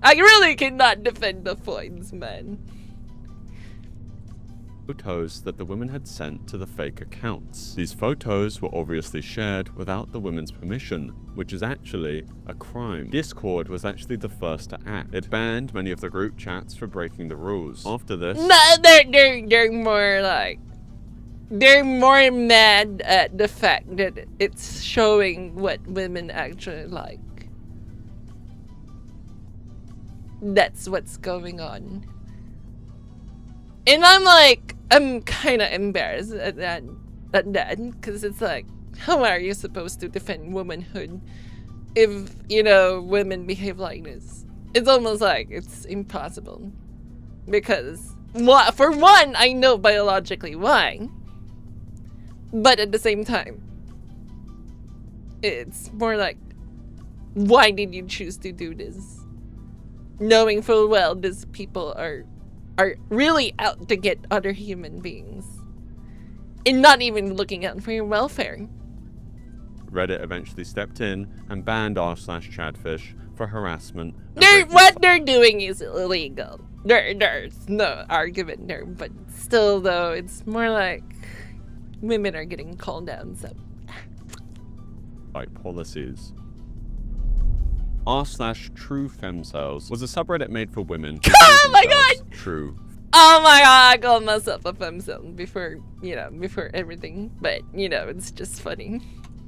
I really cannot defend the points, man. Photos that the women had sent to the fake accounts. These photos were obviously shared without the women's permission, which is actually a crime. Discord was actually the first to act. It banned many of the group chats for breaking the rules. After this, No, they're more like, they're more mad at the fact that it's showing what women actually like. That's what's going on. And I'm like, I'm kind of embarrassed at that, because it's like, how are you supposed to defend womanhood if, you know, women behave like this? It's almost like it's impossible. Because, for one, I know biologically why. But at the same time, it's more like, why did you choose to do this? Knowing full well these people are really out to get other human beings. And not even looking out for your welfare. Reddit eventually stepped in and banned r/Chadfish for harassment. What they're doing is illegal. There's no argument there, but still though, it's more like women are getting called down, so. Like policies. r/TrueFemcells was a subreddit made for women. Oh my god! True. Oh my god, I called myself a femcell before, you know, before everything. But, you know, it's just funny.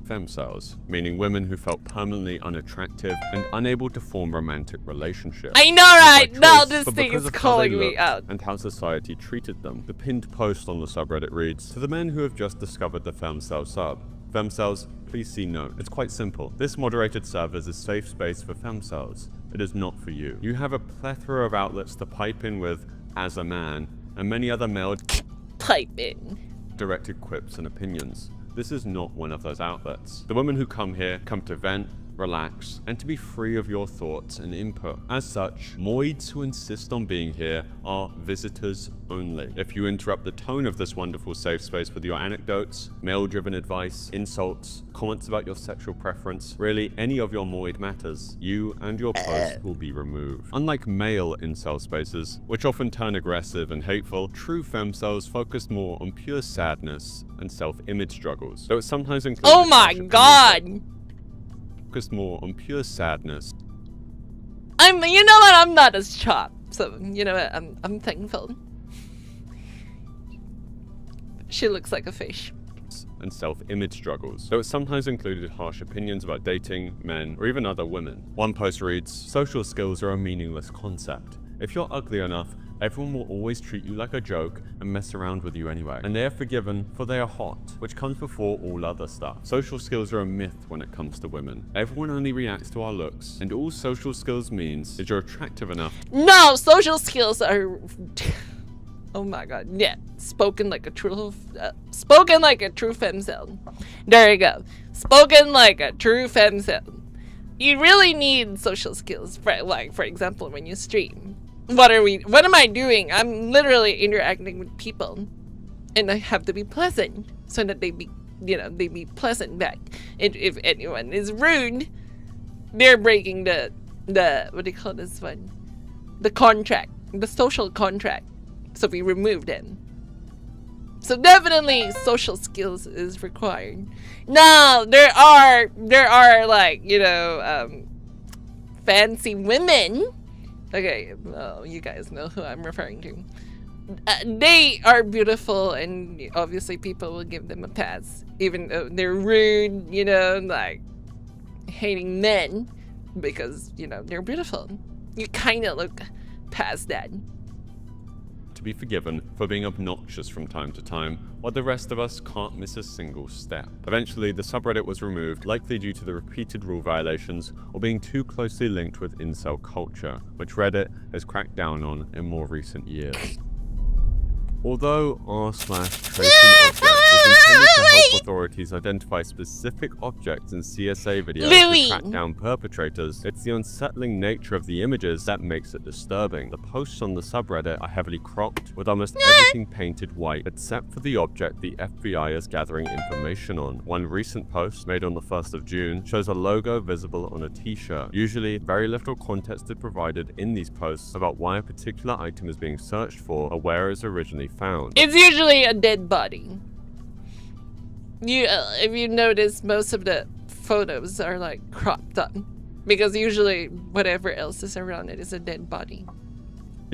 Femcells, meaning women who felt permanently unattractive and unable to form romantic relationships. I know, right? Choice, Now this but thing because is of how calling they me looked out. And how society treated them. The pinned post on the subreddit reads, "To the men who have just discovered the Femcell sub. Femcells, please see note. It's quite simple. This moderated server is a safe space for femcells. It is not for you. You have a plethora of outlets to pipe in with as a man, and many other male Pipe in. directed quips and opinions. This is not one of those outlets. The women who come here come to vent, relax, and to be free of your thoughts and input. As such, moids who insist on being here are visitors only. If you interrupt the tone of this wonderful safe space with your anecdotes, male-driven advice, insults, comments about your sexual preference, really any of your moid matters, you and your post will be removed. Unlike male incel spaces, which often turn aggressive and hateful, true femcells focus more on pure sadness and self-image struggles, though it sometimes includes— Oh my god! Focus more on pure sadness. You know what? I'm not as sharp, so you know what? I'm thankful. She looks like a fish. And self-image struggles, though it sometimes included harsh opinions about dating, men, or even other women. One post reads, "Social skills are a meaningless concept. If you're ugly enough, everyone will always treat you like a joke and mess around with you anyway. And they are forgiven, for they are hot, which comes before all other stuff. Social skills are a myth when it comes to women. Everyone only reacts to our looks, and all social skills means is you're attractive enough." No, social skills are. Oh my god! Yeah, spoken like a true femcell. There you go. Spoken like a true femcell. You really need social skills, for example, when you stream. What am I doing? I'm literally interacting with people, and I have to be pleasant so that they be pleasant back. And if anyone is rude, they're breaking the what do you call this one? The contract, the social contract. So we remove them. So definitely social skills is required. Now there are like, you know, fancy women. Okay, well, you guys know who I'm referring to. They are beautiful, and obviously people will give them a pass, even though they're rude, you know, like hating men, because, you know, they're beautiful. You kind of look past that. To be forgiven for being obnoxious from time to time, while the rest of us can't miss a single step. Eventually, the subreddit was removed, likely due to the repeated rule violations or being too closely linked with incel culture, which Reddit has cracked down on in more recent years. Although r/tracing object is intended to help authorities identify specific objects in CSA videos to track down perpetrators. It's the unsettling nature of the images that makes it disturbing. The posts on the subreddit are heavily cropped, with almost everything painted white, except for the object the FBI is gathering information on. One recent post, made on the 1st of June, shows a logo visible on a t-shirt. Usually, very little context is provided in these posts about why a particular item is being searched for or where it was originally found. It's usually a dead body. If you notice, most of the photos are like cropped up, because usually whatever else is around it is a dead body.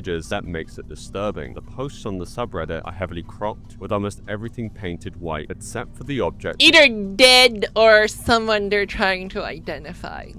That makes it disturbing. The posts on the subreddit are heavily cropped, with almost everything painted white, except for the object either dead or someone they're trying to identify.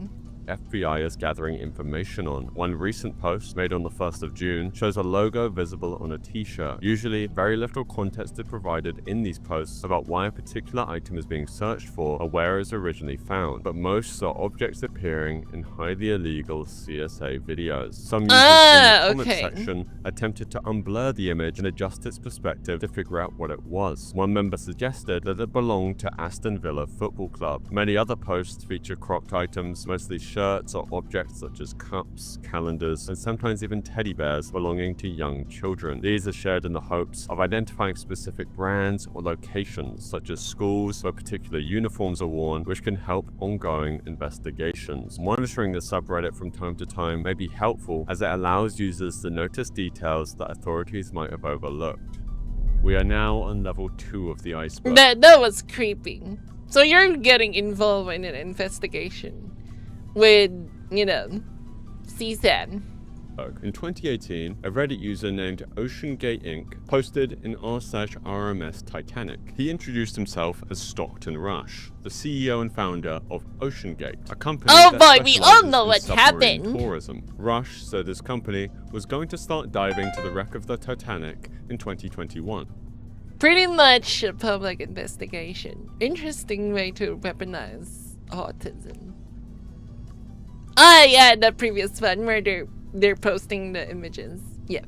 FBI is gathering information on. One recent post, made on the 1st of June, shows a logo visible on a t-shirt. Usually, very little context is provided in these posts about why a particular item is being searched for or where it was originally found, but most are objects appearing in highly illegal CSA videos. Some users in the comment section attempted to unblur the image and adjust its perspective to figure out what it was. One member suggested that it belonged to Aston Villa Football Club. Many other posts feature cropped items, mostly shirts or objects such as cups, calendars, and sometimes even teddy bears belonging to young children. These are shared in the hopes of identifying specific brands or locations, such as schools where particular uniforms are worn, which can help ongoing investigations. Monitoring the subreddit from time to time may be helpful, as it allows users to notice details that authorities might have overlooked. We are now on level 2 of the iceberg. That was creepy. So you're getting involved in an investigation with, you know, CSAN. In 2018, a Reddit user named OceanGate Inc. posted in r/RMS Titanic. He introduced himself as Stockton Rush, the CEO and founder of OceanGate, a company that we all know what submarine happened. tourism. Rush said his company was going to start diving to the wreck of the Titanic in 2021. Pretty much a public investigation. Interesting way to weaponize autism. Yeah, the previous one where they're posting the images. Yeah.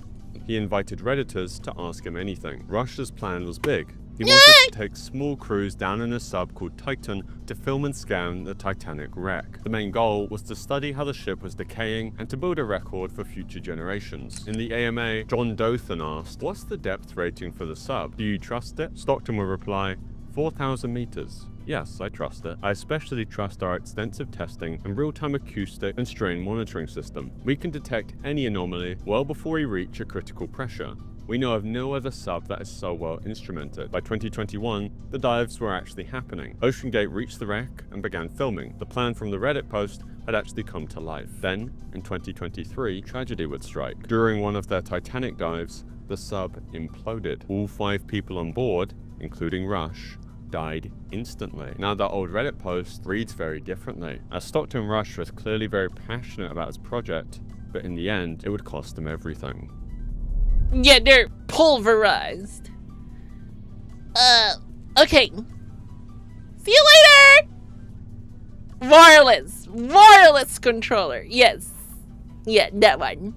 He invited Redditors to ask him anything. Rush's plan was big. He wanted to take small crews down in a sub called Titan to film and scan the Titanic wreck. The main goal was to study how the ship was decaying and to build a record for future generations. In the AMA, John Dothan asked, "What's the depth rating for the sub? Do you trust it?" Stockton would reply, 4,000 meters. Yes, I trust it. I especially trust our extensive testing and real-time acoustic and strain monitoring system. We can detect any anomaly well before we reach a critical pressure. We know of no other sub that is so well instrumented. By 2021, the dives were actually happening. OceanGate reached the wreck and began filming. The plan from the Reddit post had actually come to life. Then, in 2023, tragedy would strike. During one of their Titanic dives, the sub imploded. All 5 people on board, including Rush, died instantly. Now that old Reddit post reads very differently, as Stockton Rush was clearly very passionate about his project, but in the end, it would cost him everything. Yeah, they're pulverized. Okay. See you later! Wireless controller, yes. Yeah, that one.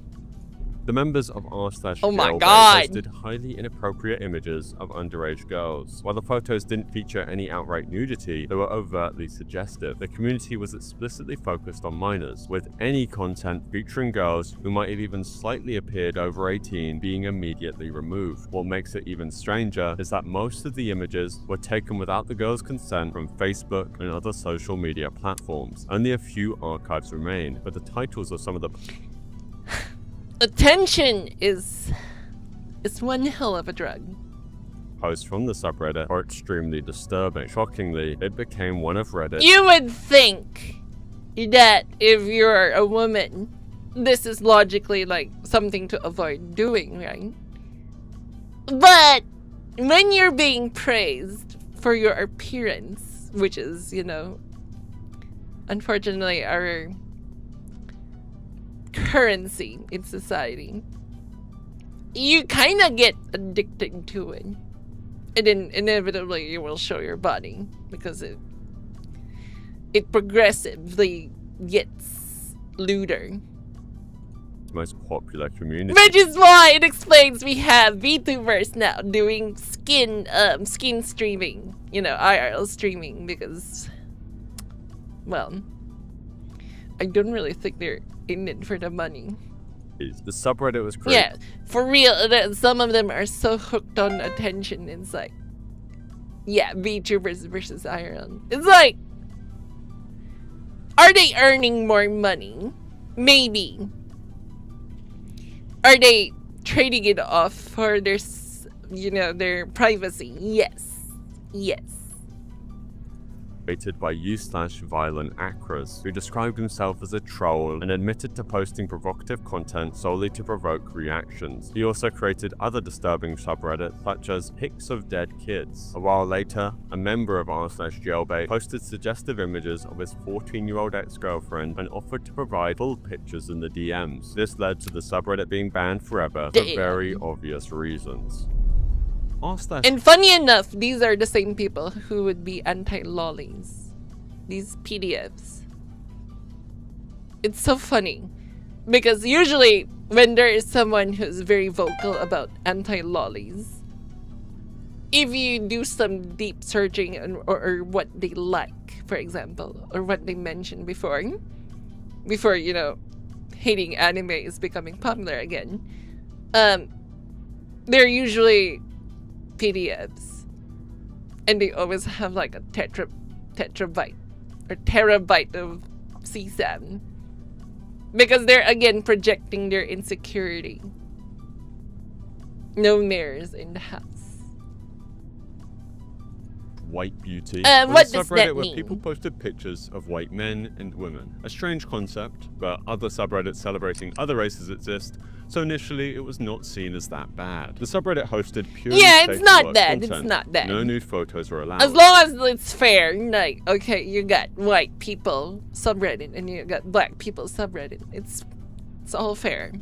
The members of r/Jailbait Oh my God. posted highly inappropriate images of underage girls. While the photos didn't feature any outright nudity, they were overtly suggestive. The community was explicitly focused on minors, with any content featuring girls who might have even slightly appeared over 18 being immediately removed. What makes it even stranger is that most of the images were taken without the girls' consent from Facebook and other social media platforms. Only a few archives remain, but the titles of some of the Attention is one hell of a drug. posts from the subreddit are extremely disturbing. Shockingly, it became one of Reddit's. You would think that if you're a woman, this is logically like something to avoid doing, right? But when you're being praised for your appearance, which is, you know, unfortunately our currency in society, you kind of get addicted to it, and then inevitably you will show your body because it progressively gets lewder. most popular community. Which is why it explains we have VTubers now doing skin streaming, IRL streaming, because, well, I don't really think they're in it for the money. The subreddit was created. Yeah, for real. Some of them are so hooked on attention. It's like, yeah, VTubers versus IRL. It's like, are they earning more money? Maybe. Are they trading it off for their, their privacy? Yes. Yes. Created by u/violent acras, who described himself as a troll and admitted to posting provocative content solely to provoke reactions. He also created other disturbing subreddits such as Pics of Dead Kids. A while later, a member of r/jailbait posted suggestive images of his 14-year-old ex-girlfriend and offered to provide full pictures in the DMs. This led to the subreddit being banned forever for very obvious reasons. And funny enough, these are the same people who would be anti-lollies. These PDFs. It's so funny. Because usually, when there is someone who's very vocal about anti-lollies, if you do some deep searching or what they like, for example, or what they mentioned before, hating anime is becoming popular again, they're usually PDFs, and they always have like a terabyte of CSAM, because they're again projecting their insecurity. No mirrors in the house. White beauty. What does that where mean? People posted pictures of white men and women. A strange concept, but other subreddits celebrating other races exist, so initially it was not seen as that bad. The subreddit hosted purely it's not bad. content. It's not bad. No nude photos were allowed. As long as it's fair. Like, okay, you got white people subreddit and you got black people subreddit. It's all fair.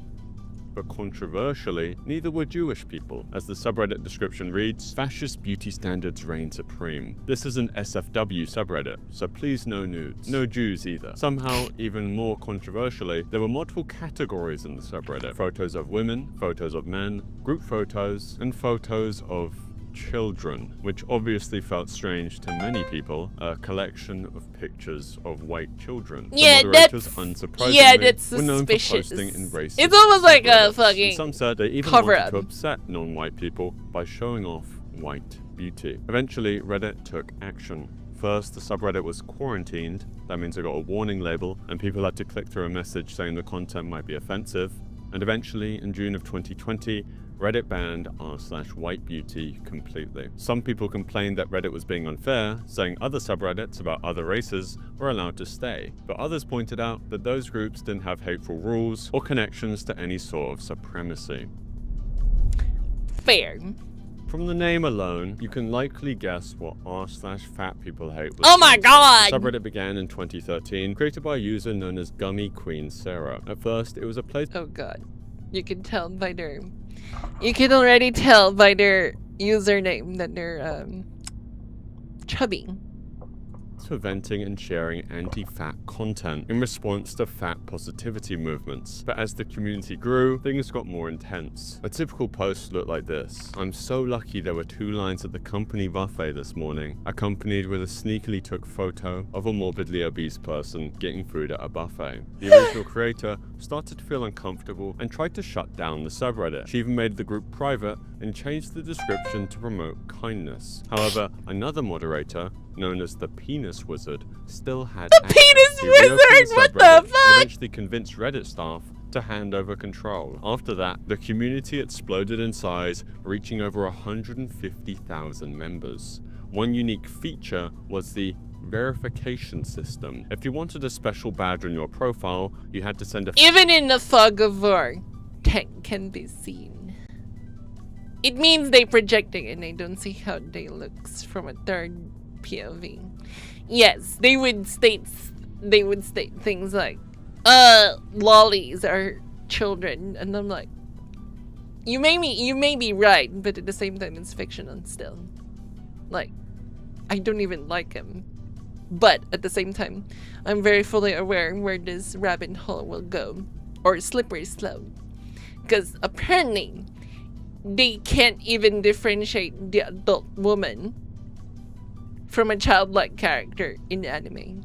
But controversially, neither were Jewish people. As the subreddit description reads, fascist beauty standards reign supreme. This is an SFW subreddit, so please no nudes. No Jews either. Somehow, even more controversially, there were multiple categories in the subreddit. Photos of women, photos of men, group photos, and photos of children, which obviously felt strange to many people. A collection of pictures of white children. Yeah, the moderators, unsurprisingly, that's were known for suspicious. posting in racist It's almost like a subreddits. fucking And some said they even cover wanted up. to upset non-white people by showing off white beauty. Eventually, Reddit took action. First, the subreddit was quarantined. That means it got a warning label, and people had to click through a message saying the content might be offensive. And eventually, in June of 2020, Reddit banned r/white beauty completely. Some people complained that Reddit was being unfair, saying other subreddits about other races were allowed to stay, but others pointed out that those groups didn't have hateful rules or connections to any sort of supremacy. Fair. From the name alone, you can likely guess what r/fat people hate was. Oh my god! The subreddit began in 2013, created by a user known as Gummy Queen Sarah. At first, it was a place. Oh god. You can tell by their... You can already tell by their username that they're, chubby. For venting and sharing anti-fat content in response to fat positivity movements. But as the community grew, things got more intense. A typical post looked like this. I'm so lucky there were 2 lines at the company buffet this morning, accompanied with a sneakily took photo of a morbidly obese person getting food at a buffet. The original creator started to feel uncomfortable and tried to shut down the subreddit. She even made the group private and changed the description to promote kindness. However, another moderator, known as the Penis Wizard, still had The Penis Wizard? What the and fuck? eventually convinced Reddit staff to hand over control. After that, the community exploded in size, reaching over 150,000 members. One unique feature was the verification system. If you wanted a special badge on your profile, you had to send a... Even in the fog of war, tank can be seen. It means they projecting and they don't see how they looks from a third POV. Yes, they would state things like, lollies are children, and I'm like, you may be right, but at the same time it's fictional still. Like, I don't even like him. But at the same time, I'm very fully aware where this rabbit hole will go. or slippery slope. Because apparently, they can't even differentiate the adult woman from a childlike character in anime.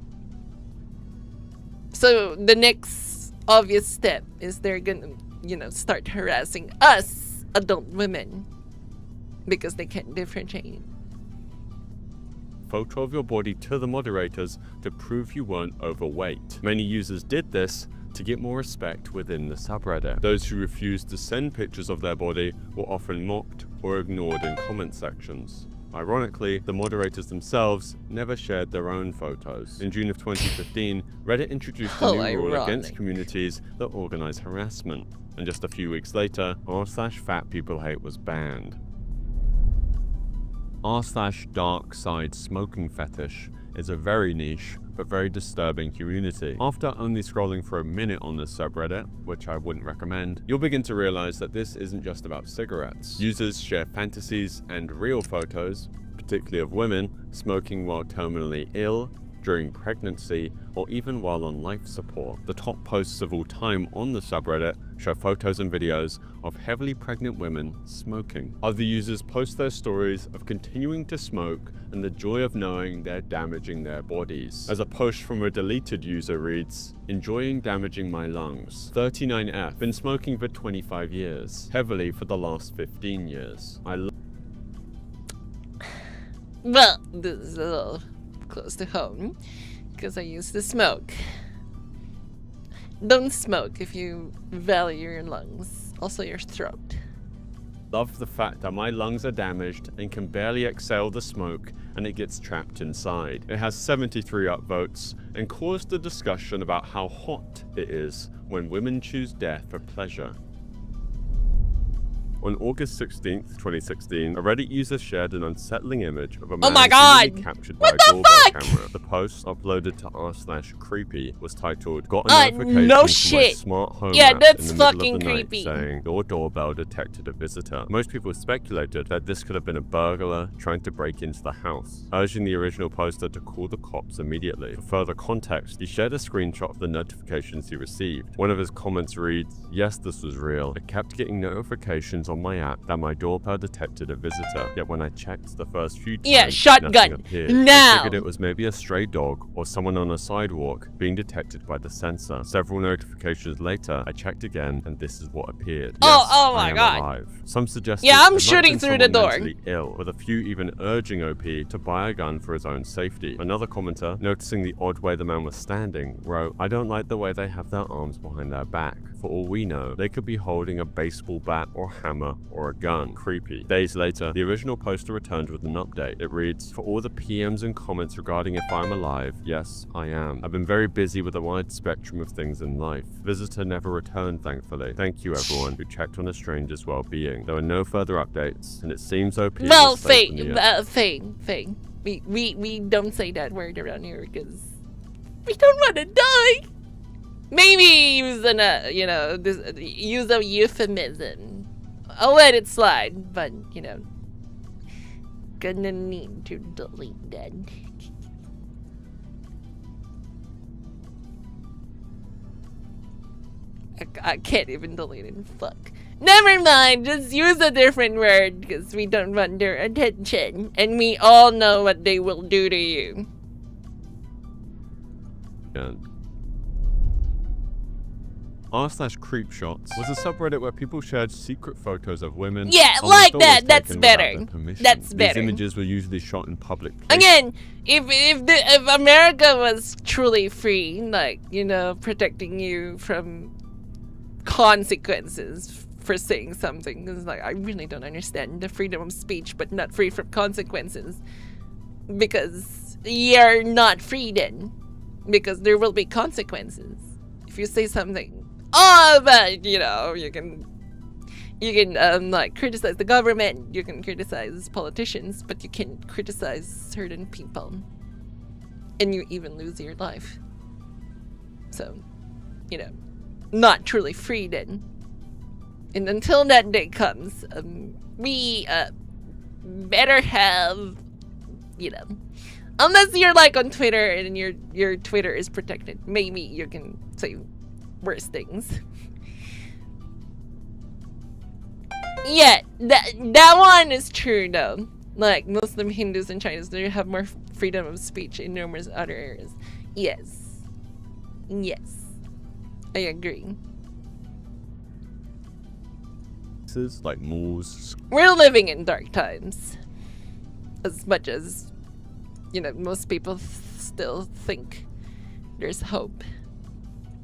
So the next obvious step is they're gonna, start harassing us adult women because they can't differentiate. Photo of your body to the moderators to prove you weren't overweight. Many users did this to get more respect within the subreddit. Those who refused to send pictures of their body were often mocked or ignored in comment sections. Ironically, the moderators themselves never shared their own photos. In June of 2015, Reddit introduced a new rule against communities that organize harassment, and just a few weeks later, r/fat people hate was banned. r/dark side smoking fetish is a very niche but very disturbing community. After only scrolling for a minute on this subreddit, which I wouldn't recommend, you'll begin to realize that this isn't just about cigarettes. Users share fantasies and real photos, particularly of women smoking while terminally ill, during pregnancy, or even while on life support. The top posts of all time on the subreddit show photos and videos of heavily pregnant women smoking. Other users post their stories of continuing to smoke and the joy of knowing they're damaging their bodies. As a post from a deleted user reads, "Enjoying damaging my lungs. 39F. Been smoking for 25 years. Heavily for the last 15 years. Well, this is a little close to home because I used to smoke. Don't smoke if you value your lungs, also your throat. Love the fact that my lungs are damaged and can barely exhale the smoke and it gets trapped inside." It has 73 upvotes and caused a discussion about how hot it is when women choose death for pleasure. On August 16th, 2016, a Reddit user shared an unsettling image of a man seemingly captured by a doorbell camera. The post, uploaded to r/creepy, was titled, "Got a notification no from my shit. smart home Yeah, app that's in the middle fucking of the night creepy. saying your doorbell detected a visitor." Most people speculated that this could have been a burglar trying to break into the house, urging the original poster to call the cops immediately. For further context, he shared a screenshot of the notifications he received. One of his comments reads, "Yes, this was real. I kept getting notifications on my app that my doorbell detected a visitor, yet when I checked the first few times, shotgun. nothing appeared. Now. I figured it was maybe a stray dog or someone on a sidewalk being detected by the sensor. Several notifications later, I checked again and this is what appeared. Yes, oh my I am God. alive." Some suggested I'm it might shooting have been through the someone door. mentally ill, with a few even urging OP to buy a gun for his own safety. Another commenter, noticing the odd way the man was standing, wrote, "I don't like the way they have their arms behind their back. For all we know, they could be holding a baseball bat or hammer or a gun. Creepy." Days later, the original poster returned with an update. It reads, "For all the PMs and comments regarding if I'm alive, yes, I am. I've been very busy with a wide spectrum of things in life. Visitor never returned, thankfully. Thank you everyone who checked on a stranger's well-being. There were no further updates, and it seems OP Well, was safe in the end." Fang. We don't say that word around here because we don't want to die. Maybe use use a euphemism. I'll let it slide, but gonna need to delete that. I can't even delete it. Fuck. Never mind. Just use a different word because we don't want their attention, and we all know what they will do to you. And r/creepshots was a subreddit where people shared secret photos of women. Yeah, almost like always that. That's taken without better. their permission. That's better. These images were usually shot in public places. Again, if America was truly free, protecting you from consequences for saying something, it's like, I really don't understand the freedom of speech, but not free from consequences, because you're not free then, because there will be consequences if you say something. But you can criticize the government, you can criticize politicians, but you can't criticize certain people, and you even lose your life. So, not truly free then. And until that day comes, we better have, unless you're on Twitter and your Twitter is protected, maybe you can say worse things. Yeah, that one is true though. Like Muslim, Hindus, and Chinese, they have more freedom of speech in numerous other areas. Yes. Yes. I agree. Like malls. We're living in dark times. As much as, most people still think there's hope.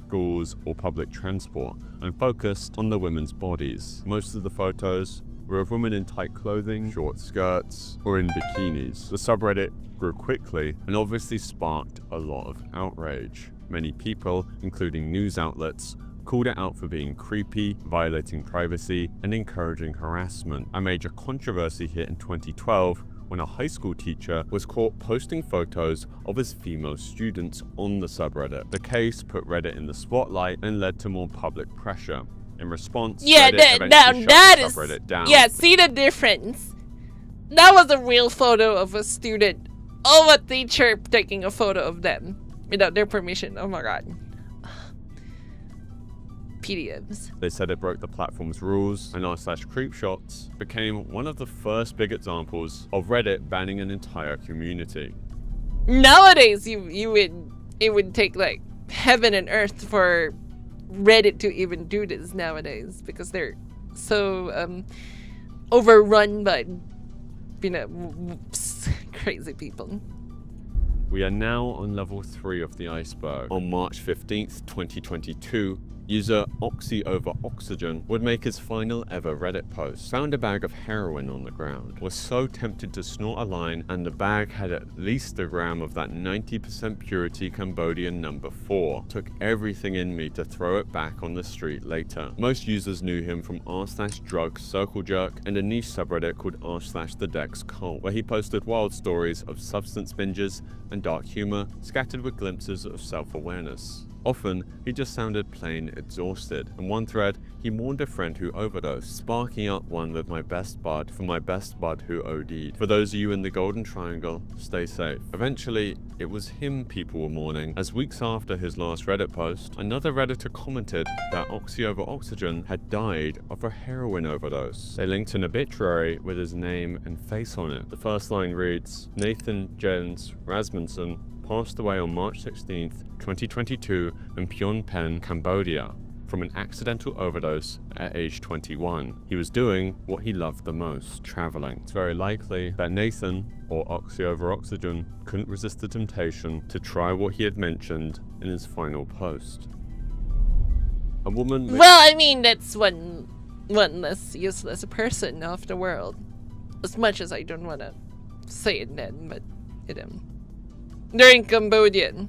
Schools or public transport, and focused on the women's bodies. Most of the photos were of women in tight clothing, short skirts, or in bikinis. The subreddit grew quickly and obviously sparked a lot of outrage. Many people, including news outlets, called it out for being creepy, violating privacy, and encouraging harassment. A major controversy hit in 2012 when a high school teacher was caught posting photos of his female students on the subreddit. The case put Reddit in the spotlight and led to more public pressure. In response, yeah, Reddit eventually shut the subreddit down. Yeah, see the difference? That was a real photo of a student of a teacher taking a photo of them without their permission. Oh my god. PDMs. They said it broke the platform's rules, and r/creepshots became one of the first big examples of Reddit banning an entire community. Nowadays, it would take like heaven and earth for Reddit to even do this nowadays, because they're so overrun by crazy people. We are now on level 3 of the iceberg. On March 15th, 2022, user Oxy over Oxygen would make his final ever Reddit post. Found a bag of heroin on the ground. Was so tempted to snort a line, and the bag had at least a gram of that 90% purity Cambodian number 4. Took everything in me to throw it back on the street later. Most users knew him from r/drug circle jerk and a niche subreddit called r/thedex cult, where he posted wild stories of substance binges and dark humor scattered with glimpses of self-awareness. Often, he just sounded plain exhausted. In one thread, he mourned a friend who overdosed, sparking up one with my best bud who OD'd. For those of you in the Golden Triangle, stay safe. Eventually, it was him people were mourning, as weeks after his last Reddit post, another Redditor commented that Oxy over Oxygen had died of a heroin overdose. They linked an obituary with his name and face on it. The first line reads, Nathan Jens Rasmussen passed away on March 16th, 2022 in Phnom Penh, Cambodia, from an accidental overdose at age 21. He was doing what he loved the most, traveling. It's very likely that Nathan, or Oxy over Oxygen, couldn't resist the temptation to try what he had mentioned in his final post. A woman... Well, I mean, that's one less useless person of the world. As much as I don't want to say it then, but they're in Cambodian.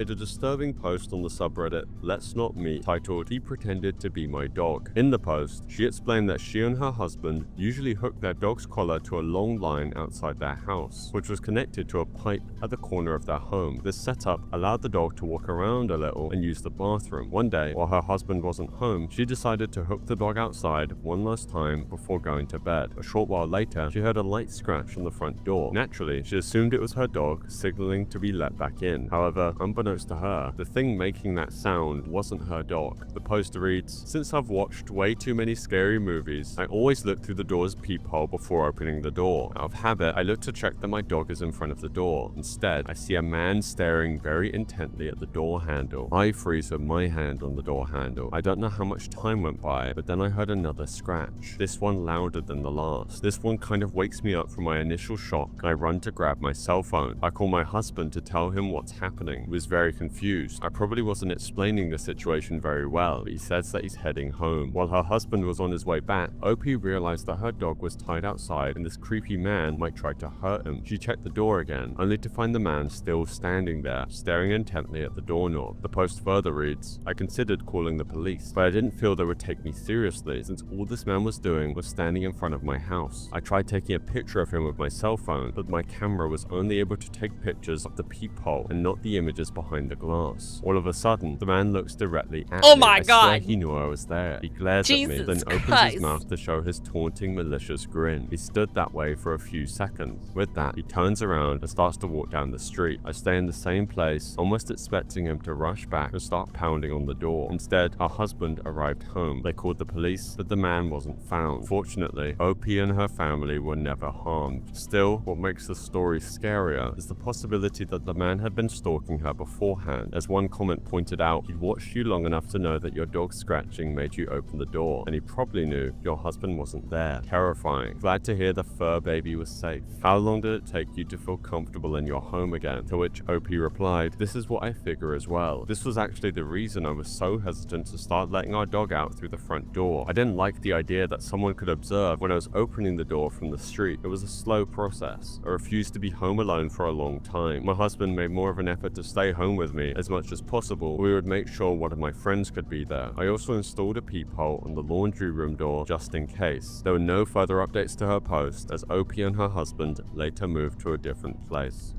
In a disturbing post on the subreddit Let's Not Meet titled He Pretended to Be My Dog. In the post, she explained that she and her husband usually hooked their dog's collar to a long line outside their house, which was connected to a pipe at the corner of their home. This setup allowed the dog to walk around a little and use the bathroom. One day, while her husband wasn't home, she decided to hook the dog outside one last time before going to bed. A short while later, she heard a light scratch on the front door. Naturally, she assumed it was her dog signaling to be let back in. However, unbeknownst to her, the thing making that sound wasn't her dog. The post reads, Since I've watched way too many scary movies, I always look through the door's peephole before opening the door. Out of habit, I look to check that my dog is in front of the door. Instead, I see a man staring very intently at the door handle. I freeze with my hand on the door handle. I don't know how much time went by, but then I heard another scratch. This one louder than the last. This one kind of wakes me up from my initial shock, and I run to grab my cell phone. I call my husband to tell him what's happening. He was very confused. I probably wasn't explaining the situation very well, but he says that he's heading home. While her husband was on his way back, OP realized that her dog was tied outside and this creepy man might try to hurt him. She checked the door again, only to find the man still standing there, staring intently at the doorknob. The post further reads, I considered calling the police, but I didn't feel they would take me seriously since all this man was doing was standing in front of my house. I tried taking a picture of him with my cell phone, but my camera was only able to take pictures of the peephole and not the images behind behind the glass. All of a sudden, the man looks directly at Oh me. my I God. swear he knew I was there. He glares at me, Jesus then opens Christ. his mouth to show his taunting, malicious grin. He stood that way for a few seconds. With that, he turns around and starts to walk down the street. I stay in the same place, almost expecting him to rush back and start pounding on the door. Instead, her husband arrived home. They called the police, but the man wasn't found. Fortunately, OP and her family were never harmed. Still, what makes the story scarier is the possibility that the man had been stalking her beforehand. As one comment pointed out, he'd watched you long enough to know that your dog scratching made you open the door, and he probably knew your husband wasn't there. Terrifying. Glad to hear the fur baby was safe. How long did it take you to feel comfortable in your home again? To which OP replied, this is what I figure as well. This was actually the reason I was so hesitant to start letting our dog out through the front door. I didn't like the idea that someone could observe when I was opening the door from the street. It was a slow process. I refused to be home alone for a long time. My husband made more of an effort to stay home with me as much as possible. We would make sure one of my friends could be there. I also installed a peephole on the laundry room door just in case. There were no further updates to her post as OP and her husband later moved to a different place.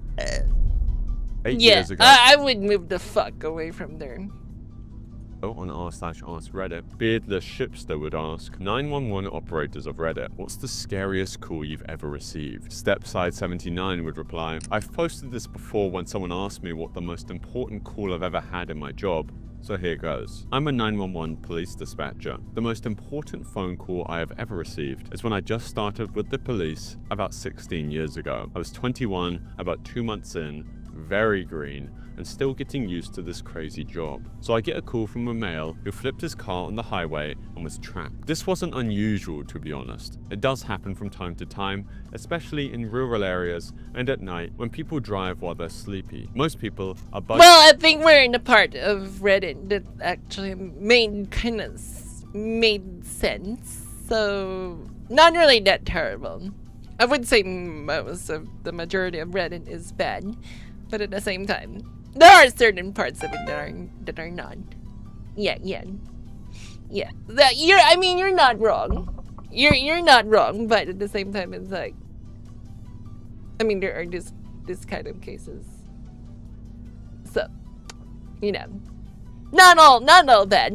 8 years ago. I would move the fuck away from there. On r/askreddit, Beardless Shipster would ask, 911 operators of Reddit, what's the scariest call you've ever received? Stepside79 would reply, I've posted this before when someone asked me what the most important call I've ever had in my job. So here goes. I'm a 911 police dispatcher. The most important phone call I have ever received is when I just started with the police about 16 years ago. I was 21, about 2 months in, very green, and still getting used to this crazy job. So I get a call from a male who flipped his car on the highway and was trapped. This wasn't unusual, to be honest. It does happen from time to time, especially in rural areas and at night when people drive while they're sleepy. Most people are Well, I think we're in a part of Reddit that actually made sense. So not really that terrible. I would say most of the majority of Reddit is bad, but at the same time, there are certain parts of it that are not. Yeah. You're not wrong. You're not wrong, but at the same time, it's like, I mean, there are this kind of cases. So, not all bad.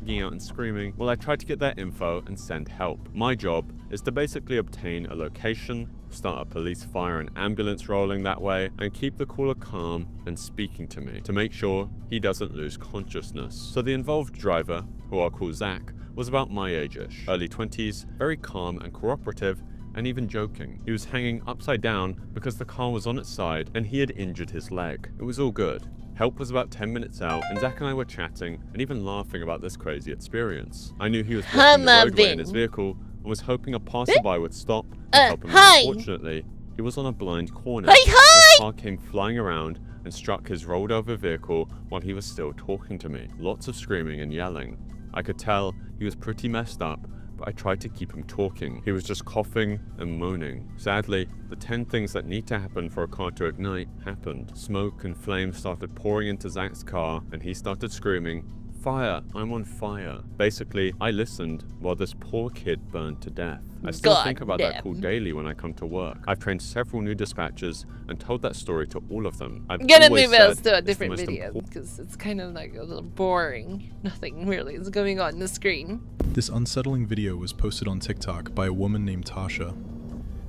Out and screaming. Well, I tried to get their info and send help. My job is to basically obtain a location, start a police, fire, and ambulance rolling that way, and keep the caller calm and speaking to me to make sure he doesn't lose consciousness. So the involved driver, who I'll call Zach, was about my age-ish, early 20s, very calm and cooperative, and even joking. He was hanging upside down because the car was on its side and he had injured his leg. It was all good. Help was about 10 minutes out, and Zach and I were chatting and even laughing about this crazy experience. I knew he was blocking the roadway in his vehicle and was hoping a passerby would stop and help him. Unfortunately, he was on a blind corner. The car came flying around and struck his rolled over vehicle while he was still talking to me. Lots of screaming and yelling. I could tell he was pretty messed up, but I tried to keep him talking. He was just coughing and moaning. Sadly, the 10 things that need to happen for a car to ignite happened. Smoke and flames started pouring into Zach's car, and he started screaming, "Fire! I'm on fire." Basically, I listened while this poor kid burned to death. I still think about that call daily when I come to work. I've trained several new dispatchers and told that story to all of them. I'm gonna move else to a different video because it's kind of like a little boring. Nothing really is going on the screen. This unsettling video was posted on TikTok by a woman named Tasha.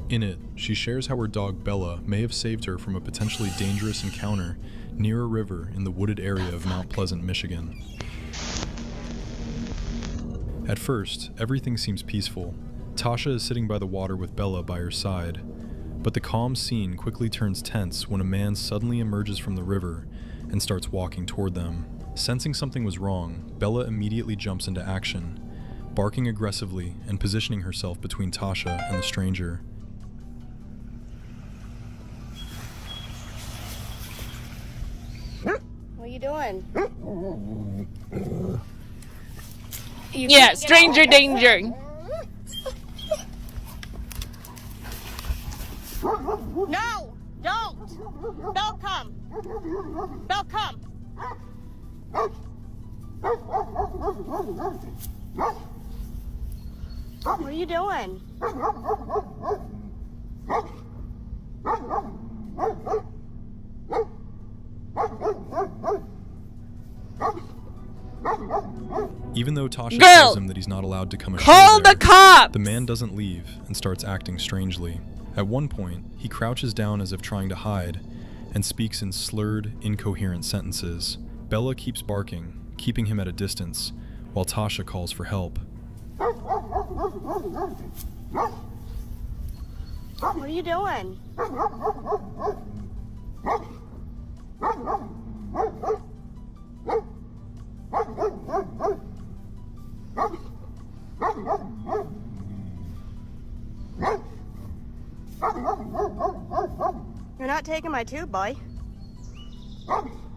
In it, she shares how her dog Bella may have saved her from a potentially dangerous encounter near a river in the wooded area of Mount Pleasant, Michigan. At first, everything seems peaceful. Tasha is sitting by the water with Bella by her side, but the calm scene quickly turns tense when a man suddenly emerges from the river and starts walking toward them. Sensing something was wrong, Bella immediately jumps into action, barking aggressively and positioning herself between Tasha and the stranger. What are you doing? Yeah, stranger danger. No! Don't! Don't come! Don't come! What are you doing? Even though Tasha Girl! tells him that he's not allowed to come ashore Call there, the cops! the man doesn't leave and starts acting strangely. At one point, he crouches down as if trying to hide and speaks in slurred, incoherent sentences. Bella keeps barking, keeping him at a distance, while Tasha calls for help. What are you doing? You're not taking my tube, boy.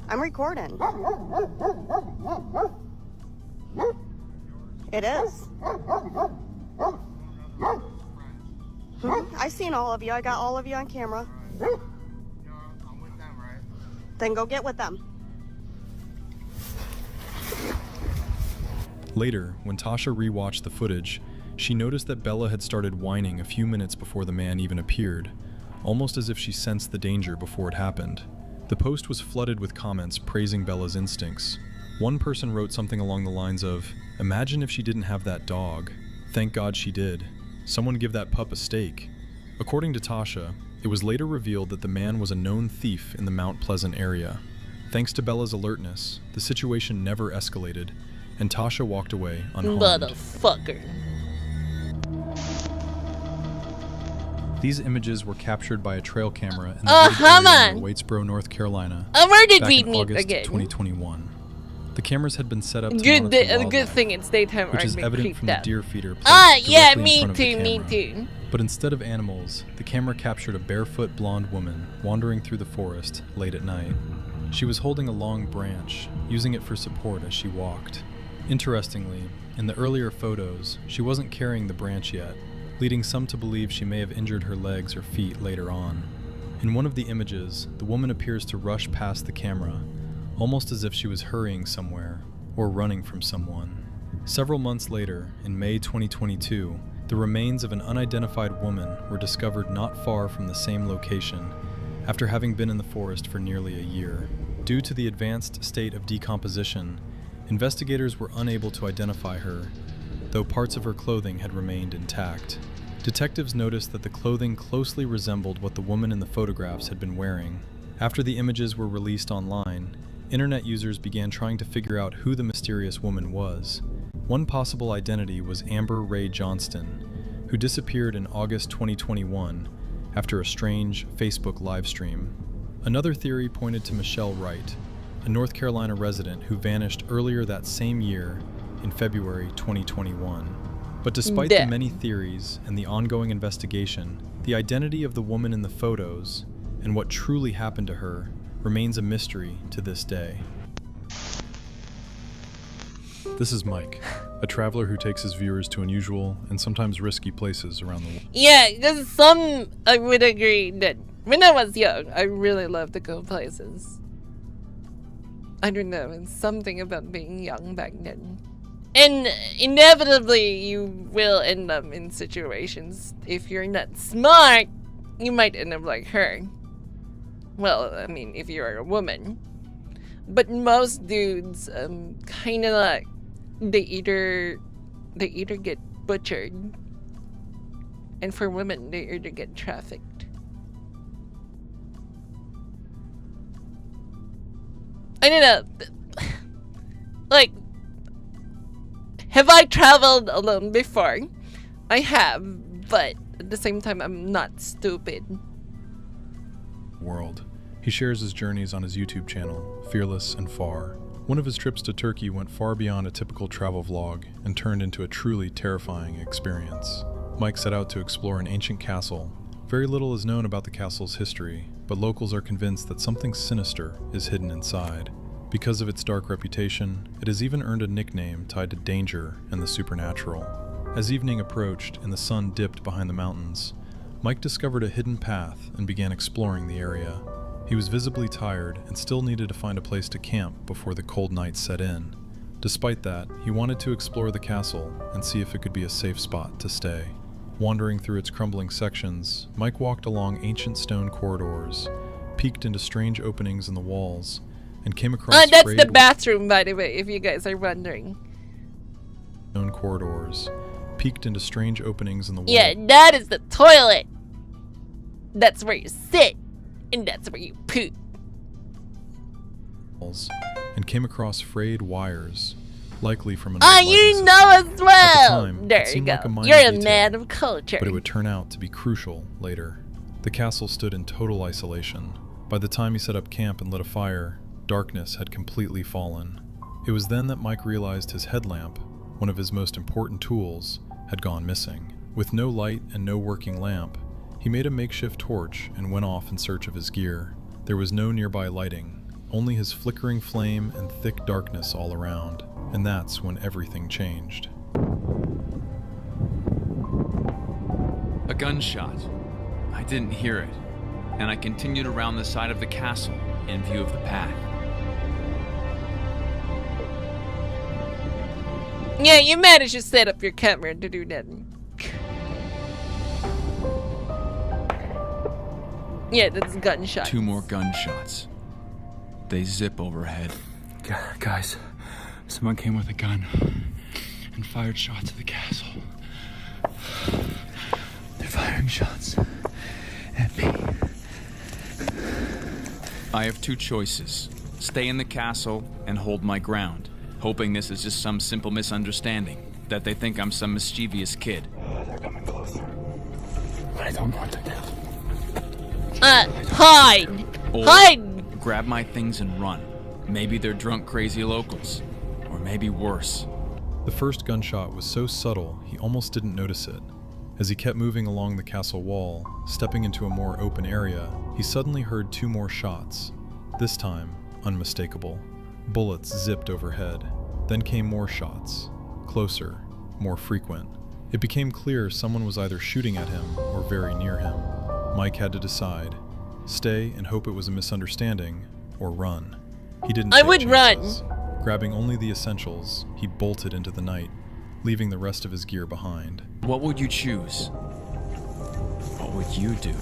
I'm recording. It is. I've seen all of you. I got all of you on camera. No, I'm with them, right? Then go get with them. Later, when Tasha rewatched the footage, she noticed that Bella had started whining a few minutes before the man even appeared, almost as if she sensed the danger before it happened. The post was flooded with comments praising Bella's instincts. One person wrote something along the lines of, "Imagine if she didn't have that dog. Thank God she did. Someone give that pup a steak." According to Tasha, it was later revealed that the man was a known thief in the Mount Pleasant area. Thanks to Bella's alertness, the situation never escalated, and Tasha walked away unharmed. Motherfucker. These images were captured by a trail camera in the Oh, wooded come area on. near Waitsboro, North Carolina, Where did back we in meet August again? 2021. The cameras had been set up to Good, monitor good wildlife, thing it's daytime. which I've is been evident creeped from the out. deer feeder placed Yeah, directly in me front of the too, me camera. too. But instead of animals, the camera captured a barefoot blonde woman wandering through the forest late at night. She was holding a long branch, using it for support as she walked. Interestingly, in the earlier photos, she wasn't carrying the branch yet, leading some to believe she may have injured her legs or feet later on. In one of the images, the woman appears to rush past the camera, almost as if she was hurrying somewhere or running from someone. Several months later, in May 2022, the remains of an unidentified woman were discovered not far from the same location after having been in the forest for nearly a year. Due to the advanced state of decomposition, investigators were unable to identify her, though parts of her clothing had remained intact. Detectives noticed that the clothing closely resembled what the woman in the photographs had been wearing. After the images were released online, internet users began trying to figure out who the mysterious woman was. One possible identity was Amber Ray Johnston, who disappeared in August 2021 after a strange Facebook livestream. Another theory pointed to Michelle Wright, a North Carolina resident who vanished earlier that same year in February 2021. But despite the many theories and the ongoing investigation, the identity of the woman in the photos and what truly happened to her remains a mystery to this day. This is Mike, a traveler who takes his viewers to unusual and sometimes risky places around the world. Yeah, because some I would agree that when I was young, I really loved to go places. I don't know, it's something about being young back then. And inevitably, you will end up in situations. If you're not smart, you might end up like her. Well, I mean, if you're a woman. But most dudes, kind of like, they either get butchered, and for women, they either get trafficked. I don't know. Like, have I traveled alone before? I have, but at the same time, I'm not stupid. World. He shares his journeys on his YouTube channel, Fearless and Far. One of his trips to Turkey went far beyond a typical travel vlog and turned into a truly terrifying experience. Mike set out to explore an ancient castle. Very little is known about the castle's history, but locals are convinced that something sinister is hidden inside. Because of its dark reputation, it has even earned a nickname tied to danger and the supernatural. As evening approached and the sun dipped behind the mountains, Mike discovered a hidden path and began exploring the area. He was visibly tired and still needed to find a place to camp before the cold night set in. Despite that, he wanted to explore the castle and see if it could be a safe spot to stay. Wandering through its crumbling sections, Mike walked along ancient stone corridors, peeked into strange openings in the walls, and came across That's frayed the bathroom, by the way, if you guys are wondering. stone corridors, peeked into strange openings in the wall. Yeah, that is the toilet. That's where you sit, and that's where you poop. And came across frayed wires, likely from an Ah, old lighting you system. know as well. time, There it you seemed go. like a minor You're a detail, man of culture. But it would turn out to be crucial later. The castle stood in total isolation. By the time he set up camp and lit a fire, darkness had completely fallen. It was then that Mike realized his headlamp, one of his most important tools, had gone missing. With no light and no working lamp, he made a makeshift torch and went off in search of his gear. There was no nearby lighting, only his flickering flame and thick darkness all around. And that's when everything changed. A gunshot. I didn't hear it, and I continued around the side of the castle in view of the path. Yeah, you managed to set up your camera to do that. Yeah, that's gunshot. 2 more gunshots. They zip overhead. Guys, someone came with a gun and fired shots at the castle. They're firing shots at me. I have 2 choices. Stay in the castle and hold my ground, hoping this is just some simple misunderstanding, that they think I'm some mischievous kid. They're coming closer. I don't want to death. Hide! Or Hide! grab my things and run. Maybe they're drunk, crazy locals. Or maybe worse. The first gunshot was so subtle he almost didn't notice it. As he kept moving along the castle wall, stepping into a more open area, he suddenly heard 2 more shots. This time, unmistakable. Bullets zipped overhead. Then came more shots. Closer, more frequent. It became clear someone was either shooting at him or very near him. Mike had to decide. Stay and hope it was a misunderstanding, or run. He didn't I take would chances. Grabbing only the essentials, he bolted into the night, leaving the rest of his gear behind. What would you choose? What would you do?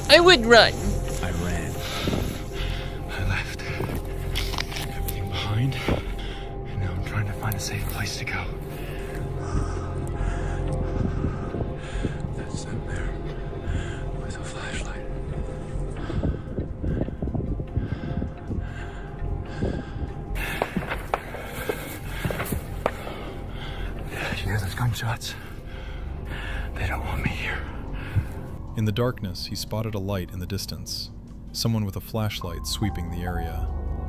I would run. I ran. I left everything behind, and now I'm trying to find a safe place to go. That's them there with a flashlight. You hear those gunshots? They don't want me here. In the darkness, he spotted a light in the distance. Someone with a flashlight sweeping the area.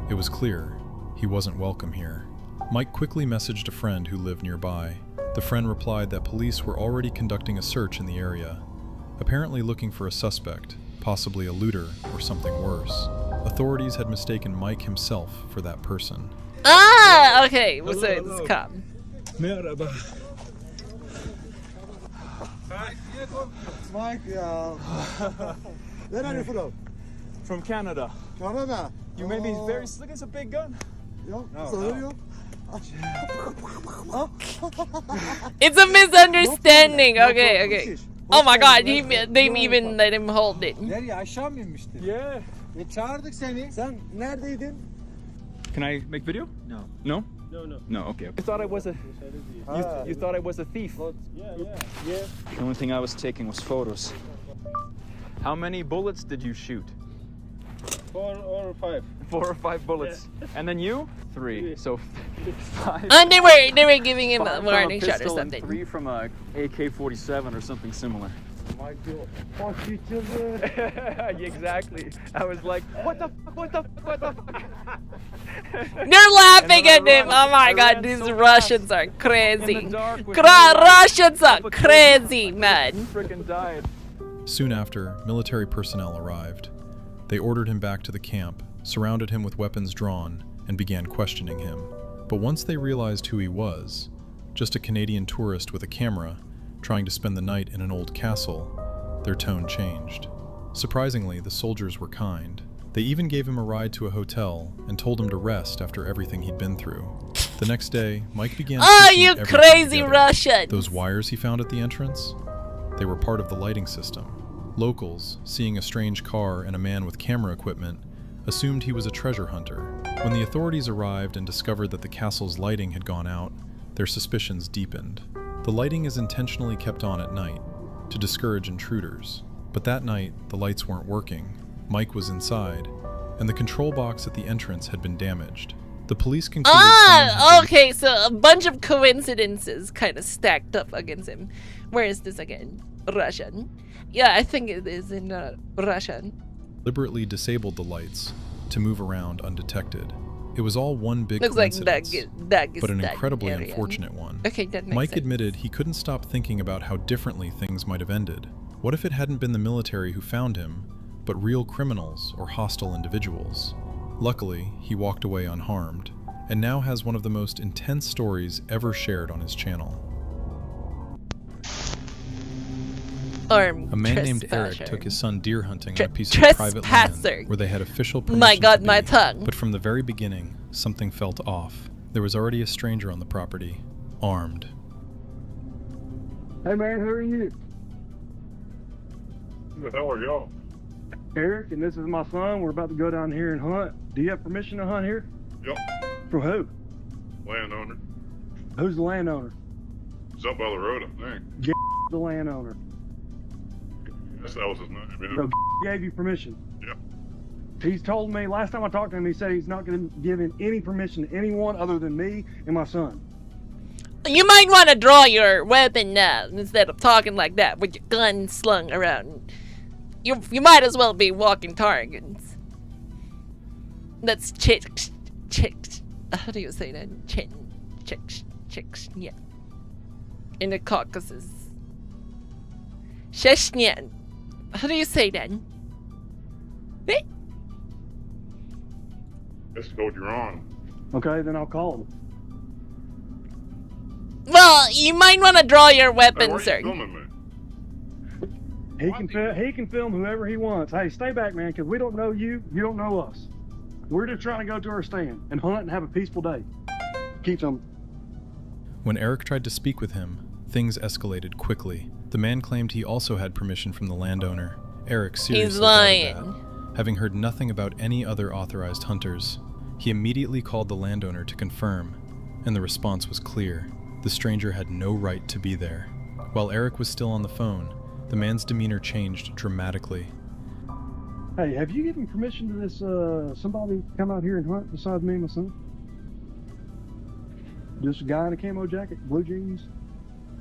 It was clear he wasn't welcome here. Mike quickly messaged a friend who lived nearby. The friend replied that police were already conducting a search in the area, apparently looking for a suspect, possibly a looter or something worse. Authorities had mistaken Mike himself for that person. Ah, okay. So it's cop. Merhaba. It's Mike. Where are you from? From Canada. Canada. You made me very slick as a big gun. No, no. It's a misunderstanding. Okay. Oh my god, they even let him hold it. Nereye aşağı mı inmiştin? Yeah. Çağırdık seni. Sen neredeydin? Can I make video? No. No? No, okay. You thought I was a you thought I was a thief. Yeah. The only thing I was taking was photos. How many bullets did you shoot? 4 or 5. 4 or 5 bullets. And then you? 3. So 5. And they were giving him a 5 from warning shot or pistol and something. 3 from a AK-47 or something similar. Fuck you children. Exactly. I was like, what the fuck? They're laughing And at then I him. ran- Oh my I god, ran these so Russians are crazy. In the dark with no light. Russians are Papa killed crazy, me. man. Frickin' died. Soon after, military personnel arrived. They ordered him back to the camp, surrounded him with weapons drawn, and began questioning him. But once they realized who he was, just a Canadian tourist with a camera, trying to spend the night in an old castle, their tone changed. Surprisingly, the soldiers were kind. They even gave him a ride to a hotel and told him to rest after everything he'd been through. The next day, Mike began Oh, piecing you everything crazy together. Russians! Those wires he found at the entrance? They were part of the lighting system. Locals, seeing a strange car and a man with camera equipment, assumed he was a treasure hunter. When the authorities arrived and discovered that the castle's lighting had gone out, their suspicions deepened. The lighting is intentionally kept on at night to discourage intruders, but that night the lights weren't working. Mike was inside, and the control box at the entrance had been damaged. The police concluded Okay, so a bunch of coincidences kind of stacked up against him. Where is this again? Russian? Yeah, I think it is in Russian. Deliberately disabled the lights to move around undetected. It was all one big Looks like coincidence, but an incredibly unfortunate one. Okay, that makes Mike sense. admitted he couldn't stop thinking about how differently things might have ended. What if it hadn't been the military who found him, but real criminals or hostile individuals? Luckily, he walked away unharmed, and now has one of the most intense stories ever shared on his channel. A man named Eric took his son deer hunting on a piece of private land where they had official permission My God, to be. my tongue. But from the very beginning, something felt off. There was already a stranger on the property, armed. Hey man, who are you? Who the hell are y'all? Eric, and this is my son. We're about to go down here and hunt. Do you have permission to hunt here? Yep. From who? Landowner. Who's the landowner? It's up by the road, I think. The landowner. Yes, that was his name. Yeah. So gave you permission? Yep. He's told me, last time I talked to him, he said he's not going to give any permission to anyone other than me and my son. You might want to draw your weapon now instead of talking like that with your gun slung around. You might as well be walking targets. That's chicks. How do you say that? Chicks. Yeah. In the Caucasus. Sheshnian. How do you say that? Eh? That's the code you're on. Okay, then I'll call him. Well, you might want to draw your Hey, weapon, why are sir. you filming me? He can film whoever he wants. Hey, stay back, man, because we don't know you. You don't know us. We're just trying to go to our stand and hunt and have a peaceful day. Keep them. When Eric tried to speak with him, things escalated quickly. The man claimed he also had permission from the landowner. Eric seriously doubted that. Having heard nothing about any other authorized hunters, he immediately called the landowner to confirm, and the response was clear. The stranger had no right to be there. While Eric was still on the phone, the man's demeanor changed dramatically. Hey, have you given permission to this somebody come out here and hunt besides me and my son? Just a guy in a camo jacket, blue jeans,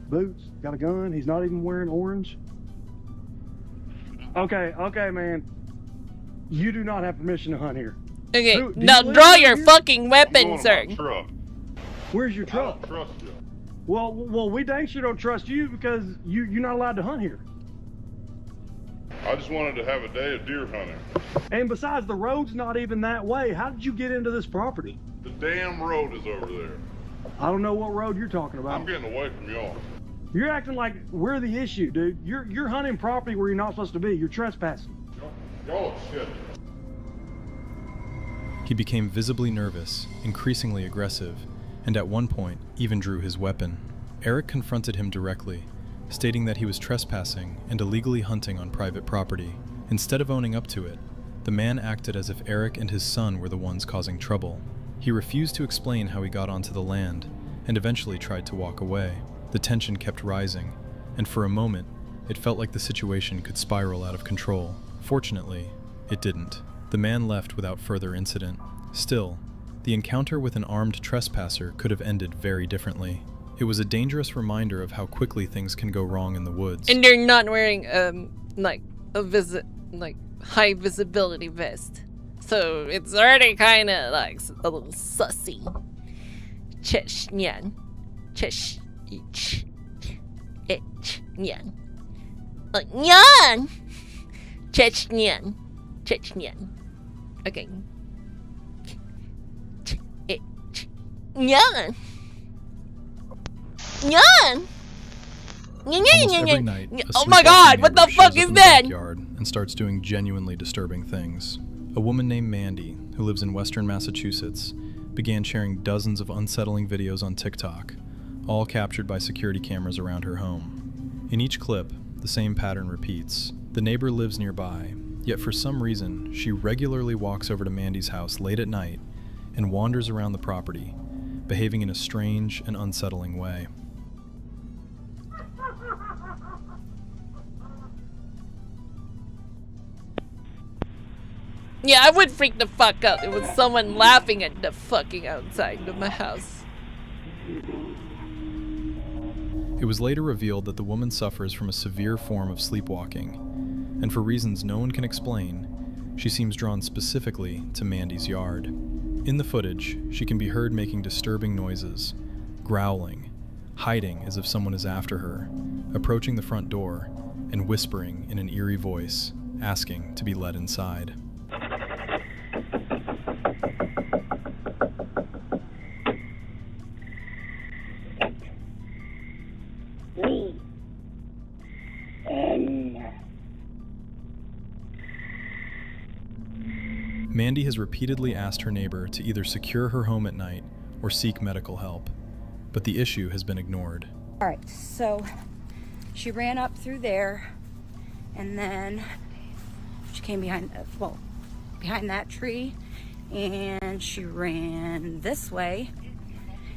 boots, got a gun. He's not even wearing orange. Okay, man. You do not have permission to hunt here. Okay, Do now you live draw around your here? fucking I'm weapon, going sir. on my truck. Where's your I truck? don't trust you. Well, we dang sure don't trust you because you're not allowed to hunt here. I just wanted to have a day of deer hunting. And besides, the road's not even that way. How did you get into this property? The damn road is over there. I don't know what road you're talking about. I'm getting away from y'all. You're acting like we're the issue, dude. You're hunting property where you're not supposed to be. You're trespassing. Y'all are shit. He became visibly nervous, increasingly aggressive, and at one point even drew his weapon. Eric confronted him directly, stating that he was trespassing and illegally hunting on private property. Instead of owning up to it, the man acted as if Eric and his son were the ones causing trouble. He refused to explain how he got onto the land, and eventually tried to walk away. The tension kept rising, and for a moment, it felt like the situation could spiral out of control. Fortunately, it didn't. The man left without further incident. Still, the encounter with an armed trespasser could have ended very differently. It was a dangerous reminder of how quickly things can go wrong in the woods. And they're not wearing like a high visibility vest, so it's already kind of like a little sussy. Cheshnyan, nyan, nyan, Chechnyan. Okay. Nyan. Nyan. Almost every night, a Oh my sleepwalking God, what neighbor the shows fuck up is in the that? backyard and starts doing genuinely disturbing things. A woman named Mandy, who lives in western Massachusetts, began sharing dozens of unsettling videos on TikTok, all captured by security cameras around her home. In each clip, the same pattern repeats. The neighbor lives nearby, Yet for some reason, she regularly walks over to Mandy's house late at night and wanders around the property, behaving in a strange and unsettling way. Yeah, I would freak the fuck out. It was someone laughing at the fucking outside of my house. It was later revealed that the woman suffers from a severe form of sleepwalking, and for reasons no one can explain, she seems drawn specifically to Mandy's yard. In the footage, she can be heard making disturbing noises, growling, hiding as if someone is after her, approaching the front door, and whispering in an eerie voice, asking to be let inside. Mandy has repeatedly asked her neighbor to either secure her home at night or seek medical help, but the issue has been ignored. All right, so she ran up through there, and then she came behind that tree, and she ran this way.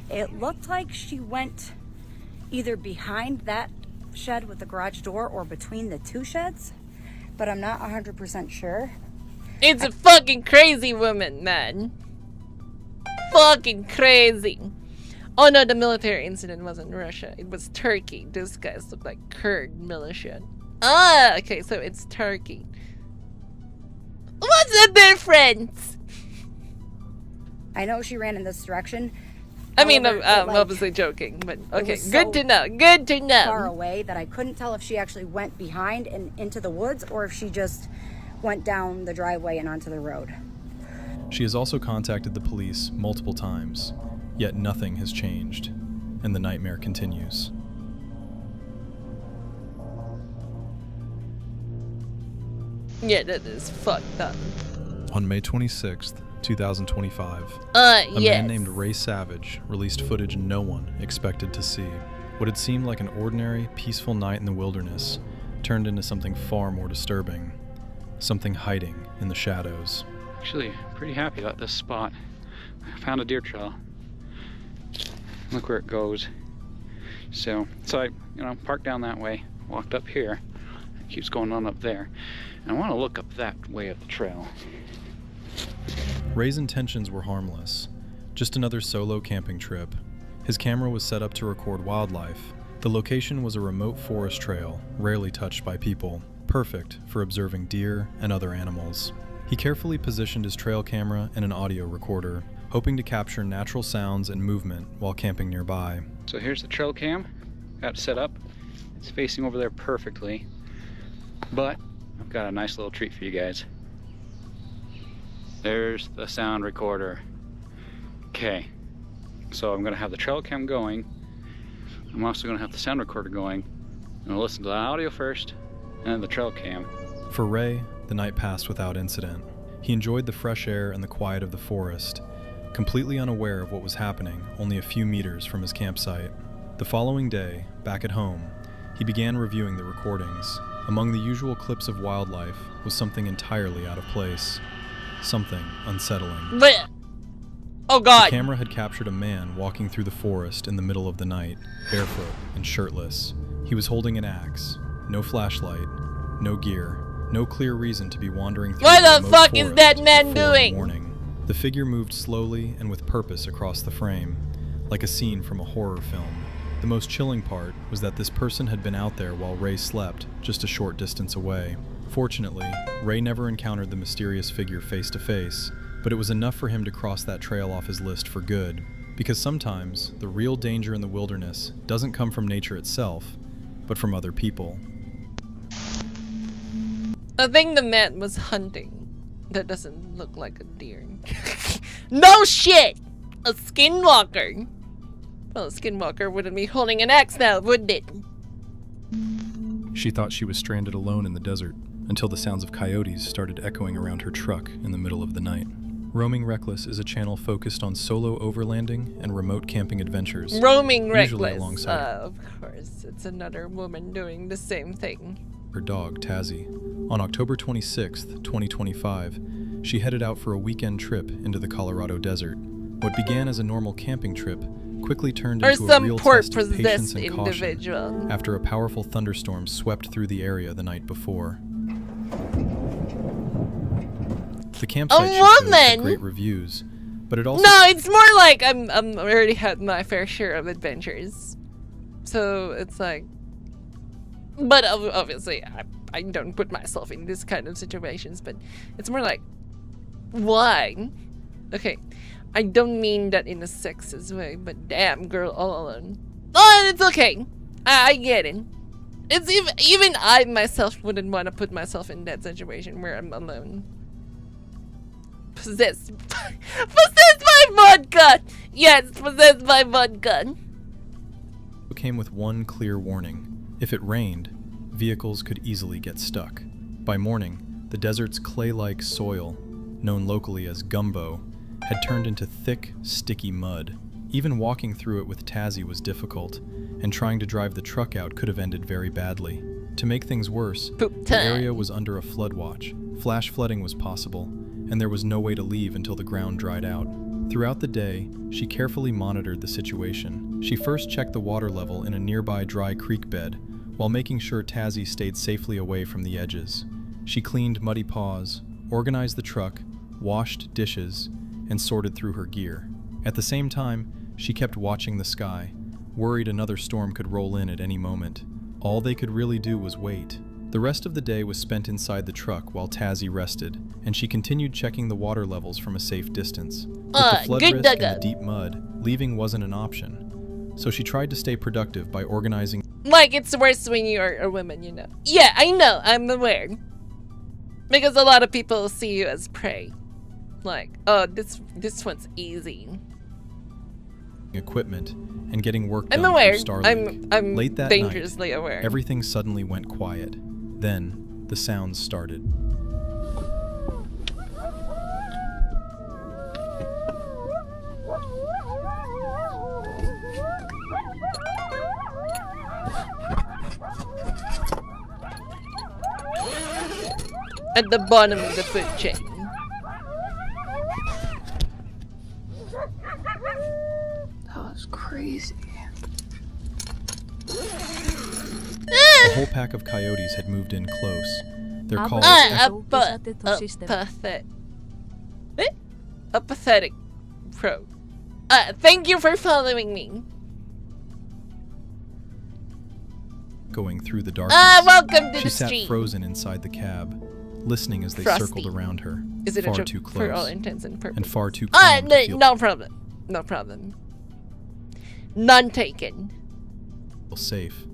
It looked like she went either behind that shed with the garage door or between the two sheds, but I'm not 100% sure. It's a fucking crazy woman, man. Fucking crazy. Oh no, the military incident wasn't Russia. It was Turkey. Those guys look like Kurd militia. Ah, okay, so it's Turkey. What's the difference? I know she ran in this direction. I mean, However, I'm obviously joking, but okay, was good so to know. Good to know. Far away that I couldn't tell if she actually went behind and into the woods or if she just went down the driveway and onto the road. She has also contacted the police multiple times, yet nothing has changed, and the nightmare continues. Yeah, that is fucked up. On May 26th, 2025, yes. a man named Ray Savage released footage no one expected to see. What had seemed like an ordinary, peaceful night in the wilderness turned into something far more disturbing. Something hiding in the shadows. Actually, pretty happy about this spot. I found a deer trail. Look where it goes. So I, parked down that way, walked up here. It keeps going on up there. And I want to look up that way of the trail. Ray's intentions were harmless. Just another solo camping trip. His camera was set up to record wildlife. The location was a remote forest trail, rarely touched by people. Perfect for observing deer and other animals. He carefully positioned his trail camera and an audio recorder, hoping to capture natural sounds and movement while camping nearby. So here's the trail cam. Got it set up. It's facing over there perfectly. But I've got a nice little treat for you guys. There's the sound recorder. Okay. So I'm going to have the trail cam going. I'm also going to have the sound recorder going. I'm going to listen to the audio first, and the trail cam. For Ray, the night passed without incident. He enjoyed the fresh air and the quiet of the forest, completely unaware of what was happening only a few meters from his campsite. The following day, back at home, he began reviewing the recordings. Among the usual clips of wildlife was something entirely out of place. Something unsettling. But, oh god. The camera had captured a man walking through the forest in the middle of the night, barefoot and shirtless. He was holding an axe. No flashlight, no gear, no clear reason to be wandering through what the fuck is that man doing? Morning. The figure moved slowly and with purpose across the frame, like a scene from a horror film. The most chilling part was that this person had been out there while Ray slept, just a short distance away. Fortunately, Ray never encountered the mysterious figure face to face, but it was enough for him to cross that trail off his list for good, because sometimes the real danger in the wilderness doesn't come from nature itself, but from other people. I think the man was hunting. That doesn't look like a deer. No shit! A skinwalker. Well, a skinwalker wouldn't be holding an axe now, would it? She thought she was stranded alone in the desert, until the sounds of coyotes started echoing around her truck in the middle of the night. Roaming Reckless is a channel focused on solo overlanding and remote camping adventures. Roaming usually Reckless. Alongside Of course, it's another woman doing the same thing. her dog, Tazzy. On October 26, 2025, she headed out for a weekend trip into the Colorado desert. What began as a normal camping trip quickly turned into a real test of patience and caution after a powerful thunderstorm swept through the area the night before. The campsite had great reviews, but it also... No, it's more like I'm already had my fair share of adventures. So it's like... But obviously, I don't put myself in this kind of situations, but it's more like, why? Okay, I don't mean that in a sexist way, but damn, girl, all alone. Oh, it's okay. I get it. It's even I myself wouldn't want to put myself in that situation where I'm alone. Possessed by vodka. Yes, possessed by vodka. It came with one clear warning. If it rained, vehicles could easily get stuck. By morning, the desert's clay-like soil, known locally as gumbo, had turned into thick, sticky mud. Even walking through it with Tazzy was difficult, and trying to drive the truck out could have ended very badly. To make things worse, the area was under a flood watch. Flash flooding was possible, and there was no way to leave until the ground dried out. Throughout the day, she carefully monitored the situation. She first checked the water level in a nearby dry creek bed, while making sure Tazzy stayed safely away from the edges. She cleaned muddy paws, organized the truck, washed dishes, and sorted through her gear. At the same time, she kept watching the sky, worried another storm could roll in at any moment. All they could really do was wait. The rest of the day was spent inside the truck while Tazzy rested, and she continued checking the water levels from a safe distance. With the flood risk and the deep mud, leaving wasn't an option. So she tried to stay productive by organizing... Like, it's worse when you're a woman, you know. Yeah, I know, I'm aware. Because a lot of people see you as prey. Like, oh, this one's easy. Equipment and getting work done. I'm aware. I'm late that dangerously night, aware. Everything suddenly went quiet. Then the sounds started. At the bottom of the food chain. That was crazy. A whole pack of coyotes had moved in close. Their calls a pathetic pro. Thank you for following me. Going through the darkness. Welcome to she the sat stream. Frozen inside the cab, listening as they Frosty. circled around her. Is it far a too close for all intents and purposes? And far too calm to feel no problem. No problem. None taken. Safe.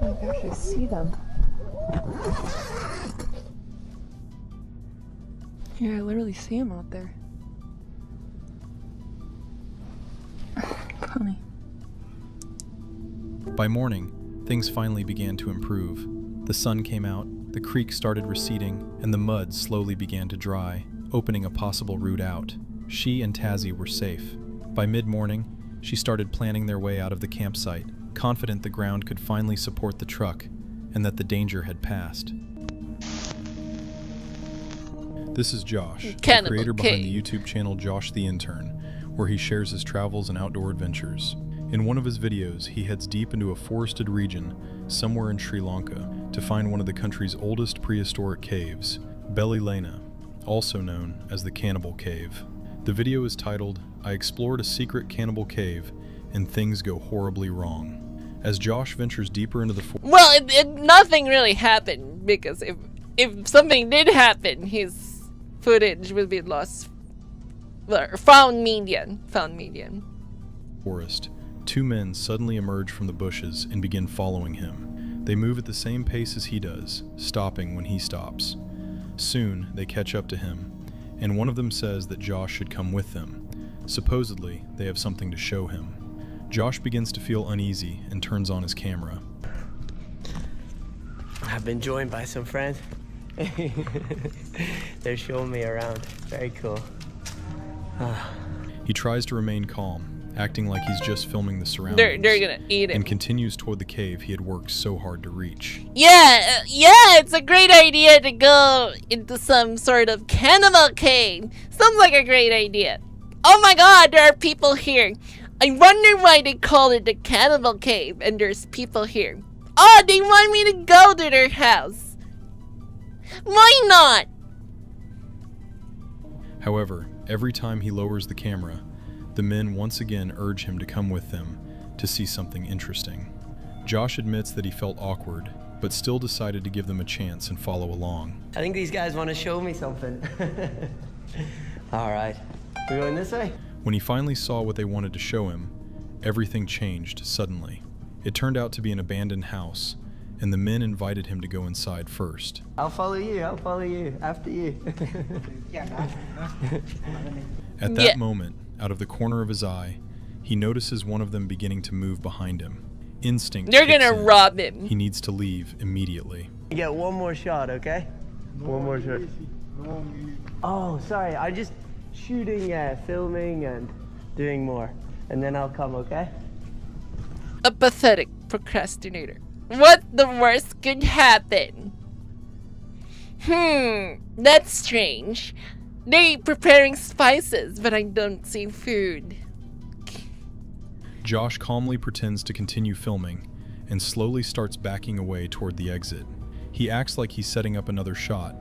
Oh my gosh, I see them. Yeah, I literally see them out there. Funny. By morning, things finally began to improve. The sun came out, the creek started receding, and the mud slowly began to dry, opening a possible route out. She and Tazzy were safe. By mid-morning, she started planning their way out of the campsite, confident the ground could finally support the truck, and that the danger had passed. This is Josh, the creator behind the YouTube channel Josh the Intern, where he shares his travels and outdoor adventures. In one of his videos, he heads deep into a forested region somewhere in Sri Lanka to find one of the country's oldest prehistoric caves, Belly Lena, also known as the Cannibal Cave. The video is titled, "I explored a secret cannibal cave and things go horribly wrong." As Josh ventures deeper into the Well, nothing really happened, because if something did happen, his footage would be lost. Found median. forest, two men suddenly emerge from the bushes and begin following him. They move at the same pace as he does, stopping when he stops. Soon, they catch up to him, and one of them says that Josh should come with them. Supposedly, they have something to show him. Josh begins to feel uneasy and turns on his camera. I've been joined by some friends. They're showing me around. Very cool. He tries to remain calm, acting like he's just filming the surroundings. They're gonna eat him. And continues toward the cave he had worked so hard to reach. Yeah, it's a great idea to go into some sort of cannibal cave. Sounds like a great idea. Oh my god, there are people here. I wonder why they call it the cannibal cave and there's people here. Oh, they want me to go to their house. Why not? However, every time he lowers the camera, the men once again urge him to come with them to see something interesting. Josh admits that he felt awkward, but still decided to give them a chance and follow along. I think these guys want to show me something. All right. We're going this way? When he finally saw what they wanted to show him, everything changed suddenly. It turned out to be an abandoned house, and the men invited him to go inside first. I'll follow you after you. At that moment, out of the corner of his eye, he notices one of them beginning to move behind him. Instinct They're kicks gonna in. rob him. He needs to leave immediately. You get one more shot, okay? One more shot. Oh, sorry. I'm just shooting, filming, and doing more. And then I'll come, okay? A pathetic procrastinator. What the worst could happen? That's strange. They preparing spices, but I don't see food. Josh calmly pretends to continue filming and slowly starts backing away toward the exit. He acts like he's setting up another shot,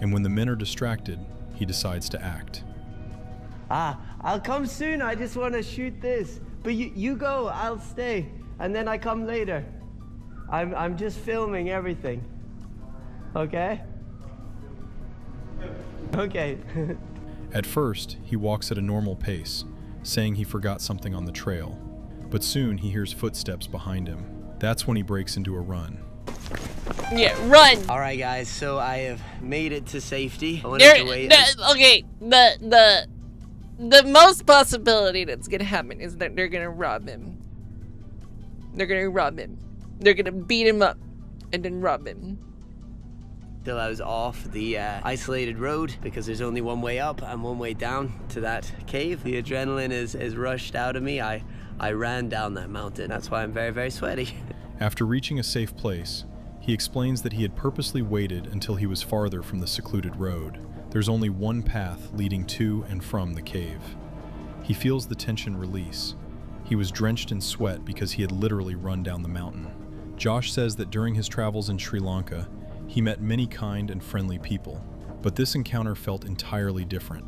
and when the men are distracted, he decides to act. I'll come soon. I just want to shoot this. But you go, I'll stay, and then I come later. I'm just filming everything. Okay? Okay. At first, he walks at a normal pace, saying he forgot something on the trail. But soon he hears footsteps behind him. That's when he breaks into a run. Yeah, run! Alright guys, so I have made it to safety. I There, wanted to wait. okay, the most possibility that's gonna happen is that they're gonna rob him. They're gonna rob him. They're gonna beat him up and then rob him. Till I was off the isolated road, because there's only one way up and one way down to that cave. The adrenaline is rushed out of me. I ran down that mountain. That's why I'm very, very sweaty. After reaching a safe place, he explains that he had purposely waited until he was farther from the secluded road. There's only one path leading to and from the cave. He feels the tension release. He was drenched in sweat because he had literally run down the mountain. Josh says that during his travels in Sri Lanka, he met many kind and friendly people, but this encounter felt entirely different.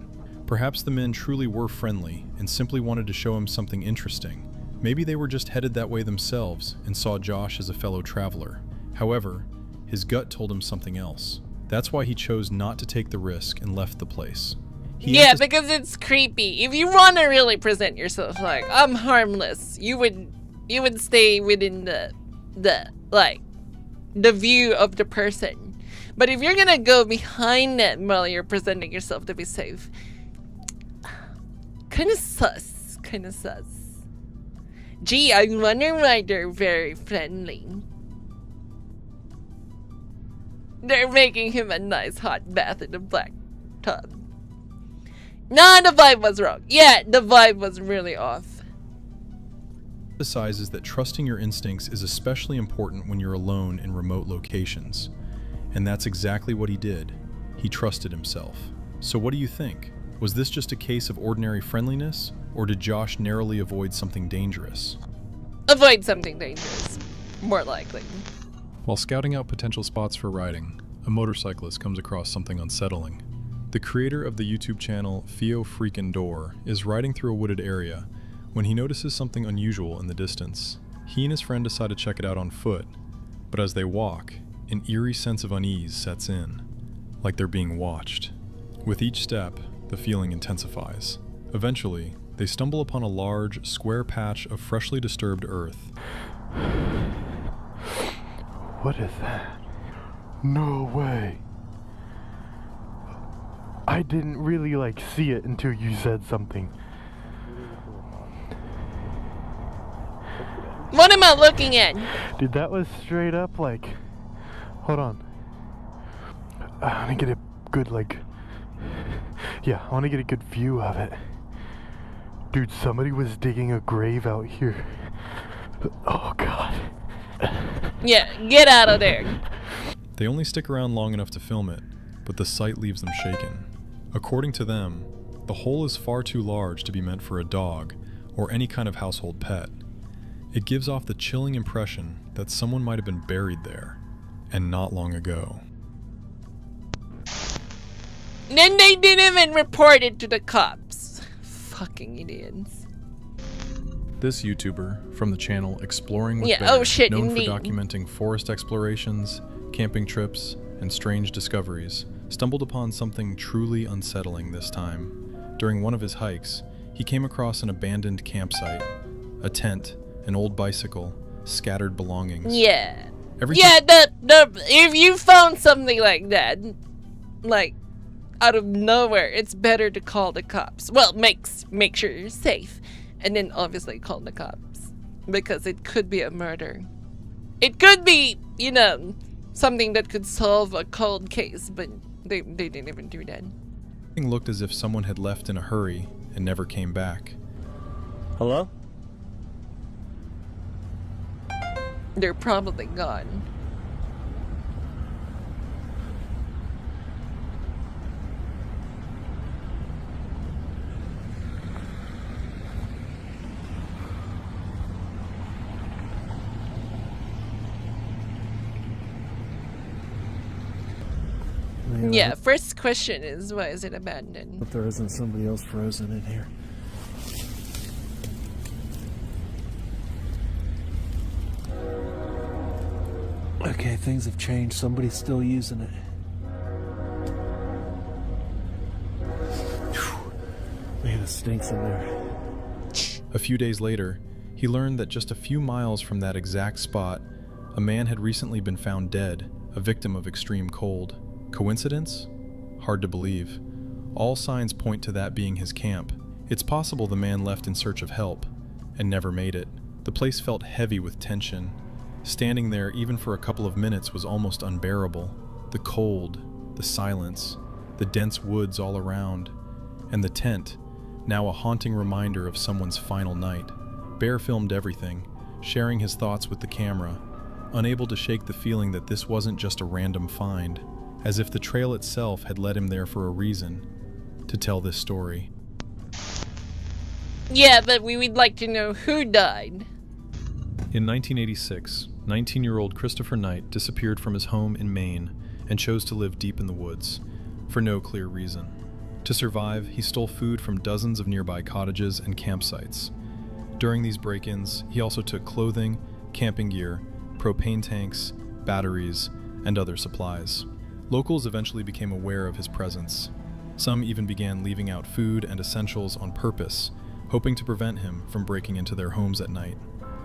Perhaps the men truly were friendly and simply wanted to show him something interesting. Maybe they were just headed that way themselves and saw Josh as a fellow traveler. However, his gut told him something else. That's why he chose not to take the risk and left the place. Because it's creepy. If you want to really present yourself like I'm harmless, you would stay within the view of the person. But if you're gonna go behind them while you're presenting yourself to be safe, kind of sus. Gee, I wonder why they're very friendly. They're making him a nice hot bath in a black tub. Nah, the vibe was wrong. Yeah, the vibe was really off. Emphasizes that trusting your instincts is especially important when you're alone in remote locations. And that's exactly what he did. He trusted himself. So what do you think? Was this just a case of ordinary friendliness, or did Josh narrowly avoid something dangerous? Avoid something dangerous, more likely. While scouting out potential spots for riding, a motorcyclist comes across something unsettling. The creator of the YouTube channel Theo Freakin' Door is riding through a wooded area when he notices something unusual in the distance. He and his friend decide to check it out on foot, but as they walk, an eerie sense of unease sets in, like they're being watched. With each step, the feeling intensifies. Eventually, they stumble upon a large, square patch of freshly disturbed earth. What is that? No way. I didn't really see it until you said something. What am I looking at? Dude, that was straight up hold on. I want to get a good I want to get a good view of it. Dude, somebody was digging a grave out here. Oh, God. Yeah, get out of there. They only stick around long enough to film it, but the sight leaves them shaken. According to them, the hole is far too large to be meant for a dog or any kind of household pet. It gives off the chilling impression that someone might have been buried there, and not long ago. Then they didn't even report it to the cops. Fucking idiots. This YouTuber from the channel Exploring with Yeah, Bear, oh shit, known indeed. for documenting forest explorations, camping trips, and strange discoveries, stumbled upon something truly unsettling this time. During one of his hikes, he came across an abandoned campsite, a tent, an old bicycle, scattered belongings. Yeah. Everything- Yeah, if you found something like that, like, out of nowhere, it's better to call the cops. Well, make sure you're safe. And then obviously call the cops. Because it could be a murder. It could be, you know, something that could solve a cold case, but they didn't even do that. Everything looked as if someone had left in a hurry and never came back. Hello? They're probably gone. Yeah, first question is, why is it abandoned? But there isn't somebody else frozen in here. Okay, things have changed. Somebody's still using it. Man, it stinks in there. A few days later, he learned that just a few miles from that exact spot, a man had recently been found dead, a victim of extreme cold. Coincidence? Hard to believe. All signs point to that being his camp. It's possible the man left in search of help and never made it. The place felt heavy with tension. Standing there even for a couple of minutes was almost unbearable. The cold, the silence, the dense woods all around, and the tent, now a haunting reminder of someone's final night. Bear filmed everything, sharing his thoughts with the camera, unable to shake the feeling that this wasn't just a random find, as if the trail itself had led him there for a reason, to tell this story. Yeah, but we would like to know who died. In 1986, 19-year-old Christopher Knight disappeared from his home in Maine and chose to live deep in the woods, for no clear reason. To survive, he stole food from dozens of nearby cottages and campsites. During these break-ins, he also took clothing, camping gear, propane tanks, batteries, and other supplies. Locals eventually became aware of his presence. Some even began leaving out food and essentials on purpose, hoping to prevent him from breaking into their homes at night.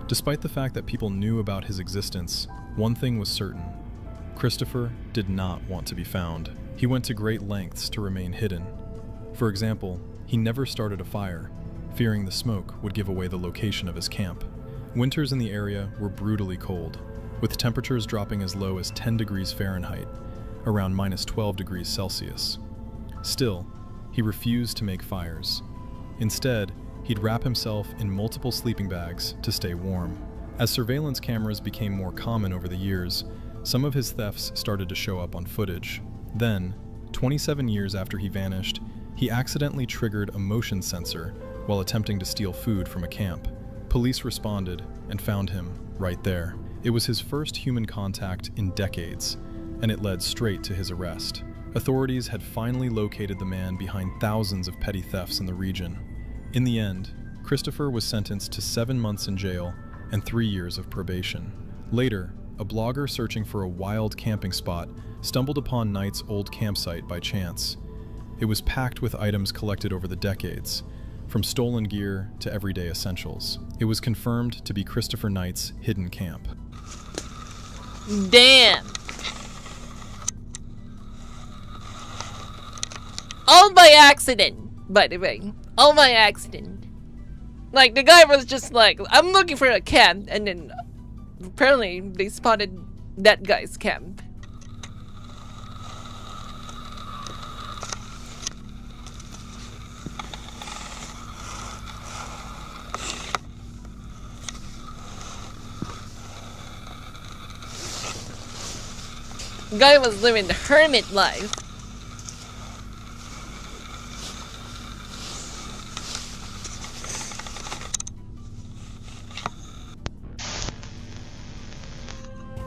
Despite the fact that people knew about his existence, one thing was certain. Christopher did not want to be found. He went to great lengths to remain hidden. For example, he never started a fire, fearing the smoke would give away the location of his camp. Winters in the area were brutally cold, with temperatures dropping as low as 10 degrees Fahrenheit, around minus 12 degrees Celsius. Still, he refused to make fires. Instead, he'd wrap himself in multiple sleeping bags to stay warm. As surveillance cameras became more common over the years, some of his thefts started to show up on footage. Then, 27 years after he vanished, he accidentally triggered a motion sensor while attempting to steal food from a camp. Police responded and found him right there. It was his first human contact in decades, and it led straight to his arrest. Authorities had finally located the man behind thousands of petty thefts in the region. In the end, Christopher was sentenced to 7 months in jail and 3 years of probation. Later, a blogger searching for a wild camping spot stumbled upon Knight's old campsite by chance. It was packed with items collected over the decades, from stolen gear to everyday essentials. It was confirmed to be Christopher Knight's hidden camp. Damn. All by accident, by the way. All by accident. Like, the guy was just like, I'm looking for a camp, and then apparently they spotted that guy's camp. Guy was living the hermit life.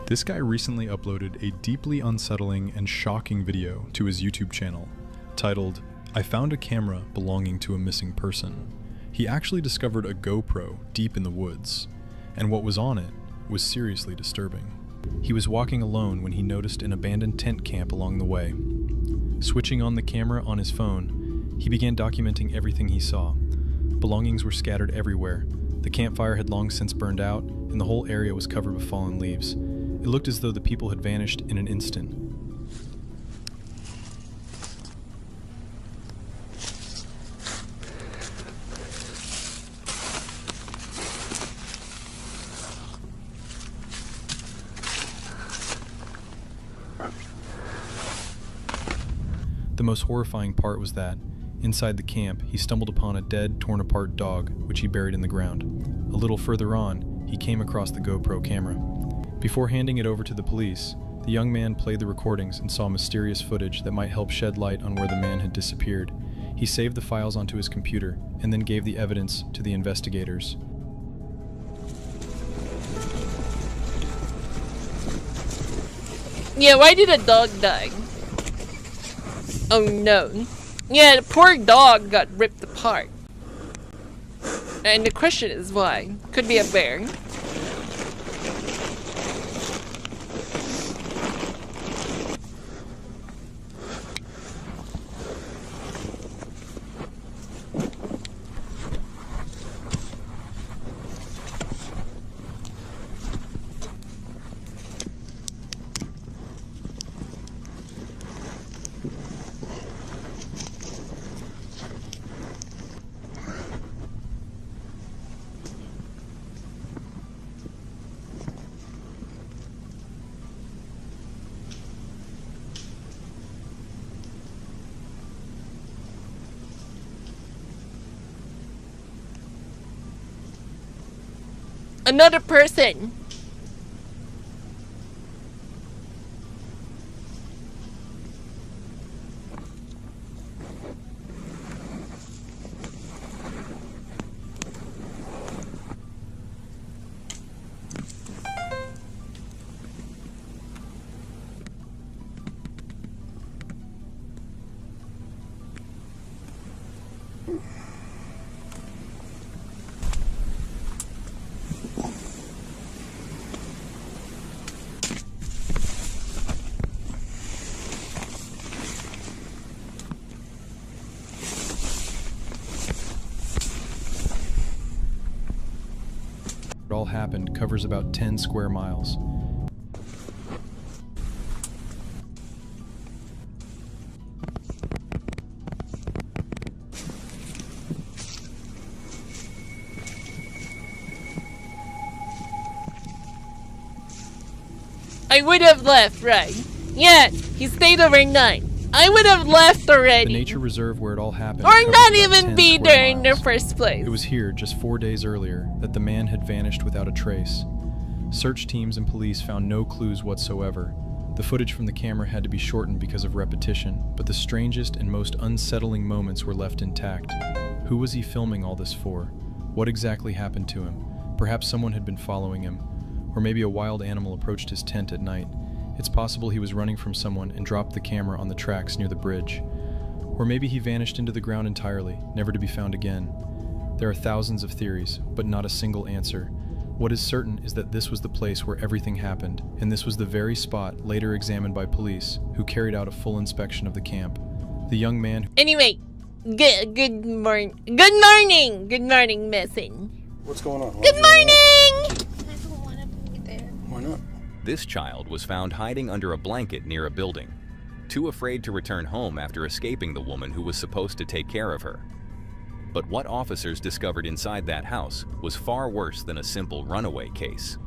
This guy recently uploaded a deeply unsettling and shocking video to his YouTube channel, titled, "I found a camera belonging to a missing person." He actually discovered a GoPro deep in the woods, and what was on it was seriously disturbing. He was walking alone when he noticed an abandoned tent camp along the way. Switching on the camera on his phone, he began documenting everything he saw. Belongings were scattered everywhere. The campfire had long since burned out, and the whole area was covered with fallen leaves. It looked as though the people had vanished in an instant. The most horrifying part was that, inside the camp, he stumbled upon a dead, torn-apart dog, which he buried in the ground. A little further on, he came across the GoPro camera. Before handing it over to the police, the young man played the recordings and saw mysterious footage that might help shed light on where the man had disappeared. He saved the files onto his computer and then gave the evidence to the investigators. Yeah, why did a dog die? Oh no. Yeah, the poor dog got ripped apart. And the question is why? Could be a bear. Another person. It all happened covers about 10 square miles. I would have left, right? Yeah, he stayed overnight. I would have left already. The nature reserve where it all happened. Or not even be there in the first place. It was here just 4 days earlier that the man had vanished without a trace. Search teams and police found no clues whatsoever. The footage from the camera had to be shortened because of repetition, but the strangest and most unsettling moments were left intact. Who was he filming all this for? What exactly happened to him? Perhaps someone had been following him, or maybe a wild animal approached his tent at night. It's possible he was running from someone and dropped the camera on the tracks near the bridge. Or maybe he vanished into the ground entirely, never to be found again. There are thousands of theories, but not a single answer. What is certain is that this was the place where everything happened, and this was the very spot later examined by police, who carried out a full inspection of the camp. The young man who— Anyway, good morning. Good morning! Good morning, missing. What's going on? Good morning! Why not? This child was found hiding under a blanket near a building, too afraid to return home after escaping the woman who was supposed to take care of her. But what officers discovered inside that house was far worse than a simple runaway case.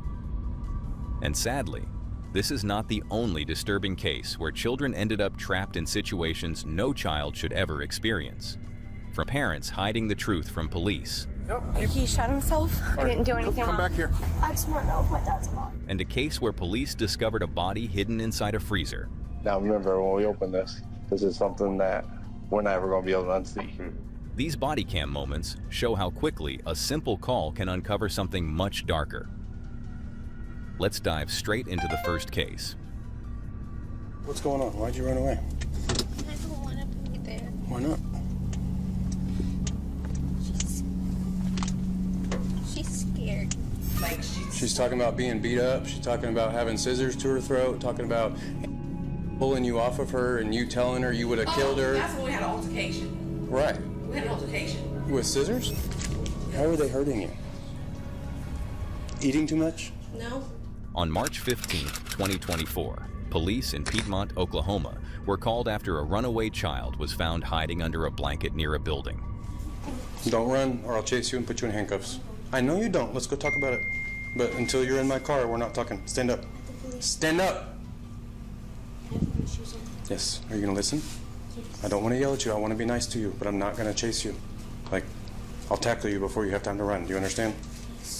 And sadly, this is not the only disturbing case where children ended up trapped in situations no child should ever experience. From parents hiding the truth from police, He shot himself. I didn't do anything Come wrong. back here. I just want to know if my dad's alive. And a case where police discovered a body hidden inside a freezer. Now remember, when we open this is something that we're never going to be able to unsee. These body cam moments show how quickly a simple call can uncover something much darker. Let's dive straight into the first case. What's going on? Why'd you run away? I don't want to be there. Why not? She's scared. Like she's talking about being beat up. She's talking about having scissors to her throat. Talking about pulling you off of her and you telling her you would have killed her. That's when we had an altercation. Right. We had an altercation. With scissors? How are they hurting you? Eating too much? No. On March 15, 2024, police in Piedmont, Oklahoma were called after a runaway child was found hiding under a blanket near a building. Don't run or I'll chase you and put you in handcuffs. I know you don't. Let's go talk about it. But until you're in my car, we're not talking. Stand up. Stand up! Yes. Are you going to listen? I don't want to yell at you. I want to be nice to you, but I'm not going to chase you. Like, I'll tackle you before you have time to run. Do you understand?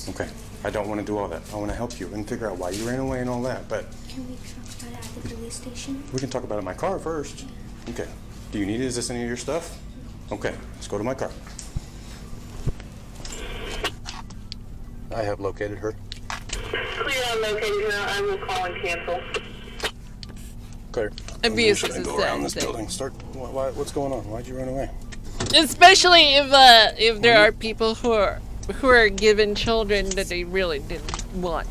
Okay. I don't want to do all that. I want to help you and figure out why you ran away and all that, but... Can we talk about it at the police station? We can talk about it in my car first. Okay. Do you need it? Is this any of your stuff? Okay. Let's go to my car. I have located her. Clear on located her. I will call and cancel. Clear. Abuse I'm is gonna the go around this thing. building. What's going on? Why'd you run away? Especially if there are people who are given children that they really didn't want.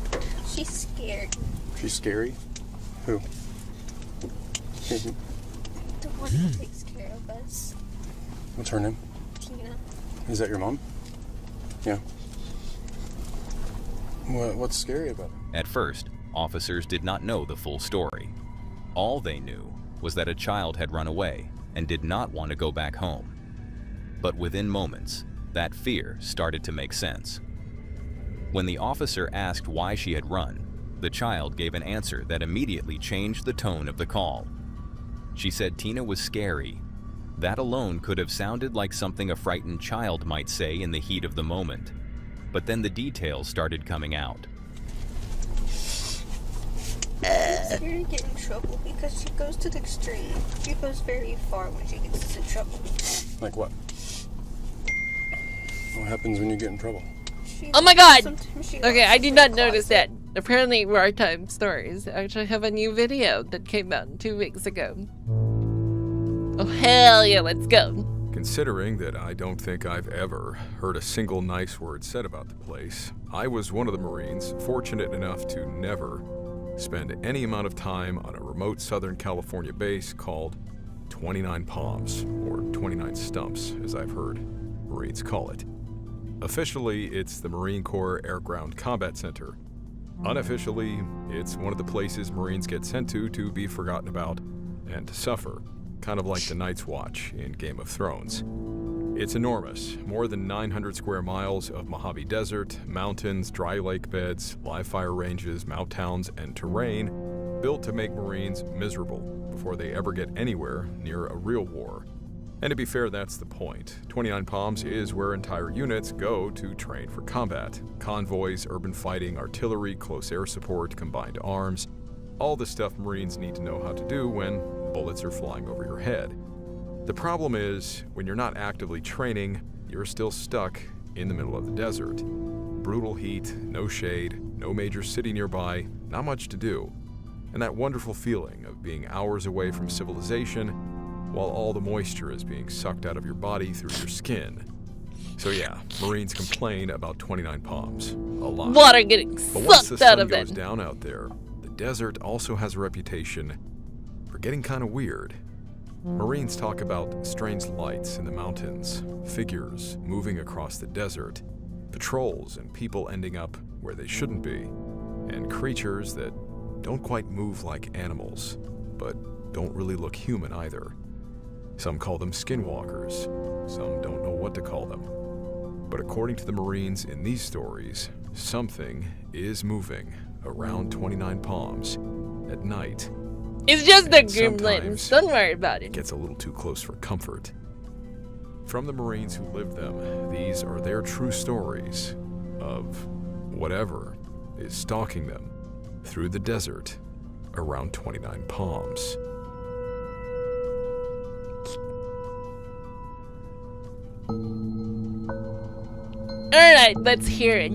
She's scared. She's scary? Who? The one who takes care of us. What's her name? Tina. Is that your mom? Yeah. What's scary about it? At first, officers did not know the full story. All they knew was that a child had run away and did not want to go back home. But within moments, that fear started to make sense. When the officer asked why she had run, the child gave an answer that immediately changed the tone of the call. She said Tina was scary. That alone could have sounded like something a frightened child might say in the heat of the moment. But then the details started coming out. I'm scared to get in trouble because she goes to the extreme. She goes very far when she gets into trouble. Like what? What happens when you get in trouble? Oh my god! Okay, I did not notice that. Apparently, Wartime Stories actually have a new video that came out 2 weeks ago. Oh hell yeah, let's go. Considering that I don't think I've ever heard a single nice word said about the place, I was one of the Marines fortunate enough to never spend any amount of time on a remote Southern California base called 29 Palms, or 29 Stumps, as I've heard Marines call it. Officially, it's the Marine Corps Air Ground Combat Center. Unofficially, it's one of the places Marines get sent to be forgotten about and to suffer, kind of like the Night's Watch in Game of Thrones. It's enormous, more than 900 square miles of Mojave Desert, mountains, dry lake beds, live fire ranges, mountain towns, and terrain built to make Marines miserable before they ever get anywhere near a real war. And to be fair, that's the point. 29 Palms is where entire units go to train for combat. Convoys, urban fighting, artillery, close air support, combined arms, all the stuff Marines need to know how to do when bullets are flying over your head. The problem is, when you're not actively training, you're still stuck in the middle of the desert. Brutal heat, no shade, no major city nearby, not much to do. And that wonderful feeling of being hours away from civilization while all the moisture is being sucked out of your body through your skin. So yeah, Marines complain about 29 Palms a lot. Water getting But once the sucked out sun of goes them. down out there, the desert also has a reputation for getting kind of weird. Marines talk about strange lights in the mountains, figures moving across the desert, patrols and people ending up where they shouldn't be, and creatures that don't quite move like animals, but don't really look human either. Some call them skinwalkers, some don't know what to call them. But according to the Marines in these stories, something is moving around 29 Palms at night. It's just the And gremlins. sometimes Don't worry about It it. gets a little too close for comfort. From the Marines who lived them, these are their true stories of whatever is stalking them through the desert around 29 Palms. Alright, let's hear it.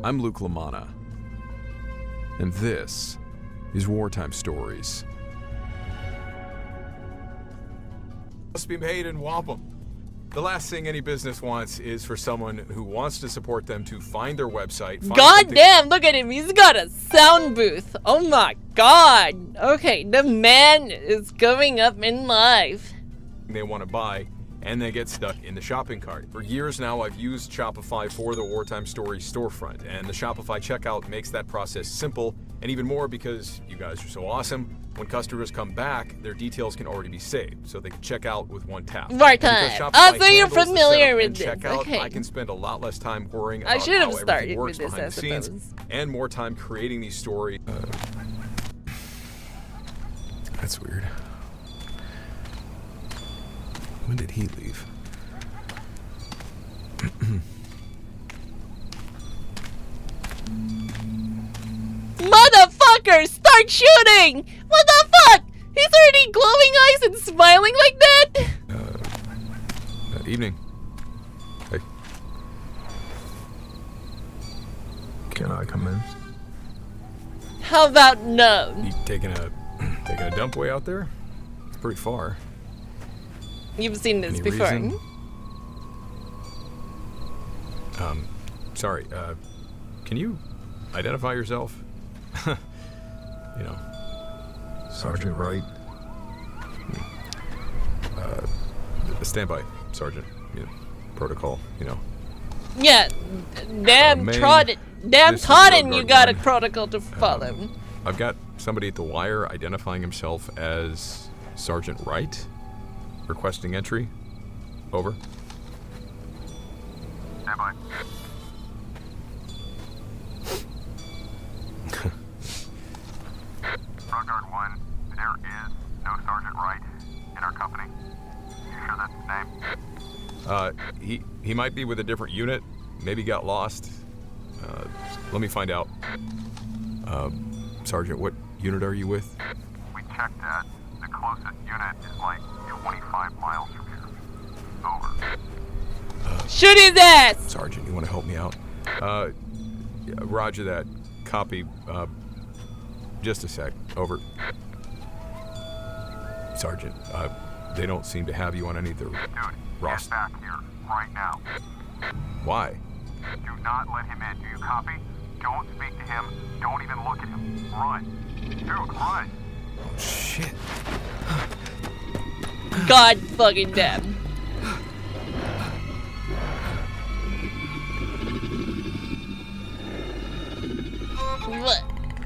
I'm Luke LaManna, and this is Wartime Stories. Must be made in wampum. The last thing any business wants is for someone who wants to support them to find their website. God damn, look at him. He's got a sound booth. Oh my god. Okay, the man is going up in life. They want to buy, and they get stuck in the shopping cart. For years now, I've used Shopify for the Wartime Stories storefront, and the Shopify checkout makes that process simple, and even more because you guys are so awesome. When customers come back, their details can already be saved, so they can check out with one tap. Wartime. Oh, so you're familiar with this. Checkout, okay. I can spend a lot less time worrying about I should have how started everything works with this, behind I the scenes, suppose. and more time creating these stories. That's weird. When did he leave? Motherfucker, start shooting! What the fuck? He's already glowing eyes and smiling like that? That evening. Hey. Can I come in? How about no? You taking a dump way out there? It's pretty far. You've seen this Any before. reason? Sorry, can you identify yourself? You know, Sergeant Wright. Stand by, Sergeant. You know, protocol, you know. Yeah, damn Maine, damn this is Totten, Road you Guard got a 1. protocol to follow. I've got somebody at the wire identifying himself as Sergeant Wright. Requesting entry. Over. Stand by. Road Guard 1, there is no Sergeant Wright in our company. You sure that's his name? He might be with a different unit. Maybe got lost. Let me find out. Sergeant, what unit are you with? We checked that. The closest unit is like 25 miles from here. Over. Shoot his ass! Sergeant, you want to help me out? Yeah, roger that. Copy. Just a sec. Over. Sergeant, they don't seem to have you on any of the Get back here, right now. Why? Do not let him in. Do you copy? Don't speak to him. Don't even look at him. Run. Dude, run. Oh, shit. God fucking damn.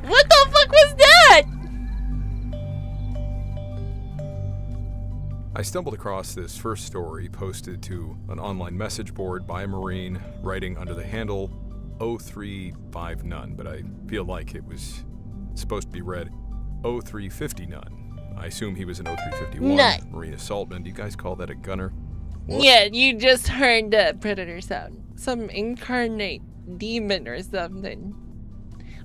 What the fuck was that? I stumbled across this first story posted to an online message board by a Marine writing under the handle 0350 none, but I feel like it was supposed to be read 0350 none. I assume he was an 0351 None. Marine assaultman. Do you guys call that a gunner? Yeah, you just heard the predator sound. Some incarnate demon or something.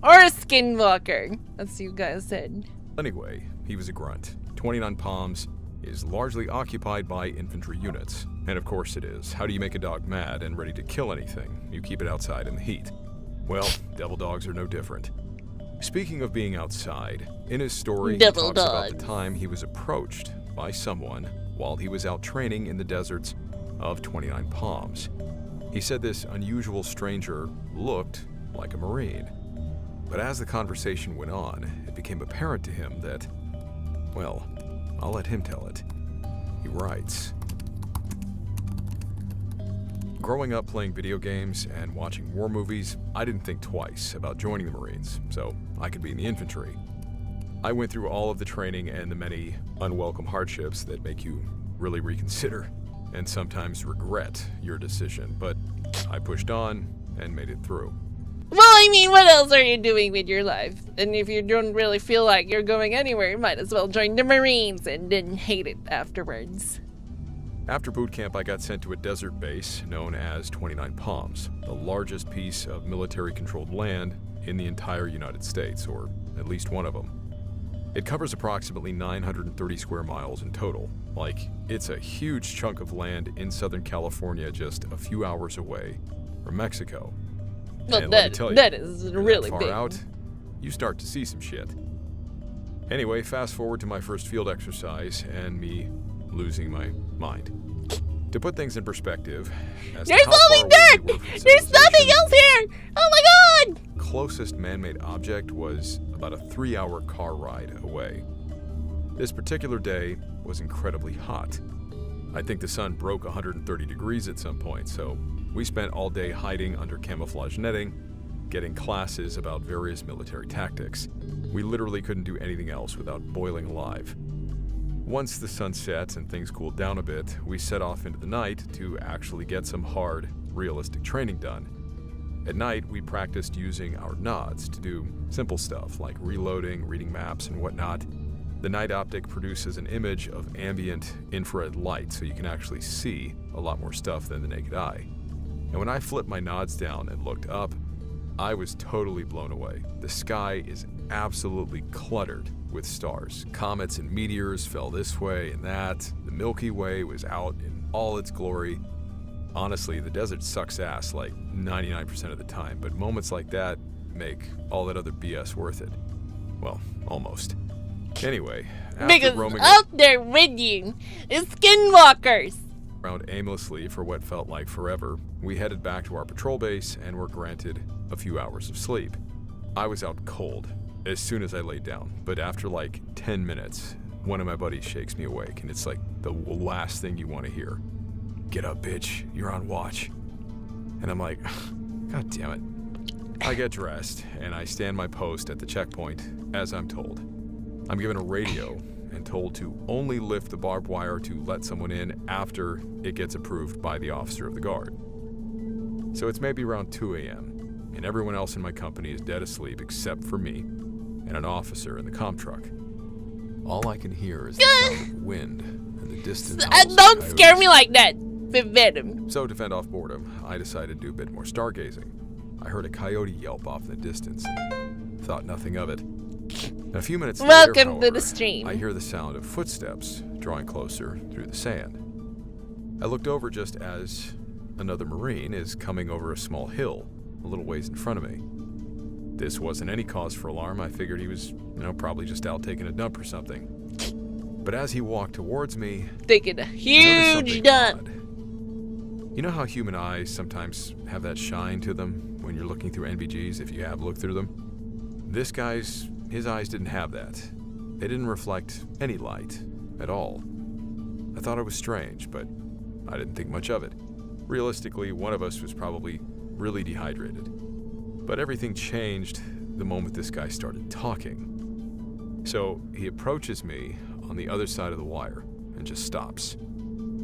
Or a skinwalker, as you guys said. Anyway, he was a grunt. 29 Palms is largely occupied by infantry units. And of course it is. How do you make a dog mad and ready to kill anything? You keep it outside in the heat. Well, devil dogs are no different. Speaking of being outside, in his story Devil he talks about dogs. the time he was approached by someone while he was out training in the deserts of 29 Palms. He said this unusual stranger looked like a Marine. But as the conversation went on, it became apparent to him that, well, I'll let him tell it. He writes, growing up playing video games and watching war movies, I didn't think twice about joining the Marines, so I could be in the infantry. I went through all of the training and the many unwelcome hardships that make you really reconsider and sometimes regret your decision, but I pushed on and made it through. Well, I mean, what else are you doing with your life? And if you don't really feel like you're going anywhere, you might as well join the Marines and then hate it afterwards. After boot camp, I got sent to a desert base known as 29 Palms, the largest piece of military-controlled land in the entire United States, or at least one of them. It covers approximately 930 square miles in total. Like, it's a huge chunk of land in Southern California just a few hours away from Mexico. Well, And let me tell you, that is you're really that far big. out, you start to see some shit. Anyway, fast forward to my first field exercise and me losing my mind. To put things in perspective, as to There's how far only away dirt! we were from There's nothing else here! Oh my god! closest man-made object was about a 3-hour car ride away. This particular day was incredibly hot. I think the sun broke 130 degrees at some point, so we spent all day hiding under camouflage netting, getting classes about various military tactics. We literally couldn't do anything else without boiling alive. Once the sun set and things cooled down a bit, we set off into the night to actually get some hard, realistic training done. At night, we practiced using our nods to do simple stuff like reloading, reading maps, and whatnot. The night optic produces an image of ambient infrared light, so you can actually see a lot more stuff than the naked eye. And when I flipped my nods down and looked up, I was totally blown away. The sky is absolutely cluttered with stars. Comets and meteors fell this way and that. The Milky Way was out in all its glory. Honestly, the desert sucks ass like 99% of the time, but moments like that make all that other BS worth it. Well, almost. Anyway, after Because roaming out there with you is skinwalkers. around aimlessly for what felt like forever, we headed back to our patrol base and were granted a few hours of sleep. I was out cold as soon as I laid down, but after like 10 minutes, one of my buddies shakes me awake, and it's like the last thing you want to hear. Get up, bitch, you're on watch. And I'm like, God damn it. I get dressed, and I stand my post at the checkpoint as I'm told. I'm given a radio and told to only lift the barbed wire to let someone in after it gets approved by the officer of the guard. So it's maybe around 2 a.m., and everyone else in my company is dead asleep except for me and an officer in the comm truck. All I can hear is the sound of wind and the distant howls of Don't scare coyotes. me like that, Venom. So to fend off boredom, I decided to do a bit more stargazing. I heard a coyote yelp off in the distance and thought nothing of it. A few minutes later, Welcome to however, the stream. I hear the sound of footsteps drawing closer through the sand. I looked over just as another Marine is coming over a small hill a little ways in front of me. This wasn't any cause for alarm. I figured he was, probably just out taking a dump or something. But as he walked towards me, Taking a I noticed huge something dump. odd. You know how human eyes sometimes have that shine to them when you're looking through NVGs, if you have looked through them? This guy's, his eyes didn't have that. They didn't reflect any light at all. I thought it was strange, but I didn't think much of it. Realistically, one of us was probably really dehydrated. But everything changed the moment this guy started talking. So he approaches me on the other side of the wire and just stops.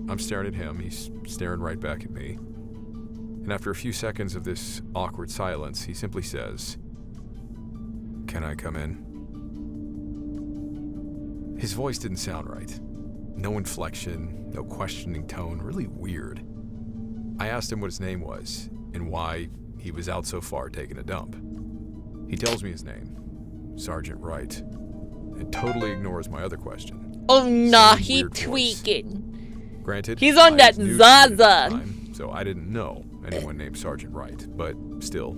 I'm staring at him, he's staring right back at me. And after a few seconds of this awkward silence, he simply says, "Can I come in?" His voice didn't sound right. No inflection, no questioning tone, really weird. I asked him what his name was and why he was out so far taking a dump. He tells me his name, Sergeant Wright, and totally ignores my other question. Oh nah, Same he weird voice. tweaking. Granted, He's on I that was new to the at the Zaza. time, so I didn't know anyone named Sergeant Wright, but still,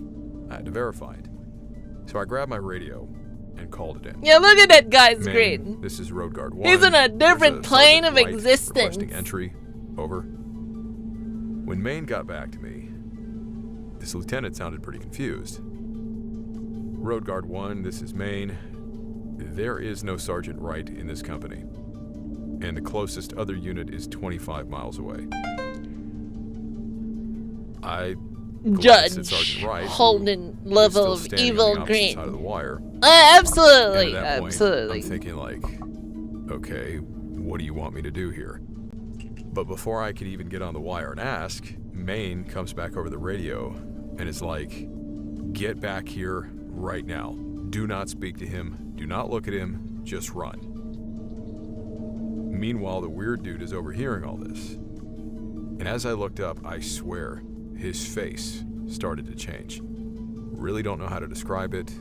I had to verify it. So I grabbed my radio and called it in. Yeah, look at that guy's Maine, grin. This is Road Guard 1. He's in a There's different plane of Sergeant Wright existence. Requesting entry. Over. When Maine got back to me, this lieutenant sounded pretty confused. Road Guard 1, this is Maine. There is no Sergeant Wright in this company, and the closest other unit is 25 miles away. I glanced at Sergeant Judge Wright, Holden who was level still of standing on evil the opposite green. side of the wire. Absolutely, And at that point, absolutely. I'm thinking like, okay, what do you want me to do here? But before I could even get on the wire and ask, Maine comes back over the radio and is like, "Get back here right now. Do not speak to him. Do not look at him. Just run." Meanwhile, the weird dude is overhearing all this. And as I looked up, I swear, his face started to change. Really don't know how to describe it.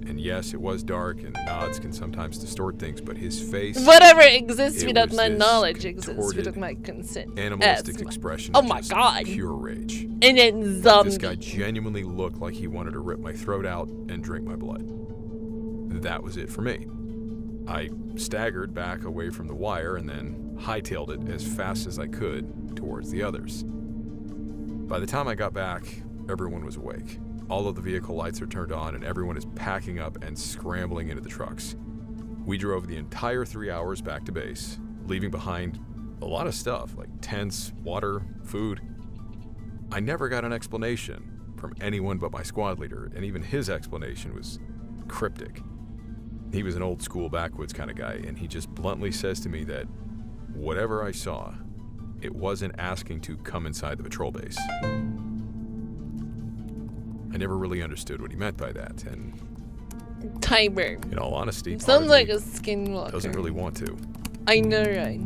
And yes, it was dark, and nods can sometimes distort things, but his face... Whatever exists without my knowledge exists without my consent. Animalistic expression Oh of my just god. pure rage. And then Like zombie. this guy genuinely looked like he wanted to rip my throat out and drink my blood. That was it for me. I staggered back away from the wire and then hightailed it as fast as I could towards the others. By the time I got back, everyone was awake. All of the vehicle lights are turned on and everyone is packing up and scrambling into the trucks. We drove the entire 3 hours back to base, leaving behind a lot of stuff like tents, water, food. I never got an explanation from anyone but my squad leader, and even his explanation was cryptic. He was an old school backwoods kind of guy, and he just bluntly says to me that whatever I saw, it wasn't asking to come inside the patrol base. I never really understood what he meant by that, and Timer. in all honesty, part Sounds of like me a skinwalker. doesn't really want to. I know, right?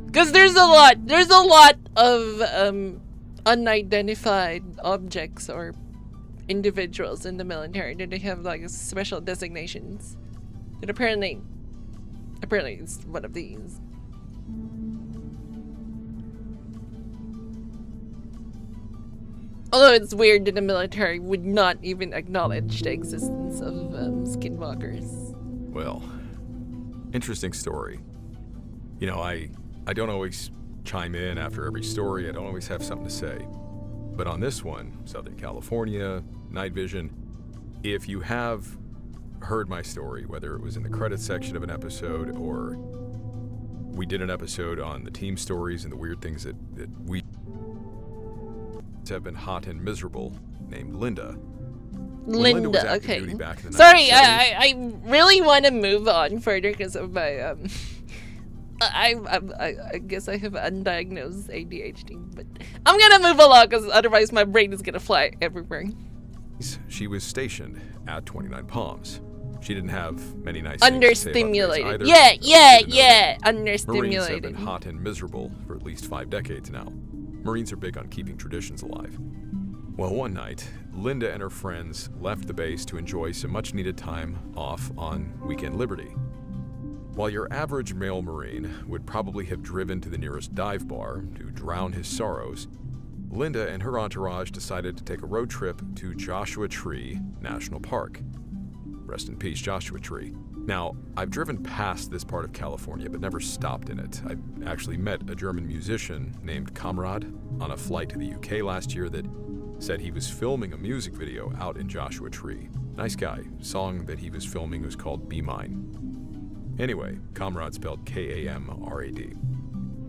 Because there's a lot of unidentified objects or individuals in the military that they have like special designations. And apparently it's one of these. Although it's weird that the military would not even acknowledge the existence of skinwalkers. Well, interesting story. You know, I don't always chime in after every story. I don't always have something to say. But on this one, Southern California, night vision, if you have heard my story, whether it was in the credits section of an episode or we did an episode on the team stories and the weird things that we have been hot and miserable, named Linda. When Linda was active okay. duty back in the Sorry, 1970s, I really want to move on further because of my I guess I have undiagnosed ADHD, but I'm gonna move along because otherwise my brain is gonna fly everywhere. she was stationed at 29 Palms. She didn't have many nice things to say about the base Understimulated. either, Yeah. but Marines have Understimulated. been hot and miserable for at least 5 decades now. Marines are big on keeping traditions alive. Well, one night, Linda and her friends left the base to enjoy some much-needed time off on Weekend Liberty. While your average male Marine would probably have driven to the nearest dive bar to drown his sorrows, Linda and her entourage decided to take a road trip to Joshua Tree National Park. Rest in peace, Joshua Tree. Now, I've driven past this part of California, but never stopped in it. I actually met a German musician named Kamrad on a flight to the UK last year that said he was filming a music video out in Joshua Tree. Nice guy. The song that he was filming was called Be Mine. Anyway, Kamrad spelled Kamrad.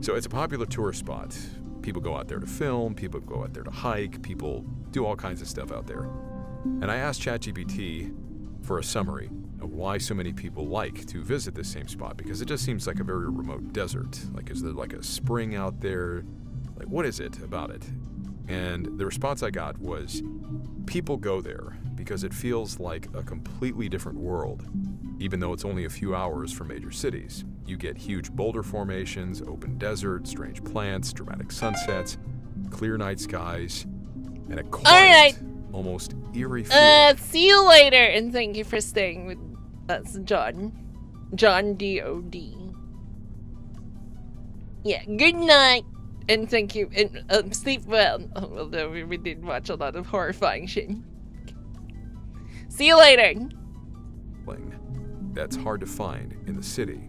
So it's a popular tourist spot. People go out there to film, people go out there to hike, people do all kinds of stuff out there. And I asked ChatGPT for a summary of why so many people like to visit this same spot, because it just seems like a very remote desert. Like, is there like a spring out there? Like, what is it about it? And the response I got was, people go there because it feels like a completely different world, even though it's only a few hours from major cities. You get huge boulder formations, open desert, strange plants, dramatic sunsets, clear night skies, and a quiet, almost eerie feel. See you later, and thank you for staying with us, John. John D.O.D. Yeah, good night, and thank you, and sleep well. Although we did watch a lot of horrifying shit. See you later. That's hard to find in the city.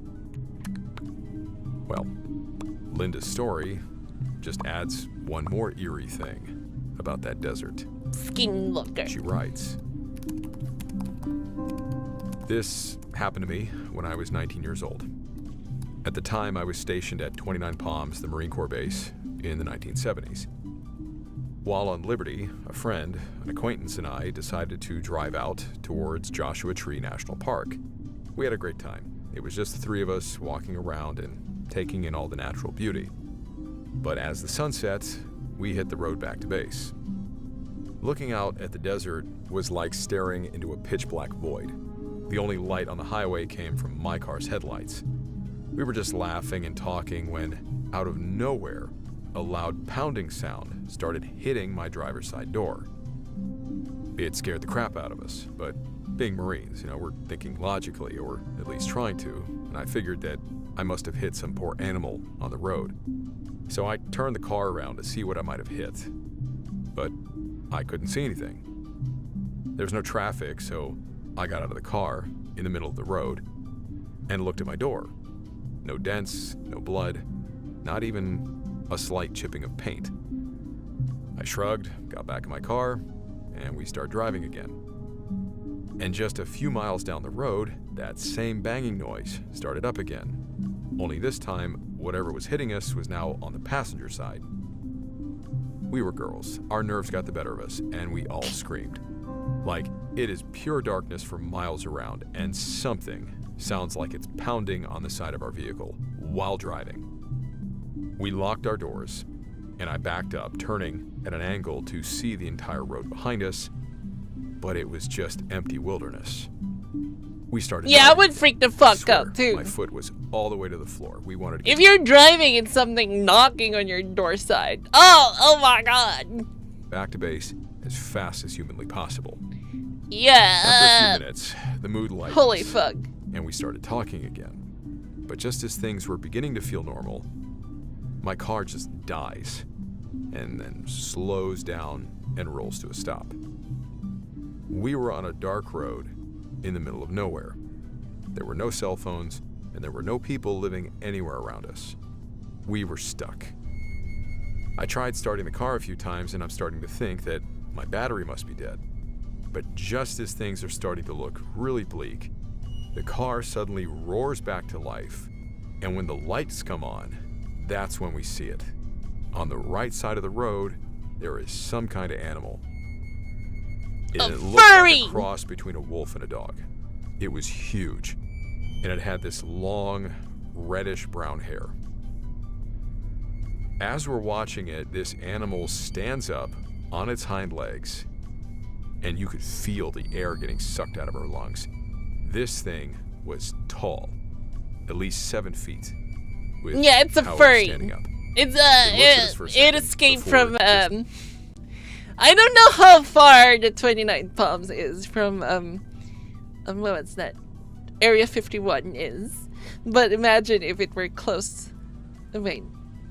Well, Linda's story just adds one more eerie thing about that desert. Skinwalker. She writes, "This happened to me when I was 19 years old. At the time, I was stationed at 29 Palms, the Marine Corps base, in the 1970s. While on liberty, a friend, an acquaintance, and I decided to drive out towards Joshua Tree National Park. We had a great time. It was just the 3 of us walking around and taking in all the natural beauty. But as the sun set, we hit the road back to base. Looking out at the desert was like staring into a pitch-black void. The only light on the highway came from my car's headlights. We were just laughing and talking when, out of nowhere, a loud pounding sound started hitting my driver's side door. It scared the crap out of us, but being Marines, we're thinking logically, or at least trying to, and I figured that I must have hit some poor animal on the road. So I turned the car around to see what I might have hit, but I couldn't see anything. There's no traffic, so I got out of the car in the middle of the road and looked at my door. No dents, no blood, not even a slight chipping of paint. I shrugged, got back in my car, and we started driving again. And just a few miles down the road, that same banging noise started up again. Only this time, whatever was hitting us was now on the passenger side. We were girls. Our nerves got the better of us, and we all screamed. Like, it is pure darkness for miles around, and something sounds like it's pounding on the side of our vehicle while driving. We locked our doors, and I backed up, turning at an angle to see the entire road behind us, but it was just empty wilderness. We started. Yeah, driving. I would freak the fuck out too. My foot was all the way to the floor. We wanted to get If you're driving and something knocking on your door side, oh my god. back to base as fast as humanly possible. Yeah. After a few minutes, the mood lightened. Holy fuck. And we started talking again. But just as things were beginning to feel normal, my car just dies and then slows down and rolls to a stop. We were on a dark road in the middle of nowhere. There were no cell phones, and there were no people living anywhere around us. We were stuck. I tried starting the car a few times, and I'm starting to think that my battery must be dead. But just as things are starting to look really bleak, the car suddenly roars back to life, and when the lights come on, that's when we see it. On the right side of the road, there is some kind of animal. It looked like a cross between a wolf and a dog. It was huge, and it had this long, reddish-brown hair. As we're watching it, this animal stands up on its hind legs, and you could feel the air getting sucked out of her lungs. This thing was tall, at least 7 feet. Yeah, it's a how it was furry. standing up. It escaped from I don't know how far the 29 Palms is from what's that? Area 51 is. But imagine if it were close. Oh, wait,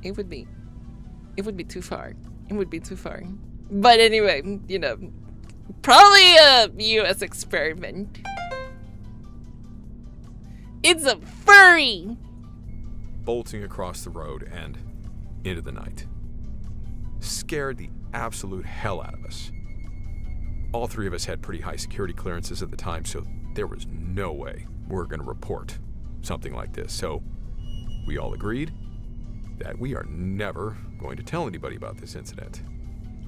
it would be too far. It would be too far. But anyway, probably a US experiment. It's a furry! Bolting across the road and into the night. Scared the absolute hell out of us. All three of us had pretty high security clearances at the time, so there was no way we were going to report something like this. So we all agreed that we are never going to tell anybody about this incident.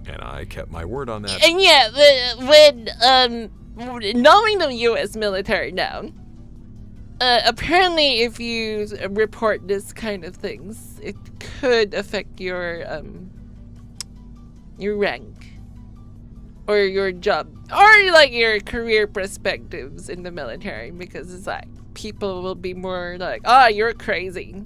And I kept my word on that. And yeah, when knowing the US military now, apparently if you report this kind of things, it could affect your rank or your job or like your career perspectives in the military, because it's like people will be more like, you're crazy,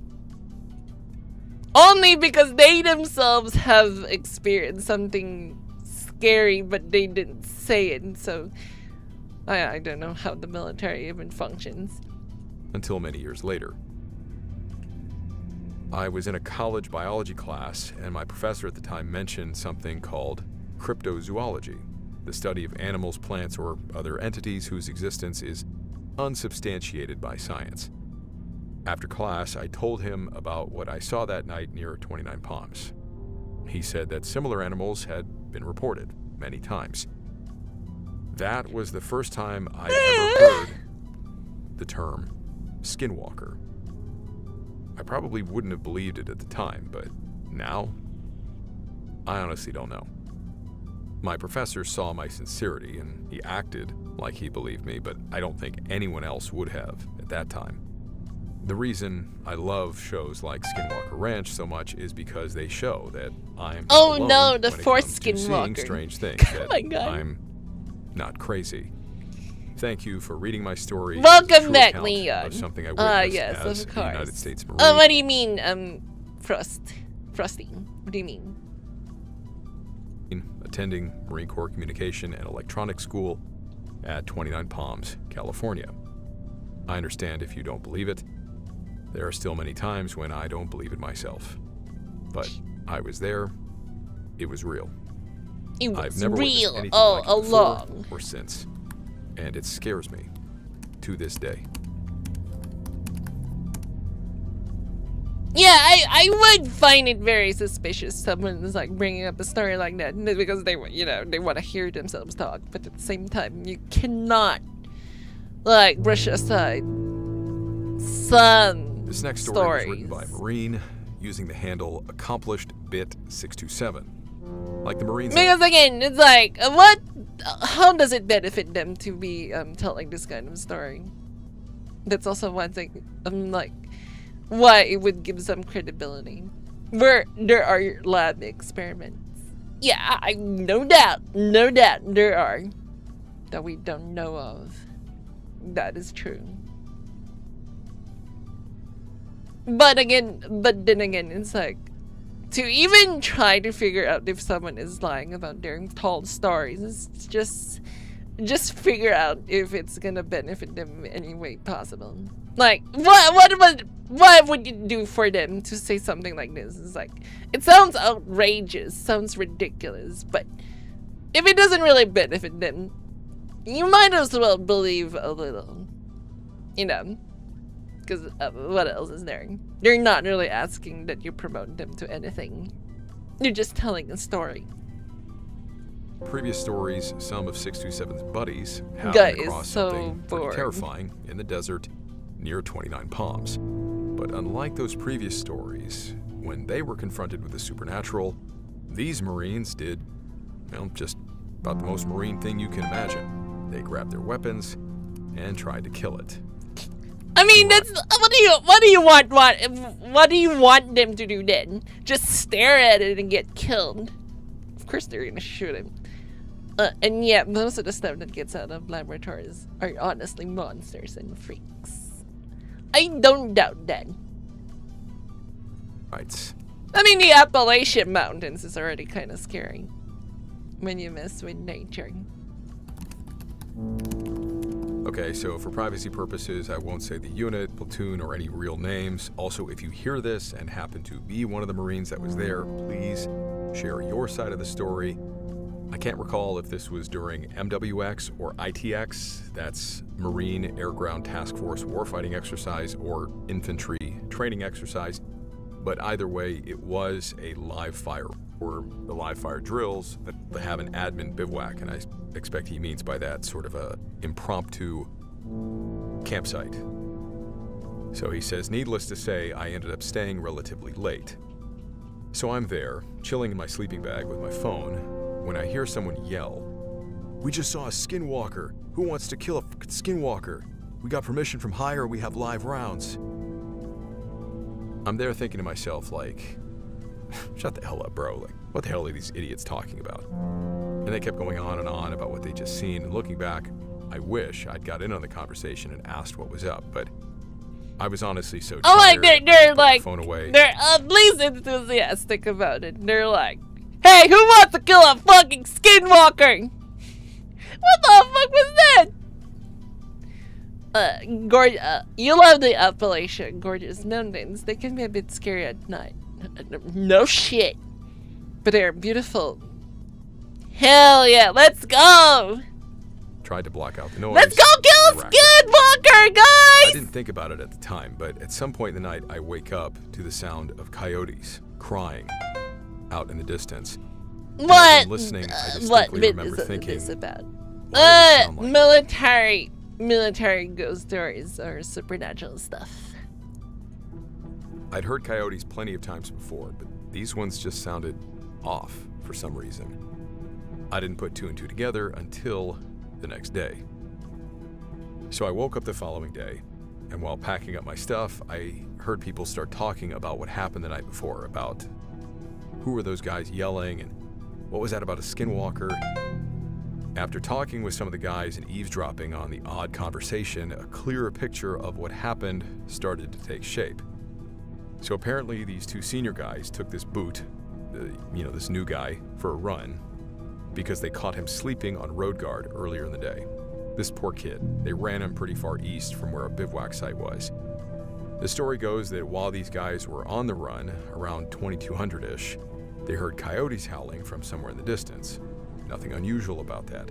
only because they themselves have experienced something scary but they didn't say it. And so I don't know how the military even functions. Until many years later. I was in a college biology class, and my professor at the time mentioned something called cryptozoology, the study of animals, plants, or other entities whose existence is unsubstantiated by science. After class, I told him about what I saw that night near 29 Palms. He said that similar animals had been reported many times. That was the first time I'd ever heard the term skinwalker. I probably wouldn't have believed it at the time, but now, I honestly don't know. My professor saw my sincerity, and he acted like he believed me, but I don't think anyone else would have at that time. The reason I love shows like Skinwalker Ranch so much is because they show that I'm not alone the when it fourth comes to seeing Skinwalker. strange things. Oh that my God. I'm not crazy. Thank you for reading my story. Welcome back, Leon. Of something I witnessed yes, as of a course. United States Marine. What do you mean, Frost? Frosty, what do you mean? Attending Marine Corps Communication and Electronics School at 29 Palms, California. I understand if you don't believe it. There are still many times when I don't believe it myself. But I was there. It was real. It was I've never real witnessed anything all like it before along. or since. And it scares me to this day. Yeah, I would find it very suspicious someone's like bringing up a story like that because they want to hear themselves talk, but at the same time you cannot like brush aside some This next story was written by a Marine using the handle accomplished bit 627. Like the Marines. Because again, it's like how does it benefit them to be telling this kind of story? That's also one thing. I'm like, why it would give some credibility where there are lab experiments. Yeah, no doubt there are that we don't know of. That is true. But then again, it's like to even try to figure out if someone is lying about their told stories. It's just figure out if it's gonna benefit them in any way possible. Like, what would you do for them to say something like this? It's like, it sounds outrageous, sounds ridiculous, but if it doesn't really benefit them, you might as well believe a little, because what else is there? They're not really asking that you promote them to anything. You're just telling a story. Previous stories, some of 627's buddies have Guy come across is so something pretty bored. terrifying in the desert near 29 Palms. But unlike those previous stories, when they were confronted with the supernatural, these Marines did, just about the most Marine thing you can imagine. They grabbed their weapons and tried to kill it. I mean, that's what do you want them to do then? Just stare at it and get killed? Of course they're gonna shoot him. And yeah, most of the stuff that gets out of laboratories are honestly monsters and freaks. I don't doubt that. Right. I mean, the Appalachian Mountains is already kind of scary when you mess with nature. Okay, so for privacy purposes, I won't say the unit, platoon, or any real names. Also, if you hear this and happen to be one of the Marines that was there, please share your side of the story. I can't recall if this was during MWX or ITX, that's Marine Air Ground Task Force Warfighting Exercise or Infantry Training Exercise, but either way, it was a live fire, or the live fire drills that they have an admin bivouac, and I expect he means by that sort of a impromptu campsite. So he says, needless to say, I ended up staying relatively late. So I'm there, chilling in my sleeping bag with my phone, when I hear someone yell, "We just saw a skinwalker. Who wants to kill a skinwalker? We got permission from higher, we have live rounds." I'm there thinking to myself, like, shut the hell up, bro. Like, what the hell are these idiots talking about? And they kept going on and on about what they just seen, and looking back, I wish I'd got in on the conversation and asked what was up, but I was honestly so tired. They're like, phone away. they're at least enthusiastic about it. They're like, hey, who wants to kill a fucking skinwalker? What the fuck was that? You love the Appalachian gorgeous mountains. They can be a bit scary at night. No shit. But they're beautiful. Hell yeah, let's go! Tried to block out the noise. Let's go kill a skinwalker, guys! I didn't think about it at the time, but at some point in the night, I wake up to the sound of coyotes crying out in the distance. And as I'm listening, I distinctly remember thinking, this about? Like military ghost stories or supernatural stuff. I'd heard coyotes plenty of times before, but these ones just sounded off for some reason. I didn't put two and two together until the next day. So I woke up the following day, and while packing up my stuff, I heard people start talking about what happened the night before, about who were those guys yelling, and what was that about a skinwalker? After talking with some of the guys and eavesdropping on the odd conversation, a clearer picture of what happened started to take shape. So apparently these two senior guys took this boot, this new guy, for a run because they caught him sleeping on road guard earlier in the day. This poor kid, they ran him pretty far east from where a bivouac site was. The story goes that while these guys were on the run, around 2200-ish, they heard coyotes howling from somewhere in the distance. Nothing unusual about that.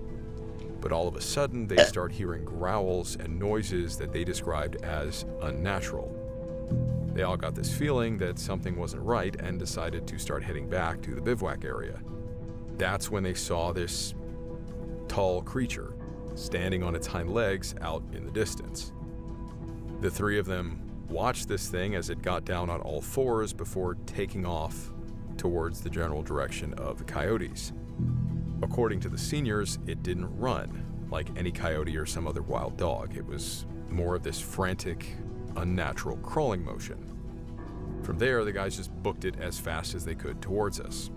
But all of a sudden, they start hearing growls and noises that they described as unnatural. They all got this feeling that something wasn't right and decided to start heading back to the bivouac area. That's when they saw this tall creature standing on its hind legs out in the distance. The three of them watched this thing as it got down on all fours before taking off towards the general direction of the coyotes. According to the seniors, it didn't run like any coyote or some other wild dog. It was more of this frantic, unnatural crawling motion. From there, the guys just booked it as fast as they could towards us.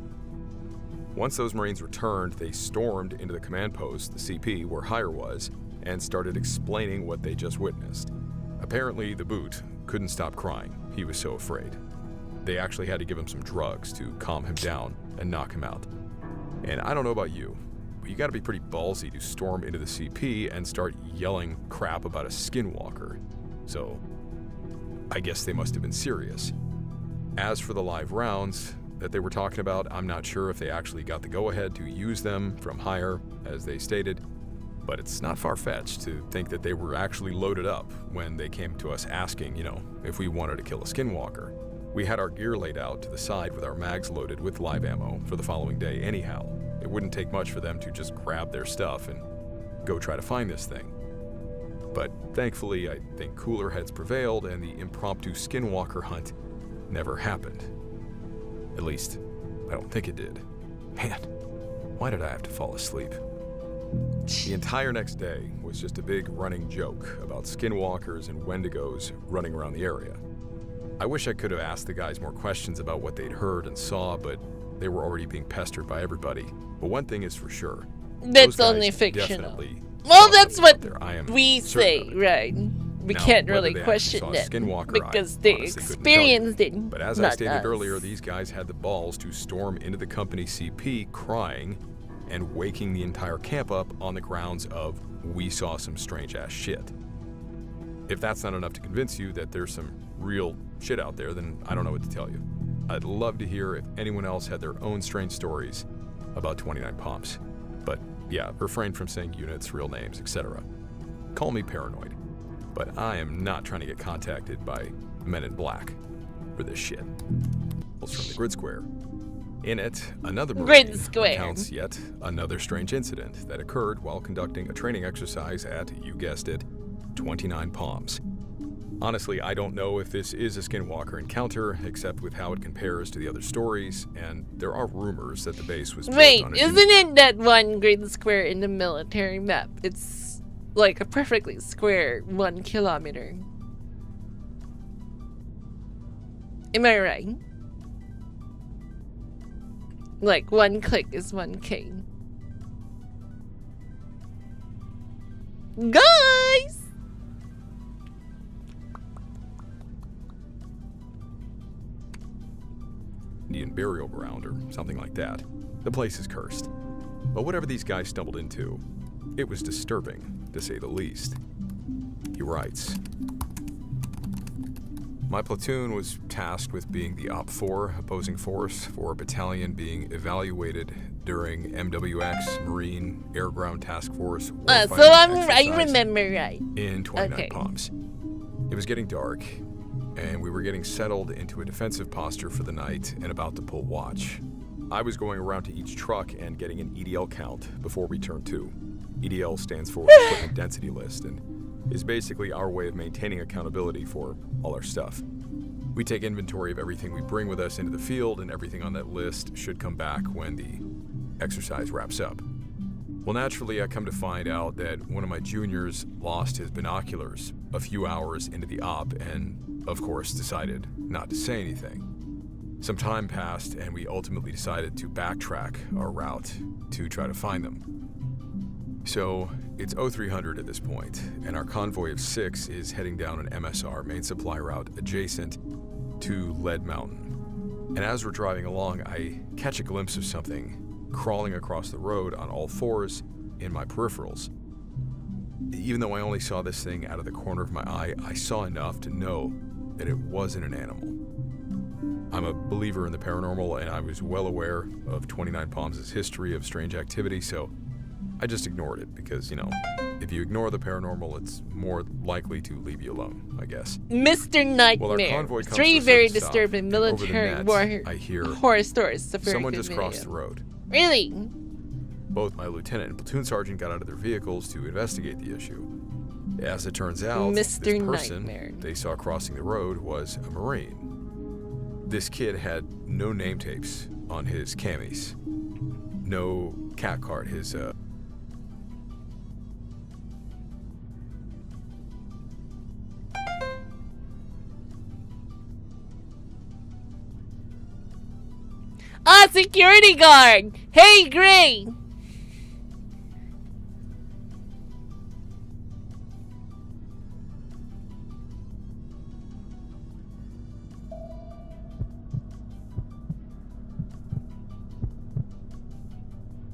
Once those Marines returned, they stormed into the command post, the CP, where Hire was, and started explaining what they just witnessed. Apparently, the boot couldn't stop crying. He was so afraid. They actually had to give him some drugs to calm him down and knock him out. And I don't know about you, but you gotta be pretty ballsy to storm into the CP and start yelling crap about a skinwalker. So, I guess they must have been serious. As for the live rounds that they were talking about, I'm not sure if they actually got the go-ahead to use them from Hire, as they stated, but it's not far-fetched to think that they were actually loaded up when they came to us asking, if we wanted to kill a skinwalker. We had our gear laid out to the side with our mags loaded with live ammo for the following day anyhow. It wouldn't take much for them to just grab their stuff and go try to find this thing. But thankfully, I think cooler heads prevailed and the impromptu skinwalker hunt never happened. At least, I don't think it did. Man, why did I have to fall asleep? The entire next day was just a big running joke about skinwalkers and wendigos running around the area. I wish I could have asked the guys more questions about what they'd heard and saw, but they were already being pestered by everybody. But one thing is for sure. That's only fictional. Well, that's what we say, right? We can't really question it because they experienced it. But as I stated earlier, these guys had the balls to storm into the company CP crying and waking the entire camp up on the grounds of, we saw some strange ass shit. If that's not enough to convince you that there's some real shit out there, then I don't know what to tell you. I'd love to hear if anyone else had their own strange stories about 29 Palms. But yeah, refrain from saying units, real names, etc. Call me paranoid, but I am not trying to get contacted by Men in Black for this shit. From the grid square. In it, another Marine recounts yet another strange incident that occurred while conducting a training exercise at, you guessed it, 29 Palms. Honestly, I don't know if this is a skinwalker encounter, except with how it compares to the other stories, and there are rumors that the base was built on isn't it that one grid square in the military map? It's like a perfectly square 1 kilometer. Am I right? Like 1 click is 1K. Guys! Indian burial ground or something like that. The place is cursed. But whatever these guys stumbled into, it was disturbing, to say the least. He writes, my platoon was tasked with being the OP-4 opposing force for a battalion being evaluated during MWX, Marine Air Ground Task Force. So I remember right. In 29 Palms. It was getting dark, and we were getting settled into a defensive posture for the night and about to pull watch. I was going around to each truck and getting an EDL count before we turn 2. EDL stands for Equipment Density List and is basically our way of maintaining accountability for all our stuff. We take inventory of everything we bring with us into the field, and everything on that list should come back when the exercise wraps up. Well, naturally, I come to find out that one of my juniors lost his binoculars a few hours into the op and, of course, decided not to say anything. Some time passed, and we ultimately decided to backtrack our route to try to find them. So, it's 0300 at this point, and our convoy of 6 is heading down an MSR main supply route adjacent to Lead Mountain. And as we're driving along, I catch a glimpse of something crawling across the road on all fours in my peripherals. Even though I only saw this thing out of the corner of my eye, I saw enough to know that it wasn't an animal. I'm a believer in the paranormal, and I was well aware of 29 Palms' history of strange activity, so I just ignored it because, you know, if you ignore the paranormal, it's more likely to leave you alone, I guess. Mr. Nightmare. Well, our convoy comes 3 to a very sudden stop, disturbing and over the military net, I hear horror stories. It's a very someone good just video. crossed the road. Really? Both my lieutenant and platoon sergeant got out of their vehicles to investigate the issue. As it turns out, Mr. this person Nightmare. they saw crossing the road was a Marine. This kid had no name tapes on his camis, no cat card. His security guard! Hey, Gray!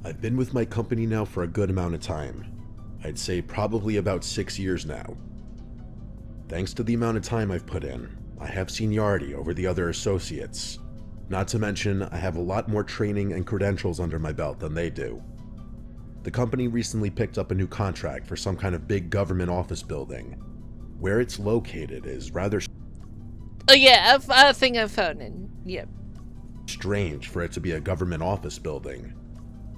I've been with my company now for a good amount of time. I'd say probably about 6 years now. Thanks to the amount of time I've put in, I have seniority over the other associates. Not to mention, I have a lot more training and credentials under my belt than they do. The company recently picked up a new contract for some kind of big government office building. Where it's located is rather Oh yeah, I think I found it. Yep. strange for it to be a government office building.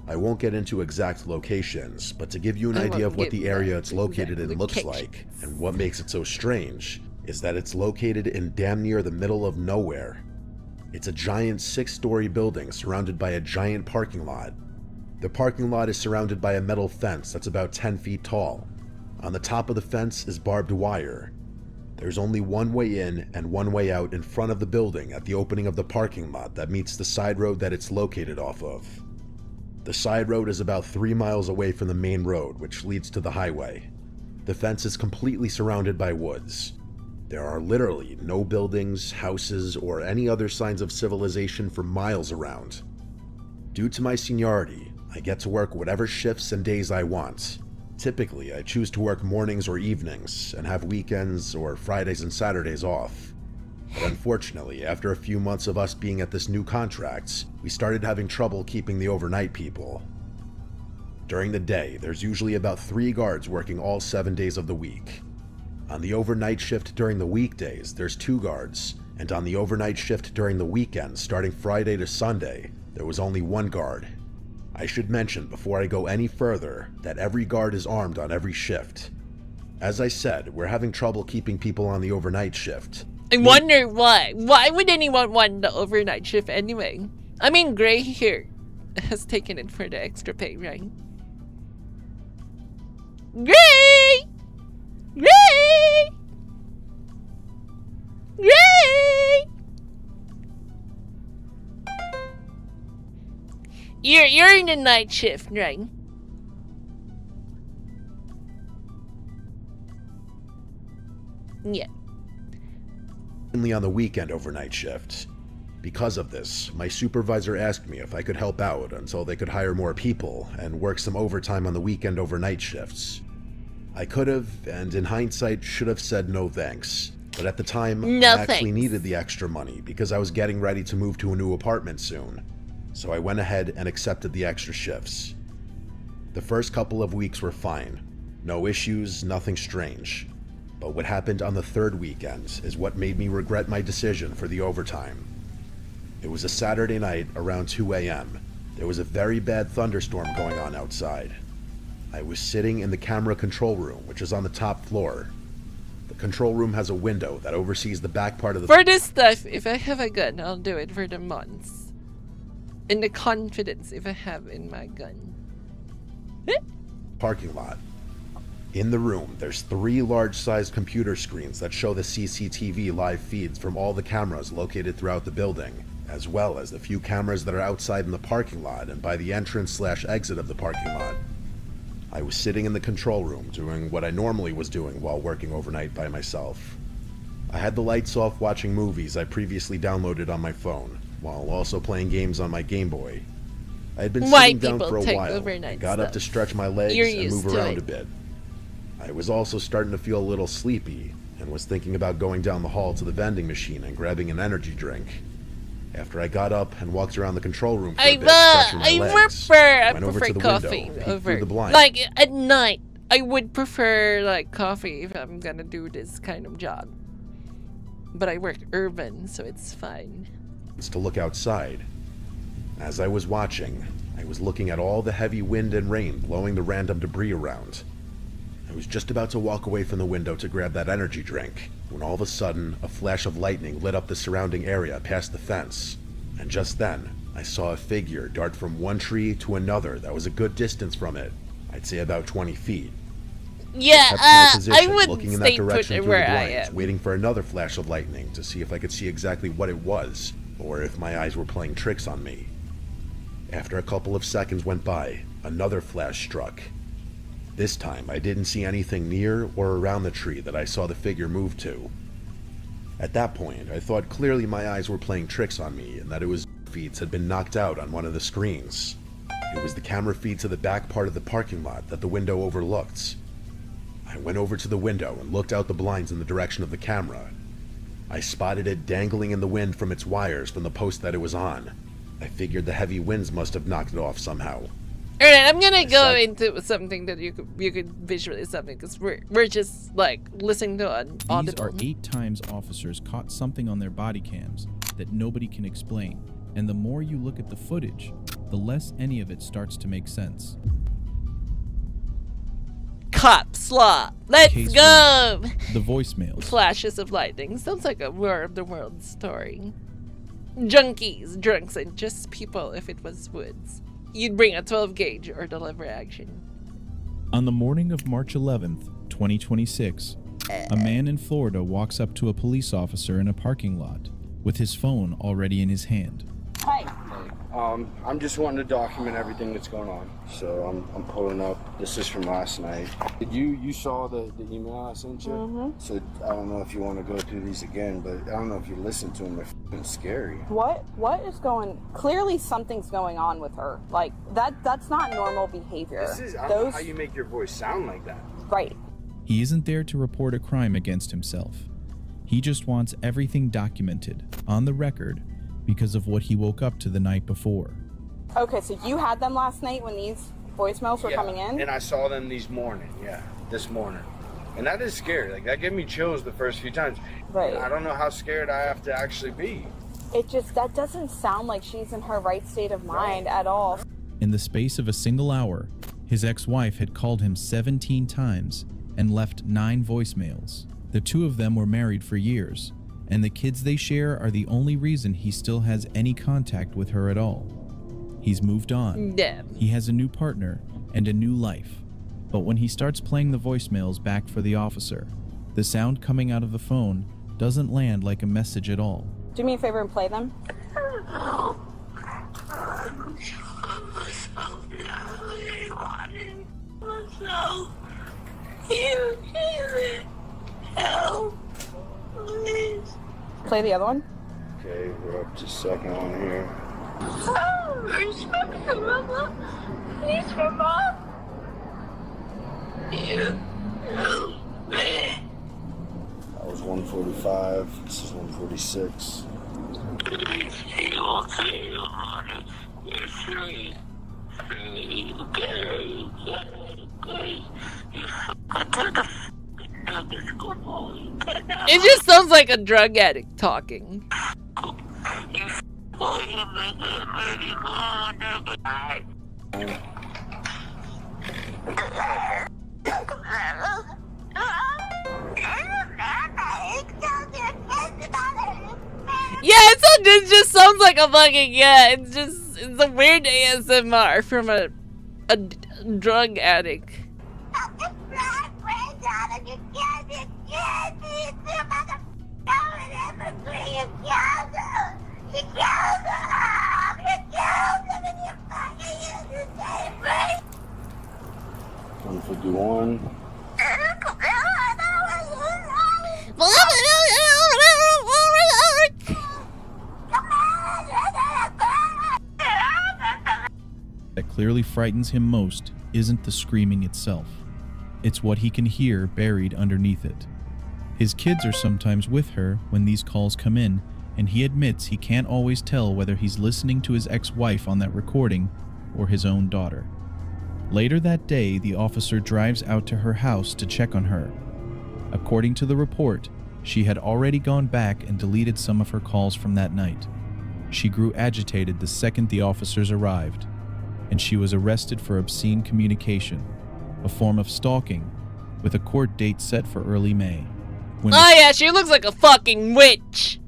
I won't get into exact locations, but to give you an I idea won't of what give the area it's exact located in looks locations. like, and what makes it so strange, is that it's located in damn near the middle of nowhere. It's a giant 6-story building surrounded by a giant parking lot. The parking lot is surrounded by a metal fence that's about 10 feet tall. On the top of the fence is barbed wire. There's only one way in and one way out in front of the building at the opening of the parking lot that meets the side road that it's located off of. The side road is about 3 miles away from the main road, which leads to the highway. The fence is completely surrounded by woods. There are literally no buildings, houses, or any other signs of civilization for miles around. Due to my seniority, I get to work whatever shifts and days I want. Typically, I choose to work mornings or evenings, and have weekends or Fridays and Saturdays off. But unfortunately, after a few months of us being at this new contract, we started having trouble keeping the overnight people. During the day, there's usually about 3 guards working all 7 days of the week. On the overnight shift during the weekdays, there's 2 guards, and on the overnight shift during the weekends, starting Friday to Sunday, there was only 1 guard. I should mention before I go any further that every guard is armed on every shift. As I said, we're having trouble keeping people on the overnight shift. I wonder why. Why would anyone want the overnight shift anyway? I mean, Gray here has taken it for the extra pay, right? Gray! Gray! Gray! You're in the night shift, right? Yeah. Mainly on the weekend overnight shift. Because of this, my supervisor asked me if I could help out until they could hire more people and work some overtime on the weekend overnight shifts. I could have, and in hindsight, should have said no thanks. But at the time, No I actually thanks. needed the extra money because I was getting ready to move to a new apartment soon. So I went ahead and accepted the extra shifts. The first couple of weeks were fine. No issues, nothing strange. But what happened on the 3rd weekend is what made me regret my decision for the overtime. It was a Saturday night around 2 a.m. There was a very bad thunderstorm going on outside. I was sitting in the camera control room, which is on the top floor. The control room has a window that oversees the back part of the For this stuff, if I have a gun, I'll do it for the months. And the confidence if I have in my gun. parking lot. In the room, there's 3 large-sized computer screens that show the CCTV live feeds from all the cameras located throughout the building, as well as the few cameras that are outside in the parking lot and by the entrance/exit of the parking lot. I was sitting in the control room doing what I normally was doing while working overnight by myself. I had the lights off watching movies I previously downloaded on my phone, while also playing games on my Game Boy. I had been White sitting down people for a take while overnight and got up to stuff. stretch my legs You're and used move to around it. a bit. I was also starting to feel a little sleepy and was thinking about going down the hall to the vending machine and grabbing an energy drink. After I got up and walked around the control room for a bit, stretching my legs, I went over prefer to the coffee window, peeked over through the blind. like at night. I would prefer like coffee if I'm gonna do this kind of job. But I work urban, so it's fine. To look outside. As I was watching, I was looking at all the heavy wind and rain blowing the random debris around. I was just about to walk away from the window to grab that energy drink, when all of a sudden, a flash of lightning lit up the surrounding area past the fence. And just then, I saw a figure dart from one tree to another that was a good distance from it. I'd say about 20 feet. Yeah, I kept my position, I would looking in that stay put direction through where the I blinds, am. waiting for another flash of lightning to see if I could see exactly what it was, or if my eyes were playing tricks on me. After a couple of seconds went by, another flash struck. This time, I didn't see anything near or around the tree that I saw the figure move to. At that point, I thought clearly my eyes were playing tricks on me and that it was feeds had been knocked out on one of the screens. It was the camera feed to the back part of the parking lot that the window overlooked. I went over to the window and looked out the blinds in the direction of the camera. I spotted it dangling in the wind from its wires from the post that it was on. I figured the heavy winds must have knocked it off somehow. Alright, I'm gonna go into something that you could visualize something because we're just like listening to an These audible. are 8 times officers caught something on their body cams that nobody can explain. And the more you look at the footage, the less any of it starts to make sense. Cop slaw. Let's Case go. 1, the voicemails. Flashes of lightning. Sounds like a War of the Worlds story. Junkies, drunks, and just people if it was woods. You'd bring a 12 gauge or deliver action. On the morning of March 11th, 2026, a man in Florida walks up to a police officer in a parking lot with his phone already in his hand. Hi. I'm just wanting to document everything that's going on. So I'm pulling up. This is from last night. You saw the email I sent you? Mm-hmm. So I don't know if you want to go through these again, but I don't know if you listened to them. They're f***ing scary. What is going? Clearly something's going on with her. Like that's not normal behavior. I don't know how you make your voice sound like that. Right. He isn't there to report a crime against himself. He just wants everything documented, on the record, because of what he woke up to the night before. Okay, so you had them last night when these voicemails were coming in? And I saw them this morning. And that is scary. Like, that gave me chills the first few times. Right. I don't know how scared I have to actually be. That doesn't sound like she's in her right state of mind at all. In the space of a single hour, his ex-wife had called him 17 times and left 9 voicemails. The two of them were married for years, and the kids they share are the only reason he still has any contact with her at all. He's moved on. Yeah. He has a new partner and a new life. But when he starts playing the voicemails back for the officer, the sound coming out of the phone doesn't land like a message at all. Do me a favor and play them. Play the other one. Okay, we're up to second one here. That was 145. This is 146. It just sounds like a drug addict talking. Yeah, it just sounds like a fucking it's a weird ASMR from a drug addict. clearly frightens him most isn't the screaming itself. It's what he can hear buried underneath it. His kids are sometimes with her when these calls come in, and he admits he can't always tell whether he's listening to his ex-wife on that recording or his own daughter. Later that day, the officer drives out to her house to check on her. According to the report, she had already gone back and deleted some of her calls from that night. She grew agitated the second the officers arrived, and she was arrested for obscene communication, a form of stalking, with a court date set for early May. When Oh yeah, she looks like a fucking witch.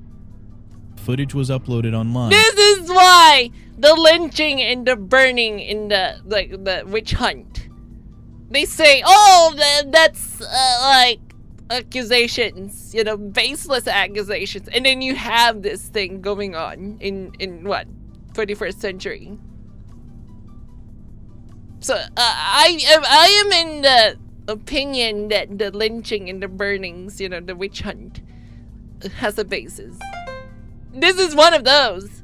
footage was uploaded online, This is why the lynching and the burning in the witch hunt. They say, oh, that's like accusations, you know, baseless accusations, and then you have this thing going on in what, 21st century. So I am in the opinion that the lynching and the burnings, you know, the witch hunt, has a basis. This is one of those.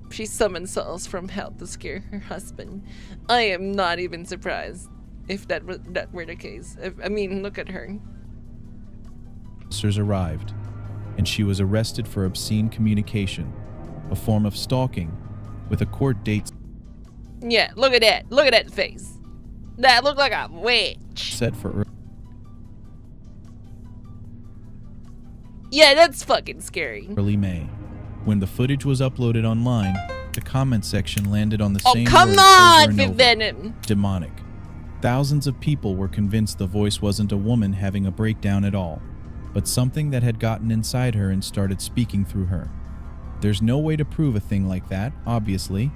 She summoned souls from hell to scare her husband. I am not even surprised if that were the case. I mean, look at her. officers arrived, and she was arrested for obscene communication, a form of stalking, with a court date Yeah, look at that. Look at that face. That looked like a witch. set for Yeah, that's fucking scary. early May. When the footage was uploaded online, the comment section landed on the Oh, same come words on, over and over. Venom. Demonic. Thousands of people were convinced the voice wasn't a woman having a breakdown at all, but something that had gotten inside her and started speaking through her. There's no way to prove a thing like that, obviously,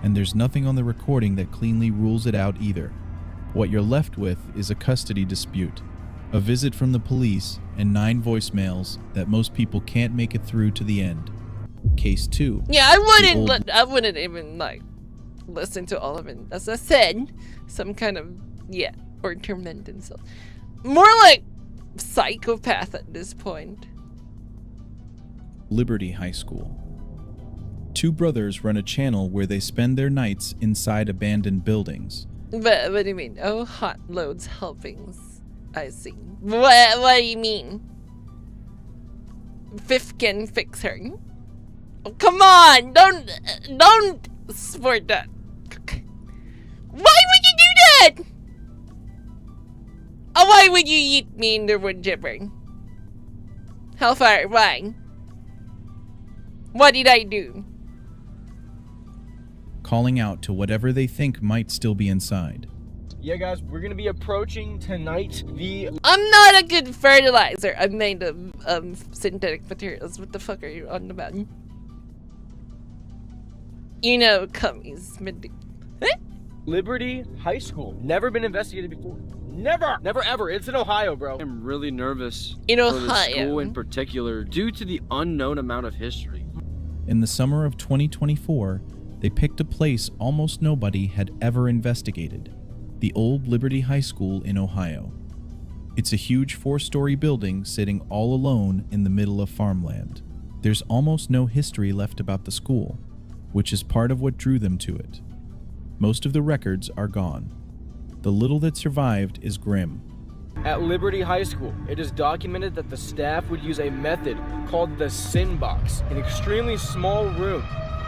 and there's nothing on the recording that cleanly rules it out either. What you're left with is a custody dispute, a visit from the police, and 9 voicemails that most people can't make it through to the end. Case 2. Yeah, I wouldn't even like listen to all of it. As I said, some kind of or torment himself. More like psychopath at this point. Liberty High School. 2 brothers run a channel where they spend their nights inside abandoned buildings. But what do you mean? Oh, hot loads helpings. I see. What do you mean? Fifth can fix her. Oh, come on! Don't sport that. Why would you do that? Oh, why would you eat me in the wood chipper? Hellfire, why? What did I do? Calling out to whatever they think might still be inside. Yeah, guys, we're gonna be approaching tonight I'm not a good fertilizer. I'm made of synthetic materials. What the fuck are you on about? You know, cummies. Liberty High School. Never been investigated before. Never ever. It's in Ohio, bro. I'm really nervous in for Ohio. the school in particular due to the unknown amount of history. In the summer of 2024, they picked a place almost nobody had ever investigated, the old Liberty High School in Ohio. It's a huge 4-story building sitting all alone in the middle of farmland. There's almost no history left about the school, which is part of what drew them to it. Most of the records are gone. The little that survived is grim. At Liberty High School, it is documented that the staff would use a method called the sin box, an extremely small room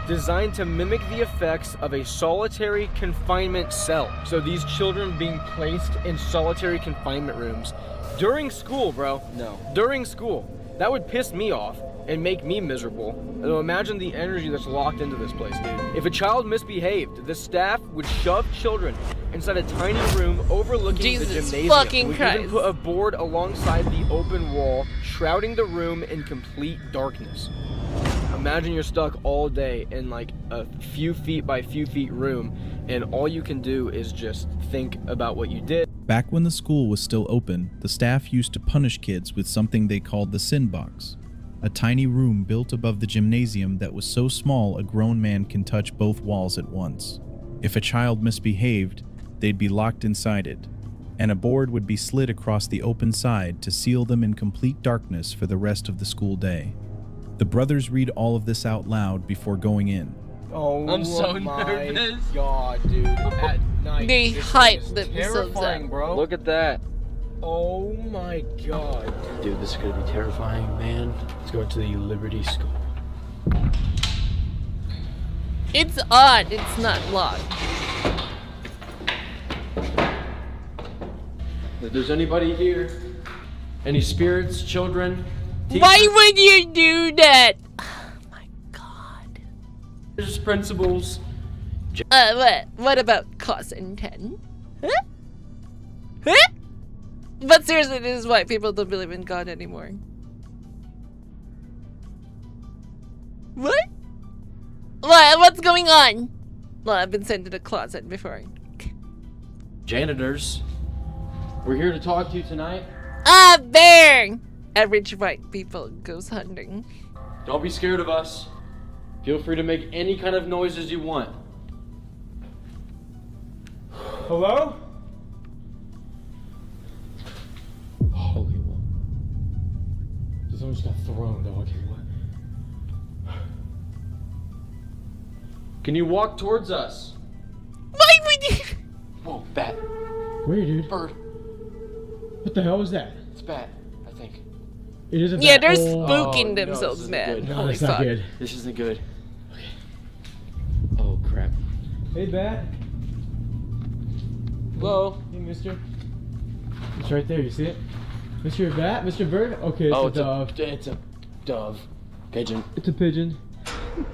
designed to mimic the effects of a solitary confinement cell. So these children being placed in solitary confinement rooms during school, bro. No. During school. That would piss me off and make me miserable. So imagine the energy that's locked into this place, dude. If a child misbehaved, the staff would shove children inside a tiny room overlooking the gymnasium. Fucking We'd Christ. even put a board alongside the open wall, shrouding the room in complete darkness. Imagine you're stuck all day in like a few feet by few feet room, and all you can do is just think about what you did. Back when the school was still open, the staff used to punish kids with something they called the sin box, a tiny room built above the gymnasium that was so small a grown man can touch both walls at once. If a child misbehaved, they'd be locked inside it, and a board would be slid across the open side to seal them in complete darkness for the rest of the school day. The brothers read all of this out loud before going in. Oh, I'm so my nervous. God, dude. At night. They this hype thing is themselves terrifying, up. bro. Look at that. Oh my God. Dude, this is gonna be terrifying, man. Let's go into the Liberty School. It's odd. It's not locked. If there's anybody here, any spirits, children, Why would you do that? teachers, principals. What about cousin 10? Huh? Huh? But seriously, this is why people don't believe in God anymore. What? What's going on? Well, I've been sent to the closet before. Janitors. We're here to talk to you tonight. Ah, bear! Average white people goes hunting. Don't be scared of us. Feel free to make any kind of noises you want. Hello? Holy what? Someone just got thrown though. Okay, what? Can you walk towards us? Why would you? Whoa, bat. Where, dude? Bird. What the hell is that? It's bat, I think. It isn't. Yeah, bat. they're spooking themselves, man. No, Holy it's not fuck. good. This isn't good. Okay. Oh crap. Hey, bat. Hello. Hey, mister. It's right there. You see it? Mr. Bat? Mr. Bird? Okay, it's a dove. It's a dove. Pigeon. It's a pigeon.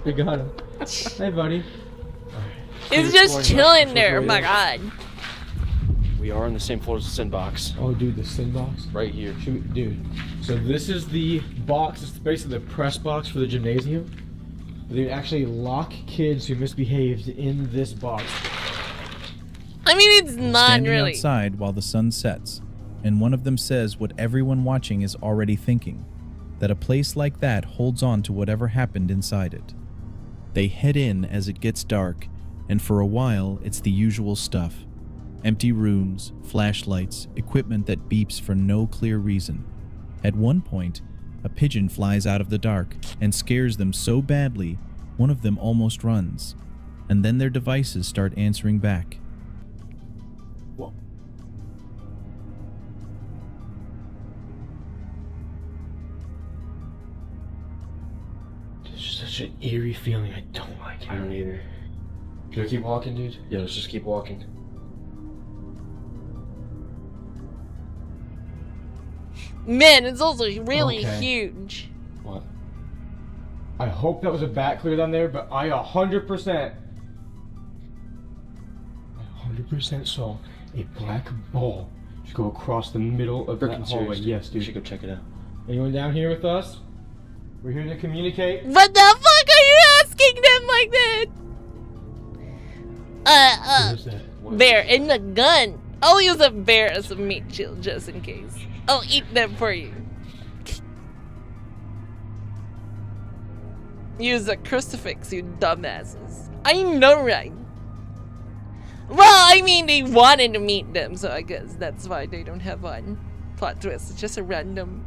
We got him. Hey, buddy. It's just chilling there. Oh my god. We are on the same floor as the sin box. Oh, dude, the sin box? Right here. Dude. So this is the box. It's basically the press box for the gymnasium. They actually lock kids who misbehaved in this box. I mean, it's not Standing really. outside while the sun sets, and one of them says what everyone watching is already thinking, that a place like that holds on to whatever happened inside it. They head in as it gets dark, and for a while it's the usual stuff. Empty rooms, flashlights, equipment that beeps for no clear reason. At one point, a pigeon flies out of the dark and scares them so badly, one of them almost runs. And then their devices start answering back. Whoa. There's such an eerie feeling. I don't like it. I don't either. Should I keep walking, dude? Yeah, let's just keep walking. Man, it's also really Okay. huge. What? I hope that was a bat clear down there, but I 100% saw a black ball just go across the middle of that hallway. Yes, dude. You should go check it out. Anyone down here with us? We're here to communicate. What the fuck are you asking them like that? What is that? Bear in the gun. I'll use a bear as a meat shield just in case. I'll eat them for you. Use a crucifix, you dumbasses. I know, right? Well, I mean, they wanted to meet them, so I guess that's why they don't have one. Plot twist, it's just a random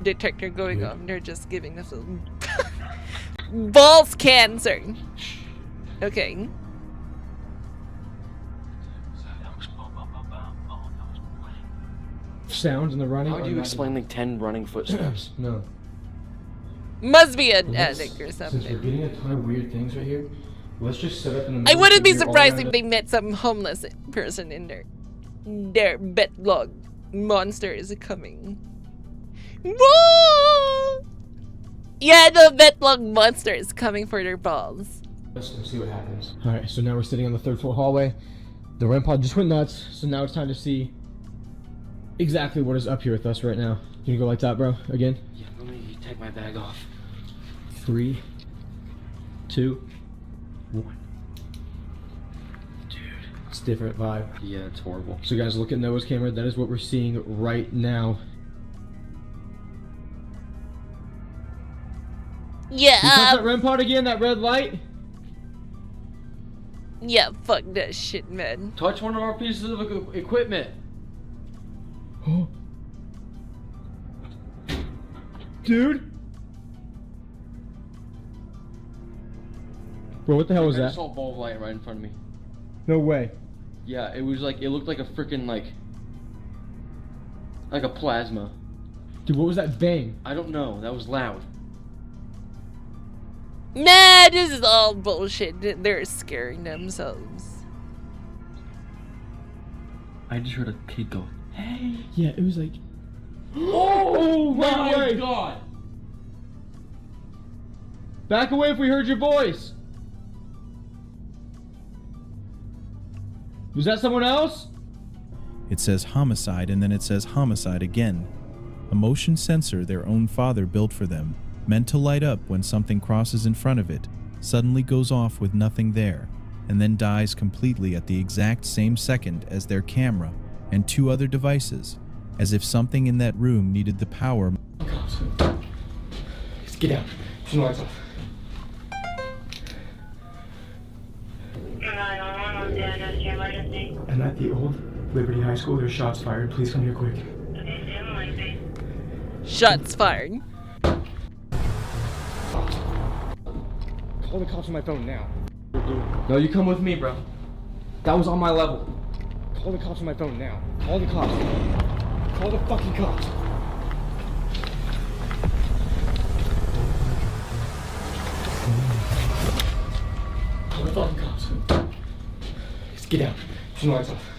detector going on. They're just giving us a balls cancer. Okay. Sounds in the running. How do you explain like 10 running footsteps? No. Must be an addict or Since we're something. getting a ton of weird things right here, let's just set up in the middle. I wouldn't be so we're all surprised around if they met some homeless person in there. Their betlog monster is coming. Whoa! Yeah, the betlog monster is coming for their balls. Let's see what happens. Alright, so now we're sitting on the third floor hallway. The REM pod just went nuts, so now it's time to see exactly what is up here with us right now. Can you go like that, bro? Again? Yeah, let me take my bag off. 3, 2, 1. Dude, it's a different vibe. Yeah, it's horrible. So guys, look at Noah's camera. That is what we're seeing right now. Yeah, Can you touch that REM pod again, that red light? Yeah, fuck that shit, man. Touch one of our pieces of equipment. Dude. Bro, what the hell was I that? just saw a ball of light right in front of me. No way. Yeah, it was like, it looked like a freaking like a plasma. Dude, what was that bang? I don't know. That was loud. Nah, this is all bullshit. They're scaring themselves. I just heard a kid go, hey. Yeah, it was like. Oh my god! Back away if we heard your voice. Was that someone else? It says homicide and then it says homicide again. A motion sensor their own father built for them, meant to light up when something crosses in front of it, suddenly goes off with nothing there, and then dies completely at the exact same second as their camera and 2 other devices, as if something in that room needed the power. Just get out. Turn the lights off. 911, what's the address to your emergency? I'm at the old Liberty High School. There's shots fired. Please come here quick. Okay, stay on the line, please. Shots fired. Call the cops on my phone now. No, you come with me, bro. That was on my level. Call the cops on my phone now. Call the cops. Call the fucking cops. Call the fucking cops. Just get out. Turn the lights off.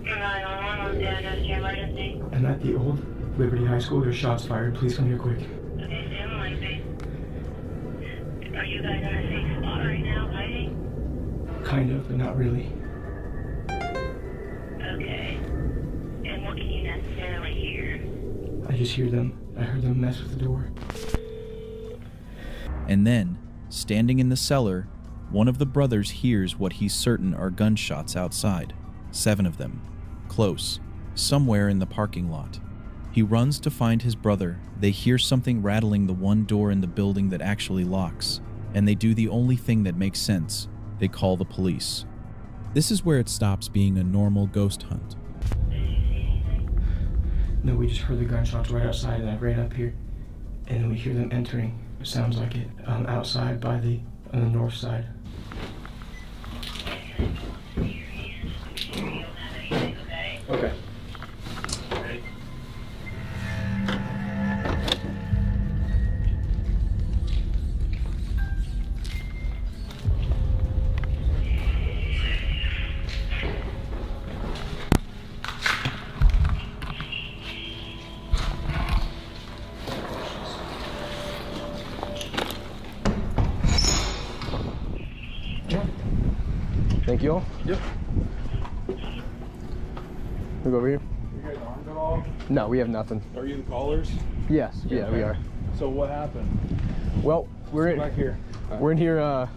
911, what's the address to your emergency? I'm at the old Liberty High School. There's shots fired. Please come here quick. Okay, stay on the line, please. Are you guys in a safe spot right now, hiding? Kind of, but not really. Okay. And what can you necessarily hear? I just hear them. I heard them mess with the door. And then, standing in the cellar, one of the brothers hears what he's certain are gunshots outside. 7 of them. Close. Somewhere in the parking lot. He runs to find his brother. They hear something rattling the one door in the building that actually locks. And they do the only thing that makes sense. They call the police. This is where it stops being a normal ghost hunt. No, we just heard the gunshots right outside and I ran up here. And then we hear them entering. It sounds like it. Outside by on the north side. Okay. Thank you all. Yep. We go over here. You guys armed at all? No, we have nothing. Are you the callers? Yes, yeah, we are. So what happened? Well, we're back here. We're in here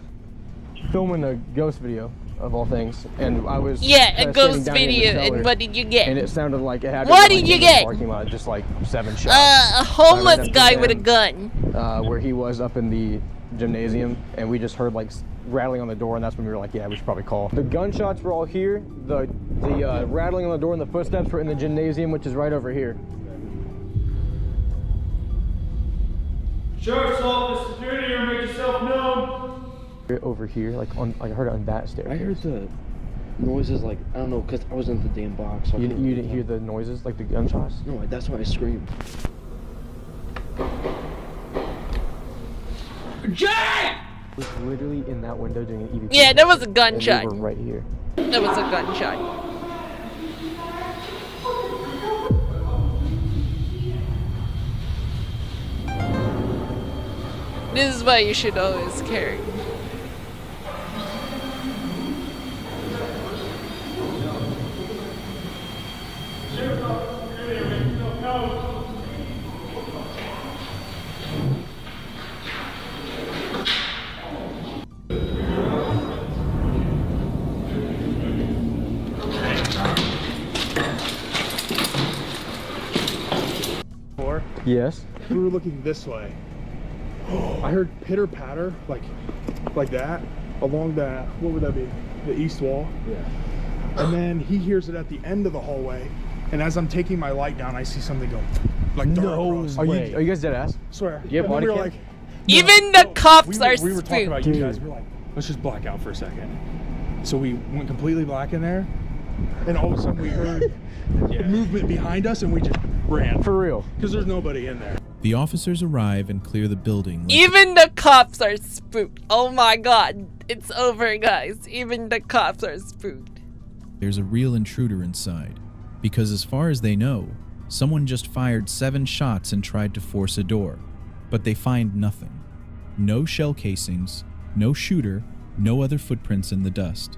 filming a ghost video of all things, and I was a ghost video. And what did you get? And it sounded like it had. What did you get? Parking lot, just like 7 shots. A homeless guy with a gun. Where he was up in the gymnasium, and we just heard like rattling on the door, and that's when we were like, yeah, we should probably call. The gunshots were all here. The rattling on the door and the footsteps were in the gymnasium, which is right over here. Sheriff's office, security room, make yourself known. Over here, like I heard it on that staircase. I heard the noises, like, I don't know, because I was in the damn box. So you didn't hear the noises, like the gunshots? No, that's why I screamed. Jack! Was literally in that window doing an EVP. Yeah, that was a gunshot. And we were right here. That was a gunshot. This is why you should always carry. Yes. We were looking this way. I heard pitter patter, like that, along that, what would that be? The east wall? Yeah. And then he hears it at the end of the hallway, and as I'm taking my light down, I see something go, like dart across. Are you guys dead ass? Swear. Do you have And then body we were cam? like, Even the cops are We were talking about spooked. you guys. We were like, let's just black out for a second. So we went completely black in there, and all of a sudden we heard movement behind us, and we just ran. For real. Because there's nobody in there. The officers arrive and clear the building. Even the cops are spooked. Oh my god. It's over, guys. Even the cops are spooked. There's a real intruder inside, because as far as they know, someone just fired 7 shots and tried to force a door, but they find nothing. No shell casings, no shooter, no other footprints in the dust.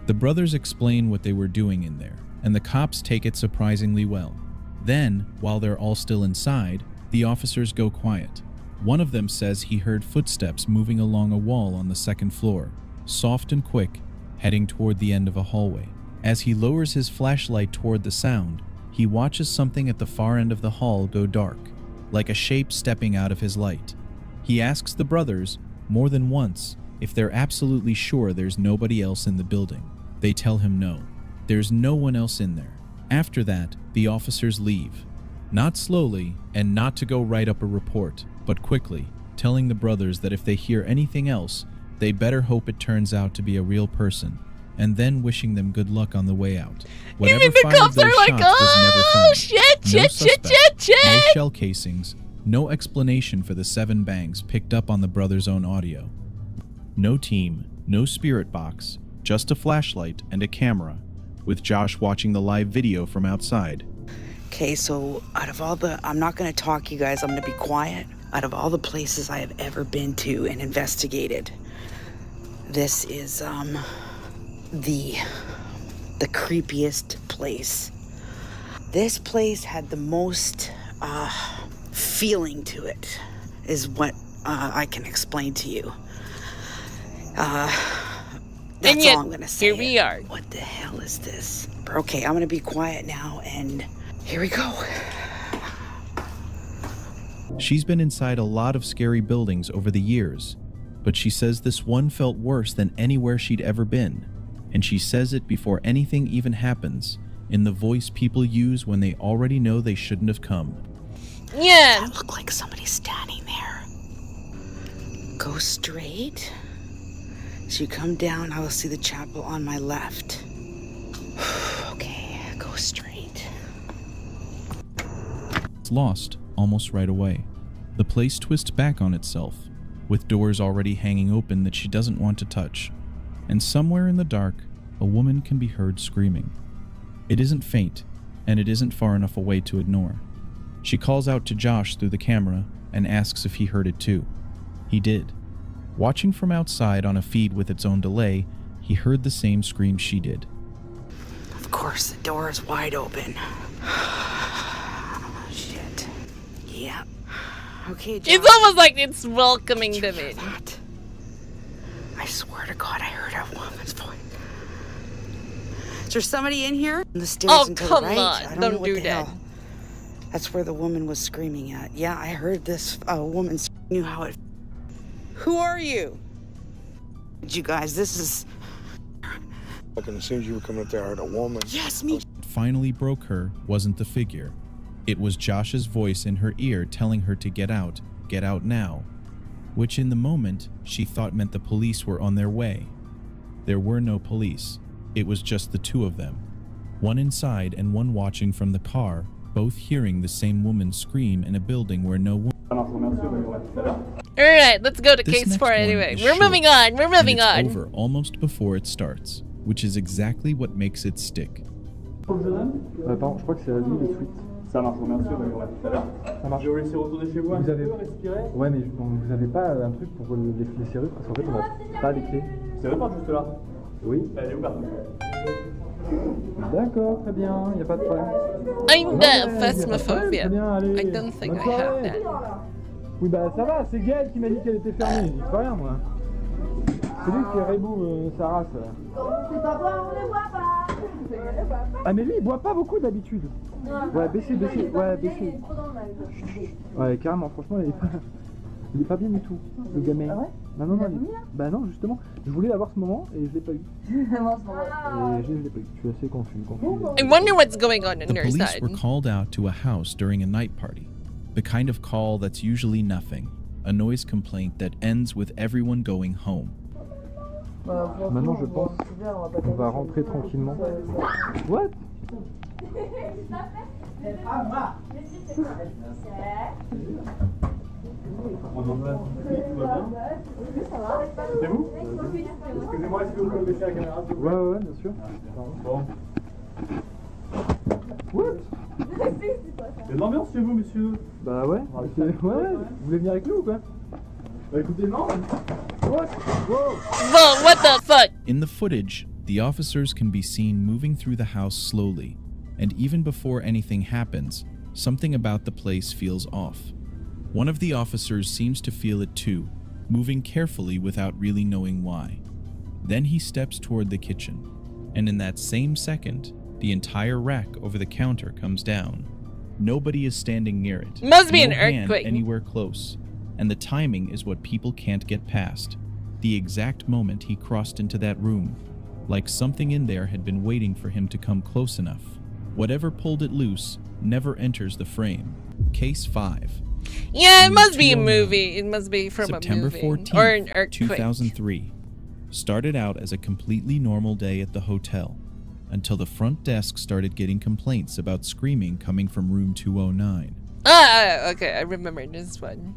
The brothers explain what they were doing in there, and the cops take it surprisingly well. Then, while they're all still inside, the officers go quiet. One of them says he heard footsteps moving along a wall on the 2nd floor, soft and quick, heading toward the end of a hallway. As he lowers his flashlight toward the sound, he watches something at the far end of the hall go dark, like a shape stepping out of his light. He asks the brothers, more than once, if they're absolutely sure there's nobody else in the building. They tell him no. There's no one else in there. After that, the officers leave. Not slowly, and not to go write up a report, but quickly, telling the brothers that if they hear anything else, they better hope it turns out to be a real person, and then wishing them good luck on the way out. Whatever Even the fired cops those are like, shots was never oh, found. shit, No shit, suspect, shit. no shell casings, no explanation for the 7 bangs picked up on the brothers' own audio. No team, no spirit box, just a flashlight and a camera, with Josh watching the live video from outside. Okay, so out of all the, I'm not going to talk, you guys, I'm going to be quiet. Out of all the places I have ever been to and investigated, this is the creepiest place. This place had the most feeling to it, is what I can explain to you. That's And yet, all I'm going to say. here we are. What the hell is this? Okay, I'm going to be quiet now, and here we go. She's been inside a lot of scary buildings over the years, but she says this one felt worse than anywhere she'd ever been, and she says it before anything even happens, in the voice people use when they already know they shouldn't have come. Yeah. That looked like somebody standing there. Go straight. As you come down, I will see the chapel on my left. Okay, go straight. It's lost almost right away. The place twists back on itself, with doors already hanging open that she doesn't want to touch, and somewhere in the dark, a woman can be heard screaming. It isn't faint, and it isn't far enough away to ignore. She calls out to Josh through the camera and asks if he heard it too. He did. Watching from outside on a feed with its own delay, he heard the same scream she did. Of course, the door is wide open. Shit. Yeah. Okay, Josh. It's almost like it's welcoming them in. I swear to God, I heard a woman's voice. Is there somebody in here? On the stairs Oh, and to come the right? on. I don't Don't know what do the that. hell. That's where the woman was screaming at. Yeah, I heard this woman knew how it. Who are you? You guys, this is. Like, as soon as you were coming up there, I heard a woman. Yes, me. What finally broke her wasn't the figure. It was Josh's voice in her ear telling her to get out now, which in the moment she thought meant the police were on their way. There were no police. It was just the two of them, one inside and one watching from the car, both hearing the same woman scream in a building where no woman. Alright, let's go to This case next 4 one anyway. is We're short, moving on. We're moving and on. it's over almost before it starts, which is exactly what makes it stick. Pardon, je crois que c'est la vie des suites. Ça marche, merci, on va tout à l'heure. Ça marche. Je vais laisser retourner chez vous. Vous avez respirer. Ouais, mais vous avez pas un truc pour les serrures parce qu'en fait on a pas les clés. C'est vrai, juste là. Oui. Elle est ouverte. D'accord, très bien, y a pas de problème. I'm phasmophobia. I don't think I have that. Oui, bah ça va, c'est Gaël qui m'a dit qu'elle était fermée. J'y peux rien, moi. C'est lui qui est rebou sa race. C'est pas boire, on les voit pas. Ah, mais lui, il boit pas beaucoup d'habitude. Ouais, baissez. Ouais, baissez. Ouais, carrément, franchement, il est pas bien du tout, le gamin. Ah ouais? Non. Bah non, justement. Je voulais avoir ce moment et je l'ai pas eu. Et je l'ai pas eu. Je suis assez confus. I wonder what's going on on The your police side. were called out to a house during a night party, the kind of call that's usually nothing, a noise complaint that ends with everyone going home. Maintenant, je pense qu'on va rentrer tranquillement. What? C'est vous? Excusez-moi, est-ce que vous pouvez baisser la caméra? Ouais, bien sûr. Bon. What? Il y a de l'ambiance chez vous, monsieur? Bah ouais, ouais, vous voulez venir avec nous ou quoi? Bah écoutez, non. What? Whoa! Whoa, what the fuck? In the footage, the officers can be seen moving through the house slowly, and even before anything happens, something about the place feels off. One of the officers seems to feel it too, moving carefully without really knowing why. Then he steps toward the kitchen, and in that same second, the entire rack over the counter comes down. Nobody is standing near it. Must be no an earthquake. hand anywhere close, and the timing is what people can't get past. The exact moment he crossed into that room, like something in there had been waiting for him to come close enough. Whatever pulled it loose never enters the frame. Case 5. Yeah, it must be a movie. It must be from September a movie 14th, or an earthquake. 2003. Started out as a completely normal day at the hotel, until the front desk started getting complaints about screaming coming from room 209. Okay, I remember this one.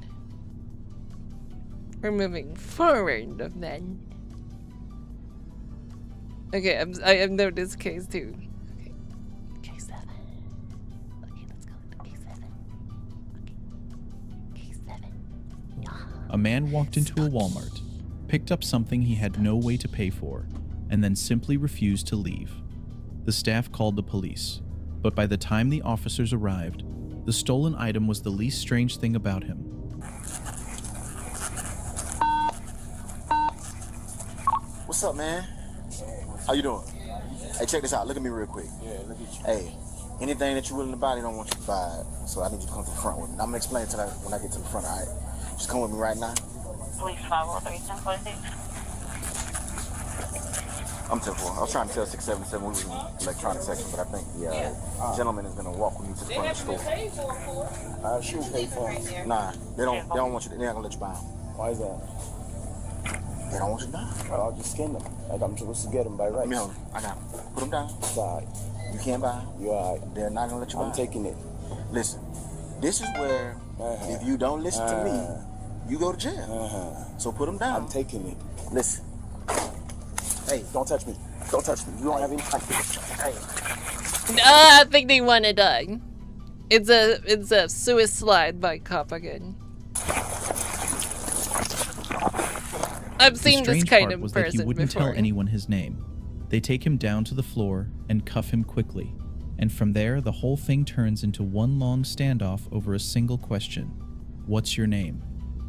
We're moving forward of then. Okay, I know this case too. Okay, case 7. Okay, let's go to case 7. Okay, case 7. A man walked into a Walmart, picked up something he had no way to pay for, and then simply refused to leave. The staff called the police, but by the time the officers arrived, the stolen item was the least strange thing about him. What's up, man? How you doing? Hey, check this out. Look at me real quick. Yeah, look at you. Hey, anything that you're willing to buy, they don't want you to buy it. So I need you to come to the front with me. I'm gonna explain to that when I get to the front, all right? Just come with me right now. Police 503 I'm 10-4. I was trying to tell 677 we was in the electronic section, but I think the gentleman is gonna walk with me to the front of the store. Sure pay for it. Nah, they don't want you to, they're not gonna let you buy them. Why is that? They don't want you to buy them. Well, I'll just skin them. Like I'm supposed to get them by rights. Let me hold them. I got them. Put them down. It's all right. You can't buy them. You're all right. They're not gonna let you buy them. I'm taking it. Listen, this is where if you don't listen to me, you go to jail. So put them down. I'm taking it. Listen. Hey, don't touch me. Don't touch me. You don't have any time. Hey. I think they want to die. It's a suicide by cop again. I've seen this kind of was person that he wouldn't before. tell anyone his name. They take him down to the floor and cuff him quickly, and from there the whole thing turns into one long standoff over a single question. What's your name?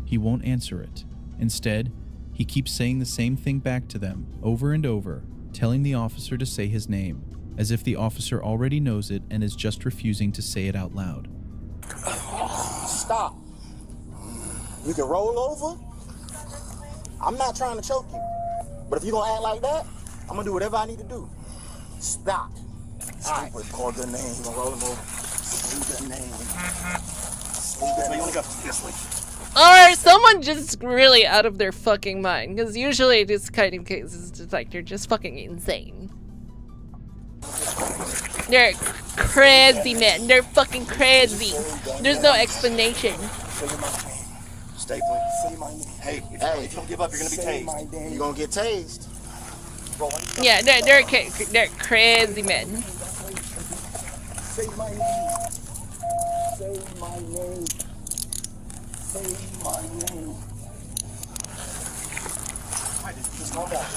He won't answer it. Instead, he keeps saying the same thing back to them, over and over, telling the officer to say his name, as if the officer already knows it and is just refusing to say it out loud. Stop. You can roll over. I'm not trying to choke you. But if you're going to act like that, I'm going to do whatever I need to do. Stop. All right. Call the name. You're going to roll him over. Say the name. Say the name. You only got this way. Or someone just really out of their fucking mind, because usually this kind of case is just like they're just fucking insane. They're crazy, man. They're fucking crazy. There's no explanation. Stay playing. Hey, if you don't give up, you're gonna be tased. You're gonna get tased. Yeah, they're crazy, man. Say my name. Say my name. Say my name. Just go back.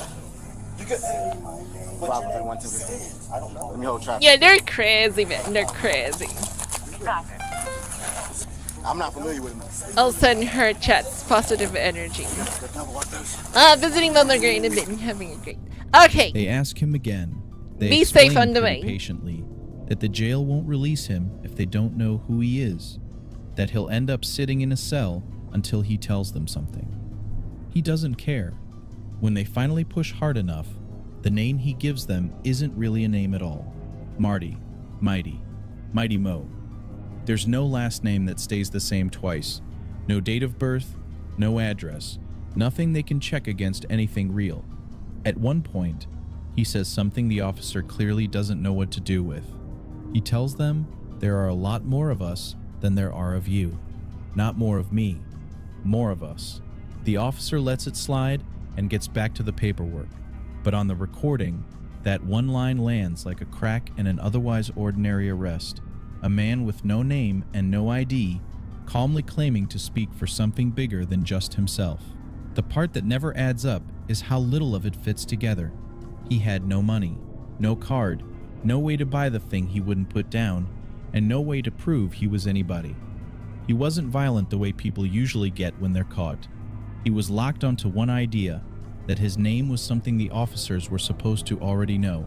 You could say my name. What's your name? 1, 2, 3. I don't know. Let me hold traffic. Yeah, they're crazy, man. They're crazy. I'm not familiar with him. I'll send her chats positive energy. Visiting the great and been having a great. Okay. They ask him again. They Be safe explain on the pretty way. patiently that the jail won't release him if they don't know who he is, that he'll end up sitting in a cell until he tells them something. He doesn't care. When they finally push hard enough, the name he gives them isn't really a name at all. Marty, Mighty Mo. There's no last name that stays the same twice. No date of birth, no address, nothing they can check against anything real. At one point, he says something the officer clearly doesn't know what to do with. He tells them there are a lot more of us than there are of you. Not more of me, more of us. The officer lets it slide and gets back to the paperwork. But on the recording, that one line lands like a crack in an otherwise ordinary arrest. A man with no name and no ID, calmly claiming to speak for something bigger than just himself. The part that never adds up is how little of it fits together. He had no money, no card, no way to buy the thing he wouldn't put down, and no way to prove he was anybody. He wasn't violent the way people usually get when they're caught. He was locked onto one idea, that his name was something the officers were supposed to already know,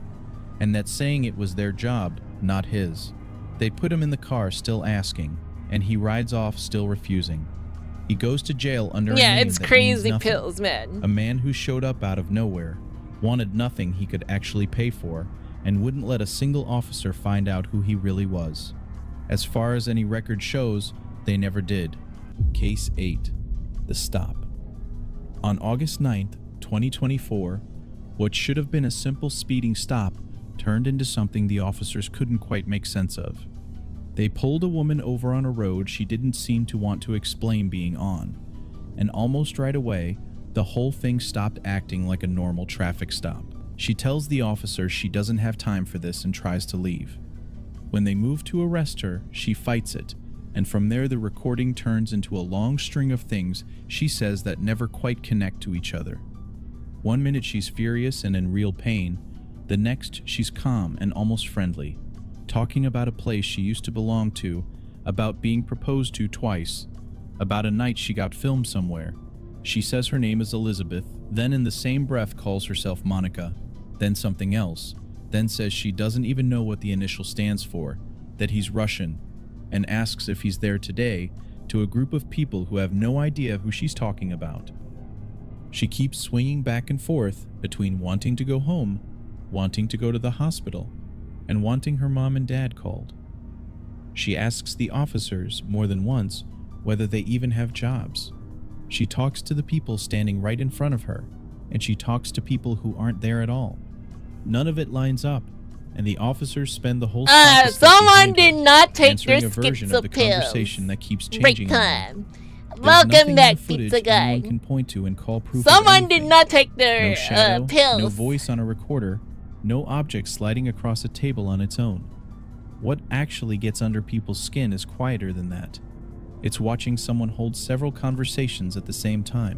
and that saying it was their job, not his. They put him in the car still asking, and he rides off still refusing. He goes to jail under a name it's that crazy means nothing. pills, man. A man who showed up out of nowhere, wanted nothing he could actually pay for, and wouldn't let a single officer find out who he really was. As far as any record shows, they never did. Case 8. The Stop. On August 9th, 2024, what should have been a simple speeding stop turned into something the officers couldn't quite make sense of. They pulled a woman over on a road she didn't seem to want to explain being on, and almost right away, the whole thing stopped acting like a normal traffic stop. She tells the officers she doesn't have time for this and tries to leave. When they move to arrest her, she fights it, and from there the recording turns into a long string of things she says that never quite connect to each other. One minute she's furious and in real pain, the next she's calm and almost friendly, talking about a place she used to belong to, about being proposed to twice, about a night she got filmed somewhere. She says her name is Elizabeth, then in the same breath calls herself Monica, then something else, then says she doesn't even know what the initial stands for, that he's Russian, and asks if he's there today to a group of people who have no idea who she's talking about. She keeps swinging back and forth between wanting to go home, wanting to go to the hospital, and wanting her mom and dad called. She asks the officers more than once whether they even have jobs. She talks to the people standing right in front of her, and she talks to people who aren't there at all. None of it lines up, and the officers spend the whole someone did not take their a version of the pills. conversation that keeps Break changing. time. There's Welcome nothing in back, the footage pizza guy. anyone can point to and call proof of Someone anything. did not take their No shadow, pills. no voice on a recorder, no object sliding across a table on its own. What actually gets under people's skin is quieter than that. It's watching someone hold several conversations at the same time,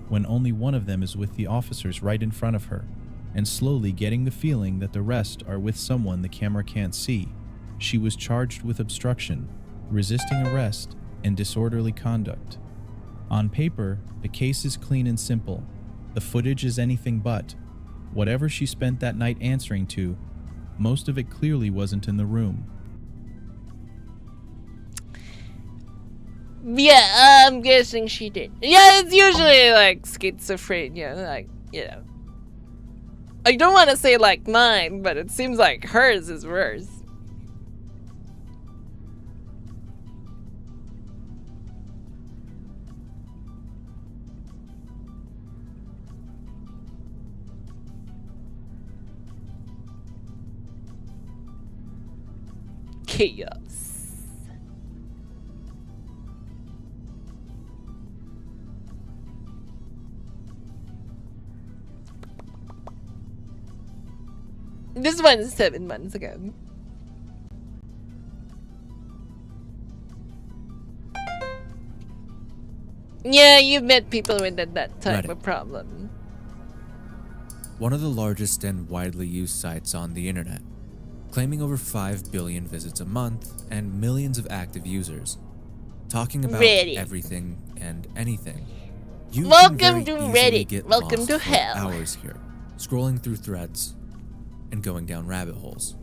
when only one of them is with the officers right in front of her, and slowly getting the feeling that the rest are with someone the camera can't see. She was charged with obstruction, resisting arrest, and disorderly conduct. On paper, the case is clean and simple. The footage is anything but. Whatever she spent that night answering to, most of it clearly wasn't in the room. Yeah, I'm guessing she did. Yeah, it's usually like schizophrenia, like, you know. I don't want to say like mine, but it seems like hers is worse. Chaos. This one's 7 months ago. Yeah, you've met people with that type of problem. One of the largest and widely used sites on the internet, claiming over 5 billion visits a month and millions of active users, talking about Reddit. everything and anything. You Welcome can to very easily Reddit. get Welcome lost to for hell. hours here, scrolling through threads and going down rabbit holes.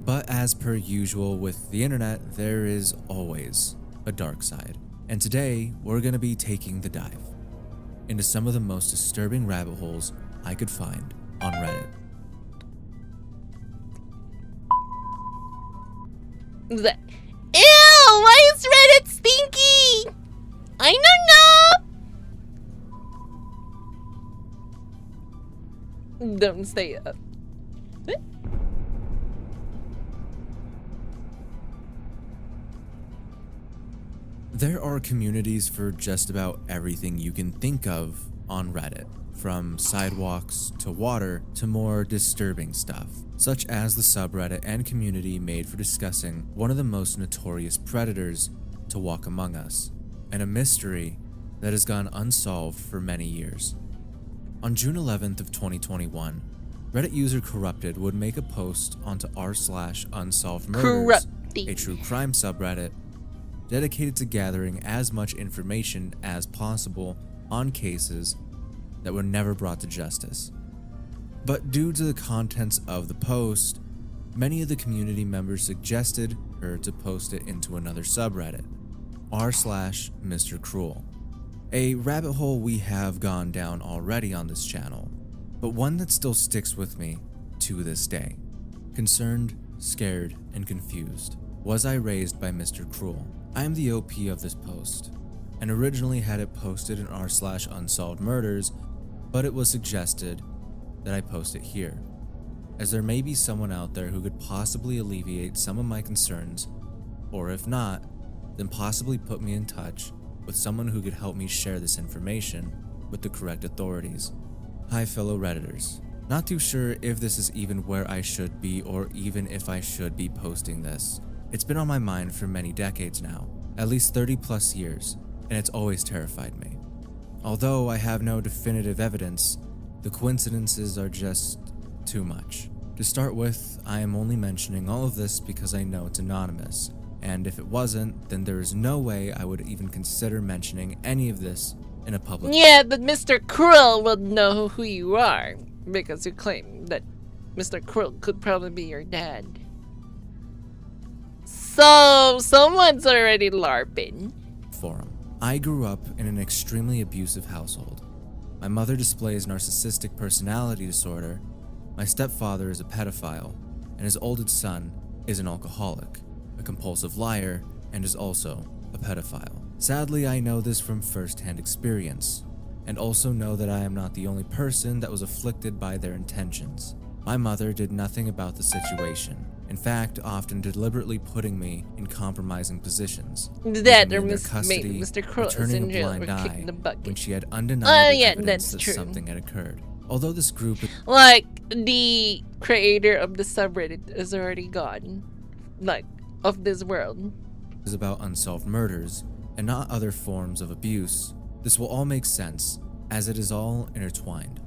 But as per usual with the internet, there is always a dark side. And today, we're going to be taking the dive into some of the most disturbing rabbit holes I could find on Reddit. Ew, why is Reddit stinky? I don't know. Don't stay up. There are communities for just about everything you can think of on Reddit, from sidewalks to water to more disturbing stuff, such as the subreddit and community made for discussing one of the most notorious predators to walk among us, and a mystery that has gone unsolved for many years. On June 11th of 2021, Reddit user Corrupted would make a post onto r/unsolved murders, a true crime subreddit dedicated to gathering as much information as possible on cases that were never brought to justice. But due to the contents of the post, many of the community members suggested her to post it into another subreddit, r/Mr. Cruel, a rabbit hole we have gone down already on this channel, but one that still sticks with me to this day. Concerned, scared, and confused, was I raised by Mr. Cruel? I am the OP of this post, and originally had it posted in r/unsolved murders, but it was suggested that I post it here, as there may be someone out there who could possibly alleviate some of my concerns, or if not, then possibly put me in touch with someone who could help me share this information with the correct authorities. Hi fellow Redditors. Not too sure if this is even where I should be or even if I should be posting this. It's been on my mind for many decades now, at least 30 plus years, and it's always terrified me. Although I have no definitive evidence, the coincidences are just too much. To start with, I am only mentioning all of this because I know it's anonymous, and if it wasn't, then there is no way I would even consider mentioning any of this in a public. Yeah, but Mr. Cruel would know who you are, because you claim that Mr. Cruel could probably be your dad. So, someone's already LARPing. Forum. I grew up in an extremely abusive household. My mother displays narcissistic personality disorder, my stepfather is a pedophile, and his oldest son is an alcoholic, a compulsive liar, and is also a pedophile. Sadly, I know this from first-hand experience, and also know that I am not the only person that was afflicted by their intentions. My mother did nothing about the situation. In fact, often deliberately putting me in compromising positions. That or in their made custody, Mr. Cruel is turning in a jail blind or eye kicking the bucket. when she had undeniable evidence that's that true. something had occurred. Although this group Like, the creator of the subreddit is already gone. Like, of this world. is about unsolved murders and not other forms of abuse, this will all make sense as it is all intertwined.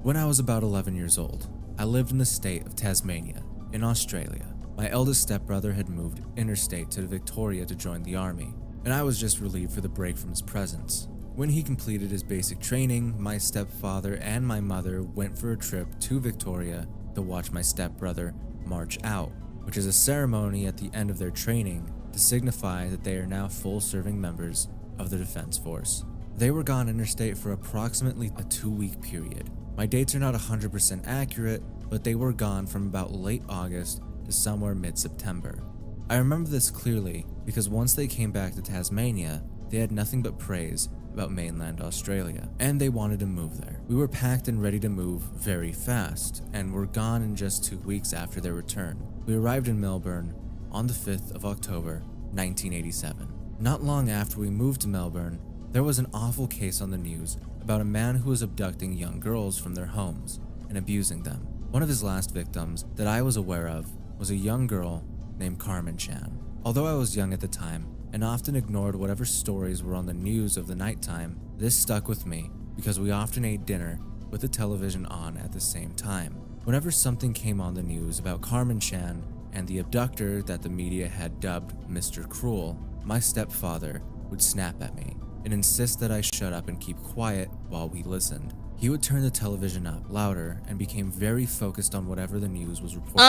When I was about 11 years old, I lived in the state of Tasmania, in Australia. My eldest stepbrother had moved interstate to Victoria to join the army, and I was just relieved for the break from his presence. When he completed his basic training, my stepfather and my mother went for a trip to Victoria to watch my stepbrother march out, which is a ceremony at the end of their training to signify that they are now full-serving members of the Defense Force. They were gone interstate for approximately a 2-week period. My dates are not 100% accurate, but they were gone from about late August to somewhere mid-September. I remember this clearly because once they came back to Tasmania, they had nothing but praise about mainland Australia, and they wanted to move there. We were packed and ready to move very fast, and were gone in just 2 weeks after their return. We arrived in Melbourne on the 5th of October, 1987. Not long after we moved to Melbourne, there was an awful case on the news about a man who was abducting young girls from their homes and abusing them. One of his last victims that I was aware of was a young girl named Carmen Chan. Although I was young at the time and often ignored whatever stories were on the news of the nighttime, this stuck with me because we often ate dinner with the television on at the same time. Whenever something came on the news about Carmen Chan and the abductor that the media had dubbed Mr. Cruel, my stepfather would snap at me and insist that I shut up and keep quiet while we listened. He would turn the television up louder and became very focused on whatever the news was reporting.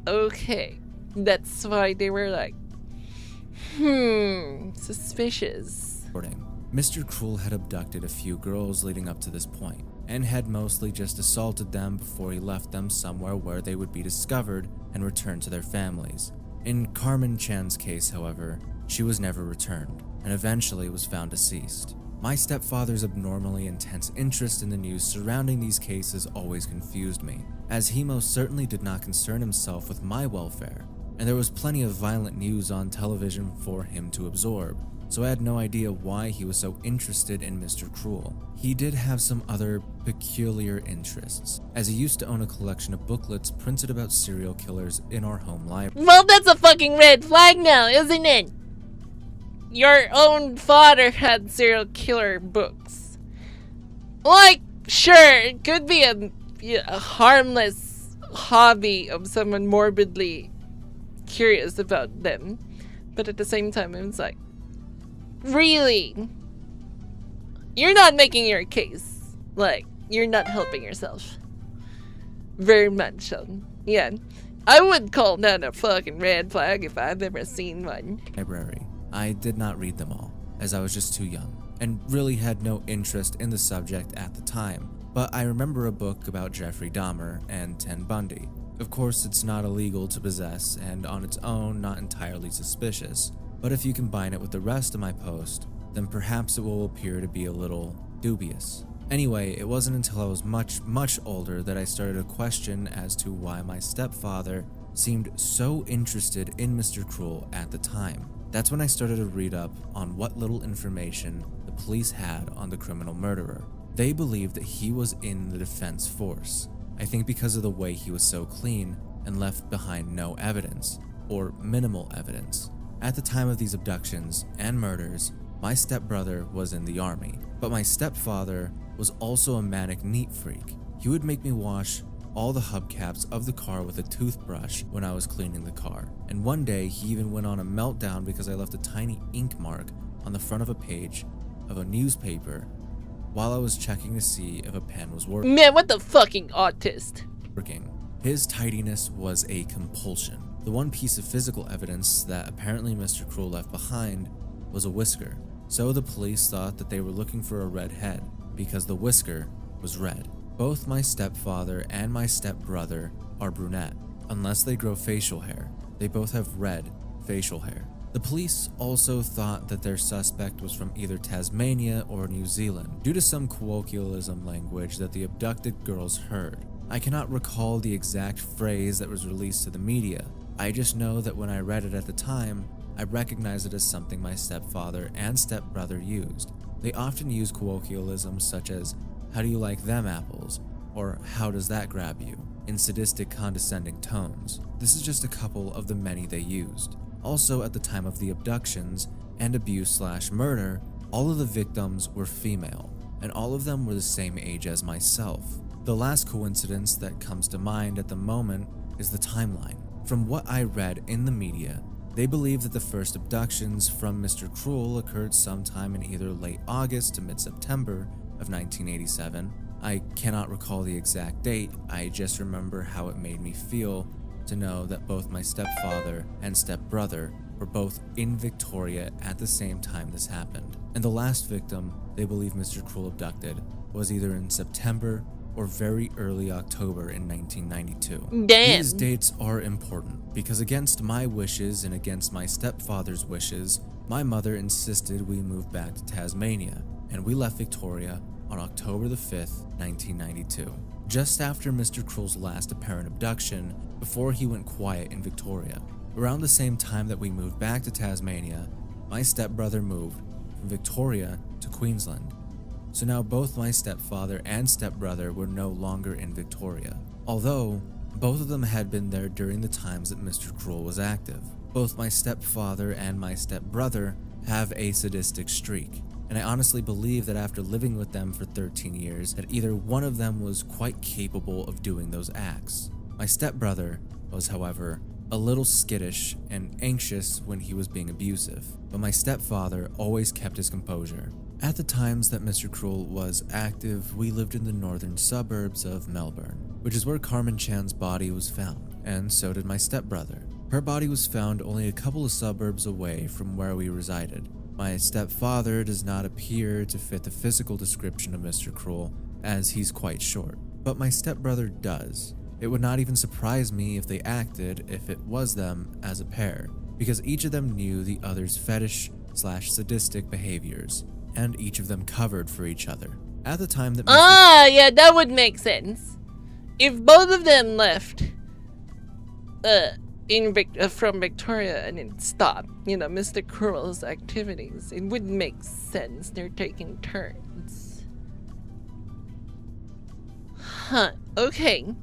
Okay. That's why they were like, suspicious. Mr. Cruel had abducted a few girls leading up to this point, and had mostly just assaulted them before he left them somewhere where they would be discovered and returned to their families. In Carmen Chan's case, however, she was never returned, and eventually was found deceased. My stepfather's abnormally intense interest in the news surrounding these cases always confused me, as he most certainly did not concern himself with my welfare, and there was plenty of violent news on television for him to absorb, so I had no idea why he was so interested in Mr. Cruel. He did have some other peculiar interests, as he used to own a collection of booklets printed about serial killers in our home library. Well, that's a fucking red flag now, isn't it? Your own father had serial killer books. Like, sure, it could be a harmless hobby of someone morbidly curious about them, but at the same time, it's like, really? You're not making your case. Like, you're not helping yourself. Very much so. Yeah. I would call that a fucking red flag if I've ever seen one. Library. I did not read them all, as I was just too young, and really had no interest in the subject at the time, but I remember a book about Jeffrey Dahmer and Ted Bundy. Of course, it's not illegal to possess, and on its own, not entirely suspicious, but if you combine it with the rest of my post, then perhaps it will appear to be a little dubious. Anyway, it wasn't until I was much older that I started to question as to why my stepfather seemed so interested in Mr. Cruel at the time. That's when I started to read up on what little information the police had on the criminal murderer. They believed that he was in the defense force, I think because of the way he was so clean and left behind no evidence, or minimal evidence. At the time of these abductions and murders, my stepbrother was in the army, but my stepfather was also a manic neat freak. He would make me wash all the hubcaps of the car with a toothbrush when I was cleaning the car. And one day, he even went on a meltdown because I left a tiny ink mark on the front of a page of a newspaper while I was checking to see if a pen was working. Man, what the fucking autist? His tidiness was a compulsion. The one piece of physical evidence that apparently Mr. Cruel left behind was a whisker. So the police thought that they were looking for a red head because the whisker was red. Both my stepfather and my stepbrother are brunette, unless they grow facial hair. They both have red facial hair. The police also thought that their suspect was from either Tasmania or New Zealand, due to some colloquialism language that the abducted girls heard. I cannot recall the exact phrase that was released to the media. I just know that when I read it at the time, I recognized it as something my stepfather and stepbrother used. They often use colloquialisms such as, "How do you like them apples?" or "How does that grab you?" in sadistic, condescending tones. This is just a couple of the many they used. Also, at the time of the abductions and abuse/murder, all of the victims were female, and all of them were the same age as myself. The last coincidence that comes to mind at the moment is the timeline. From what I read in the media, they believe that the first abductions from Mr. Cruel occurred sometime in either late August to mid-September of 1987. I cannot recall the exact date, I just remember how it made me feel to know that both my stepfather and stepbrother were both in Victoria at the same time this happened. And the last victim they believe Mr. Cruel abducted was either in September or very early October in 1992. Damn. These dates are important because against my wishes and against my stepfather's wishes, my mother insisted we move back to Tasmania, and we left Victoria on October the 5th, 1992, just after Mr. Cruel's last apparent abduction before he went quiet in Victoria. Around the same time that we moved back to Tasmania, my stepbrother moved from Victoria to Queensland. So now both my stepfather and stepbrother were no longer in Victoria, although both of them had been there during the times that Mr. Cruel was active. Both my stepfather and my stepbrother have a sadistic streak, and I honestly believe that after living with them for 13 years, that either one of them was quite capable of doing those acts. My stepbrother was, however, a little skittish and anxious when he was being abusive, but my stepfather always kept his composure. At the times that Mr. Cruel was active, we lived in the northern suburbs of Melbourne, which is where Carmen Chan's body was found, and so did my stepbrother. Her body was found only a couple of suburbs away from where we resided. My stepfather does not appear to fit the physical description of Mr. Cruel, as he's quite short, but my stepbrother does. It would not even surprise me if they acted if it was them as a pair, because each of them knew the other's fetish/sadistic behaviors. and each of them covered for each other. At the time that yeah, that would make sense. If both of them left from Victoria and it stopped, you know, Mr. Cruel's activities, it would make sense. They're taking turns. Huh, okay.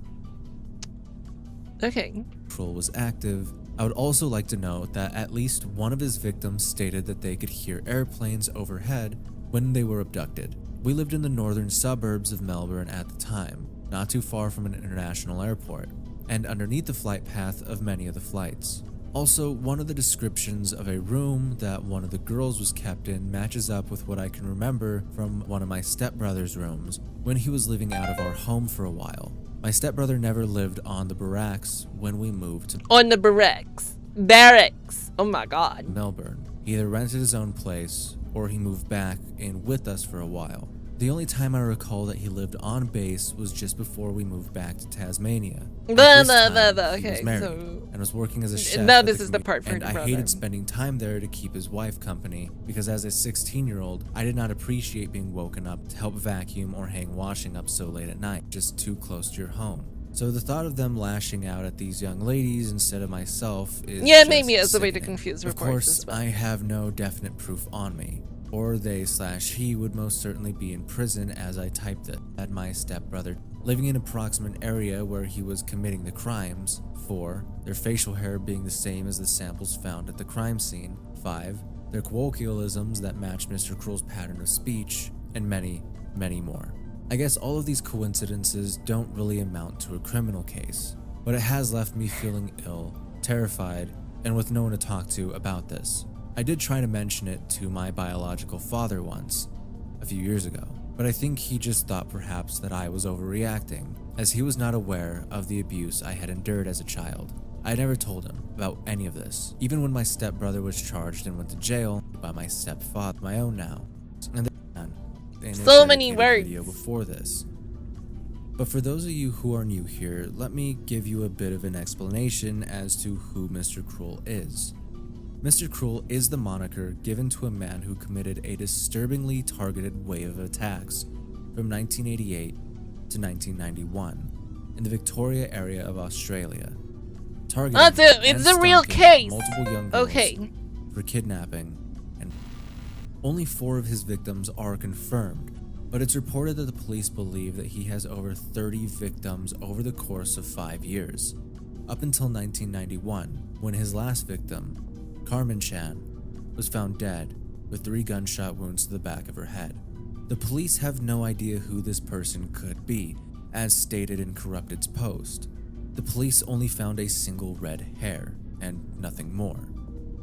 Okay. Cruel was active, I would also like to note that at least one of his victims stated that they could hear airplanes overhead when they were abducted. We lived in the northern suburbs of Melbourne at the time, not too far from an international airport, and underneath the flight path of many of the flights. Also, one of the descriptions of a room that one of the girls was kept in matches up with what I can remember from one of my stepbrother's rooms when he was living out of our home for a while. My stepbrother never lived on the barracks when we moved to on the barracks. Barracks. Oh my god. Melbourne. He either rented his own place or he moved back in with us for a while. The only time I recall that he lived on base was just before we moved back to Tasmania. He was married and was working as a chef. Now this is the part for and I hated spending time there to keep his wife company because as a 16-year-old, I did not appreciate being woken up to help vacuum or hang washing up so late at night, just too close to your home. So the thought of them lashing out at these young ladies instead of myself is maybe as a way to confuse reports. Of course, I have no definite proof on me. Or they/he would most certainly be in prison as I typed it. Had my stepbrother living in an approximate area where he was committing the crimes. 4. Their facial hair being the same as the samples found at the crime scene. 5. Their colloquialisms that match Mr. Cruel's pattern of speech. And many, many more. I guess all of these coincidences don't really amount to a criminal case, but it has left me feeling ill, terrified, and with no one to talk to about this. I did try to mention it to my biological father once, a few years ago, but I think he just thought perhaps that I was overreacting, as he was not aware of the abuse I had endured as a child. I never told him about any of this, even when my stepbrother was charged and went to jail by my stepfather, my own now. And so many words. Video before this. But for those of you who are new here, let me give you a bit of an explanation as to who Mr. Cruel is. Mr. Cruel is the moniker given to a man who committed a disturbingly targeted wave of attacks from 1988 to 1991 in the Victoria area of Australia. It's a real case. Multiple young girls for kidnapping, and only 4 of his victims are confirmed, but it's reported that the police believe that he has over 30 victims over the course of 5 years, up until 1991, when his last victim, Carmen Chan, was found dead with 3 gunshot wounds to the back of her head. The police have no idea who this person could be, as stated in Corrupted's post. The police only found a single red hair, and nothing more.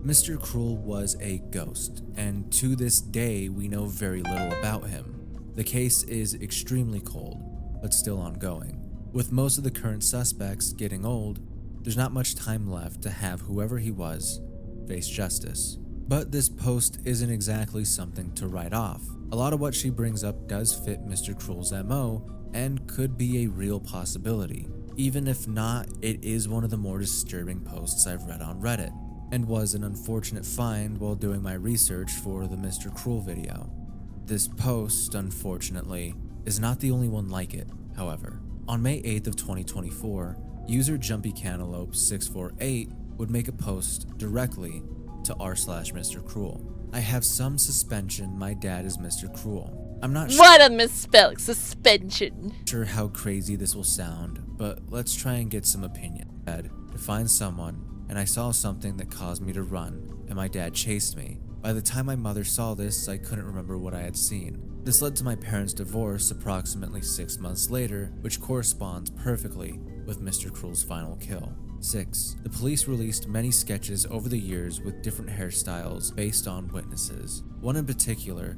Mr. Cruel was a ghost, and to this day we know very little about him. The case is extremely cold, but still ongoing. With most of the current suspects getting old, there's not much time left to have whoever he was face justice. But this post isn't exactly something to write off. A lot of what she brings up does fit Mr. Cruel's MO and could be a real possibility. Even if not, it is one of the more disturbing posts I've read on Reddit, and was an unfortunate find while doing my research for the Mr. Cruel video. This post, unfortunately, is not the only one like it, however. On May 8th of 2024, user JumpyCantaloupe648 would make a post directly to r/Mr. Cruel. I have some suspension my dad is Mr. Cruel. I'm not sure. What a misspell, suspension. Sure how crazy this will sound, but let's try and get some opinion. To find someone, and I saw something that caused me to run, and my dad chased me. By the time my mother saw this, I couldn't remember what I had seen. This led to my parents' divorce approximately 6 months later, which corresponds perfectly with Mr. Cruel's final kill. 6. The police released many sketches over the years with different hairstyles based on witnesses. One in particular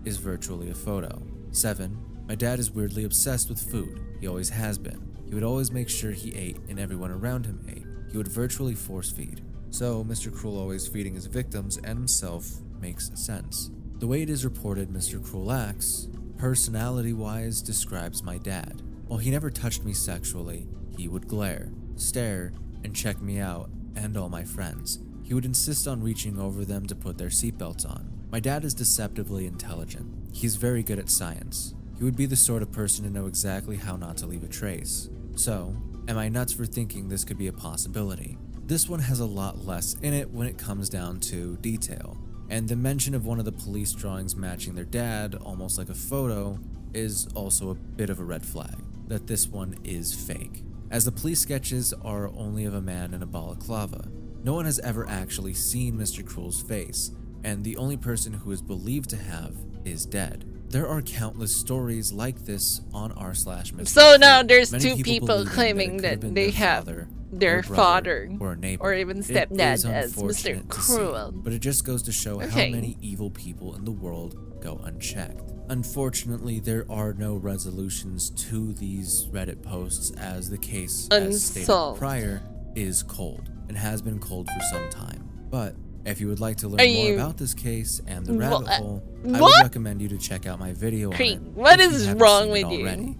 is virtually a photo. 7. My dad is weirdly obsessed with food. He always has been. He would always make sure he ate and everyone around him ate. He would virtually force feed. So Mr. Cruel always feeding his victims and himself makes sense. The way it is reported Mr. Cruel acts, personality-wise, describes my dad. While he never touched me sexually, he would glare, stare, and check me out and all my friends. He would insist on reaching over them to put their seatbelts on. My dad is deceptively intelligent. He's very good at science. He would be the sort of person to know exactly how not to leave a trace. So, am I nuts for thinking this could be a possibility? This one has a lot less in it when it comes down to detail. And the mention of one of the police drawings matching their dad, almost like a photo, is also a bit of a red flag, that this one is fake. As the police sketches are only of a man in a balaclava. No one has ever actually seen Mr. Cruel's face, and the only person who is believed to have is dead. There are countless stories like this on r/Mr. So now Cruel. there's Many two people believing claiming it could that have been they have father, their brother, father or a neighbor. or even It stepdad is as Mr. unfortunate to see, Cruel. but it just goes to show Okay. how many evil people in the world go unchecked. Unfortunately, there are no resolutions to these Reddit posts, as the case, as stated Unsolved. prior, is cold and has been cold for some time. But if you would like to learn Are more you- about this case and the Well, rabbit hole, I would what? recommend you to check out my video on Creek, it. what if you is haven't wrong seen it with you? already.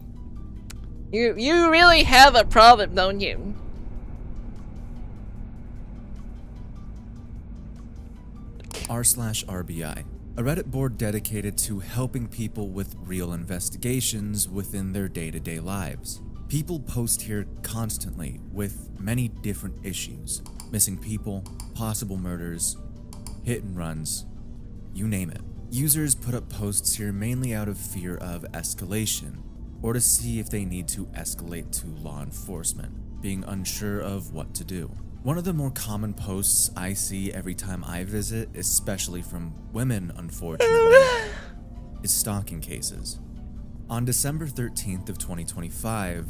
You really have a problem, don't you? r/RBI, a Reddit board dedicated to helping people with real investigations within their day-to-day lives. People post here constantly with many different issues: missing people, possible murders, hit and runs, you name it. Users put up posts here mainly out of fear of escalation, or to see if they need to escalate to law enforcement, being unsure of what to do. One of the more common posts I see every time I visit, especially from women unfortunately, is stalking cases. On December 13th of 2025,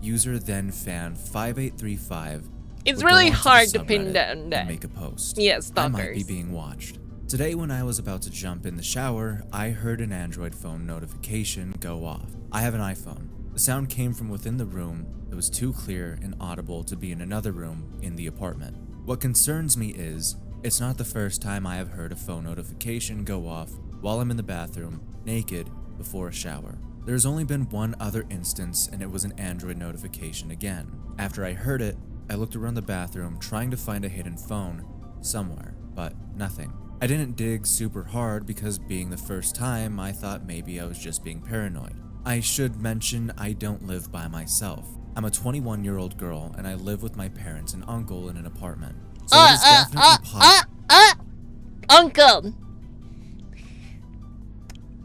user then fan 5835 It's would go really onto the hard to pin subreddit down and that. make a post. Yes, I might be stalkers. being watched. Today when I was about to jump in the shower, I heard an Android phone notification go off. I have an iPhone. The sound came from within the room. It was too clear and audible to be in another room in the apartment. What concerns me is, it's not the first time I have heard a phone notification go off while I'm in the bathroom, naked, before a shower. There's only been one other instance, and it was an Android notification again. After I heard it, I looked around the bathroom trying to find a hidden phone somewhere, but nothing. I didn't dig super hard because being the first time, I thought maybe I was just being paranoid. I should mention I don't live by myself. I'm a 21-year-old girl and I live with my parents and uncle in an apartment. So it is definitely Uncle!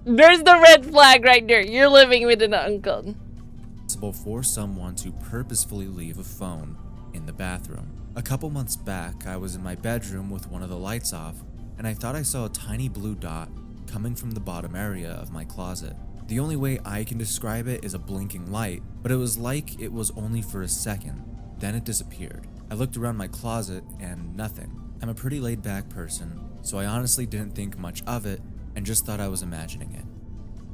There's the red flag right there. You're living with an uncle. possible for someone to purposefully leave a phone in the bathroom. A couple months back, I was in my bedroom with one of the lights off, and I thought I saw a tiny blue dot coming from the bottom area of my closet. The only way I can describe it is a blinking light, but it was like it was only for a second. Then it disappeared. I looked around my closet and nothing. I'm a pretty laid back person, so I honestly didn't think much of it and just thought I was imagining it.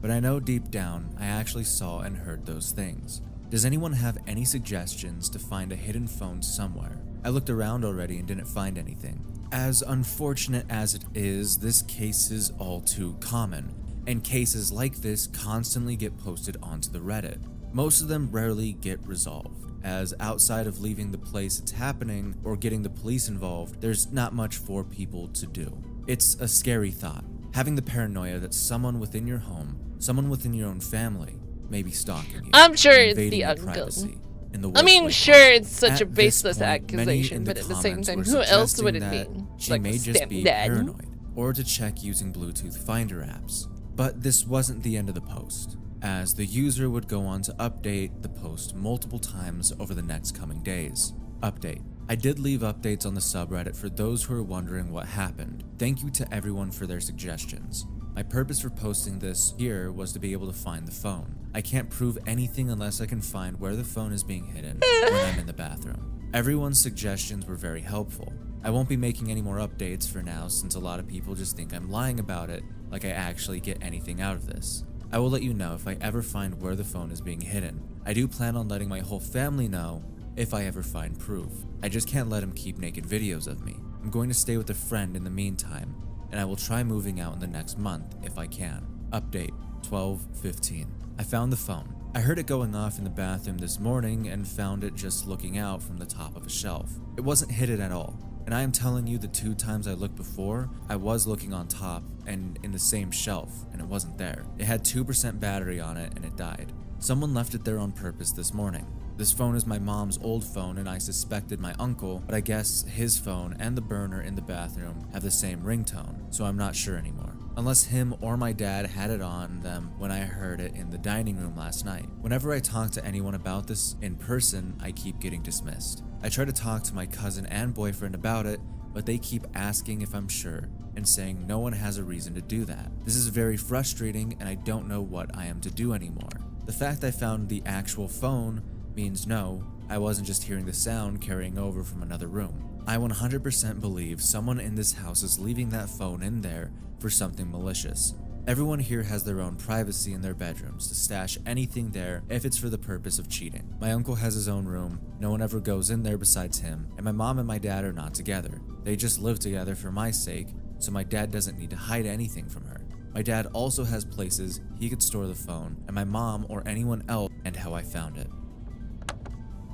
But I know deep down, I actually saw and heard those things. Does anyone have any suggestions to find a hidden phone somewhere? I looked around already and didn't find anything. As unfortunate as it is, this case is all too common, and cases like this constantly get posted onto the Reddit. Most of them rarely get resolved, as outside of leaving the place it's happening or getting the police involved, there's not much for people to do. It's a scary thought, having the paranoia that someone within your home, someone within your own family, may be stalking you. I'm sure it's invading the your uncle. privacy in the I worst mean, way sure, possible. it's such a At this baseless point, many accusation, in but at the same comments time, were who else would it suggesting be? that she Like may a just be stepdad? paranoid, or to check using Bluetooth Finder apps. But this wasn't the end of the post, as the user would go on to update the post multiple times over the next coming days. Update. I did leave updates on the subreddit for those who are wondering what happened. Thank you to everyone for their suggestions. My purpose for posting this here was to be able to find the phone. I can't prove anything unless I can find where the phone is being hidden when I'm in the bathroom. Everyone's suggestions were very helpful. I won't be making any more updates for now since a lot of people just think I'm lying about it, like I actually get anything out of this. I will let you know if I ever find where the phone is being hidden. I do plan on letting my whole family know if I ever find proof. I just can't let him keep naked videos of me. I'm going to stay with a friend in the meantime, and I will try moving out in the next month if I can. Update 12:15. I found the phone. I heard it going off in the bathroom this morning and found it just looking out from the top of a shelf. It wasn't hidden at all, And I am telling you, the 2 times I looked before, I was looking on top and in the same shelf, and it wasn't there. It had 2% battery on it and it died. Someone left it there on purpose this morning. This phone is my mom's old phone, and I suspected my uncle, but I guess his phone and the burner in the bathroom have the same ringtone, so I'm not sure anymore. Unless him or my dad had it on them when I heard it in the dining room last night. Whenever I talk to anyone about this in person, I keep getting dismissed. I try to talk to my cousin and boyfriend about it, but they keep asking if I'm sure and saying no one has a reason to do that. This is very frustrating, and I don't know what I am to do anymore. The fact I found the actual phone means no, I wasn't just hearing the sound carrying over from another room. I 100% believe someone in this house is leaving that phone in there for something malicious. Everyone here has their own privacy in their bedrooms to stash anything there if it's for the purpose of cheating. My uncle has his own room, no one ever goes in there besides him, and my mom and my dad are not together. They just live together for my sake, so my dad doesn't need to hide anything from her. My dad also has places he could store the phone, and my mom or anyone else, and how I found it.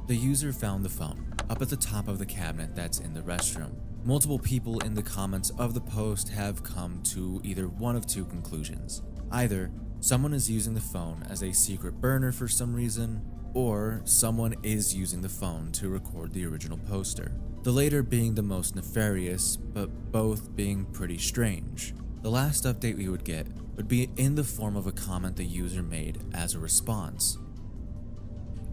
The user found the phone up at the top of the cabinet that's in the restroom. Multiple people in the comments of the post have come to either one of 2 conclusions. Either someone is using the phone as a secret burner for some reason, or someone is using the phone to record the original poster. The later being the most nefarious, but both being pretty strange. The last update we would get would be in the form of a comment the user made as a response.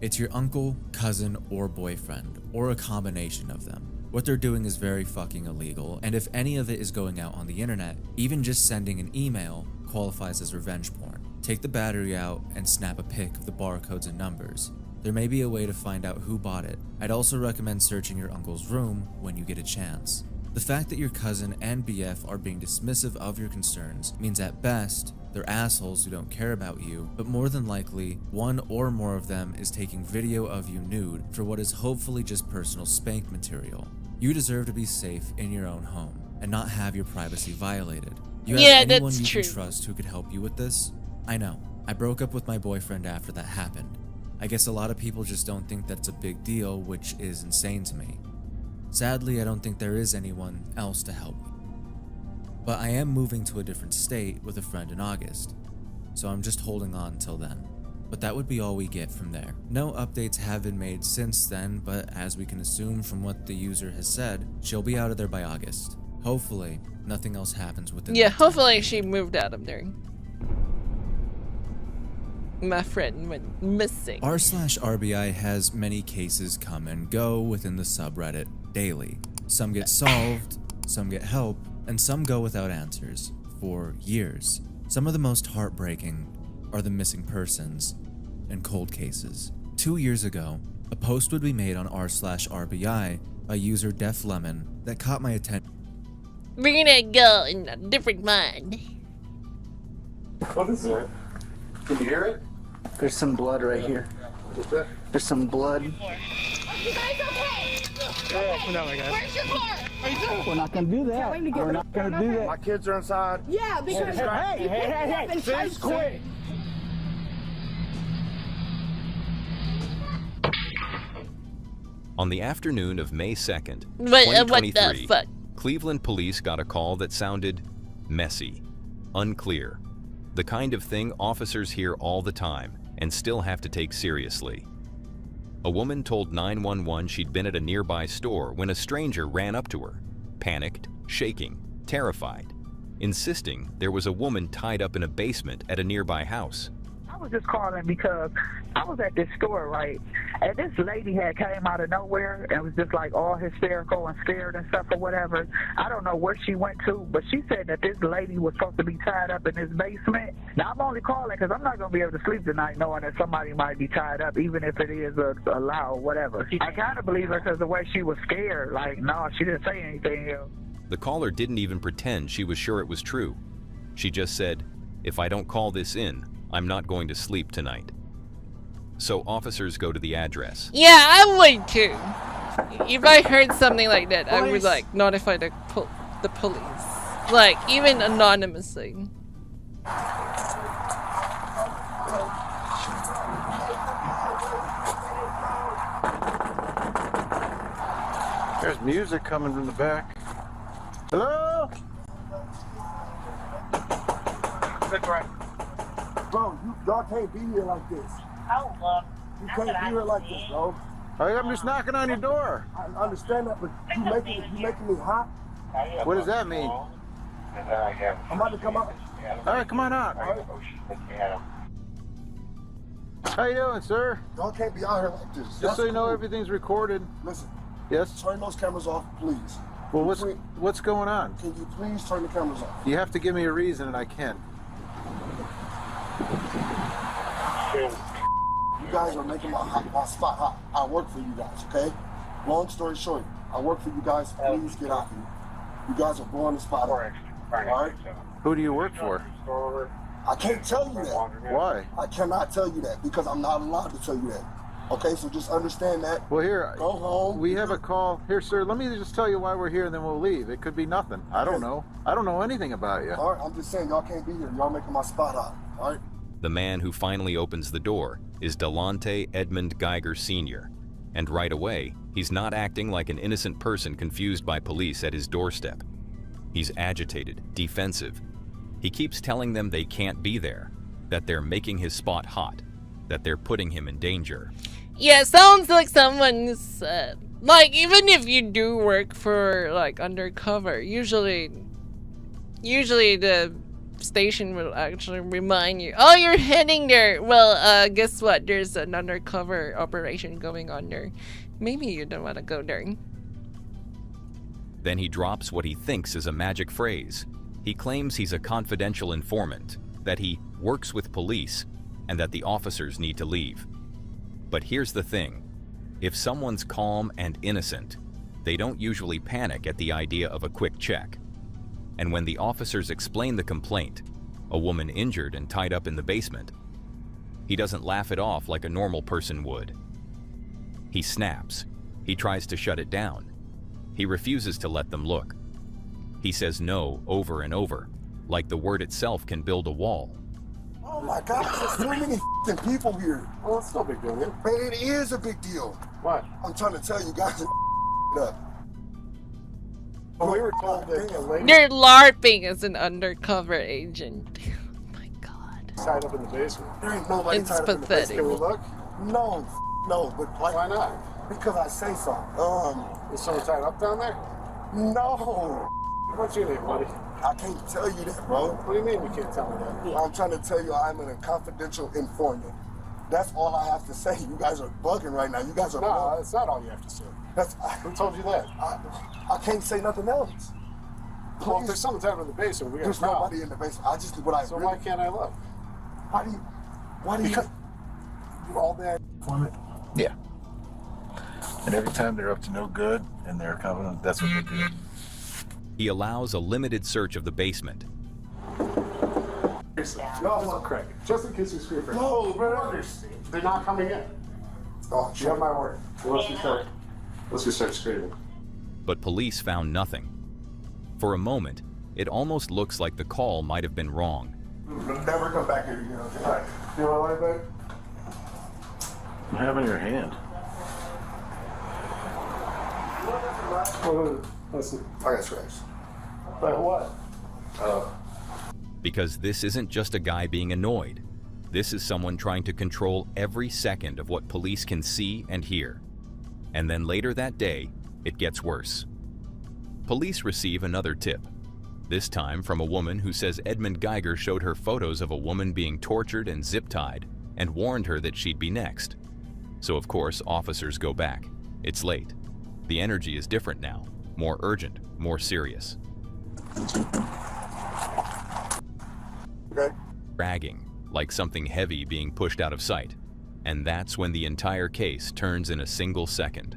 It's your uncle, cousin, or boyfriend, or a combination of them. What they're doing is very fucking illegal, and if any of it is going out on the internet, even just sending an email qualifies as revenge porn. Take the battery out and snap a pic of the barcodes and numbers. There may be a way to find out who bought it. I'd also recommend searching your uncle's room when you get a chance. The fact that your cousin and BF are being dismissive of your concerns means at best, they're assholes who don't care about you, but more than likely, one or more of them is taking video of you nude for what is hopefully just personal spank material. You deserve to be safe in your own home and not have your privacy violated. You have anyone you can trust who could help you with this? I know. I broke up with my boyfriend after that happened. I guess a lot of people just don't think that's a big deal, which is insane to me. Sadly, I don't think there is anyone else to help me. But I am moving to a different state with a friend in August, so I'm just holding on till then. But that would be all we get from there. No updates have been made since then, but as we can assume from what the user has said, she'll be out of there by August. Hopefully, nothing else happens within Yeah, hopefully she moved out of there. My friend went missing. r/RBI has many cases come and go within the subreddit daily. Some get solved, some get help, and some go without answers for years. Some of the most heartbreaking are the missing persons and cold cases. 2 years ago, a post would be made on r/RBI by user Def Lemon that caught my attention. We're gonna go in a different mind. What is it? Can you hear it? There's some blood right here. There's some blood. You guys okay? No, my guys. Where's your car? We're not gonna do that. We're not gonna do that. My kids are inside. Yeah, because Hey, quit. On the afternoon of May 2nd, What 2023, the fuck? Cleveland police got a call that sounded messy, unclear, the kind of thing officers hear all the time and still have to take seriously. A woman told 911 she'd been at a nearby store when a stranger ran up to her, panicked, shaking, terrified, insisting there was a woman tied up in a basement at a nearby house. I was just calling because I was at this store, right? And this lady had came out of nowhere and was just like all hysterical and scared and stuff or whatever. I don't know where she went to, but she said that this lady was supposed to be tied up in this basement. Now, I'm only calling because I'm not going to be able to sleep tonight knowing that somebody might be tied up, even if it is a lie or whatever. I kind of believe her because the way she was scared. Like, no, she didn't say anything else. The caller didn't even pretend she was sure it was true. She just said, "If I don't call this in, I'm not going to sleep tonight." So officers go to the address. Yeah, I would too. If I heard something like that, I would like notify the police, like even anonymously. There's music coming from the back. Hello? Bro, y'all can't be here like this. Oh, look. You can't be here like this, bro. I'm just knocking on your door. I understand that, but you making me hot. What does that mean? I'm about to come out. All right, come on out. How you doing, sir? Y'all can't be out here like this. Just so you know, everything's recorded. Listen. Yes? Turn those cameras off, please. Well, what's going on? Can you please turn the cameras off? You have to give me a reason, and I can. You guys are making my spot hot. I work for you guys, okay? Long story short, I work for you guys. Please get out here. You guys are blowing the spot up. All right? Who do you work for? I can't tell you that. Why? I cannot tell you that because I'm not allowed to tell you that. Okay, so just understand that. Well, here, go home. We have a call. Here, sir, let me just tell you why we're here and then we'll leave. It could be nothing. I don't know. I don't know anything about you. All right, I'm just saying, y'all can't be here. Y'all making my spot hot. All right? The man who finally opens the door is Delonte Edmund Geiger Sr., and right away, he's not acting like an innocent person confused by police at his doorstep. He's agitated, defensive. He keeps telling them they can't be there, that they're making his spot hot, that they're putting him in danger. Yeah, sounds like someone's, like, even if you do work for, like, undercover, usually the station will actually remind you, oh, you're heading there. Well, guess what? There's an undercover operation going on there. Maybe you don't want to go there. Then he drops what he thinks is a magic phrase. He claims he's a confidential informant, that he works with police, and that the officers need to leave. But here's the thing. If someone's calm and innocent, they don't usually panic at the idea of a quick check. And when the officers explain the complaint, a woman injured and tied up in the basement, he doesn't laugh it off like a normal person would. He snaps. He tries to shut it down. He refuses to let them look. He says no over and over, like the word itself can build a wall. Oh my gosh, there's too many people here. Well, it's no big deal, man. Man, it is a big deal. What? I'm trying to tell you guys up. Well, we were told that a lady They're LARPing as an undercover agent. tied up in the basement. There ain't nobody It's tied up in the pathetic. basement. Can we look? No, but like, why not? Because I say so. Is someone tied up down there? No. What's your name, buddy? I can't tell you that, bro. What do you mean you can't tell me that? I'm trying to tell you I'm a confidential informant. That's all I have to say. You guys are bugging right now. You guys are No, that's not all you have to say. Who told you that? I can't say nothing else. Please. Well, if there's someone tied up in the basement, we got a There's problem. nobody in the basement. So why can't I look? Why do you? Because you all that informant? Yeah. And every time they're up to no good and they're coming, that's what they do. He allows a limited search of the basement. No, crack it. Just in case you scream for No, bro. They're not coming in. Oh, You have my word. Let's just start screaming. But police found nothing. For a moment, it almost looks like the call might have been wrong. Never come back here again. Okay? You want to lie back? What happened to your hand? I got scratched. Like what? Because this isn't just a guy being annoyed. This is someone trying to control every second of what police can see and hear. And then later that day, it gets worse. Police receive another tip. This time from a woman who says Edmund Geiger showed her photos of a woman being tortured and zip-tied and warned her that she'd be next. So of course, officers go back. It's late. The energy is different now, more urgent, more serious. Okay. Dragging, like something heavy being pushed out of sight. And that's when the entire case turns in a single second.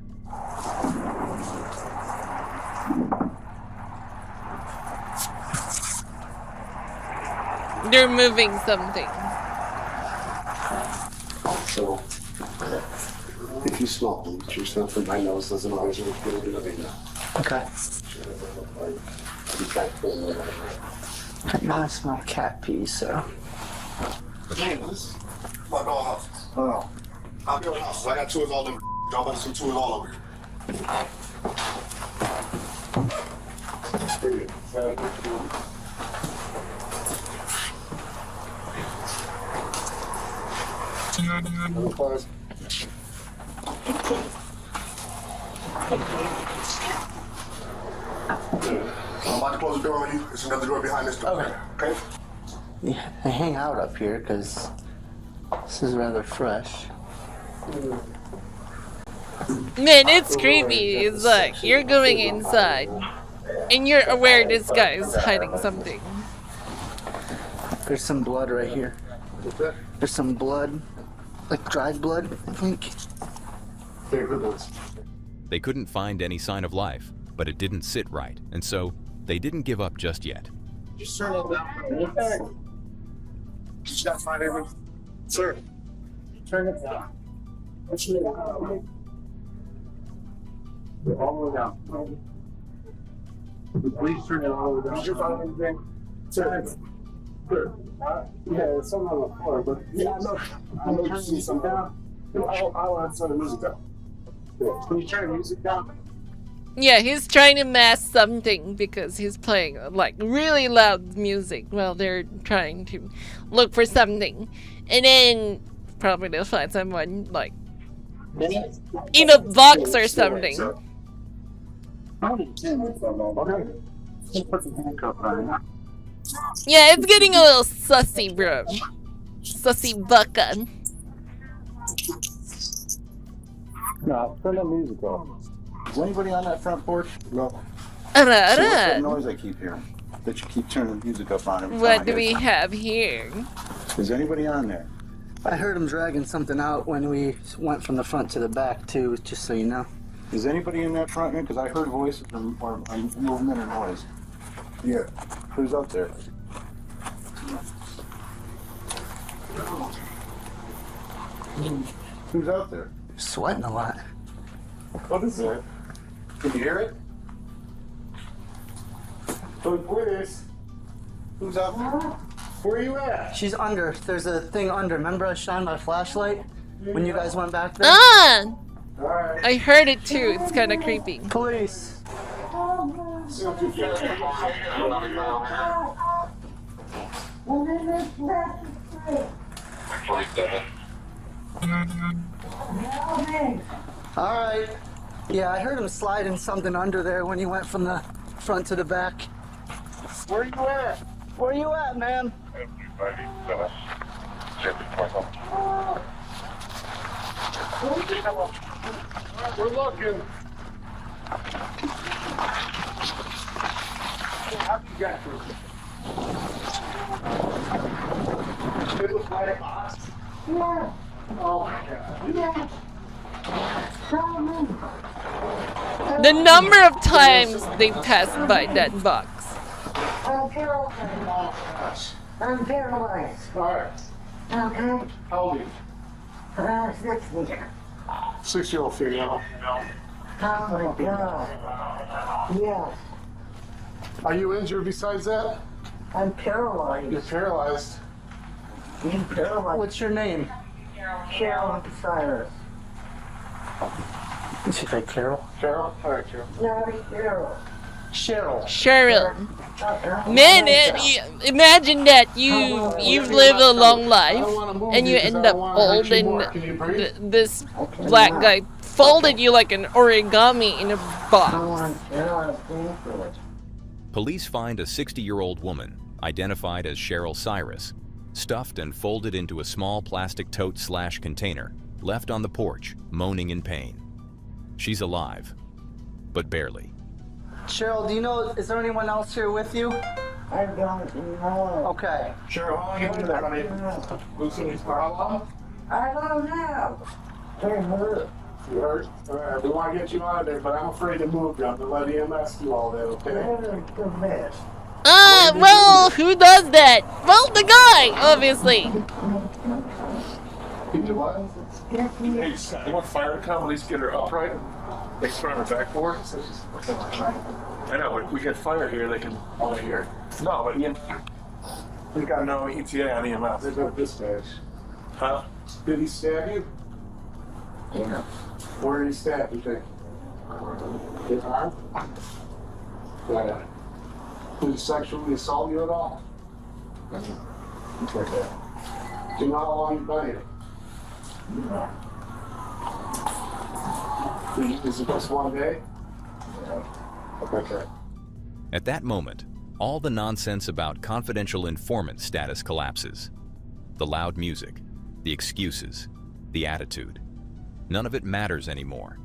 They're moving something. So, if you smell bleach or something, my nose doesn't always look good. Let me know. Okay. I smell cat pee, so. My doghouse. Oh. I'll be on the house. I got tours all over. Y'all better some tours all over here. I'm about to close the door on you. There's another door behind this door. Okay? Yeah, I hang out up here because this is rather fresh. Man, it's creepy. It's like you're going inside and you're aware this guy is hiding something. There's some blood right here. There's some blood, like dried blood, I think. They couldn't find any sign of life, but it didn't sit right, and so they didn't give up just yet. Just turn it down. Did you not find everything? Sir, turn it down. All the way down. Please turn it all the way down. Did you find anything? Sir. Yeah, it's something on the floor, but yeah, I know you see something down. I want to turn the music down. Can you turn the music down? Yeah, he's trying to mask something because he's playing like really loud music while they're trying to look for something. And then probably they'll find someone like in a box or something. Yeah, it's getting a little sussy, bro. Sussy bucka. No, turn the music off. Is anybody on that front porch? No. What's that noise I keep hearing? That you keep turning the music up on every time I What do we have here? Is anybody on there? I heard him dragging something out when we went from the front to the back, too, just so you know. Is anybody in that front end? Because I heard voices or movement or noise. Yeah. Who's up there? Who's out there? Sweating a lot. What is that? Can you hear it? Who's out there? Where are you at? She's under. There's a thing under. Remember I shined my flashlight when you guys went back there? Ah! I heard it too. It's kind of creepy. Police. Alright. Yeah, I heard him sliding something under there when he went from the front to the back. Where are you at? Where you at, man? We're looking. How do you get through? It looks like a box. Yeah. Oh my God. Yeah. The number of times they passed by that box. I'm paralyzed. I'm paralyzed. All right. Okay. How old are you? 60. 6-year-old female. Oh my God. Yes. Are you injured besides that? I'm paralyzed. You're paralyzed. I'm paralyzed. What's your name? Cheryl Cyrus. Is she like Carol? Carol? All right, Carol. Not Cheryl. Cheryl. Cheryl. Man, imagine that you've lived a long life and you end up old and this black guy folded you like an origami in a box. Police find a 60-year-old woman, identified as Cheryl Cyrus, stuffed and folded into a small plastic tote/container, left on the porch, moaning in pain. She's alive, but barely. Cheryl, do you know, is there anyone else here with you? I don't know. Okay. Cheryl, how long have you been there, honey? How long? I don't know. They're hurt. You hurt? All right, we want to get you out of there, but I'm afraid to move you. I'm going to let EMS do all that, okay? They're the best. Well, who does that? Well, the guy, obviously. You what? Hey, you want fire to come at least get her upright? They can put on her backboard? I know, we get fire here, they can all hear. No, but we got no ETA on EMS. There's no dispatch. Huh? Did he stab you? Yeah. Where did he stab you, think? His arm? Did he sexually assault you at all? Okay. Do you know how long you've been here? Is it just one day? Okay. At that moment, all the nonsense about confidential informant status collapses. The loud music, the excuses, the attitude. None of it matters anymore,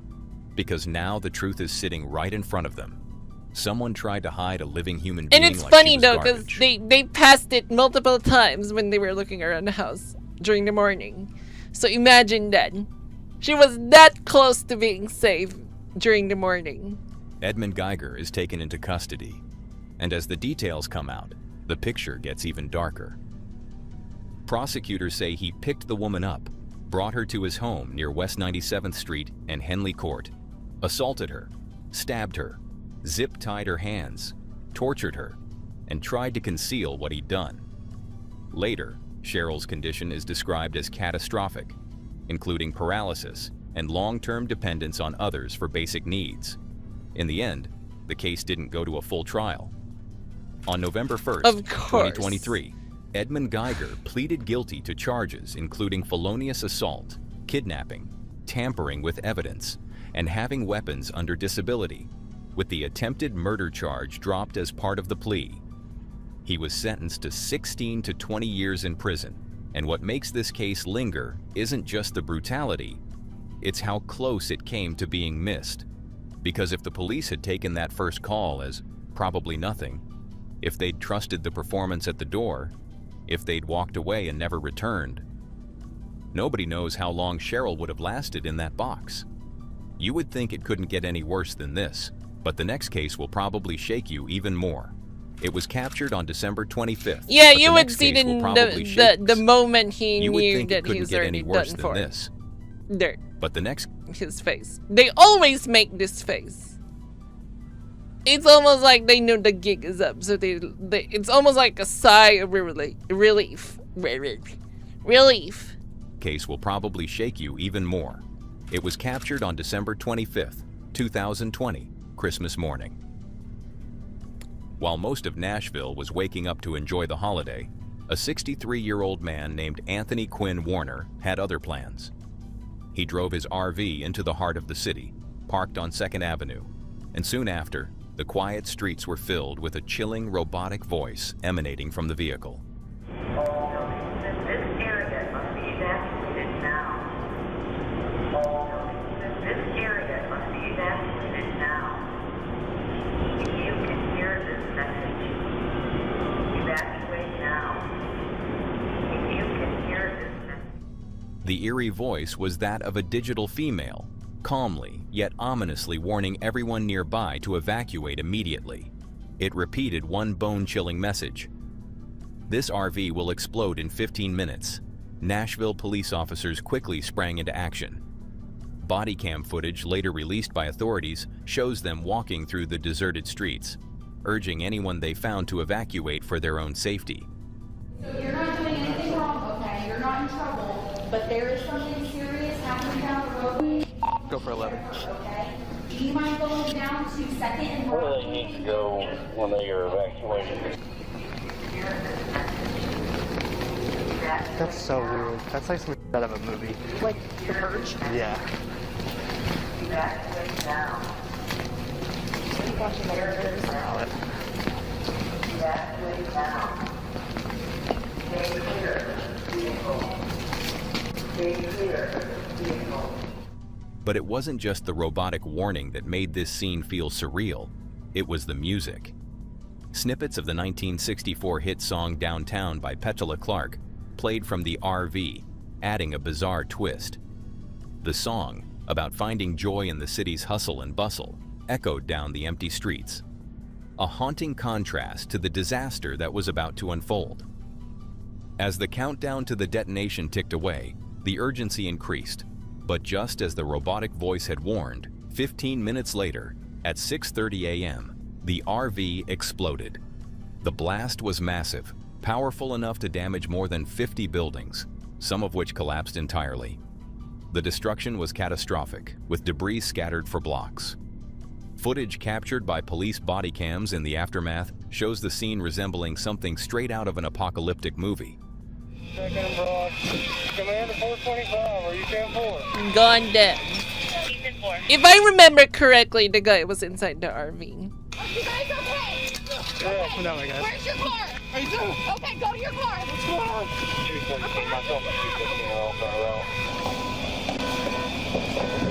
because now the truth is sitting right in front of them. Someone tried to hide a living human being. And it's like funny she was though, because garbage. they passed it multiple times when they were looking around the house during the morning. So imagine that. She was that close to being safe during the morning. Edmund Geiger is taken into custody, and as the details come out, the picture gets even darker. Prosecutors say he picked the woman up, brought her to his home near West 97th Street and Henley Court, assaulted her, stabbed her, zip-tied her hands, tortured her, and tried to conceal what he'd done. Later, Cheryl's condition is described as catastrophic, including paralysis and long-term dependence on others for basic needs. In the end, the case didn't go to a full trial. On November 1st, 2023, Edmund Geiger pleaded guilty to charges including felonious assault, kidnapping, tampering with evidence, and having weapons under disability, with the attempted murder charge dropped as part of the plea. He was sentenced to 16 to 20 years in prison, and what makes this case linger isn't just the brutality, it's how close it came to being missed. Because if the police had taken that first call as probably nothing, if they'd trusted the performance at the door, if they'd walked away and never returned, nobody knows how long Cheryl would have lasted in that box. You would think it couldn't get any worse than this, but the next case will probably shake you even more. It was captured on December 25th. Yeah, but you the would next see case the, will probably shake the moment he You would knew think it that couldn't he's get already any worse done than for. this. There, But the next his face. They always make this face. It's almost like they know the gig is up, so they it's almost like a sigh of relief. case will probably shake you even more. It was captured on December 25th, 2020, Christmas morning. While most of Nashville was waking up to enjoy the holiday, a 63-year-old man named Anthony Quinn Warner had other plans. He drove his RV into the heart of the city, parked on 2nd Avenue, and soon after, the quiet streets were filled with a chilling robotic voice emanating from the vehicle. The eerie voice was that of a digital female, calmly yet ominously warning everyone nearby to evacuate immediately. It repeated one bone-chilling message. This RV will explode in 15 minutes. Nashville police officers quickly sprang into action. Body cam footage later released by authorities shows them walking through the deserted streets, urging anyone they found to evacuate for their own safety. You're not doing anything wrong, okay? You're not in trouble. But there is something serious happening down the road. Go for 11. Okay. Do you mind going down to 2nd and Where do they need to go when they are evacuated? That's so weird. That's like something out of a movie. Like The Purge? Yeah. Evacuate now. Evacuate now. Stay clear. Vehicle. Stay clear. Vehicle. But it wasn't just the robotic warning that made this scene feel surreal, it was the music. Snippets of the 1964 hit song Downtown by Petula Clark played from the RV, adding a bizarre twist. The song, about finding joy in the city's hustle and bustle, echoed down the empty streets. A haunting contrast to the disaster that was about to unfold. As the countdown to the detonation ticked away, the urgency increased. But just as the robotic voice had warned, 15 minutes later, at 6:30 a.m., the RV exploded. The blast was massive, powerful enough to damage more than 50 buildings, some of which collapsed entirely. The destruction was catastrophic, with debris scattered for blocks. Footage captured by police body cams in the aftermath shows the scene resembling something straight out of an apocalyptic movie. Second broad. Commander 425, are you 10-4? Gone dead. If I remember correctly, the guy was inside the RV. You guys okay? Yeah, no, I got it. Where's your car? Okay, go to your car. What's going on?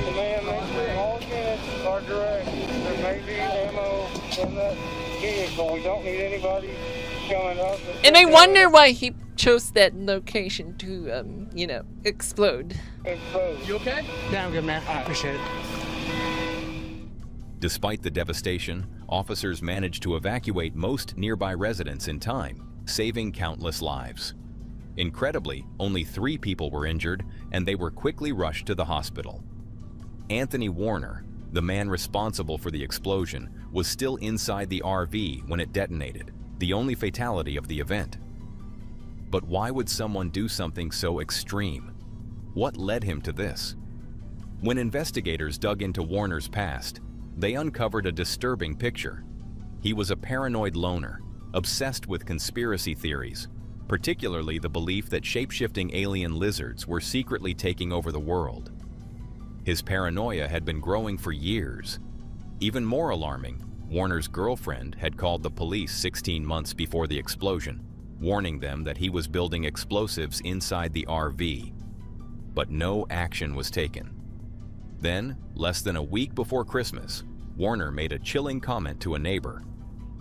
Command, make sure all units are direct. There may be ammo in that vehicle. We don't need anybody coming up. And I wonder why he chose that location to, you know, explode. You okay? Yeah, I'm good, man. I appreciate it. Despite the devastation, officers managed to evacuate most nearby residents in time, saving countless lives. Incredibly, only 3 people were injured, and they were quickly rushed to the hospital. Anthony Warner, the man responsible for the explosion, was still inside the RV when it detonated, the only fatality of the event. But why would someone do something so extreme? What led him to this? When investigators dug into Warner's past, they uncovered a disturbing picture. He was a paranoid loner, obsessed with conspiracy theories, particularly the belief that shape-shifting alien lizards were secretly taking over the world. His paranoia had been growing for years. Even more alarming, Warner's girlfriend had called the police 16 months before the explosion, warning them that he was building explosives inside the RV. But no action was taken. Then, less than a week before Christmas, Warner made a chilling comment to a neighbor.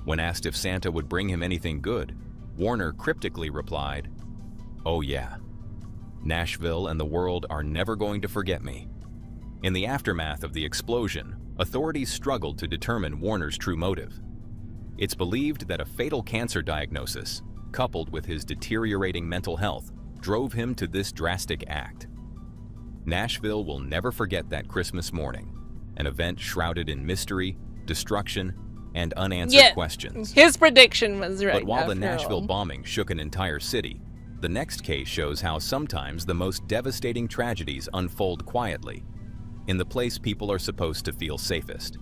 When asked if Santa would bring him anything good, Warner cryptically replied, "Oh yeah. Nashville and the world are never going to forget me." In the aftermath of the explosion, authorities struggled to determine Warner's true motive. It's believed that a fatal cancer diagnosis, coupled with his deteriorating mental health, drove him to this drastic act. Nashville will never forget that Christmas morning, an event shrouded in mystery, destruction, and unanswered questions. His prediction was right. But while the after Nashville all. bombing shook an entire city, the next case shows how sometimes the most devastating tragedies unfold quietly, in the place people are supposed to feel safest.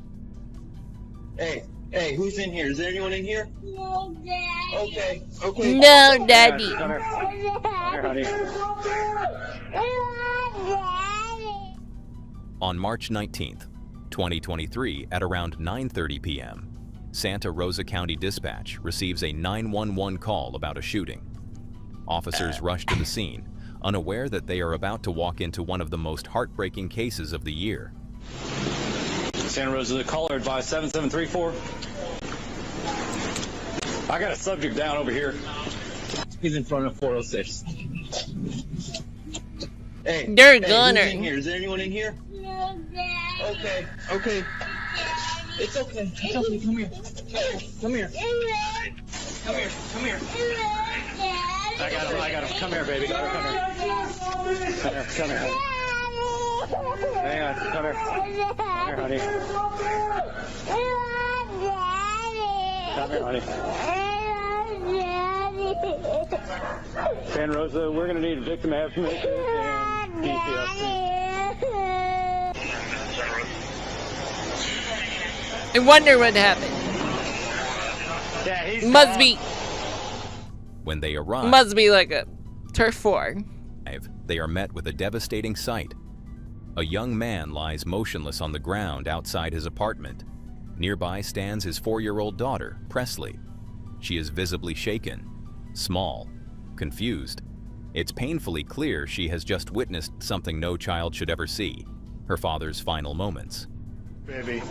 Hey, who's in here? Is there anyone in here? No, Daddy. Okay. No, Daddy. Come here, honey. On March 19th, 2023, at around 9:30 p.m., Santa Rosa County Dispatch receives a 911 call about a shooting. Officers rush to the scene, unaware that they are about to walk into one of the most heartbreaking cases of the year. Santa Rosa, the caller advised 7734. I got a subject down over here. He's in front of 406. Hey, You're a who's gunner. in here? Is there anyone in here? No, Daddy. Okay. It's okay. It's okay. Come here. Come here. I got him. Come here, baby. Come here. Come here. Hang on. Come here. Come here, honey. Come here, honey. Santa Rosa, we're going to need victim information and PCS. I wonder what happened. Must be When they arrive, must be like a turf war. they are met with a devastating sight. A young man lies motionless on the ground outside his apartment. Nearby stands his 4-year-old daughter, Presley. She is visibly shaken, small, confused. It's painfully clear she has just witnessed something no child should ever see, her father's final moments. Baby.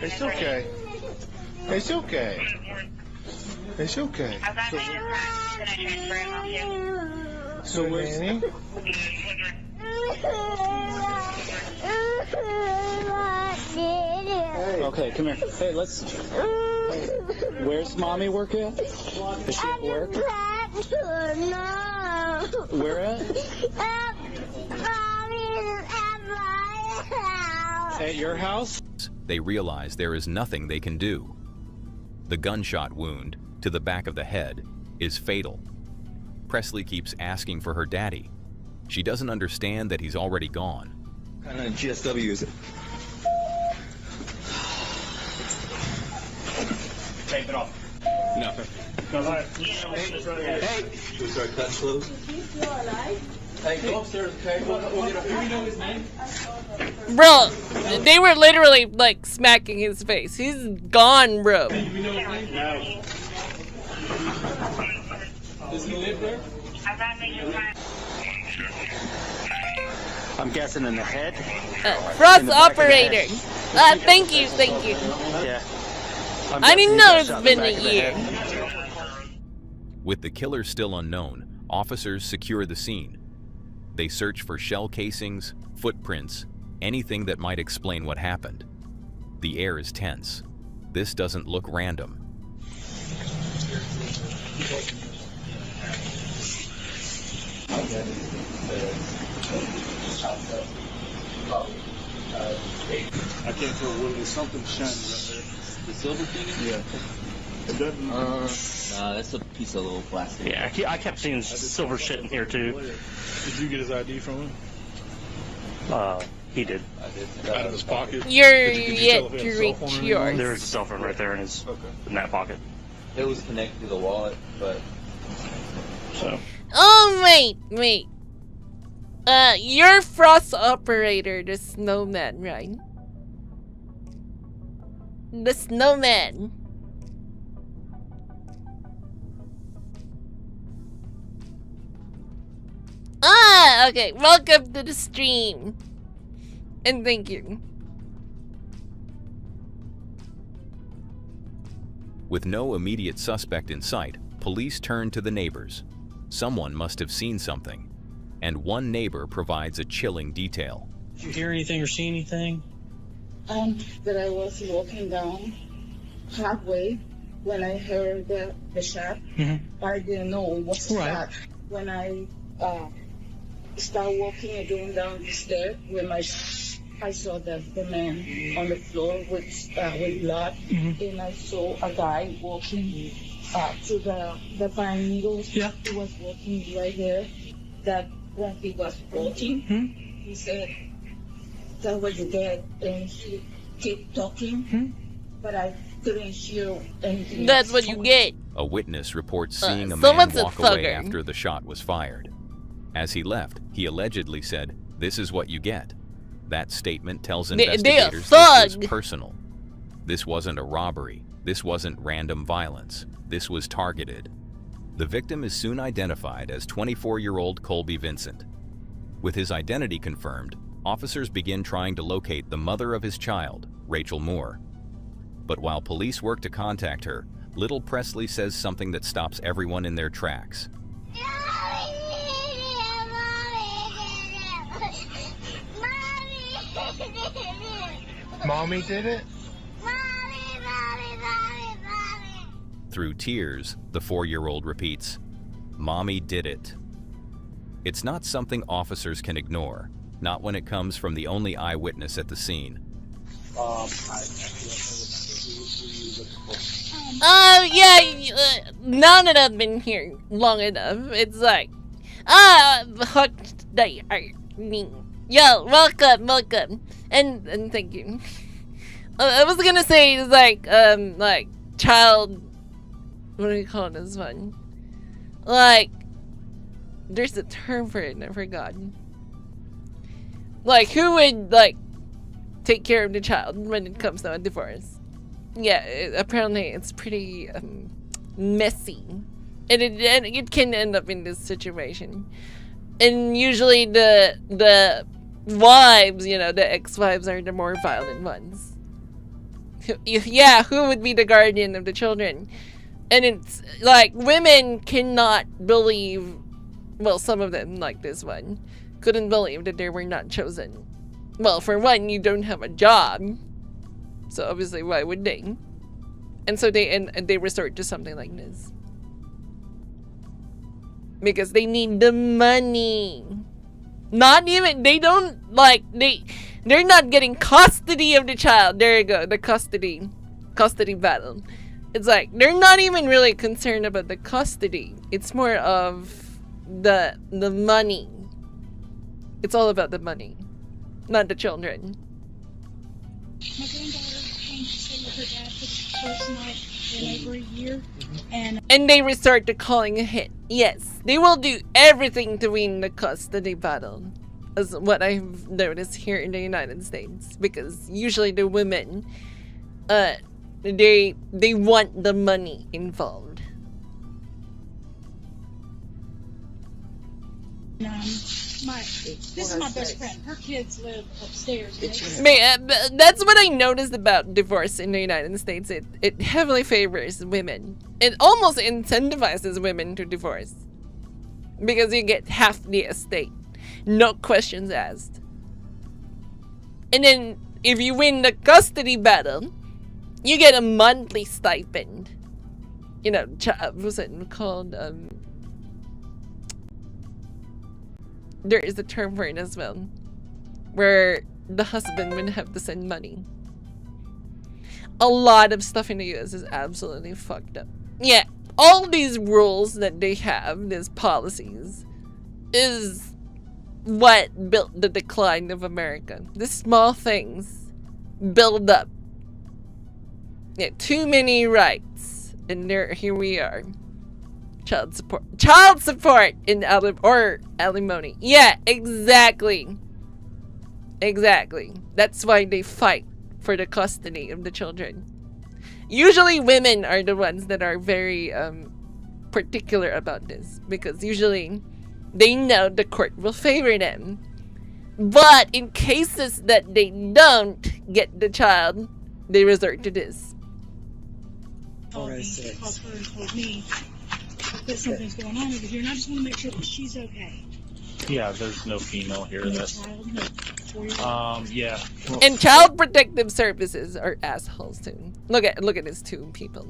It's okay. It's okay. It's okay. So where's Annie? Okay, come here. Hey, where's mommy work at? Is she at work? Where at? At your house? They realize there is nothing they can do. The gunshot wound to the back of the head is fatal. Presley keeps asking for her daddy. She doesn't understand that he's already gone. What kind of GSW is it? tape it off. Nothing. Hey. Sorry, that's close. Hey, go upstairs, okay? We'll get up. Do we know his name? Bro, they were literally like smacking his face. He's gone, bro. Do we know his name? No. Does he live there? I'm guessing in the head. Frost operator. Thank you. Yeah. I didn't know it's been a year. With the killer still unknown, officers secure the scene. They search for shell casings, footprints, anything that might explain what happened. The air is tense. This doesn't look random. I can't tell what it is. Something shiny right there. The silver thing? Yeah. It doesn't. Nah, that's a piece of little plastic. Yeah, I kept seeing silver shit in here too. Did you get his ID from him? He did. Out of his pocket? You're yet to reach yours. There was a cell phone right there in that pocket. It was connected to the wallet, but so. Oh wait. You're Frost operator, the snowman, right? The snowman. Okay. Welcome to the stream. And thank you. With no immediate suspect in sight, police turn to the neighbors. Someone must have seen something. And one neighbor provides a chilling detail. Did you hear anything or see anything? That I was walking down halfway when I heard the shot. I didn't know what shot. When I started walking again down the stairs, when I saw the man on the floor with blood, and I saw a guy walking to the pine needles. Yeah. He was walking right there. That when he was walking, he said, "That was dead," and he kept talking, but I couldn't hear anything. That's what you get. A witness reports seeing a man walk away thugger. after the shot was fired. As he left, he allegedly said, "This is what you get." That statement tells investigators this was personal. This wasn't a robbery. This wasn't random violence. This was targeted. The victim is soon identified as 24-year-old Colby Vincent. With his identity confirmed, officers begin trying to locate the mother of his child, Rachel Moore. But while police work to contact her, little Presley says something that stops everyone in their tracks. Mommy did it? Through tears, the 4-year-old repeats, "Mommy did it." It's not something officers can ignore, not when it comes from the only eyewitness at the scene. Oh yeah, now that I've been here long enough, it's like, yo, welcome, and thank you. I was gonna say it's like child. What do you call this one? Like, there's a term for it, and I forgot. Like, who would like take care of the child when it comes to a divorce? Yeah, apparently it's pretty messy, and it can end up in this situation. And usually the wives, the ex-wives are the more violent ones. Yeah, who would be the guardian of the children? And it's like women cannot believe, well, some of them, like this one, couldn't believe that they were not chosen. Well, for one, you don't have a job, so obviously why would they? And so they resort to something like this because they need the money. Not even, they don't like, they're not getting custody of the child. There you go, the custody battle. It's like they're not even really concerned about the custody. It's more of the money. It's all about the money, not the children. My granddaughter came to stay with her dad for the first night in over a year, and they resort to calling a hit. Yes, they will do everything to win the custody battle, is what I've noticed here in the United States, because usually the women, they want the money involved. this is my best friend. Her kids live upstairs. That's what I noticed about divorce in the United States. It heavily favors women. It almost incentivizes women to divorce. Because you get half the estate. No questions asked. And then, if you win the custody battle, you get a monthly stipend. You know, what's it called? There is a term for it as well, where the husband would have to send money. A lot of stuff in the US is absolutely fucked up. Yeah, all these rules that they have, these policies, is what built the decline of America. The small things build up. Yeah, too many rights, and here we are. Child support in alimony. Yeah, exactly. That's why they fight for the custody of the children. Usually women are the ones that are very particular about this, because usually they know the court will favor them. But in cases that they don't get the child, they resort to this. Called her and told me that something's going on over here, and I just want to make sure that she's okay. Yeah, there's no female here. Yeah. And Child Protective Services are assholes too. Look at these two people.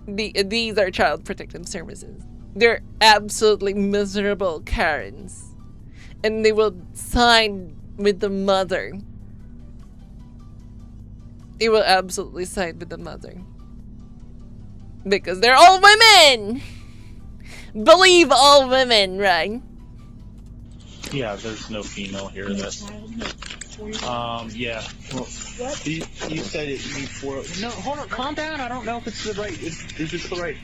These are Child Protective Services. They're absolutely miserable Karens, and they will side with the mother. They will absolutely side with the mother. Because they're all women! Believe all women, right? Yeah, there's no female here. Yeah. Well, what? You said it before. No, hold on, calm down. I don't know if it's the right. Is this the right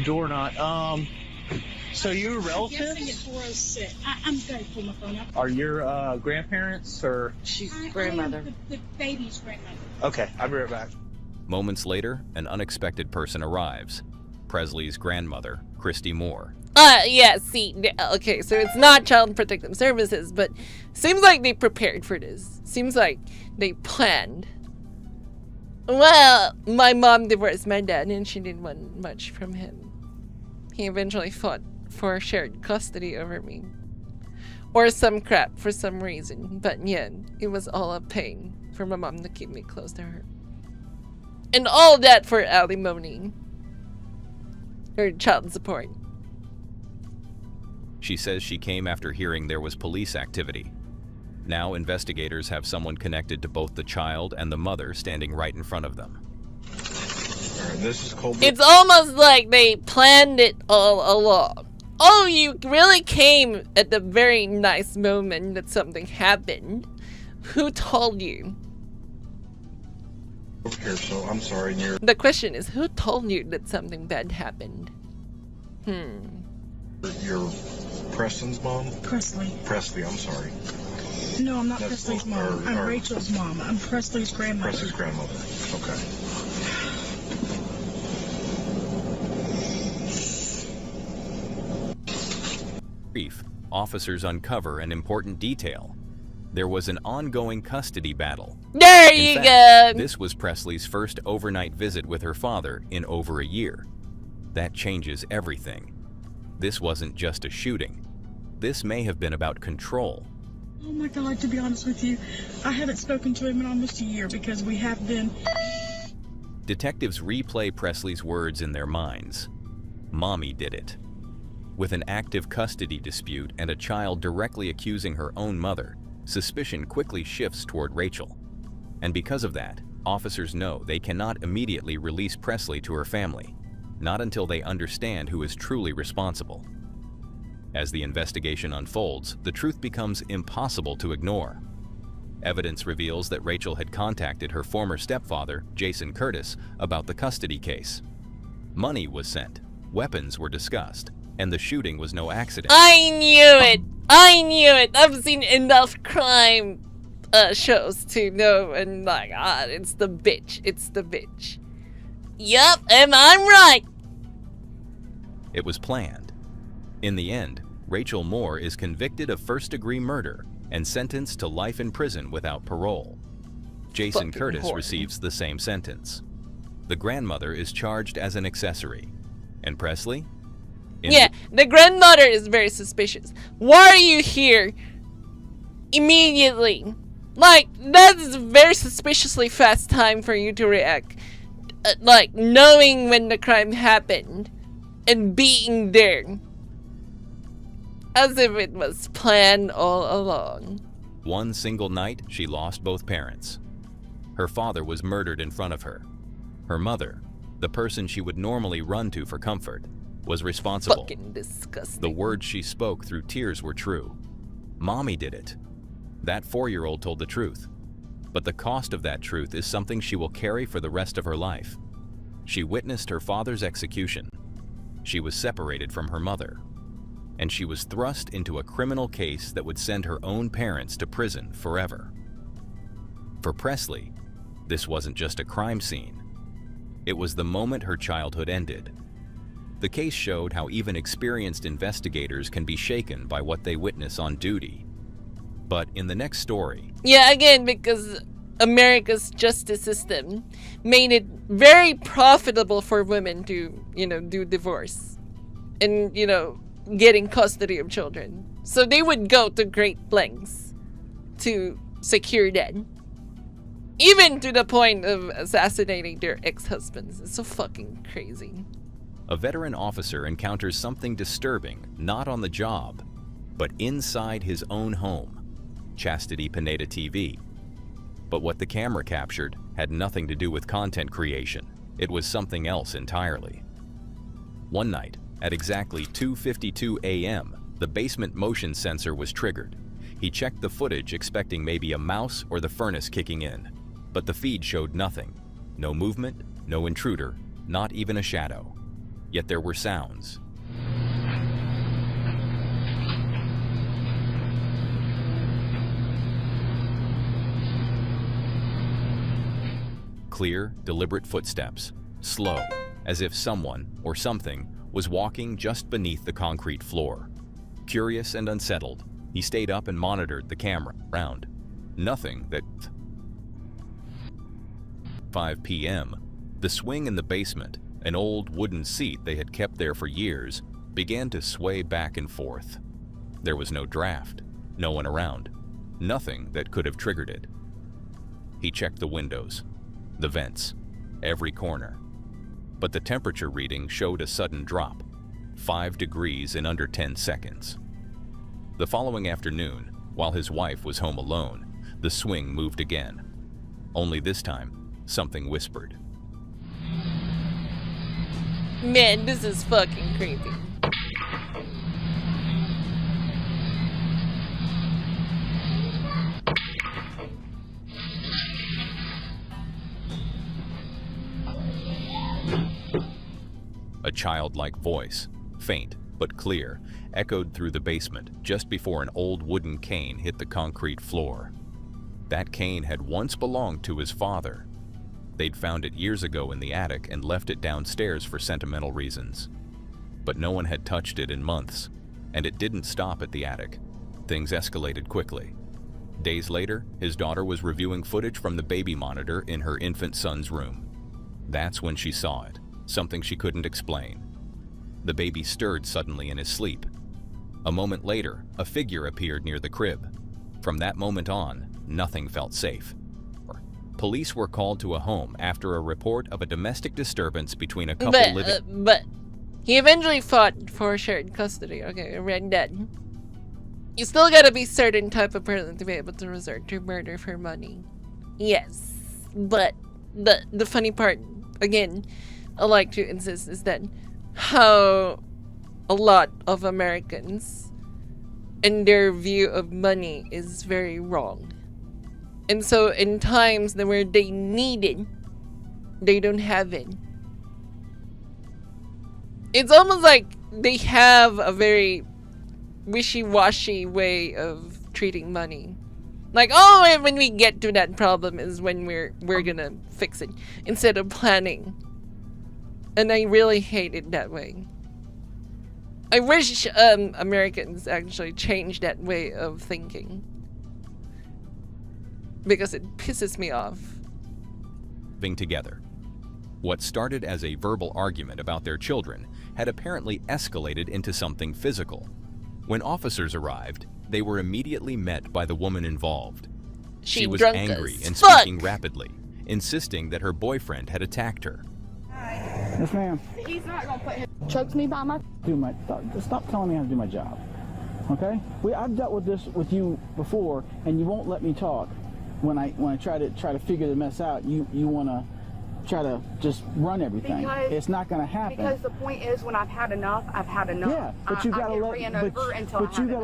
door or not? So you're relatives? Guessing it's 406. I'm going to pull my phone up. Are your grandparents or? She's grandmother. The baby's grandmother. Okay, I'll be right back. Moments later, an unexpected person arrives. Presley's grandmother, Christy Moore. Yeah, see, okay, so it's not Child Protective Services, but seems like they prepared for this. Seems like they planned. Well, my mom divorced my dad and she didn't want much from him. He eventually fought for shared custody over me. Or some crap for some reason, but yeah, it was all a pain for my mom to keep me close to her. And all that for alimony. Or child support. She says she came after hearing there was police activity. Now investigators have someone connected to both the child and the mother standing right in front of them. This is cold. It's almost like they planned it all along. Oh, you really came at the very nice moment that something happened. Who told you? Over here, so I'm sorry. The question is, who told you that something bad happened? You're Preston's mom? Presley. Presley, I'm sorry. No, I'm not Presley's mom. I'm Rachel's mom. I'm Presley's grandmother. Presley's grandmother. Okay. Brief, officers uncover an important detail. There was an ongoing custody battle. There you go! This was Presley's first overnight visit with her father in over a year. That changes everything. This wasn't just a shooting. This may have been about control. Oh my God, to be honest with you, I haven't spoken to him in almost a year because we have been... Detectives replay Presley's words in their minds. Mommy did it. With an active custody dispute and a child directly accusing her own mother, suspicion quickly shifts toward Rachel. And because of that, officers know they cannot immediately release Presley to her family, not until they understand who is truly responsible. As the investigation unfolds, the truth becomes impossible to ignore. Evidence reveals that Rachel had contacted her former stepfather, Jason Curtis, about the custody case. Money was sent, weapons were discussed, and the shooting was no accident. I knew it! I knew it! I've seen enough crime shows to know, and like, it's the bitch. It's the bitch. Yup, and I'm right! It was planned. In the end, Rachel Moore is convicted of first-degree murder and sentenced to life in prison without parole. Jason Curtis receives the same sentence. The grandmother is charged as an accessory. And Presley? Yeah, the grandmother is very suspicious. Why are you here immediately? Like, that's a very suspiciously fast time for you to react. Like, knowing when the crime happened and being there. As if it was planned all along. One single night, she lost both parents. Her father was murdered in front of her. Her mother, the person she would normally run to for comfort, was responsible. Fucking disgusting. The words she spoke through tears were true. Mommy did it. That 4-year-old told the truth. But the cost of that truth is something she will carry for the rest of her life. She witnessed her father's execution. She was separated from her mother. And she was thrust into a criminal case that would send her own parents to prison forever. For Presley, this wasn't just a crime scene. It was the moment her childhood ended. The case showed how even experienced investigators can be shaken by what they witness on duty. But in the next story... Yeah, again, because America's justice system made it very profitable for women to, do divorce. And, getting custody of children. So they would go to great lengths to secure that. Even to the point of assassinating their ex-husbands. It's so fucking crazy. A veteran officer encounters something disturbing, not on the job, but inside his own home. Chastity Pineda TV. But what the camera captured had nothing to do with content creation. It was something else entirely. One night, at exactly 2:52 a.m., the basement motion sensor was triggered. He checked the footage expecting maybe a mouse or the furnace kicking in. But the feed showed nothing. No movement, no intruder, not even a shadow. Yet there were sounds. Clear, deliberate footsteps, slow, as if someone or something was walking just beneath the concrete floor. Curious and unsettled, he stayed up and monitored the camera around. Nothing that... 5 p.m., the swing in the basement, an old wooden seat they had kept there for years, began to sway back and forth. There was no draft, no one around, nothing that could have triggered it. He checked the windows, the vents, every corner. But the temperature reading showed a sudden drop, 5 degrees in under 10 seconds. The following afternoon, while his wife was home alone, the swing moved again. Only this time, something whispered. Man, this is fucking creepy. A childlike voice, faint but clear, echoed through the basement just before an old wooden cane hit the concrete floor. That cane had once belonged to his father. They'd found it years ago in the attic and left it downstairs for sentimental reasons. But no one had touched it in months, and it didn't stop at the attic. Things escalated quickly. Days later, his daughter was reviewing footage from the baby monitor in her infant son's room. That's when she saw it, something she couldn't explain. The baby stirred suddenly in his sleep. A moment later, a figure appeared near the crib. From that moment on, nothing felt safe. Police were called to a home after a report of a domestic disturbance between a couple living. But he eventually fought for shared custody. Okay, I read that. You still gotta be certain type of person to be able to resort to murder for money. Yes, but the funny part, again, I like to insist, is that how a lot of Americans and their view of money is very wrong. And so in times where they need it, they don't have it. It's almost like they have a very wishy-washy way of treating money. Like, oh, when we get to that problem is when we're gonna fix it, instead of planning. And I really hate it that way. I wish Americans actually changed that way of thinking, because it pisses me off. Together. What started as a verbal argument about their children had apparently escalated into something physical. When officers arrived, they were immediately met by the woman involved. She was angry and speaking rapidly, insisting that her boyfriend had attacked her. Yes, ma'am. He's not gonna put him. Chokes me by my. Stop telling me how to do my job. Okay? I've dealt with this with you before, and you won't let me talk. When I try to figure the mess out, you wanna try to just run everything. Because it's not gonna happen. Because the point is, when I've had enough, I've had enough. Yeah, but you gotta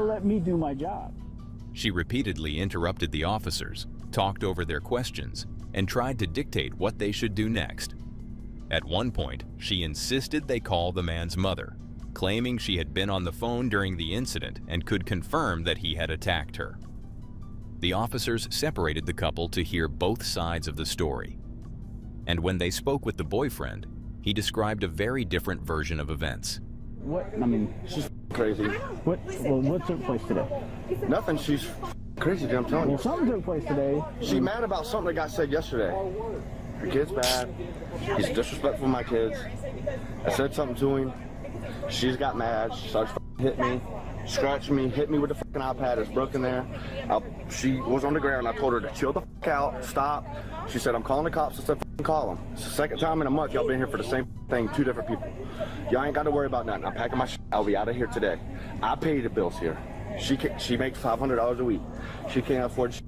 let me do my job. She repeatedly interrupted the officers, talked over their questions, and tried to dictate what they should do next. At one point, she insisted they call the man's mother, claiming she had been on the phone during the incident and could confirm that he had attacked her. The officers separated the couple to hear both sides of the story. And when they spoke with the boyfriend, he described a very different version of events. She's crazy. What took place today? Nothing, she's crazy, dude, I'm telling you. Well, something took place today. She's mad about something that got said yesterday. Her kid's bad. He's disrespectful to my kids. I said something to him. She's got mad. She started hit me, scratching me, hit me with the fucking iPad. It's broken there. She was on the ground. I told her to chill the fuck out, stop. She said, I'm calling the cops. I said, fucking call them. It's the second time in a month y'all been here for the same thing, 2 different people. Y'all ain't got to worry about nothing. I'm packing my shit. I'll be out of here today. I pay the bills here. She makes $500 a week. She can't afford shit.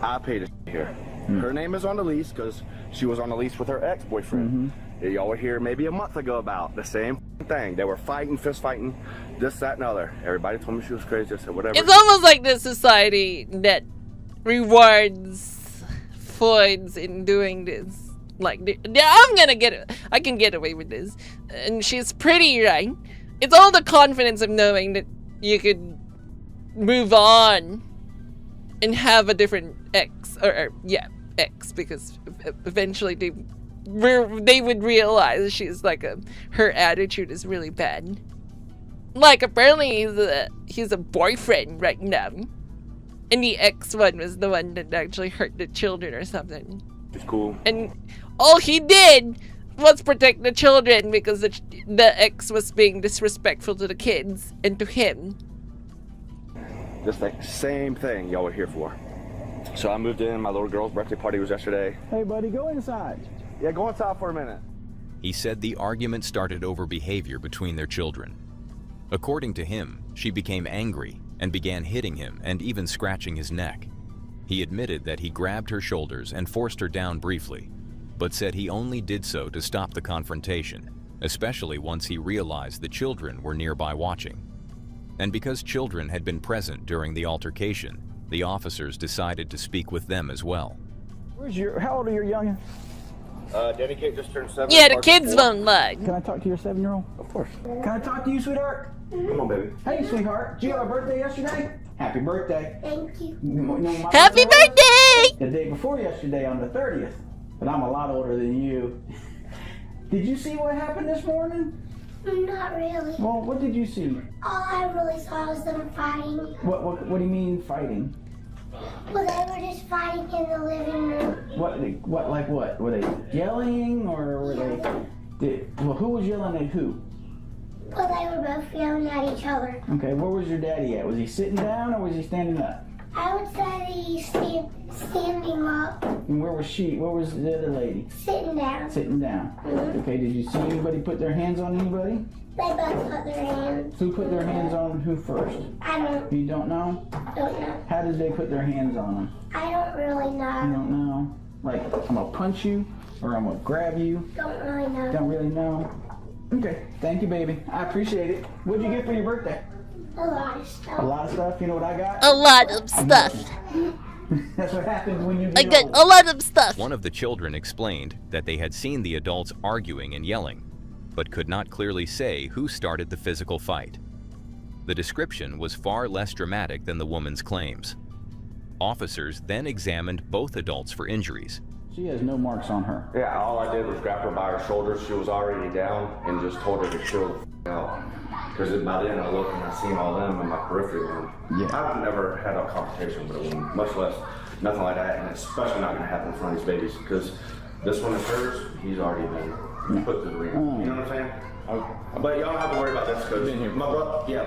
I pay the shit here. Her name is on the lease because she was on the lease with her ex-boyfriend. Y'all were here maybe a month ago about the same thing. They were fighting, fist fighting, this, that, and other. Everybody told me she was crazy. I said, whatever. It's almost like the society that rewards Floyd's in doing this. Like, I can get away with this. And she's pretty, right? It's all the confidence of knowing that you could move on and have a different ex, ex, because eventually they would realize she's like her attitude is really bad. Like, apparently he's a boyfriend right now, and the ex one was the one that actually hurt the children or something. It's cool. And all he did was protect the children because the ex was being disrespectful to the kids and to him. This thing, same thing y'all were here for. So I moved in. My little girl's birthday party was yesterday. Hey, buddy, go inside. Yeah, go inside for a minute. He said the argument started over behavior between their children. According to him, she became angry and began hitting him and even scratching his neck. He admitted that he grabbed her shoulders and forced her down briefly, but said he only did so to stop the confrontation, especially once he realized the children were nearby watching. And because children had been present during the altercation, the officers decided to speak with them as well. How old are your youngins? Danny Kate just turned 7. Yeah, the kids won't lie. Can I talk to your 7-year-old? Of course. Can I talk to you, sweetheart? Come on, baby. Hey, sweetheart. Did you have a birthday yesterday? Happy birthday. Thank you. Happy birthday! The day before yesterday on the 30th. But I'm a lot older than you. Did you see what happened this morning? Not really. Well, what did you see? All I really saw was them fighting. What do you mean fighting? Well, they were just fighting in the living room. What? Were they yelling or were they? Who was yelling at who? Well, they were both yelling at each other. Okay, where was your daddy at? Was he sitting down or was he standing up? I would say he's standing up. And where was she? Where was the other lady? Sitting down. Sitting down. Okay, did you see anybody put their hands on anybody? They both put their hands. Who put their hands on who first? I don't. You don't know? Don't know. How did they put their hands on them? I don't really know. You don't know? Like, I'm gonna punch you or I'm gonna grab you? Don't really know. Don't really know? Okay, thank you, baby. I appreciate it. What'd you get for your birthday? A lot of stuff. A lot of stuff? You know what I got? A lot of stuff. That's what happens when you I get got old. a lot of stuff. One of the children explained that they had seen the adults arguing and yelling, but could not clearly say who started the physical fight. The description was far less dramatic than the woman's claims. Officers then examined both adults for injuries. She has no marks on her. Yeah, all I did was grab her by her shoulders. She was already down and just told her to chill the out. Because by then I looked and I seen all them in my periphery. Yeah. I've never had a confrontation with a woman, much less nothing like that, and it's especially not going to happen in front of these babies. Because this one is hers, he's already been put to the ring. You know what I'm saying? But y'all don't have to worry about this because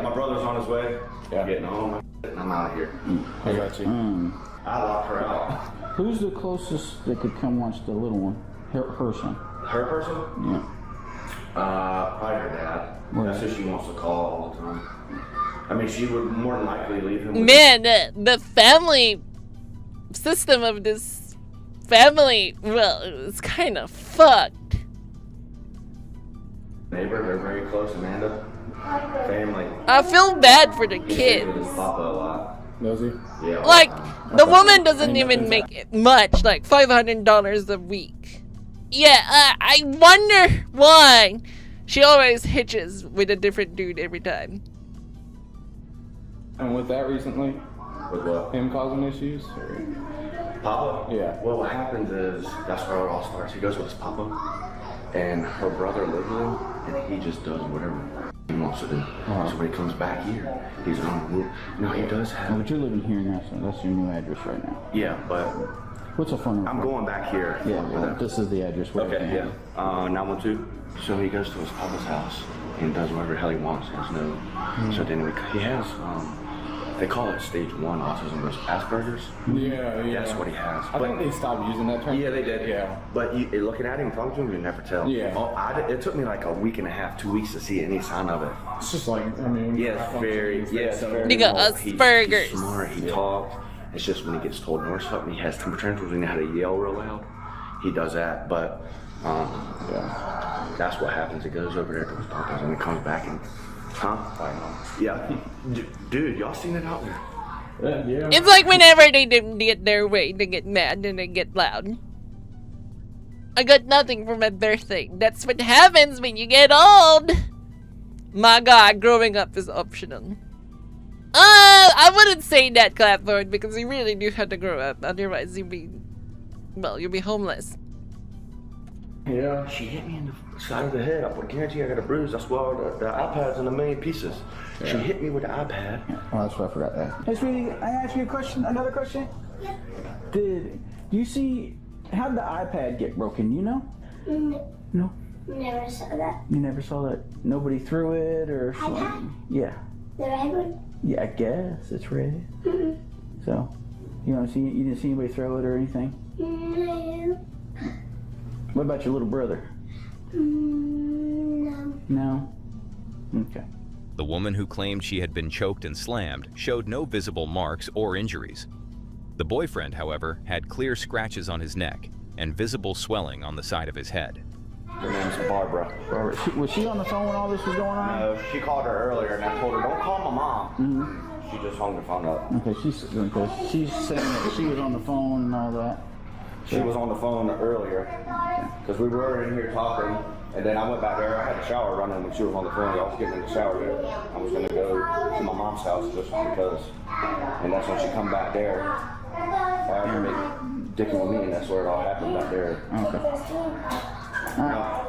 my brother's on his way. Getting home, and I'm out of here. I got you. I locked her out. Who's the closest that could come watch the little one? Her son. Her person? Yeah. Probably her dad. That's who she wants to call all the time. I mean, she would more than likely leave him. Man, the family system of this family, well, it's kind of fucked. Neighbor, they're very close, Amanda. Family. I feel bad for the He kids. stays with his papa a lot. Does he? Yeah. Like, the woman doesn't even make it much, like $500 a week. Yeah, I wonder why she always hitches with a different dude every time. And with that recently? With what? Him causing issues? Or? Papa? Yeah. Well, what happens is, that's where it all starts. He goes with his papa, and her brother lives with him, and he just does whatever he wants to do. So when he comes back here, he's on the move. No, he does have... Oh, but you're living here now, so that's your new address right now. Yeah, but... What's a phone number? I'm going back here. Yeah, well, this is the address where Okay, yeah. 912. So he goes to his papa's house and does whatever the hell he wants. There's no... So then he has... they call it stage 1 autism, there's Asperger's. Yeah. That's what he has. I think they stopped using that term. Yeah, they did. Yeah. But looking at him, talking to him, you never tell. Yeah. It took me like a week and a half, 2 weeks to see any sign of it. It's just like, I mean... very. You got Asperger's. He's smart, he talks. It's just when he gets told to or something, he has temper tantrums, we know how to yell real loud. He does that, but that's what happens. He goes over there to his papa's and he comes back and, dude, y'all seen it out there? Yeah. It's like whenever they didn't get their way, they get mad and they get loud. I got nothing for my birthday. That's what happens when you get old. My God, growing up is optional. I wouldn't say that, Clapboard, because you really do have to grow up. Otherwise, you'll be homeless. Yeah. She hit me in the side of the head. I guarantee I got a bruise. That's why the iPad's in a million pieces. She hit me with the iPad. Oh, that's what I forgot to ask. Hey, sweetie, I ask you a question. Another question. Yeah. Do you see how did the iPad get broken? You know? No. Never saw that. You never saw that? Nobody threw it or something? iPad? Yeah. The red one? Yeah, I guess it's red. So, you didn't see anybody throw it or anything? No. What about your little brother? No. No? Okay. The woman who claimed she had been choked and slammed showed no visible marks or injuries. The boyfriend, however, had clear scratches on his neck and visible swelling on the side of his head. Her name's Barbara. Was she on the phone when all this was going on? No, she called her earlier and I told her, don't call my mom. She just hung the phone up. Okay, she's saying that she was on the phone and all that. She was on the phone earlier because we were in here talking, and then I went back there. I had the shower running when she was on the phone. I was getting in the shower there. I was going to go to my mom's house just because, and that's when she come back there after me dicking with me, and that's where it all happened back there. Okay.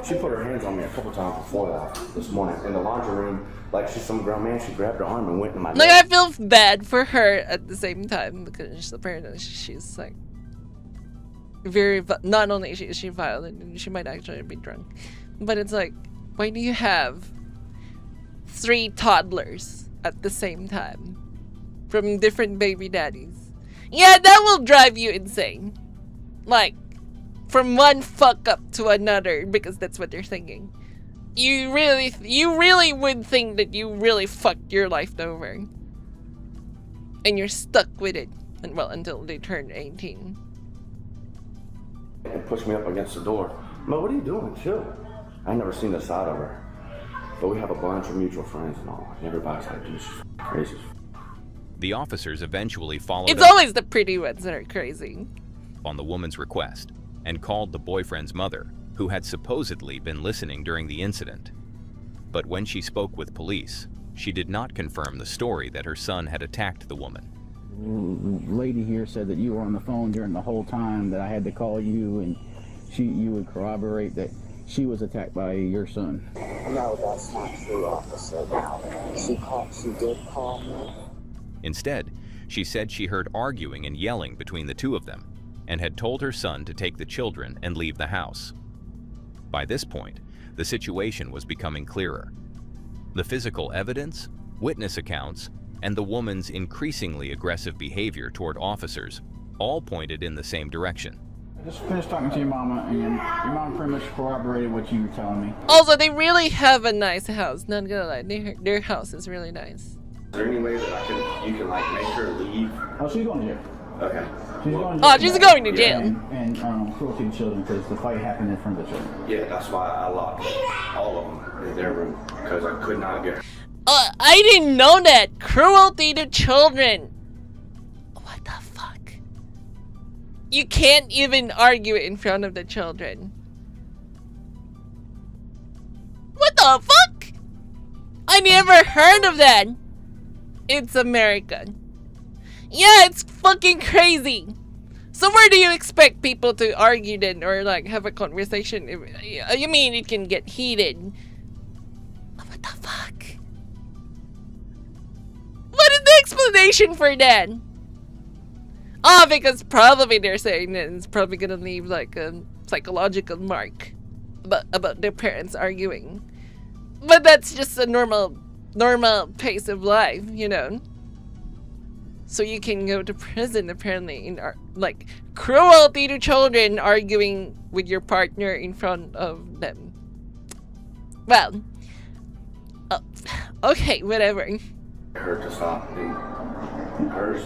She put her hands on me a couple times before that this morning in the laundry room. Like she's some grown man, she grabbed her arm and went in my neck. Like, I feel bad for her at the same time because apparently she's like very, not only is she violent and she might actually be drunk, but it's like, why do you have 3 toddlers at the same time from different baby daddies? Yeah, that will drive you insane. Like, from one fuck up to another because that's what they're thinking. You really would think that you really fucked your life over. And you're stuck with it, until they turn 18. And pushed me up against the door. Mo, what are you doing? Chill. I never seen the side of her. But we have a bunch of mutual friends and all. And everybody's like, dude, she's crazy. The officers eventually followed It's up always the pretty ones that are crazy. on the woman's request and called the boyfriend's mother, who had supposedly been listening during the incident. But when she spoke with police, she did not confirm the story that her son had attacked the woman. The lady here said that you were on the phone during the whole time that I had to call you, and you would corroborate that she was attacked by your son. No, that's not true, officer. She did call me. Instead, she said she heard arguing and yelling between the two of them and had told her son to take the children and leave the house. By this point, the situation was becoming clearer. The physical evidence, witness accounts, and the woman's increasingly aggressive behavior toward officers all pointed in the same direction. I just finished talking to your mama, and your mama pretty much corroborated what you were telling me. Also, they really have a nice house. Not gonna lie, their house is really nice. Is there any way that you can like make her leave? Oh, she's going to jail. Okay. She's going to jail. Oh, she's going to jail. And cruelty to children, because the fight happened in front of the children. Yeah, that's why I locked all of them in their room, because I could not get her. I didn't know that. Cruelty to children. What the fuck? You can't even argue it in front of the children. What the fuck? I never heard of that. It's America. Yeah, it's fucking crazy. So where do you expect people to argue then, or like have a conversation? You mean it can get heated? What the fuck? What is the explanation for that? Oh, because probably they're saying that it's probably gonna leave like a psychological mark about their parents arguing. But that's just a normal pace of life, you know. So you can go to prison apparently in like cruelty to children, arguing with your partner in front of them. Well, okay, whatever. Her to stop. Hers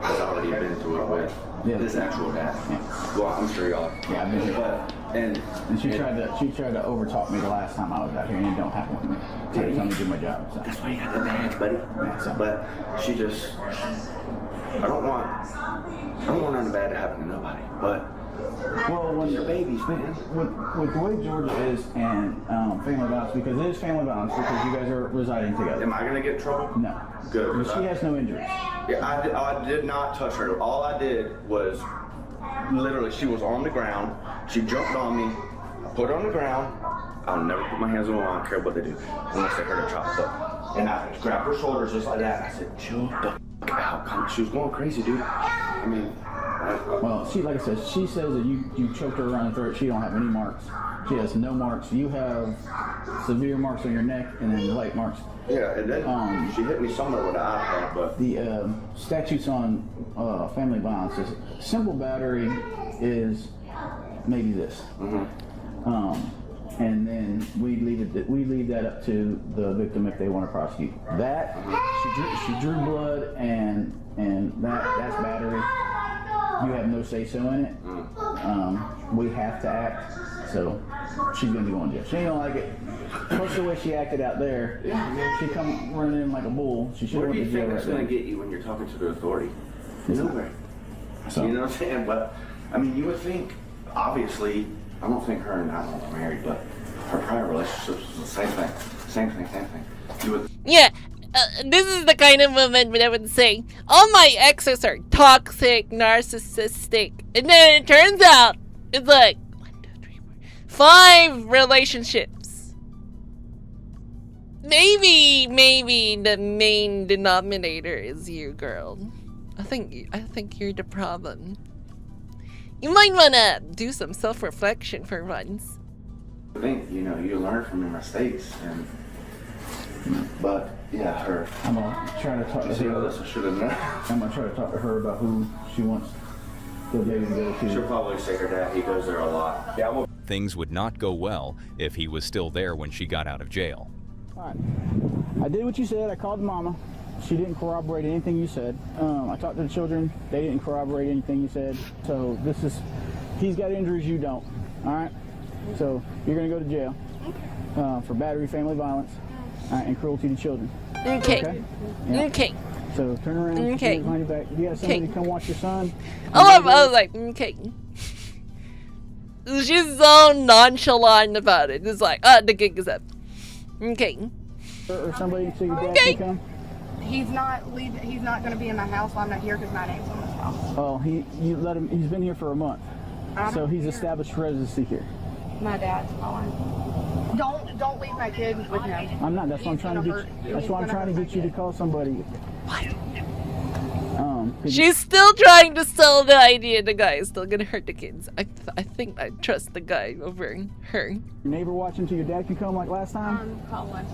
has already been through it with his actual dad. Yeah. Well, I'm sure y'all. Yeah, I've been here. But, and she tried to overtalk me the last time I was out here, and it don't happen with me. Tried to tell me to do my job. So. That's why you got the badge, buddy. Yeah, so. But she just, I don't want nothing bad to happen to nobody. But well, when your babies, man. With the way Georgia is and family violence, because it is family violence because you guys are residing together. Am I gonna get in trouble? No. Good. She has no injuries. Yeah, I did not touch her. All I did was literally, she was on the ground. She jumped on me. I put her on the ground. I'll never put my hands on her. I don't care what they do, unless they hurt a child. And I grabbed her shoulders just like that. And I said, "Chill the f out." She was going crazy, dude. I mean. Well, like I said, she says that you choked her around the throat. She don't have any marks. She has no marks. You have severe marks on your neck and then light marks. Yeah, and then she hit me somewhere with an iPad, but... The statutes on family violence is simple battery is maybe this. And then we leave that up to the victim if they want to prosecute. That, she drew blood and that's battery. You have no say-so in it. We have to act, so she's gonna be going to jail. She ain't gonna like it. Plus the way she acted out there, she come running in like a bull. She should have went to jail. Where do you think that's gonna get you when you're talking to the authority? Nowhere. So, you know what I'm saying? But I mean, you would think. Obviously, I don't think her and I were married, but her prior relationships was the same thing. Same thing. You would. Yeah. This is the kind of woman that I would say, all my exes are toxic, narcissistic, and then it turns out it's like 5 relationships. Maybe the main denominator is you, girl. I think you're the problem. You might wanna do some self-reflection for once. I think you learn from your mistakes, but. Yeah, her. I'm gonna try to talk to her. I should have known. I'm gonna try to talk to her about who she wants the baby to go to. She'll probably say her dad. He goes there a lot. Yeah. Things would not go well if he was still there when she got out of jail. All right. I did what you said. I called mama. She didn't corroborate anything you said. I talked to the children. They didn't corroborate anything you said. So he's got injuries you don't. All right. So you're gonna go to jail for battery, family violence. And cruelty to children. Okay. Yeah. Okay. So turn around. Okay. Behind your back. You got somebody come watch your son? I was like, okay. She's so nonchalant about it. It's like, the gig is up. Okay. Or somebody so your dad can come? He's not leaving. He's not going to be in my house while I'm not here because my name's on this house. Oh, you let him. He's been here for a month, so he's established residency here. My dad's calling. Don't leave my kid with him. I'm not. That's why I'm trying to get. That's why I'm trying to get you to call somebody. What? She's still trying to sell the idea the guy is still gonna hurt the kids. I think I trust the guy over her. Your neighbor watching till your dad can come like last time? I'm calling.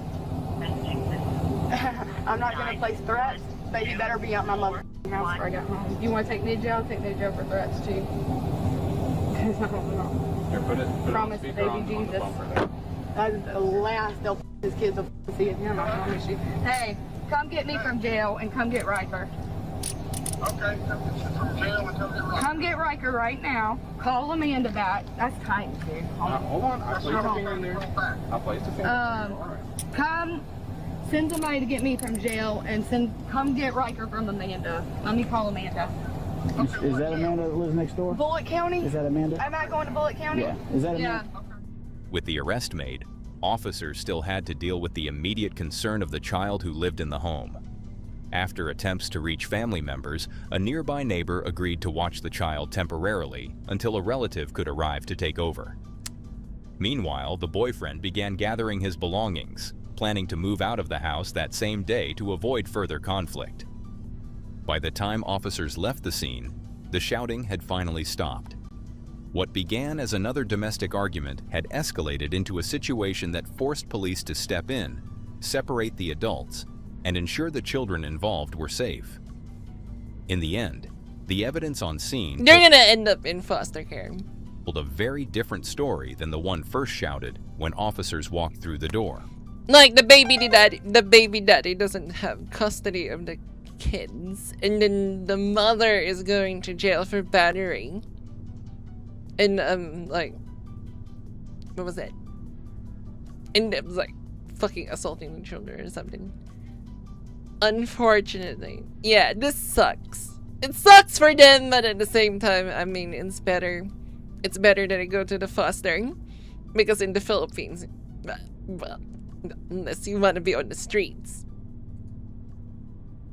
I'm not going to place threats, but you better be at my mother's house before I get home. You want to take me to jail? Take me to jail for threats too. Promise the baby Jesus. That's the last they'll his kids will see of him, I promise you. Hey, come get me from jail and come get Riker. Okay, come get Riker right now. Call Amanda back. That's tight, dude. Hold on, I placed a finger in there. I placed a finger in there. Come send somebody to get me from jail and come get Riker from Amanda. Let me call Amanda. Is that Amanda that lives next door? Bullitt County? Is that Amanda? Am I going to Bullitt County? Yeah. Is that Amanda? Yeah. With the arrest made, officers still had to deal with the immediate concern of the child who lived in the home. After attempts to reach family members, a nearby neighbor agreed to watch the child temporarily until a relative could arrive to take over. Meanwhile, the boyfriend began gathering his belongings, planning to move out of the house that same day to avoid further conflict. By the time officers left the scene, the shouting had finally stopped. What began as another domestic argument had escalated into a situation that forced police to step in, separate the adults, and ensure the children involved were safe. In the end, the evidence on scene They're gonna end up in foster care. told a very different story than the one first shouted when officers walked through the door. Like the baby daddy doesn't have custody of the kids, and then the mother is going to jail for battery. And like, what was it? And it was like fucking assaulting the children or something. Unfortunately, yeah, this sucks. It sucks for them, but at the same time, I mean, it's better that I go to the fostering, because in the Philippines, well, unless you want to be on the streets.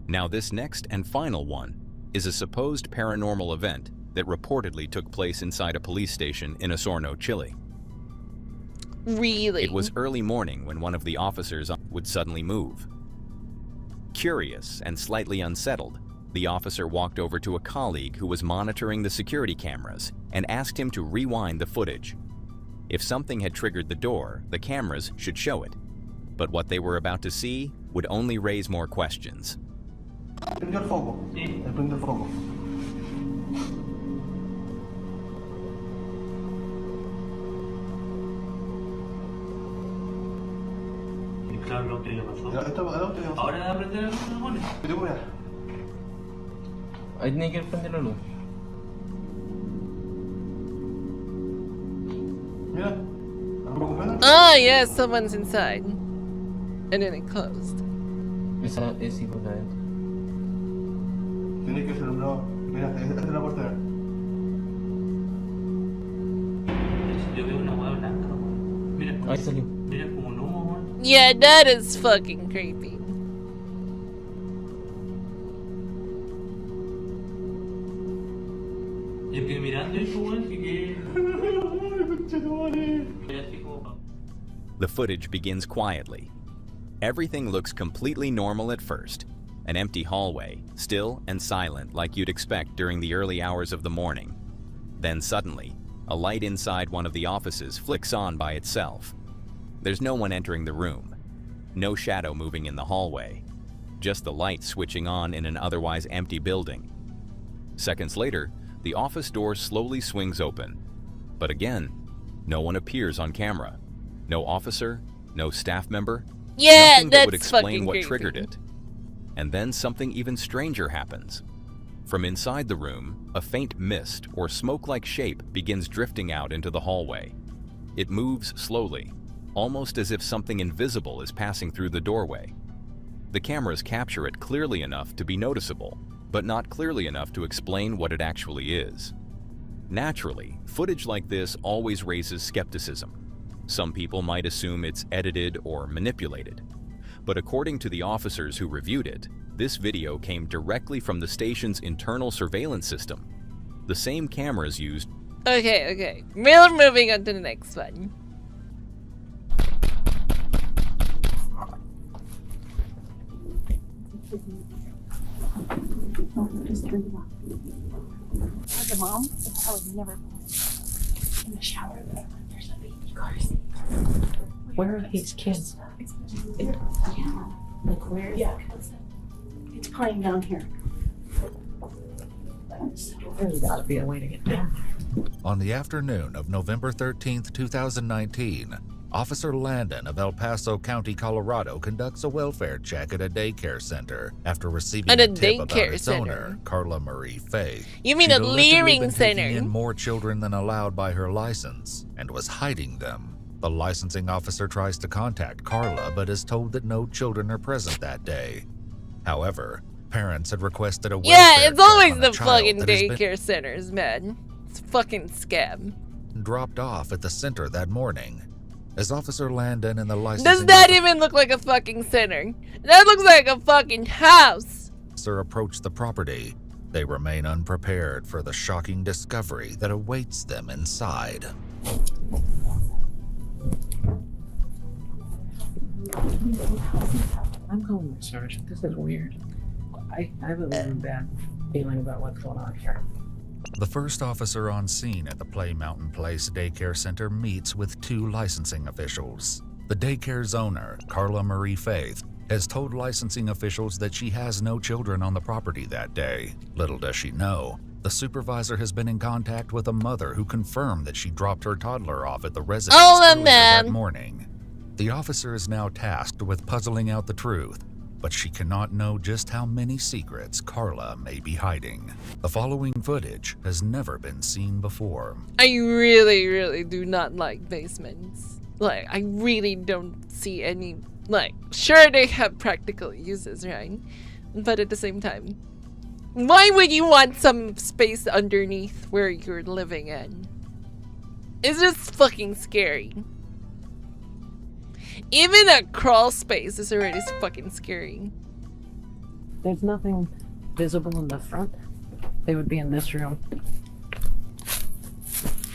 Now this next and final one is a supposed paranormal event that reportedly took place inside a police station in Osorno, Chile. Really? It was early morning when one of the officers would suddenly move. Curious and slightly unsettled, the officer walked over to a colleague who was monitoring the security cameras and asked him to rewind the footage. If something had triggered the door, the cameras should show it. But what they were about to see would only raise more questions. Prende el foco. Prende el foco. Claro, lo que le pasó. Ahora va a prender el foco. Ahí tiene que prender la luz. Ah, yes, someone's inside. And then it closed. Esa es hijo de adentro. Tiene que ser no. Mira, esta es la puerta. Yo veo una hueá blanca. Mira. Ahí salió. Mira como un humo. Yeah, that is fucking creepy. Yo estoy mirando esto, weón, que The footage begins quietly. Everything looks completely normal at first. An empty hallway, still and silent like you'd expect during the early hours of the morning. Then suddenly, a light inside one of the offices flicks on by itself. There's no one entering the room. No shadow moving in the hallway. Just the light switching on in an otherwise empty building. Seconds later, the office door slowly swings open. But again, no one appears on camera. No officer, no staff member. Yeah, nothing that would that's explain fucking what creepy. triggered it. And then something even stranger happens. From inside the room, a faint mist or smoke-like shape begins drifting out into the hallway. It moves slowly, almost as if something invisible is passing through the doorway. The cameras capture it clearly enough to be noticeable, but not clearly enough to explain what it actually is. Naturally, footage like this always raises skepticism. Some people might assume it's edited or manipulated. But according to the officers who reviewed it, this video came directly from the station's internal surveillance system. The same cameras used. Okay. We're moving on to the next one. As a mom, I would never in the shower. There's a baby cars. Where are these kids? Like where? Yeah. It's playing down here. There's gotta be a way to get down. On the afternoon of November 13th, 2019, Officer Landon of El Paso County, Colorado conducts a welfare check at a daycare center after receiving a tip about its owner, Carla Marie Faith. You mean She'd a allegedly leering been center? taking in more children than allowed by her license and was hiding them. The licensing officer tries to contact Carla but is told that no children are present that day. However, parents had requested a welfare Yeah, it's check always on a the child fucking that has been daycare centers, man. It's a fucking scam. dropped off at the center that morning. As Officer Landon and the licensing Does that even look like a fucking center? That looks like a fucking house. officer approach the property, they remain unprepared for the shocking discovery that awaits them inside. I'm calling the sergeant. This is weird. I have a really bad feeling about what's going on here. The first officer on scene at the Play Mountain Place Daycare Center meets with two licensing officials. The daycare's owner, Carla Marie Faith, has told licensing officials that she has no children on the property that day. Little does she know, the supervisor has been in contact with a mother who confirmed that she dropped her toddler off at the residence earlier that morning. The officer is now tasked with puzzling out the truth, but she cannot know just how many secrets Carla may be hiding. The following footage has never been seen before. I really do not like basements. Like, I really don't see any, like, sure they have practical uses, right? But at the same time, why would you want some space underneath where you're living in? It's just fucking scary. Even a crawl space is already fucking scary. There's nothing visible in the front. They would be in this room.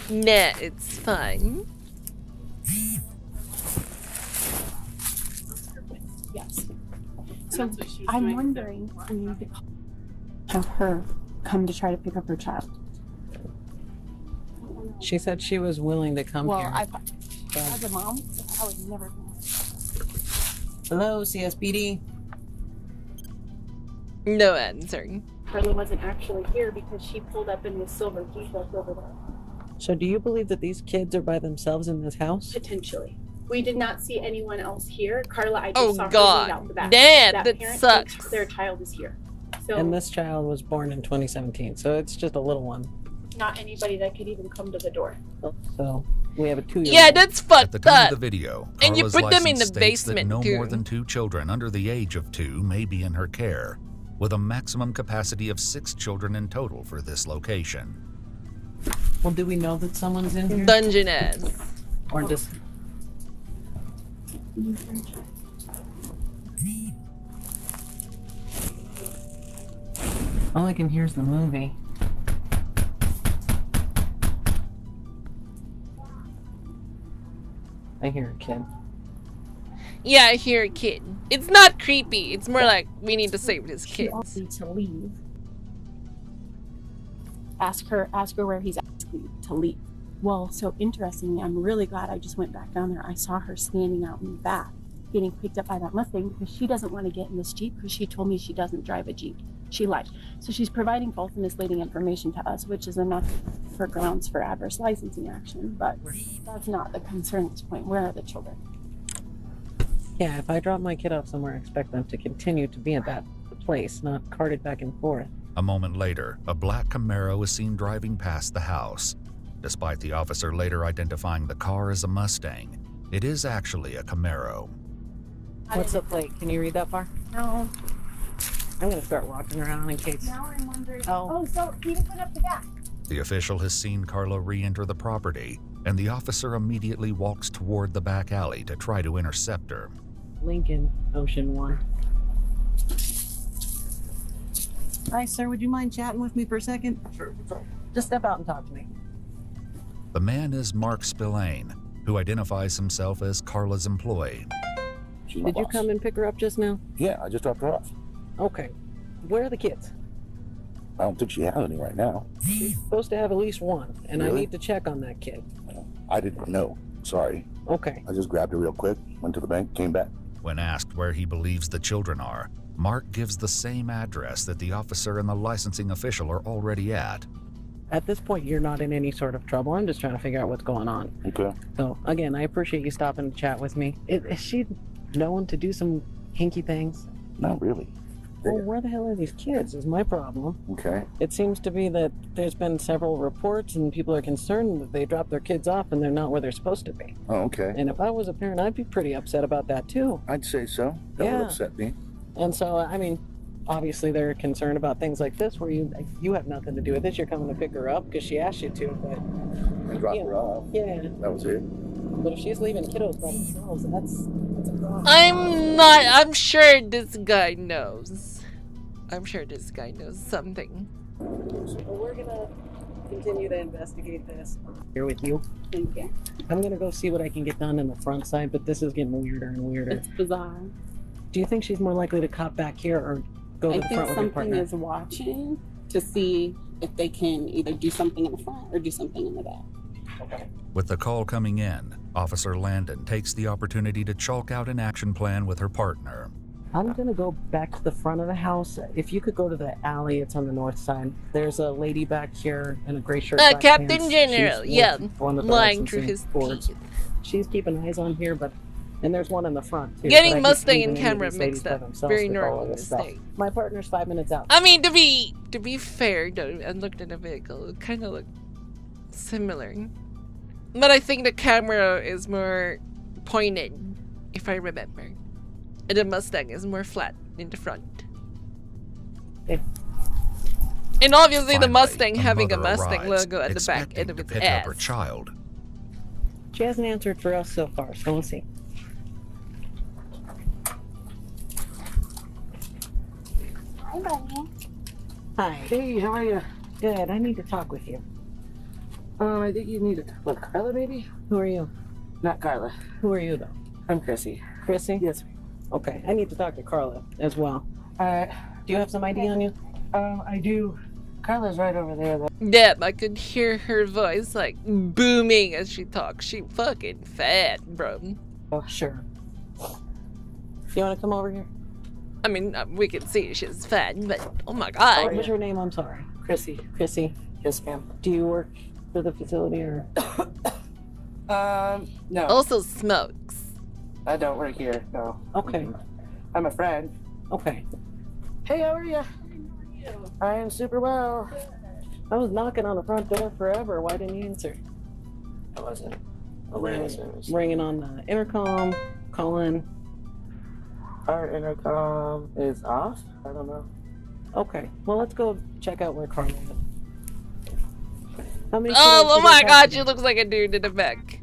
Nah, it's fine. Yes. So I'm wondering if we need to have her come to try to pick up her child. She said she was willing to come here. As a mom, I would never. Hello, CSPD. No answer. Carla wasn't actually here because she pulled up in the silver Jeep over there. So do you believe that these kids are by themselves in this house? Potentially. We did not see anyone else here. Carla, I just Oh, saw her God. lead out the back. Damn, that parent sucks. thinks their child is here. So And this child was born in 2017, so it's just a little one. not anybody that could even come to the door. So we have a 2-year-old. Yeah, that's fucked At the time up. of the video, And you Carla's put them in license the states that basement, no too. more than 2 children under the age of 2 may be in her care, with a maximum capacity of 6 children in total for this location. Well, do we know that someone's in here? Dungeness. Or just... All I can hear is the movie. I hear a kid. Yeah, I hear a kid. It's not creepy. It's more like we need to save this She kid. also needs to leave. Ask her where he's asking to leave. Well, so interestingly, I'm really glad I just went back down there. I saw her standing out in the back, getting picked up by that Mustang because she doesn't want to get in this Jeep because she told me she doesn't drive a Jeep. She lied. So she's providing false and misleading information to us, which is enough for grounds for adverse licensing action. But that's not the concern at this point. Where are the children? Yeah, if I drop my kid off somewhere, I expect them to continue to be at that place, not carted back and forth. A moment later, a black Camaro is seen driving past the house. Despite the officer later identifying the car as a Mustang, it is actually a Camaro. What's the plate? Can you read that far? No. I'm gonna start walking around in case. Now I'm wondering. Oh. So he didn't put up the gap. The official has seen Carla re-enter the property, and the officer immediately walks toward the back alley to try to intercept her. Lincoln, Ocean 1. Hi, sir. Would you mind chatting with me for a second? Sure. Just step out and talk to me. The man is Mark Spillane, who identifies himself as Carla's employee. Did you come and pick her up just now? Yeah, I just dropped her off. Okay. Where are the kids? I don't think she has any right now. She's supposed to have at least one, and I Really? need to check on that kid. I didn't know. Sorry. Okay. I just grabbed her real quick, went to the bank, came back. When asked where he believes the children are, Mark gives the same address that the officer and the licensing official are already at. At this point, you're not in any sort of trouble. I'm just trying to figure out what's going on. Okay. So, again, I appreciate you stopping to chat with me. Is she known to do some hinky things? Not really. Well, where the hell are these kids is my problem. Okay. It seems to be that there's been several reports and people are concerned that they drop their kids off and they're not where they're supposed to be. Oh, okay. And if I was a parent, I'd be pretty upset about that too. I'd say so. That would upset me. And so, I mean, obviously they're concerned about things like this where you have nothing to do with this. You're coming to pick her up because she asked you to, but... I dropped her off. Yeah. That was it. But if she's leaving kiddos by themselves, that's a problem. I'm sure this guy knows. I'm sure this guy knows something. Well, we're gonna continue to investigate this. Here with you. Thank you. I'm gonna go see what I can get done in the front side, but this is getting weirder and weirder. It's bizarre. Do you think she's more likely to cop back here or go to the front with your I think partner? something is watching to see if they can either do something in the front or do something in the back. With the call coming in, Officer Landon takes the opportunity to chalk out an action plan with her partner. I'm gonna go back to the front of the house. If you could go to the alley, it's on the north side. There's a lady back here in a gray shirt. black Captain pants. General, She's yeah, one of the lying through licensing his boards. She's keeping eyes on here, and there's one in the front too. Getting but I keep Mustang leaving and any of camera these ladies mixed by up. themselves Very with all normal of this stuff. mistake. My partner's 5 minutes out. I mean, to be fair, though, I looked at the vehicle. It kind of looked similar, but I think the camera is more pointed, if I remember, and the Mustang is more flat in the front. Yeah. And obviously, the Finally, Mustang a having a mother Mustang arrives, logo at the back expecting end of to its pick up her ass. child. She hasn't answered for us so far, so we'll see. Hi, buddy. Hi. Hey, how are you? Good. I need to talk with you. I think you need to talk with Carla, maybe? Who are you? Not Carla. Who are you, though? I'm Chrissy. Chrissy? Yes. Okay. I need to talk to Carla as well. Alright. Do you have some ID on you? I do. Carla's right over there, though. Yep, I could hear her voice like booming as she talks. She fucking fat, bro. Oh, sure. You want to come over here? I mean, we can see she's fat, but oh my god. What was your name? I'm sorry. Chrissy. Chrissy. Yes, ma'am. Do you work for the facility or? No. Also smokes. I don't work here, no. Okay. I'm a friend. Okay. Hey, how are you? I am super well. I was knocking on the front door forever. Why didn't you answer? I wasn't. Ringing on the intercom, calling. Our intercom is off? I don't know. Okay. Well, let's go check out where Carla is. How many Oh kiddos my do you god, have? she looks like a dude in the back.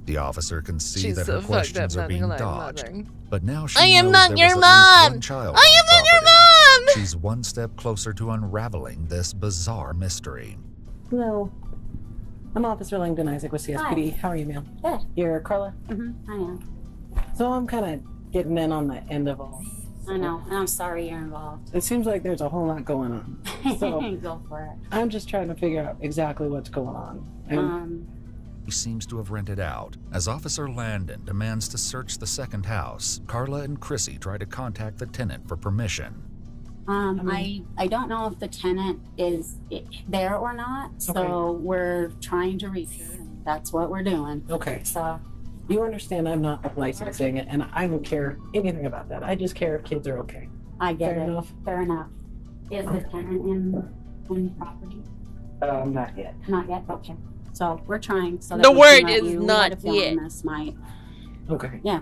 The officer can see She's that so her fucked questions up, are being not gonna lie, dodged, mother. but now she I am knows not there your was at least mom! one child I on am the not your property. mom! She's one step closer to unraveling this bizarre mystery. Hello. I'm Officer Langdon Isaac with CSPD. Hi. How are you, ma'am? Good. You're Carla? Mm-hmm. I am. So I'm kind of getting in on the end of all. I know. And I'm sorry you're involved. It seems like there's a whole lot going on. So Go for it. I'm just trying to figure out exactly what's going on. And He seems to have rented out. As Officer Landon demands to search the second house, Carla and Chrissy try to contact the tenant for permission. I don't know if the tenant is there or not, so we're trying to reach her, and that's what we're doing. Okay. So you understand I'm not licensing it, and I don't care anything about that. I just care if kids are okay. I get Fair it. enough. Fair enough. Is the tenant in the property? Not yet. Not yet. Okay. So we're trying. So that The we word can let is you not let it feel yet. on this might. Okay. Yeah.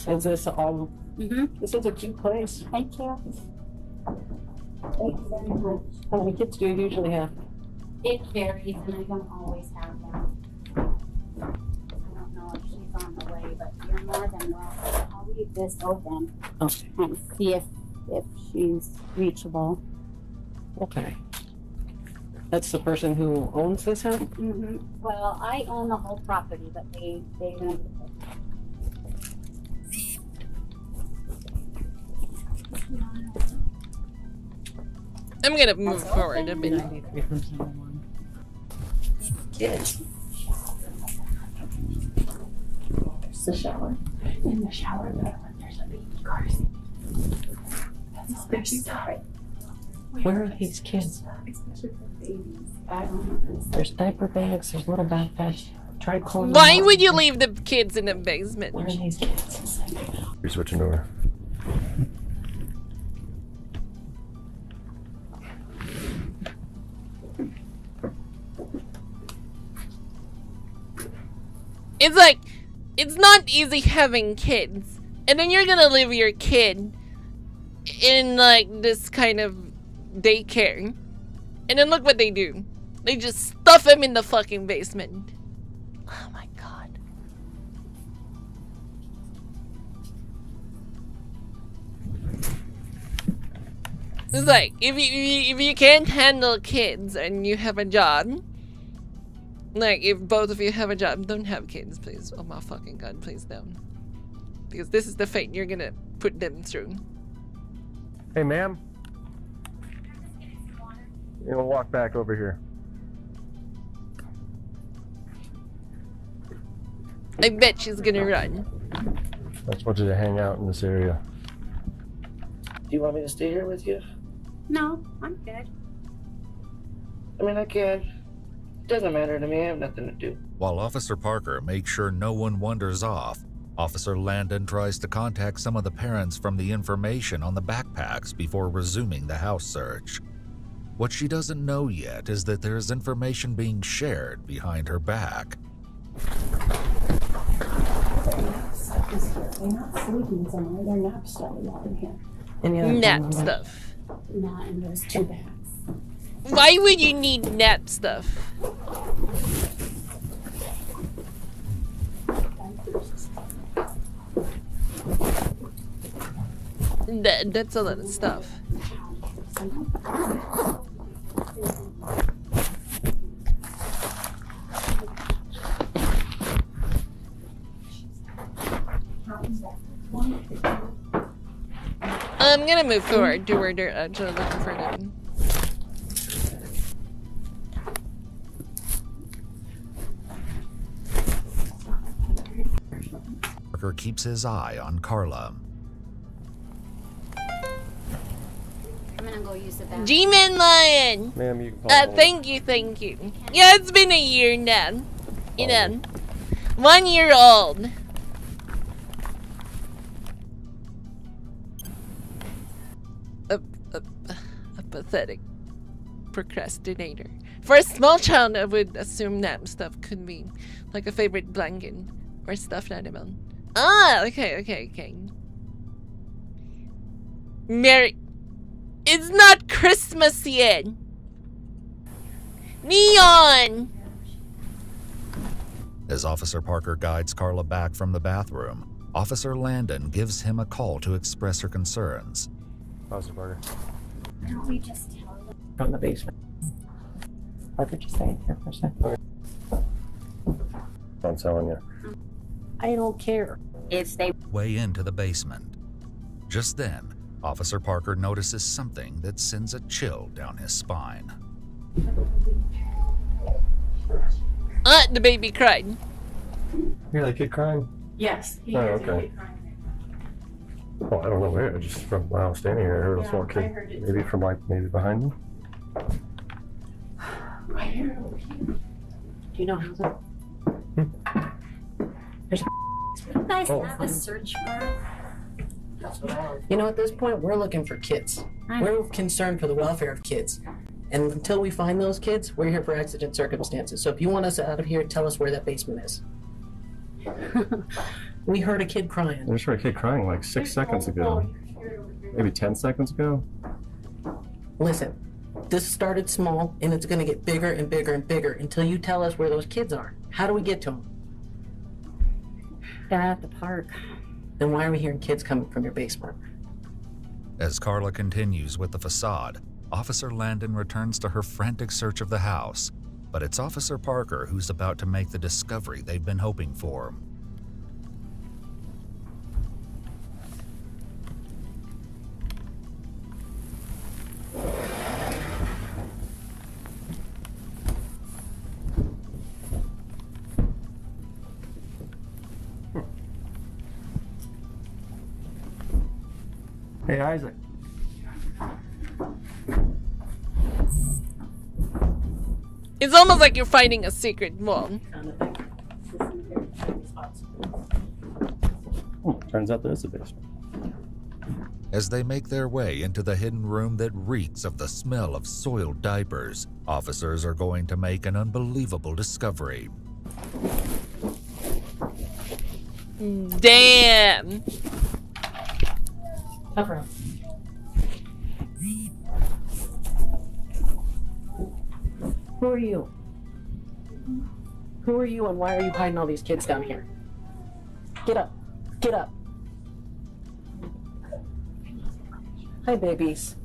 Is this all? Mm-hmm. This is a cute place. Thank you. Thanks very much. How many kids do you usually have? It varies, and I don't always have them. I don't know if she's on the way, but you're more than welcome. I'll leave this open Okay. and see if she's reachable. Okay. That's the person who owns this house? Mm-hmm. Well, I own the whole property, but they rent it. I'm gonna move forward a bit. 93 from 71. Kids. There's the shower. In the shower, there's a baby car seat. That's their stuff. Where are these kids? Especially for babies. I don't know. There's diaper bags, there's little backpacks. Try calling them Why out. would you leave the kids in the basement? Where are these kids? You're switching over. It's like, it's not easy having kids. And then you're gonna leave your kid in like this kind of daycare. And then look what they do. They just stuff him in the fucking basement. Oh my god. It's like, if you can't handle kids and you have a job, like if both of you have a job, don't have kids, please. Oh my fucking god, please don't. Because this is the fate you're gonna put them through. Hey, ma'am. You know, walk back over here. I bet she's gonna run. I just want you to hang out in this area. Do you want me to stay here with you? No, I'm good. I mean, I can. It doesn't matter to me. I have nothing to do. While Officer Parker makes sure no one wanders off, Officer Landon tries to contact some of the parents from the information on the backpacks before resuming the house search. What she doesn't know yet is that there is information being shared behind her back. They're not sleeping somewhere. They're nap study out in here. Any other Nap phone number? stuff. Not in those two bags. Why would you need nap stuff? That's a lot of stuff. I'm gonna move forward to where they're actually looking for them. Parker keeps his eye on Carla. I'm gonna go use the bathroom. G-Man Lion! Ma'am, you can call Thank you, thank you. Yeah, it's been a year now. You know, 1 year old. A pathetic procrastinator. For a small child, I would assume nap stuff could be like a favorite blanket or stuffed animal. Ah, okay. Mary, it's not Christmas yet. Neon! As Officer Parker guides Carla back from the bathroom, Officer Landon gives him a call to express her concerns. Officer Parker. Don't we just tell them? From the basement. Parker, just stay here for a second. I'm telling you. I don't care. If they Way into the basement. Just then, Officer Parker notices something that sends a chill down his spine. The baby cried. Hear that kid crying? Yes. Oh, okay. Well, I don't know where. Just from when I was standing here, I heard a small kid. Maybe from maybe behind me. Right here. Do you know how's it? There's You guys have a search warrant? You know, at this point, we're looking for kids. We're concerned for the welfare of kids. And until we find those kids, we're here for exigent circumstances. So if you want us out of here, tell us where that basement is. We heard a kid crying. I just heard a kid crying like 6 seconds ago. Maybe 10 seconds ago. Listen, this started small, and it's going to get bigger and bigger and bigger until you tell us where those kids are. How do we get to them? They're at the park. Then why are we hearing kids coming from your basement? As Carla continues with the facade, Officer Landon returns to her frantic search of the house, but it's Officer Parker who's about to make the discovery they've been hoping for. Hey, Isaac. It's almost like you're finding a secret wall. Turns out there is a basement. As they make their way into the hidden room that reeks of the smell of soiled diapers, officers are going to make an unbelievable discovery. Damn! Cover up. Who are you? Who are you and why are you hiding all these kids down here? Get up. Get up. Hi, babies.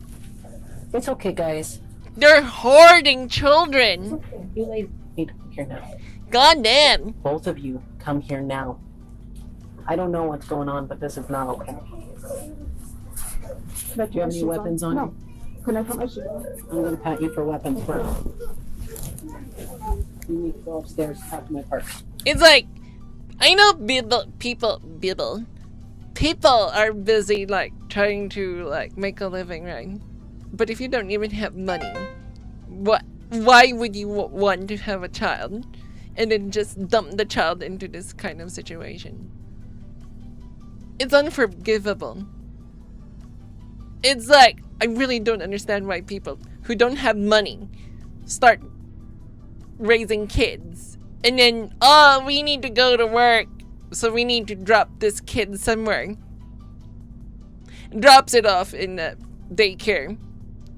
It's okay, guys. They're hoarding children. You ladies need to come here now. God damn. Both of you, come here now. I don't know what's going on, but this is not okay. Do you have any weapons on you? Can I put my shoes on? I'm going to pat you for weapons first. You need to go upstairs and talk to my partner. It's like, I know people are busy like trying to like make a living, right? But if you don't even have money, why would you want to have a child and then just dump the child into this kind of situation? It's unforgivable. It's like, I really don't understand why people who don't have money start raising kids and then, oh, we need to go to work, so we need to drop this kid somewhere. Drops it off in the daycare.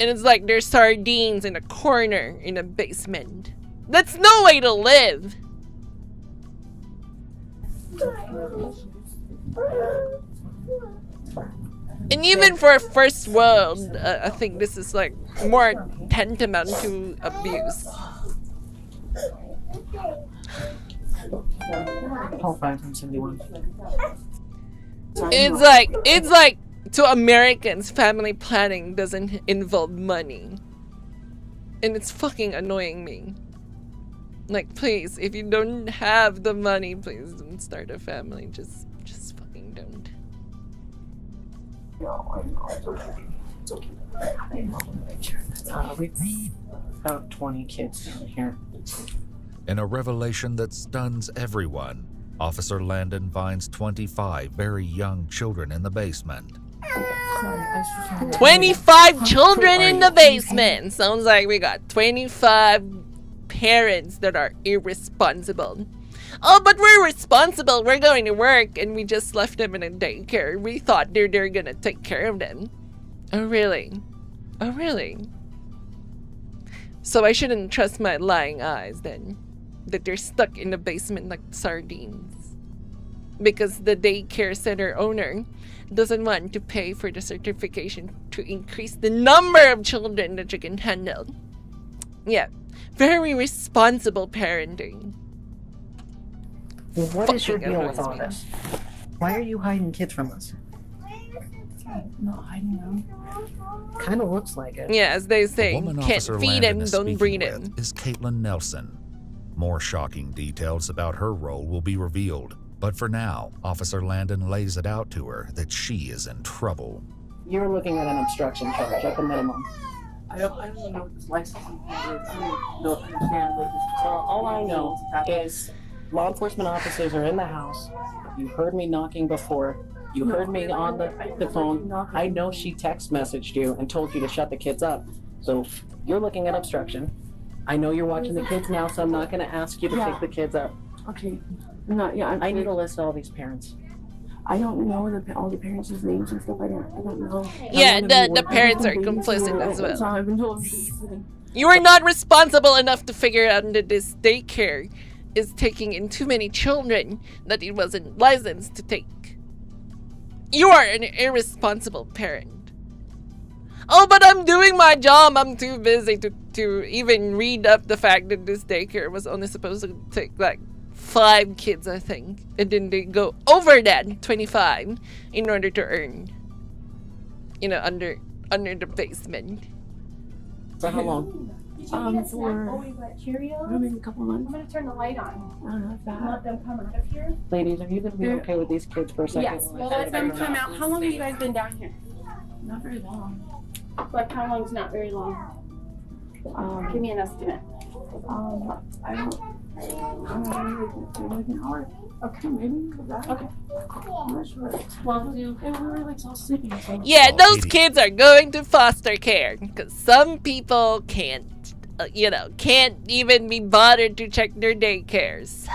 And it's like there's sardines in a corner in a basement. That's no way to live. And even for first world, I think this is like more tantamount to abuse. Call 571. It's like to Americans, family planning doesn't involve money. And it's fucking annoying me. Like, please, if you don't have the money, please don't start a family. Just fucking don't. We've about 20 kids down here. In a revelation that stuns everyone, Officer Landon finds 25 very young children in the basement. 25 children in the basement! Sounds like we got 25 parents that are irresponsible. Oh, but we're responsible. We're going to work and we just left them in a daycare. We thought they're gonna take care of them. Oh, really? Oh, really? So I shouldn't trust my lying eyes then. That they're stuck in the basement like sardines. Because the daycare center owner doesn't want to pay for the certification to increase the number of children that you can handle. Yeah, very responsible parenting. What is your deal with all this? Why are you hiding kids from us? Not hiding them. Kind of looks like it. Yeah, as they say, The woman can't Officer feed Landon him, is don't speaking breed with him. is Caitlin Nelson. More shocking details about her role will be revealed, but for now, Officer Landon lays it out to her that she is in trouble. You're looking at an obstruction charge at the minimum. I don't know what this licensing is. I don't understand what this is. All I know is law enforcement officers are in the house. You heard me knocking before. You heard me on the phone. I know she text messaged you and told you to shut the kids up. So you're looking at obstruction. I know you're watching the kids now, so I'm not going to ask you to take the kids up. Okay. Not, yeah. I need a list of all these parents. I don't know all the parents' names and stuff. I don't know. Yeah, the parents are complicit as well. You are not responsible enough to figure out that this daycare is taking in too many children that it wasn't licensed to take. You are an irresponsible parent. Oh, but I'm doing my job. I'm too busy to even read up the fact that this daycare was only supposed to take like 5 kids, I think. And then they go over that, 25, in order to earn, you know, under the basement. For how long? For maybe a couple months. I'm gonna turn the light on. I don't know if that. Let them come out of here. Ladies, are you going to be okay with these kids for a second? Yes, we'll let them come out. How long have you guys been down here? Not very long. Like, how long's not very long? Give me an estimate. I don't know, like an hour. Okay, maybe. Okay. I'm not sure. Well, we were like all sleeping. So. Yeah, those kids are going to foster care because some people can't, can't even be bothered to check their daycares.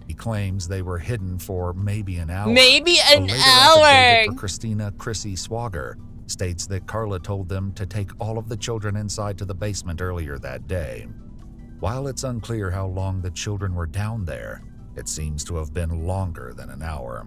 He claims they were hidden for maybe an hour. Maybe an later hour. affidavit for Christina Chrissy Swager states that Carla told them to take all of the children inside to the basement earlier that day. While it's unclear how long the children were down there, it seems to have been longer than an hour.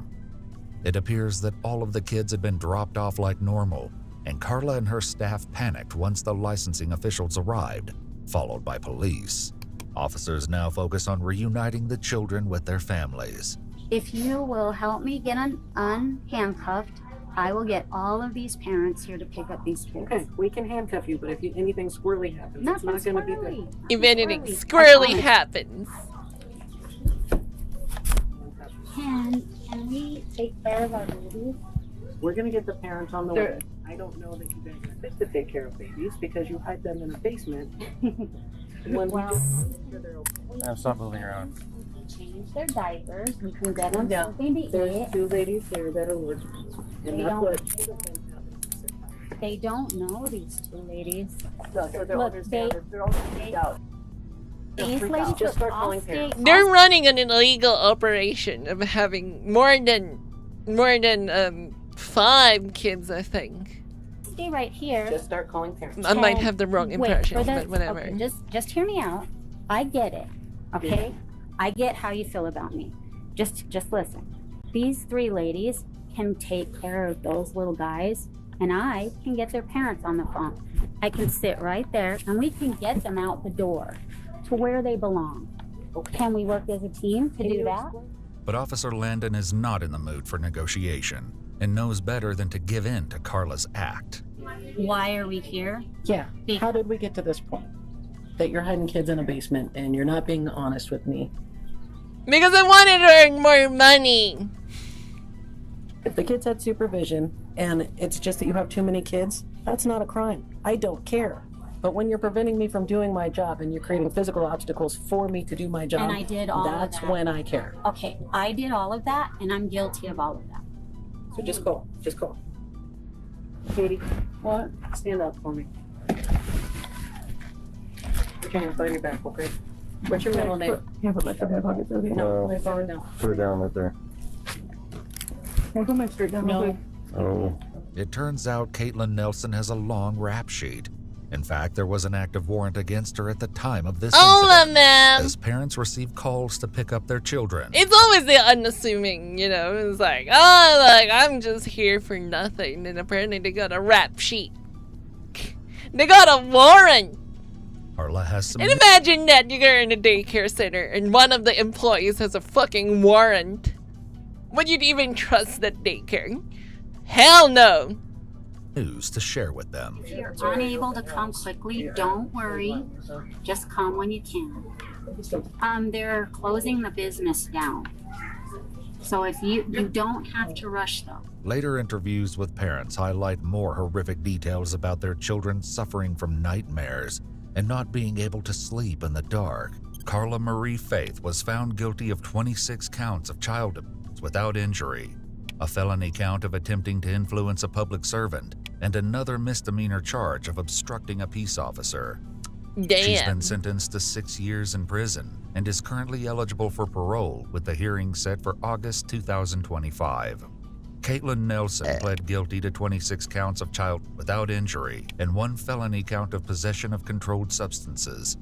It appears that all of the kids had been dropped off like normal, and Carla and her staff panicked once the licensing officials arrived, followed by police. Officers now focus on reuniting the children with their families. If you will help me get unhandcuffed, I will get all of these parents here to pick up these kids. Okay, we can handcuff you, but if anything squirrely happens, Nothing it's not going to be good. If anything squirrely happens. Can we take care of our babies? We're going to get the parents on the way. I don't know that you guys are fit to take care of babies because you hide them in a basement. Stop moving around. Change their diapers. We can get them something to eat. There's 2 ladies here that are allergic. They don't know these 2 ladies. No, so they're all freaked out. These ladies just start calling parents. They're running an illegal operation of having more than 5 kids, I think. Stay right here. Just start calling parents. I might have the wrong impression, but whatever. Okay, just hear me out. I get it. Okay? Yeah. I get how you feel about me. Just listen. These 3 ladies can take care of those little guys, and I can get their parents on the phone. I can sit right there, and we can get them out the door to where they belong. Okay. Can we work as a team to do that? But Officer Landon is not in the mood for negotiation and knows better than to give in to Carla's act. Why are we here? Yeah. How did we get to this point? That you're hiding kids in a basement and you're not being honest with me. Because I wanted to earn more money. If the kids had supervision and it's just that you have too many kids, that's not a crime. I don't care. But when you're preventing me from doing my job and you're creating physical obstacles for me to do my job, and I did all of that. That's when I care. Okay, I did all of that and I'm guilty of all of that. So just call. Katie, what? Stand up for me. Put your hands behind your back, okay? What's your middle name? Can't put my stuff in my pockets, okay? No, lay forward down. Put it down right there. Can I put my skirt down? No. Oh. It turns out Caitlin Nelson has a long rap sheet. In fact, there was an active warrant against her at the time of this incident, as parents receive calls to pick up their children. It's always the unassuming, It's like, I'm just here for nothing. And apparently they got a rap sheet. They got a warrant. Carla has some... And imagine that you're in a daycare center and one of the employees has a fucking warrant. Would you even trust that daycare? Hell no. News to share with them. If you're unable to come quickly, don't worry. Just come when you can. They're closing the business down. So if you don't have to rush though. Later interviews with parents highlight more horrific details about their children suffering from nightmares and not being able to sleep in the dark. Carla Marie Faith was found guilty of 26 counts of child abuse without injury, a felony count of attempting to influence a public servant, and another misdemeanor charge of obstructing a peace officer. She's been Damn. sentenced to 6 years in prison and is currently eligible for parole, with the hearing set for August 2025. Caitlin Nelson pled guilty to 26 counts of child without injury and 1 felony count of possession of controlled substances.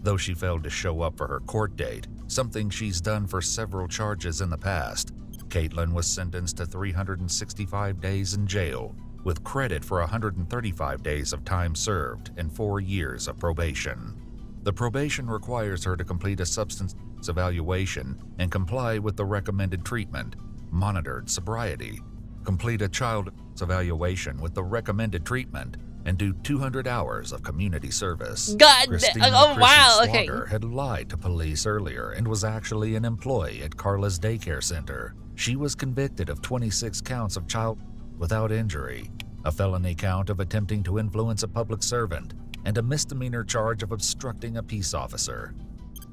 Though she failed to show up for her court date, something she's done for several charges in the past, Caitlin was sentenced to 365 days in jail, with credit for 135 days of time served and 4 years of probation. The probation requires her to complete a substance evaluation and comply with the recommended treatment, monitored sobriety, complete a child evaluation with the recommended treatment, and do 200 hours of community service. Christina Slaughter had lied to police earlier and was actually an employee at Carla's daycare center. She was convicted of 26 counts of child without injury, a felony count of attempting to influence a public servant, and a misdemeanor charge of obstructing a peace officer.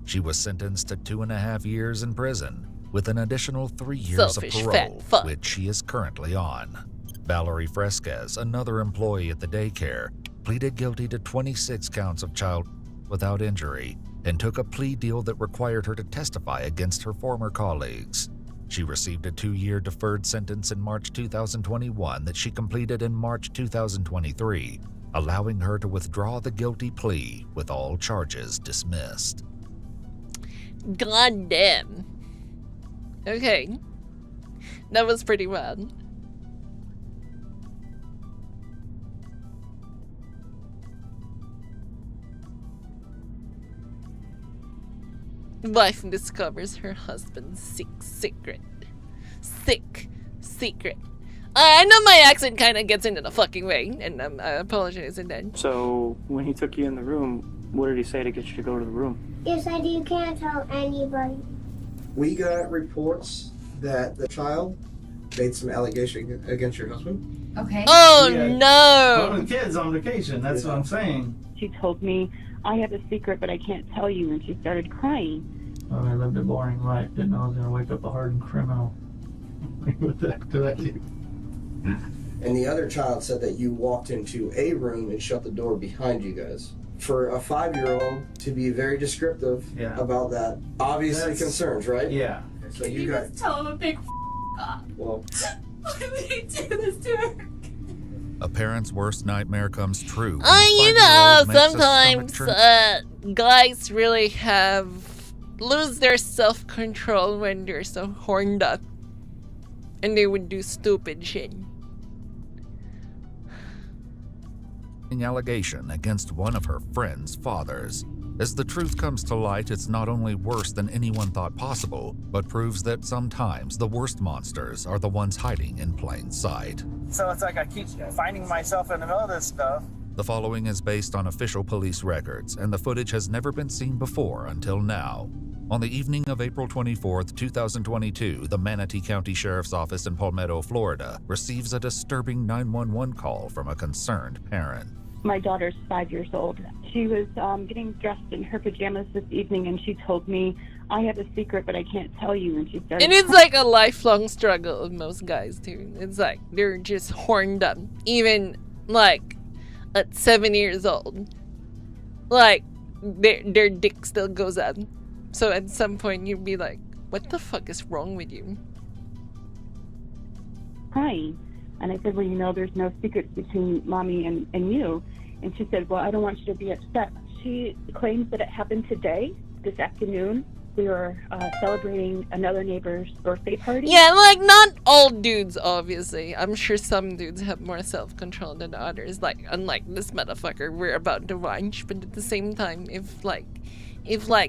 She was sentenced to 2.5 years in prison, with an additional 3 years of parole, which she is currently on. Valerie Fresquez, another employee at the daycare, pleaded guilty to 26 counts of child without injury and took a plea deal that required her to testify against her former colleagues. She received a 2-year deferred sentence in March 2021 that she completed in March 2023, allowing her to withdraw the guilty plea with all charges dismissed. God damn. Okay. That was pretty wild. Wife discovers her husband's sick secret. I know my accent kind of gets into the fucking way, and I apologize in that. So, when he took you in the room, what did he say to get you to go to the room? You said you can't tell anybody. We got reports that the child made some allegation against your husband. Okay. Oh, no! One of the kids on vacation, that's what I'm saying. She told me, I have a secret, but I can't tell you, and she started crying. I lived a boring life. Didn't know I was going to wake up a hardened criminal. What the heck did I do? And the other child said that you walked into a room and shut the door behind you guys. For a 5-year-old to be very descriptive about that, obviously concerns, right? Yeah. So you guys tell him a big up. Well, Why would he do this to her? A parent's worst nightmare comes true. You know, sometimes guys really lose their self-control when they're so horned up. And they would do stupid shit. An allegation against one of her friend's fathers. As the truth comes to light, it's not only worse than anyone thought possible, but proves that sometimes the worst monsters are the ones hiding in plain sight. So it's like I keep finding myself in the middle of this stuff. The following is based on official police records, and the footage has never been seen before until now. On the evening of April 24th, 2022, the Manatee County Sheriff's Office in Palmetto, Florida, receives a disturbing 911 call from a concerned parent. My daughter's 5 years old. She was getting dressed in her pajamas this evening, and she told me, I have a secret, but I can't tell you, and she started And it's like a lifelong struggle of most guys, too. It's like, they're just horned up. Even, like, at 7 years old. Like, their dick still goes up. So at some point, you'd be like, what the fuck is wrong with you? crying. And I said, well, you know, there's no secrets between mommy and you. And she said, well, I don't want you to be upset. She claims that it happened today, this afternoon. We were celebrating another neighbor's birthday party. Yeah, like, not all dudes, obviously. I'm sure some dudes have more self-control than others. Like, unlike this motherfucker we're about to watch. But at the same time, if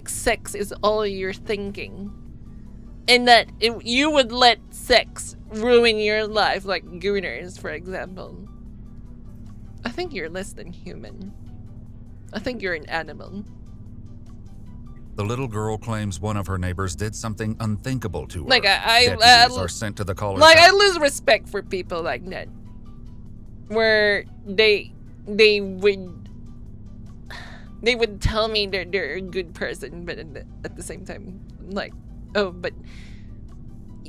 sex is all you're thinking, and that you would let sex ruin your life, like gooners, for example, I think you're less than human. I think you're an animal. The little girl claims one of her neighbors did something unthinkable to her. Like, Deputies are sent to the caller's like, house. I lose respect for people like that. Where they would tell me they're a good person, but at the same time, like, oh, but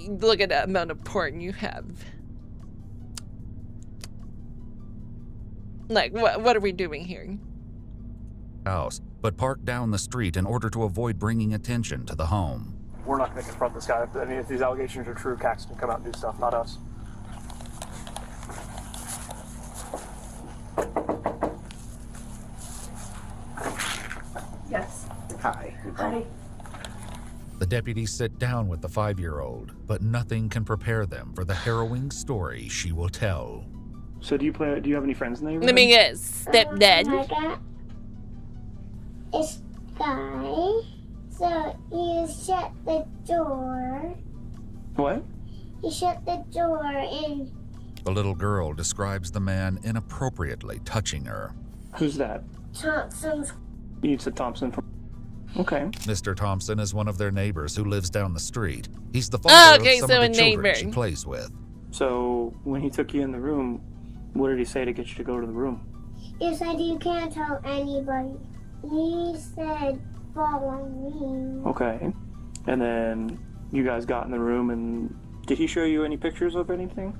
look at the amount of porn you have. Like, what are we doing here? house, but parked down the street in order to avoid bringing attention to the home. We're not going to confront this guy. I mean, if these allegations are true, Cax can come out and do stuff, not us. Yes. Hi. Hi. The deputies sit down with the 5-year-old, but nothing can prepare them for the harrowing story she will tell. So do you have any friends in the neighborhood? Let me guess. Stepdad. I got this guy. So he shut the door. What? He shut the door and The little girl describes the man inappropriately touching her. Who's that? Thompson's. You said Thompson from... Okay. Mr. Thompson is one of their neighbors who lives down the street. He's the Oh, father okay, of some so of a the children neighbor. she plays with. So when he took you in the room, what did he say to get you to go to the room? He said you can't tell anybody. He said follow me. Okay. And then you guys got in the room, and did he show you any pictures of anything?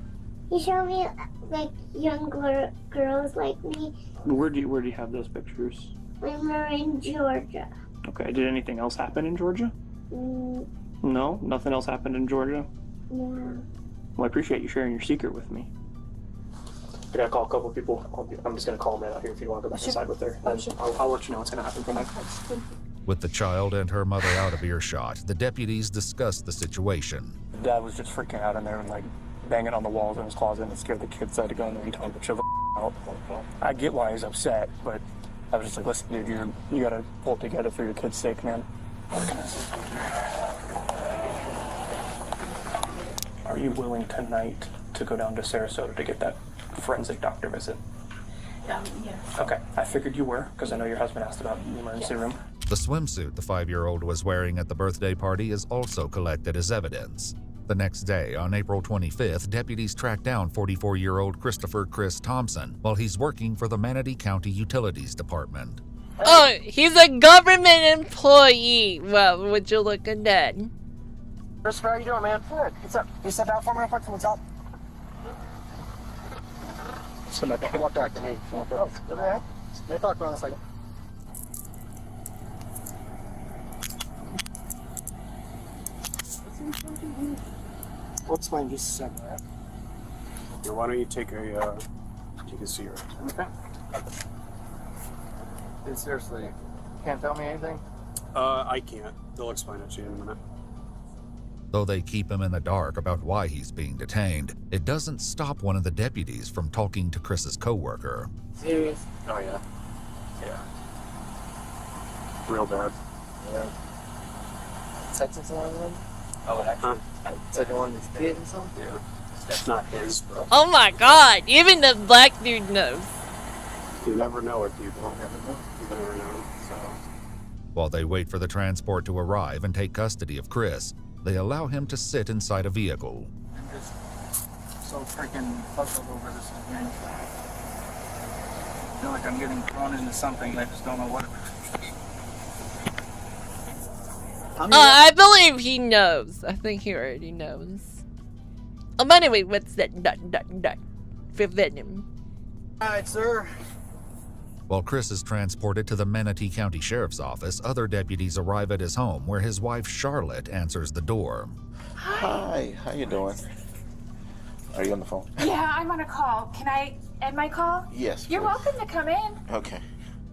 He showed me like young girls like me Where do you have those pictures? when we were in Georgia. Okay. Did anything else happen in Georgia? No? Nothing else happened in Georgia? No. Well, I appreciate you sharing your secret with me. I gotta call a couple people. I'm just gonna call them out here if you want to go back inside with her. I'll let you know what's gonna happen from there. With the child and her mother out of earshot, the deputies discuss the situation. Dad was just freaking out in there and like banging on the walls in his closet, and it scared the kids. So I had to go in there and tell him to chill the out. I get why he's upset, but I was just like, listen, dude, you gotta pull it together for your kid's sake, man. Are you willing tonight to go down to Sarasota to get that forensic doctor visit? Yeah. Okay, I figured you were, because I know your husband asked about the emergency room. The swimsuit the 5-year-old was wearing at the birthday party is also collected as evidence. The next day, on April 25th, deputies track down 44-year-old Christopher Chris Thompson while he's working for the Manatee County Utilities Department. Oh, he's a government employee. Well, would you look at that? Christopher, how you doing, man? Good. What's up? You step out for me real quick from the top? Somebody walk back to me. Oh, okay. Let me talk about this a second. We'll explain just a second, right? Yeah, why don't you take a seat? Okay. Dude, seriously, can't tell me anything? I can't. They'll explain it to you in a minute. Though they keep him in the dark about why he's being detained, it doesn't stop one of the deputies from talking to Chris's coworker. Serious? Oh, yeah. Yeah. Real bad. Yeah. Texas and everything? Oh, actually, second one is kid or something? Yeah. That's not his, bro. Oh my god, even the black dude knows. You never know with people. You never know. So. While they wait for the transport to arrive and take custody of Chris, they allow him to sit inside a vehicle. I'm just so freaking puzzled over this again. I feel like I'm getting thrown into something and I just don't know what it is. I believe he knows. I think he already knows. Oh, but anyway, what's that? For Venom. All right, sir. While Chris is transported to the Manatee County Sheriff's Office, other deputies arrive at his home where his wife Charlotte answers the door. Hi, how you doing? Are you on the phone? Yeah, I'm on a call. Can I end my call? Yes, You're please. welcome to come in. Okay.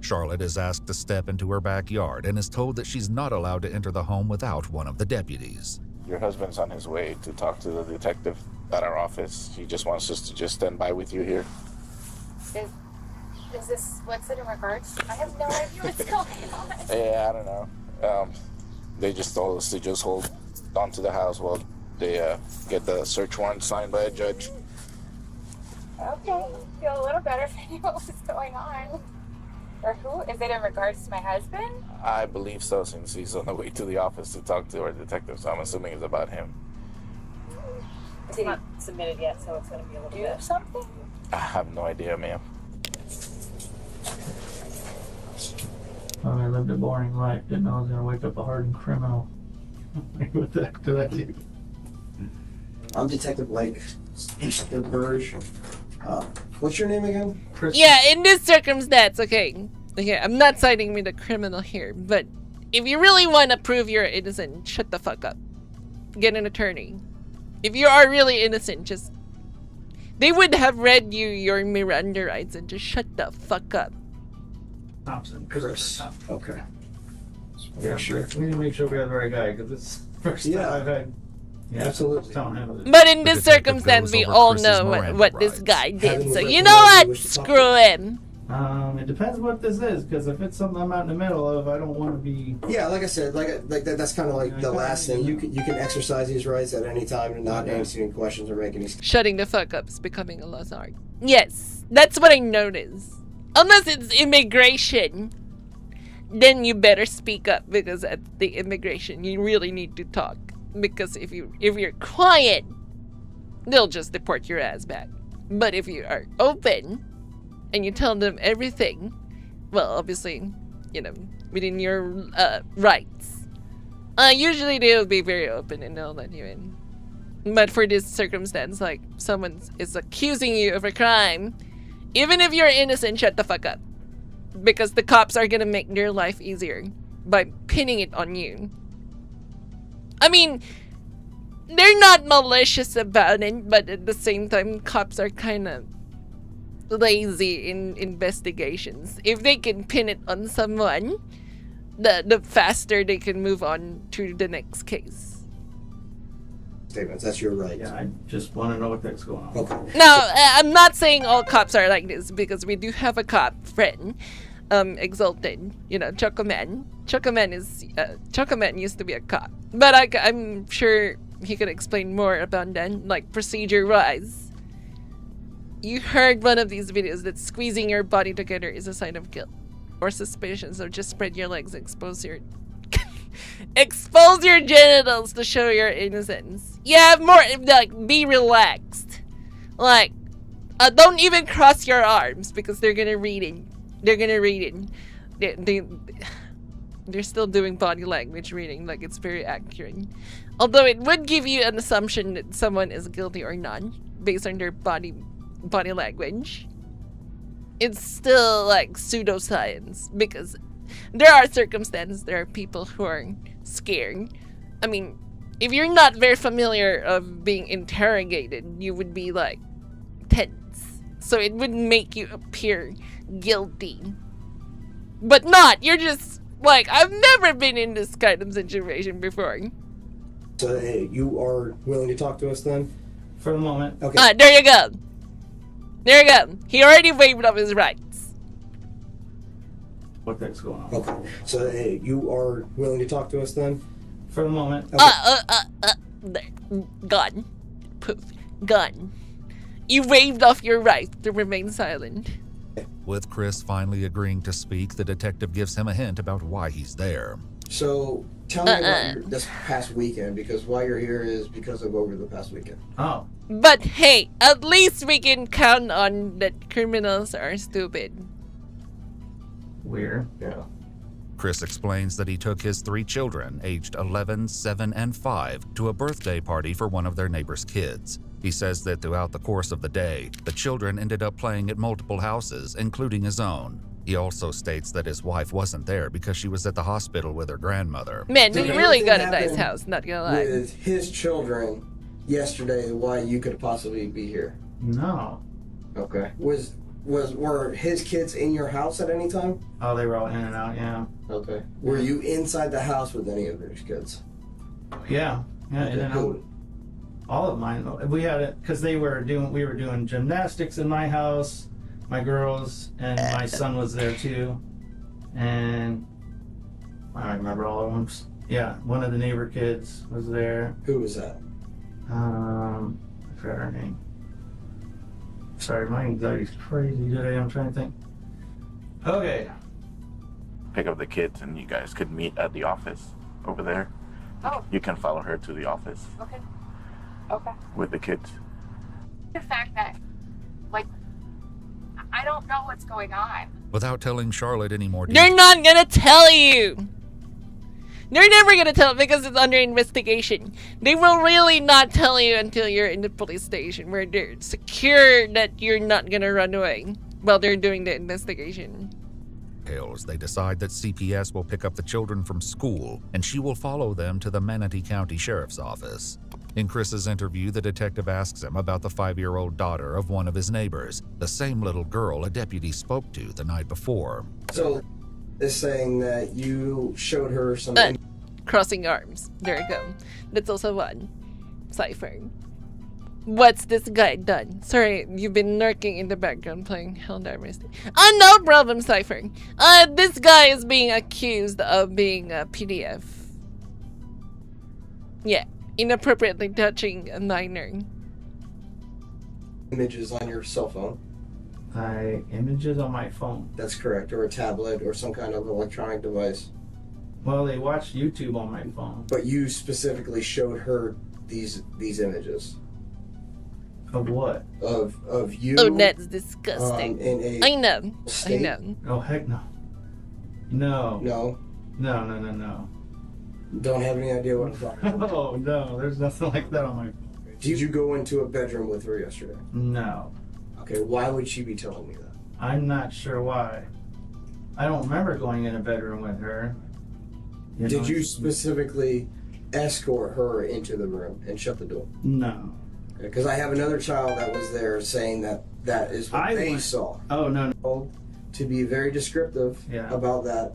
Charlotte is asked to step into her backyard and is told that she's not allowed to enter the home without one of the deputies. Your husband's on his way to talk to the detective at our office. He just wants us to just stand by with you here. Is this, what's it in regards to? I have no idea what's going on. Yeah, I don't know. They just told us to just hold on to the house while they get the search warrant signed by a judge. Okay, feel a little better if I knew what was going on. Or who? Is it in regards to my husband? I believe so, since he's on the way to the office to talk to our detective, so I'm assuming it's about him. It's not submitted yet, so it's going to be a little bit. Do something? I have no idea, ma'am. I lived a boring life. Didn't know I was going to wake up a hardened criminal. What the heck did I do? I'm Detective Blake. Detective Burge. What's your name again? Yeah, in this circumstance, okay. Okay, I'm not siding with the criminal here, but if you really want to prove you're innocent, shut the fuck up. Get an attorney. If you are really innocent, just... They would have read you your Miranda rights and just shut the fuck up. Thompson. Chris. Okay. Yeah, sure. We need to make sure we have the right guy, because it's the first time I've had... Yeah, absolutely. But in this circumstance, we all know what this guy did. So you know what? Screw him. It depends what this is, because if it's something I'm out in the middle of, I don't want to be... Yeah, like I said, like that's kind of like the last thing. You can exercise these rights at any time and not answering questions or making any... Shutting the fuck up is becoming a lost art. Yes, that's what I noticed. Unless it's immigration, then you better speak up, because at the immigration, you really need to talk. Because if you're quiet, they'll just deport your ass back. But if you are open and you tell them everything, well, obviously, you know, within your rights, usually they'll be very open and they'll let you in. But for this circumstance, like someone is accusing you of a crime, even if you're innocent, shut the fuck up. Because the cops are gonna make their life easier by pinning it on you. I mean, they're not malicious about it, but at the same time, cops are kind of lazy in investigations. If they can pin it on someone, the faster they can move on to the next case. Statements, that's your right. Yeah, I just want to know what that's going on. Okay. Now, I'm not saying all cops are like this, because we do have a cop friend, Exalted, you know, Chocoman. Chocoman used to be a cop, but I'm sure he could explain more about that, like procedure-wise. You heard one of these videos that squeezing your body together is a sign of guilt or suspicion, so just spread your legs, expose your genitals to show your innocence. Yeah, more like be relaxed. Like, don't even cross your arms, because they're gonna read it. They're gonna read it. They're still doing body language reading, like it's very accurate. Although it would give you an assumption that someone is guilty or not based on their body language. It's still like pseudoscience, because there are circumstances, there are people who are scared. I mean, if you're not very familiar of being interrogated, you would be like tense. So it would make you appear guilty. But not, you're just like, I've never been in this kind of situation before. So, hey, you are willing to talk to us then? For the moment. Okay. There you go. There you go. He already waived up his rights. What that's going on. Okay. So, hey, you are willing to talk to us then? For the moment. Okay. There. Gone. Poof. Gone. You waived off your right to remain silent. With Chris finally agreeing to speak, the detective gives him a hint about why he's there. So, tell me about this past weekend, because why you're here is because of over the past weekend. Oh. But hey, at least we can count on that criminals are stupid. Weird. Yeah. Chris explains that he took his 3 children, aged 11, 7, and 5, to a birthday party for one of their neighbor's kids. He says that throughout the course of the day, the children ended up playing at multiple houses, including his own. He also states that his wife wasn't there because she was at the hospital with her grandmother. Man, he really got a nice house, not gonna lie. With his children yesterday, why you could possibly be here? No. Okay. Were his kids in your house at any time? Oh, they were all in and out, yeah. Okay. Were you inside the house with any of your kids? Yeah. Yeah, in and out. All of mine. We had it because we were doing gymnastics in my house, my girls, and my son was there too. And I don't remember all of them. Yeah, one of the neighbor kids was there. Who was that? I forgot her name. Sorry, my anxiety's crazy today. I'm trying to think. Okay. Pick up the kids and you guys could meet at the office over there. Oh. You can follow her to the office. Okay. Okay. With the kids. The fact that, like, I don't know what's going on. Without telling Charlotte any more details. They're not gonna tell you! They're never gonna tell because it's under investigation. They will really not tell you until you're in the police station where they're secure that you're not gonna run away while they're doing the investigation. pills, they decide that CPS will pick up the children from school and she will follow them to the Manatee County Sheriff's Office. In Chris's interview, the detective asks him about the 5-year-old daughter of one of his neighbors, the same little girl a deputy spoke to the night before. So, is saying that you showed her some... Crossing arms. There you go. That's also one. Cypher. What's this guy done? Sorry, you've been lurking in the background playing Helldivers. No problem, Cypher. This guy is being accused of being a PDF. Yeah. Inappropriately touching a minor. Images on your cell phone. Images on my phone. That's correct, or a tablet, or some kind of electronic device. Well, they watch YouTube on my phone. But you specifically showed her these images. Of what? Of you. Oh, that's disgusting. I know. State? I know. Oh, heck no. No. No? No. Don't have any idea what I'm talking about. Oh, no. There's nothing like that on my phone. Did you go into a bedroom with her yesterday? No. Okay, why would she be telling me that? I'm not sure why. I don't remember going in a bedroom with her. Did you specifically escort her into the room and shut the door? No. Because I have another child that was there saying that is what they saw. Oh, no. To be very descriptive about that.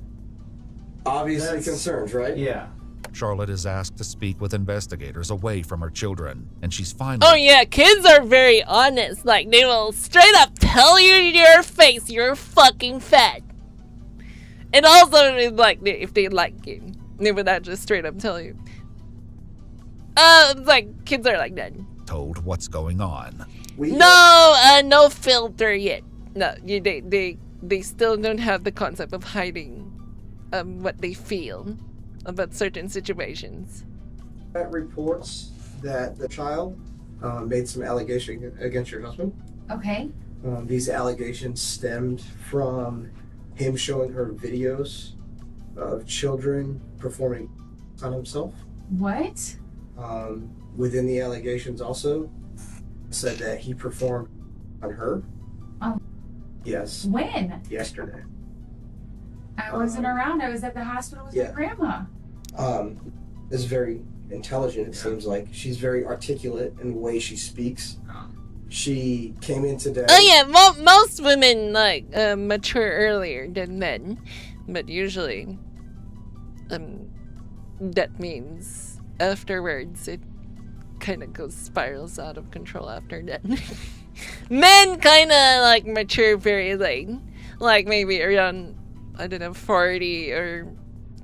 Obviously concerns, right? Yeah. Charlotte is asked to speak with investigators away from her children, and she's finally... Oh yeah, kids are very honest. Like, they will straight up tell you to your face you're fucking fat. And also, like, if they like you, they would not just straight up tell you. It's like, kids are like that. Told what's going on. No filter yet. No, they still don't have the concept of hiding what they feel about certain situations. That reports that the child made some allegation against your husband. Okay. These allegations stemmed from him showing her videos of children performing on himself. What? Within the allegations also said that he performed on her. Oh. Yes. When? Yesterday. I wasn't around. I was at the hospital with my grandma. Is very intelligent, it seems like. She's very articulate in the way she speaks. She came in today. Oh yeah, most women like mature earlier than men, but usually that means afterwards it kind of spirals out of control after that. Men kind of like mature very late, like maybe around, I don't know, 40 or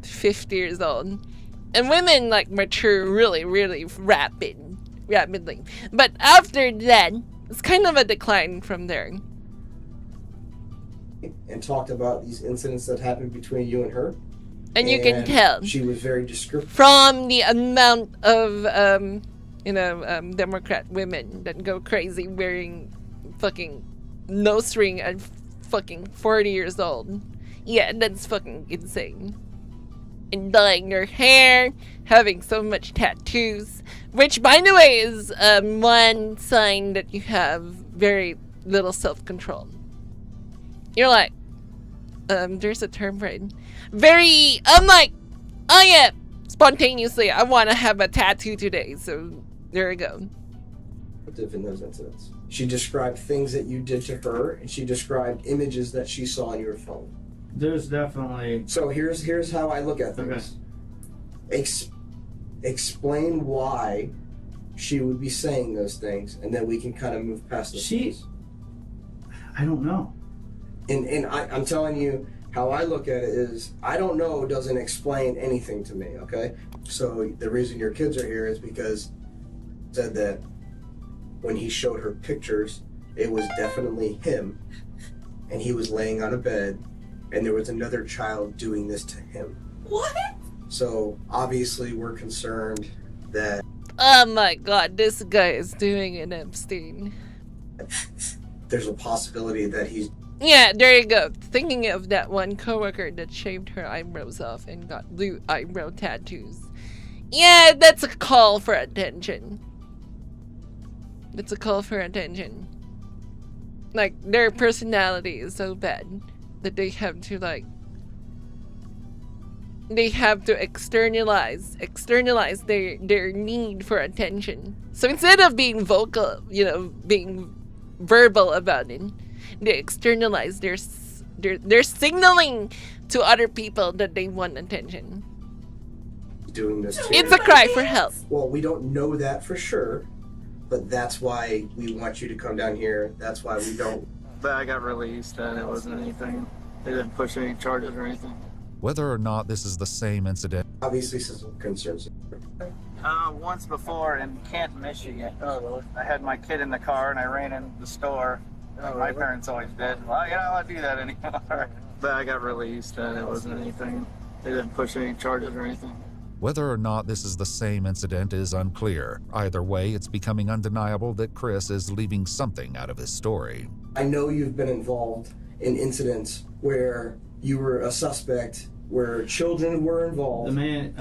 50 years old. And women like mature really, really rapidly. But after that, it's kind of a decline from there. And talked about these incidents that happened between you and her. And you can tell. She was very descriptive. From the amount of, Democrat women that go crazy wearing fucking nose ring at fucking 40 years old. Yeah, that's fucking insane. And dyeing your hair, having so much tattoos, which, by the way, is one sign that you have very little self-control. You're like, there's a term for it. I'm like, oh yeah, spontaneously, I want to have a tattoo today, so there you go. In those incidents, she described things that you did to her, and she described images that she saw on your phone. There's definitely... So here's how I look at things. Okay. Explain why she would be saying those things, and then we can kind of move past those things. I don't know. And I'm telling you, how I look at it is, I don't know doesn't explain anything to me, okay? So the reason your kids are here is because he said that when he showed her pictures, it was definitely him, and he was laying on a bed, and there was another child doing this to him. What? So obviously we're concerned that... Oh my god, this guy is doing an Epstein. There's a possibility that he's... Yeah, there you go. Thinking of that one coworker that shaved her eyebrows off and got blue eyebrow tattoos. Yeah, that's a call for attention. It's a call for attention. Like, their personality is so bad that they have to, like, they have to externalize their need for attention. So instead of being vocal, being verbal about it, they externalize they're signaling to other people that they want attention. Doing this too. It's a cry for help. Well, we don't know that for sure, but that's why we want you to come down here. That's why we don't. But I got released and it wasn't anything. They didn't push any charges or anything. Whether or not this is the same incident. Obviously, some concerns. Once before in Canton, Michigan. Oh, really? I had my kid in the car and I ran in the store. My parents always did. Well, you don't do that anymore. But I got released and it wasn't anything. They didn't push any charges or anything. Whether or not this is the same incident is unclear. Either way, it's becoming undeniable that Chris is leaving something out of his story. I know you've been involved in incidents where you were a suspect, where children were involved. The man,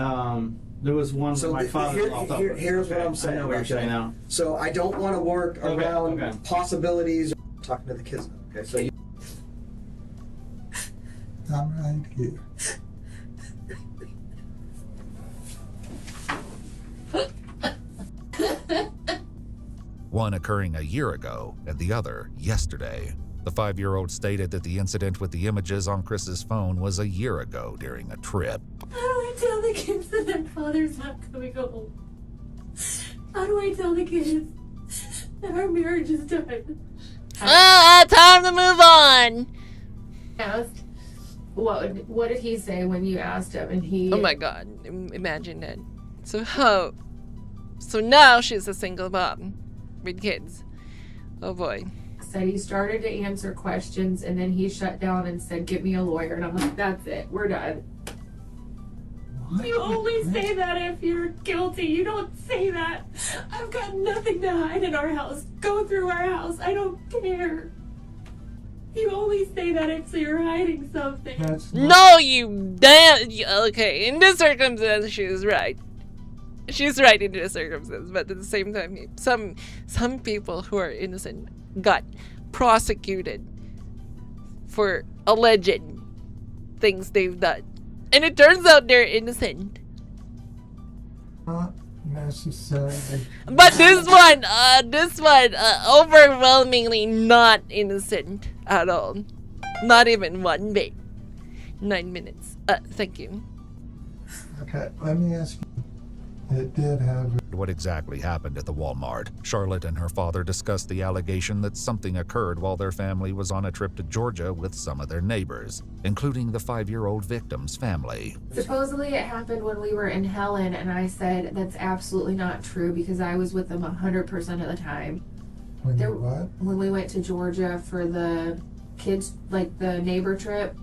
there was one so with my father-in-law. Here's what I'm saying. I know what you're saying now. So I don't want to work around possibilities. Talking to the kids. Okay, so you. I'm right here. One occurring a year ago and the other yesterday. The 5-year-old stated that the incident with the images on Chris's phone was a year ago during a trip. How do I tell the kids that their father's not coming home? How do I tell the kids that our marriage is done? Time to move on. Asked, what did he say when you asked him? And he. Oh my God! Imagine that. So now she's a single mom with kids. Oh boy. Said he started to answer questions and then he shut down and said, "Get me a lawyer." And I'm like, "That's it. We're done." What? You only say that if you're guilty. You don't say that. I've got nothing to hide in our house. Go through our house. I don't care. You only say that if you're hiding something. No, you damn. Okay, in this circumstance, she's right. She's right in this circumstance, but at the same time, some people who are innocent got prosecuted for alleged things they've done, and it turns out they're innocent. Not necessarily. But this one, overwhelmingly not innocent at all. Not even one bit. 9 minutes. Thank you. Okay, let me ask you. It did have. What exactly happened at the Walmart? Charlotte and her father discussed the allegation that something occurred while their family was on a trip to Georgia with some of their neighbors, including the 5-year-old victim's family. Supposedly it happened when we were in Helen, and I said that's absolutely not true because I was with them 100% of the time. When you what? When we went to Georgia for the kids, like the neighbor trip,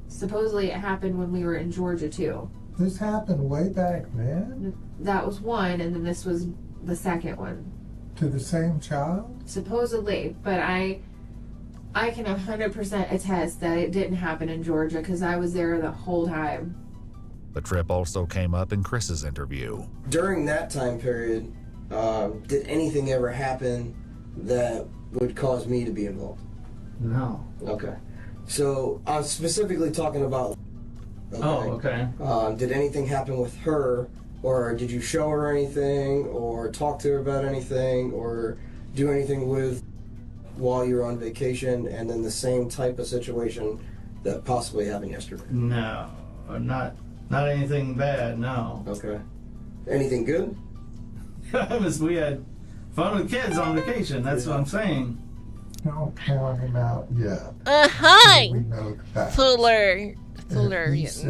supposedly it happened when we were in Georgia too. This happened way back then? That was one, and then this was the second one. To the same child? Supposedly, but I can 100% attest that it didn't happen in Georgia because I was there the whole time. The trip also came up in Chris's interview. During that time period, did anything ever happen that would cause me to be involved? No. Okay. So I'm specifically talking about. Okay. Oh, okay. Did anything happen with her, or did you show her anything, or talk to her about anything, or do anything with while you were on vacation, and then the same type of situation that possibly happened yesterday? No, not anything bad. No. Okay. Anything good? We had fun with kids on vacation. That's what I'm saying. Don't count him out yet. Hi. We know the facts. Tholerian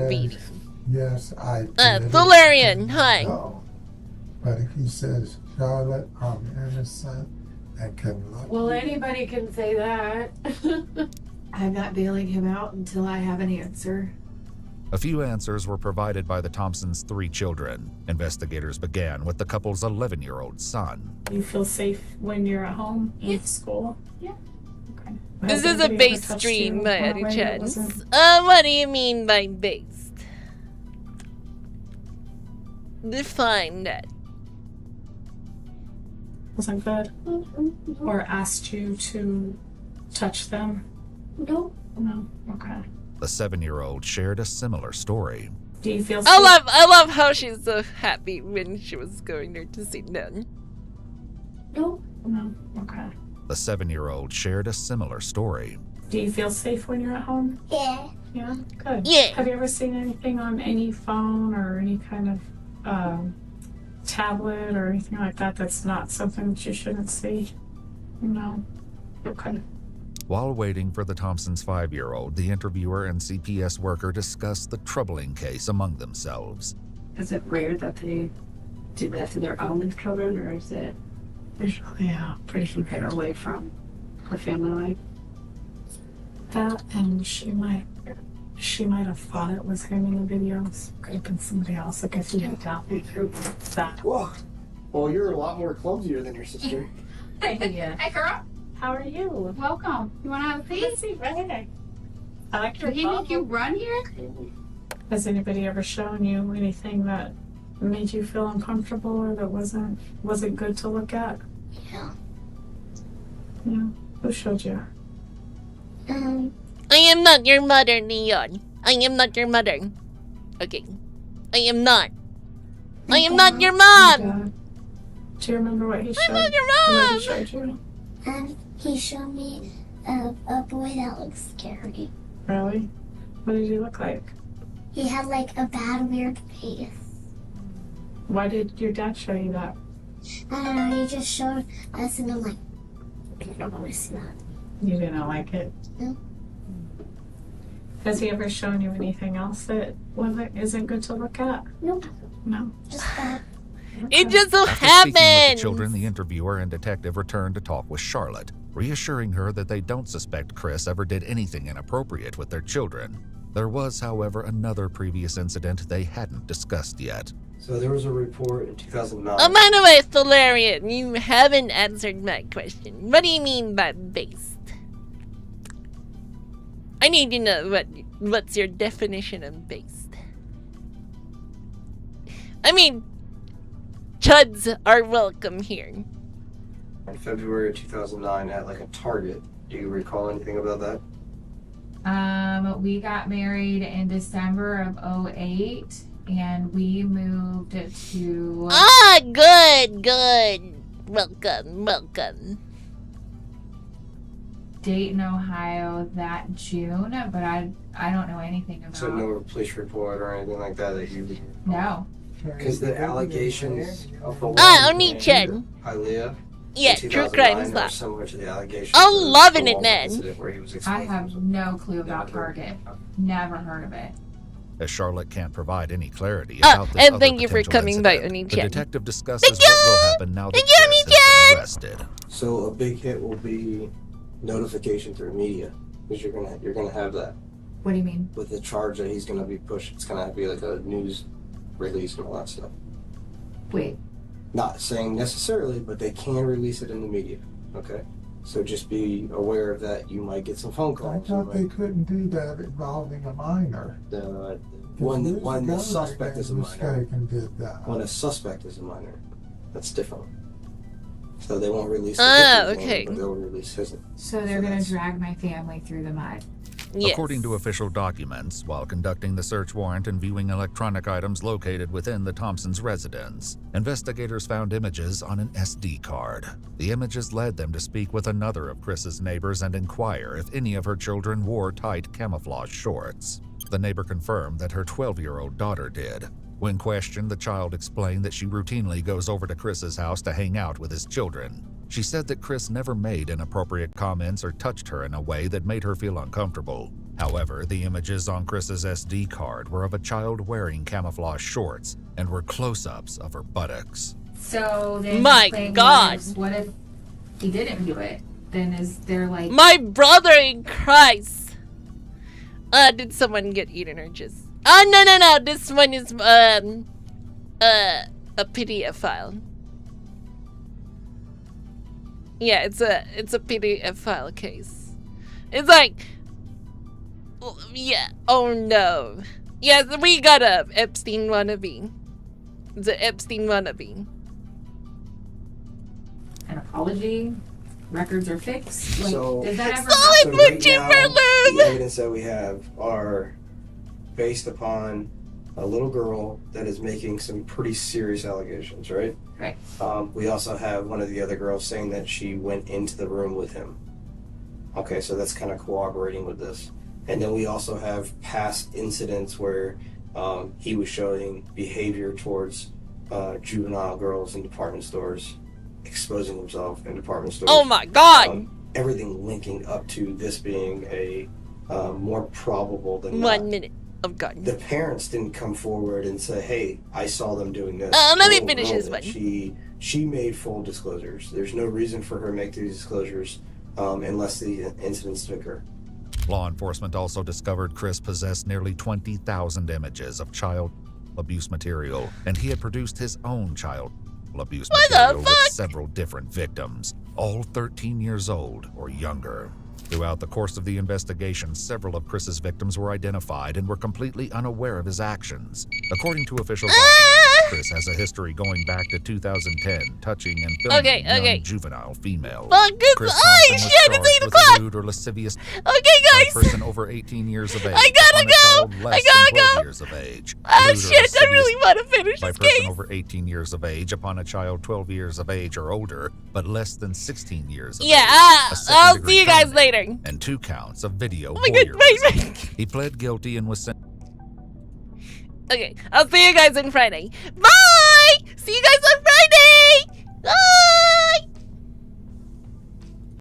beating. Yes, I did. Tholerian, hi. No. But if he says, Charlotte, I'm innocent and can look. Well, anybody can say that. I'm not bailing him out until I have an answer. A few answers were provided by the Thompsons' 3 children. Investigators began with the couple's 11-year-old son. You feel safe when you're at home with school? Yeah. Okay. This is a based stream by any chance. What do you mean by based? Define that. Wasn't good? Or asked you to touch them? No. No. Okay. The 7-year-old shared a similar story. Do you feel I love how she's so happy when she was going there to see Nun. No. No. Okay. The 7-year-old shared a similar story. Do you feel safe when you're at home? Yeah. Yeah? Good. Yeah. Have you ever seen anything on any phone or any kind of tablet or anything like that that's not something that you shouldn't see? No. Okay. While waiting for the Thompsons' 5-year-old, the interviewer and CPS worker discussed the troubling case among themselves. Is it rare that they do that to their own children, or is it usually pretty far away from the family life? That, and she might have thought it was him in the videos. Could have been somebody else. Like if you had doubted me through that. Whoa. Well, you're a lot more clumsier than your sister. Yeah. Hey, girl. How are you? Welcome. You want to have a seat? Right here. I like your Did he make you run here? Has anybody ever shown you anything that made you feel uncomfortable or that wasn't good to look at? Yeah. Yeah. Who showed you? I am not your mother, Leon. I am not your mother. Okay. I am not. I am not your mom! Do you remember what he showed? I'm not your mom! What he showed you? He showed me a boy that looks scary. Really? What did he look like? He had like a bad, weird face. Why did your dad show you that? I don't know, he just showed us and I'm like, I don't want to see that. You didn't like it? No. Has he ever shown you anything else that isn't good to look at? Nope. No. Just that. It just so After speaking with the happens. children, the interviewer and detective returned to talk with Charlotte, reassuring her that they don't suspect Chris ever did anything inappropriate with their children. There was, however, another previous incident they hadn't discussed yet. So there was a report in 2009. Oh, by the way, Solarian, you haven't answered my question. What do you mean by based? I need to know what's your definition of based. I mean, chuds are welcome here. In February of 2009 at like a Target. Do you recall anything about that? We got married in December of 2008, and we moved to... Ah, good. Welcome. Dayton, Ohio that June, but I don't know anything about... So no police report or anything like that you... No. Because the allegations of the Oni-chan. Hialeah. Yeah, true crime are similar to the allegations. I'm of loving the it, Walmart man. incident where he was I exposed. have no clue about Target. Never heard of it. As Charlotte can't provide any clarity about this and other thank you for potential coming by, incident, Oni-chan. the detective discusses what will happen now that Chris has been arrested. So a big hit will be notification through media, because you're gonna have that. What do you mean? With the charge that he's gonna be pushed, it's gonna be like a news release and all that stuff. Wait. Not saying necessarily, but they can release it in the media. Okay, so just be aware of that. You might get some phone I calls. thought they couldn't do that involving a minor. When the suspect is a minor. Mistaken did that. When a suspect is a minor, that's different. So they won't release the victim's okay. name, but they'll release his. So they're gonna drag my family through the mud. Yes. According to official documents, while conducting the search warrant and viewing electronic items located within the Thompsons' residence, investigators found images on an SD card. The images led them to speak with another of Chris's neighbors and inquire if any of her children wore tight camouflage shorts. The neighbor confirmed that her 12-year-old daughter did. When questioned, the child explained that she routinely goes over to Chris's house to hang out with his children. She said that Chris never made inappropriate comments or touched her in a way that made her feel uncomfortable. However, the images on Chris's SD card were of a child wearing camouflage shorts and were close-ups of her buttocks. So then My the thing God. was, what if he didn't do it? Then is there like... My brother in Christ. Did someone get eaten or just... Oh, no. This one is, a PDF file. Yeah, it's a PDF file case. It's like... Yeah, oh no. Yeah, we got a Epstein wannabe. It's an Epstein wannabe. An apology? Records are fixed? Like, So- did that ever So happen? right now, the evidence that we have are based upon a little girl that is making some pretty serious allegations, right? Right. We also have one of the other girls saying that she went into the room with him. Okay, so that's kind of cooperating with this. And then we also have past incidents where he was showing behavior towards juvenile girls in department stores, exposing himself in department stores. Oh my God! Everything linking up to this being a more probable than 1 minute of God. The parents didn't come forward and say, "Hey, I saw them doing this." Let me finish this one. She made full disclosures. There's no reason for her to make these disclosures unless the incidents took her. Law enforcement also discovered Chris possessed nearly 20,000 images of child abuse material, and he had produced his own child abuse material with several different victims, all 13 years old or younger. Throughout the course of the investigation, several of Chris's victims were identified and were completely unaware of his actions. According to official documents, Chris has a history going back to 2010, touching and filming young juvenile females. Chris Thompson was charged with lewd or lascivious by a person over 18 years of age. I gotta go! Less than 12 years of age. Ah, shit, I really want to finish by this person case. over 18 years of age upon a child 12 years of age or older, but less than 16 years of age. Yeah, I'll see you guys later. And 2 counts of video Oh my God, voyeurism. He pled guilty and was sent. Okay, I'll see you guys on Friday. Bye! See you guys on Friday!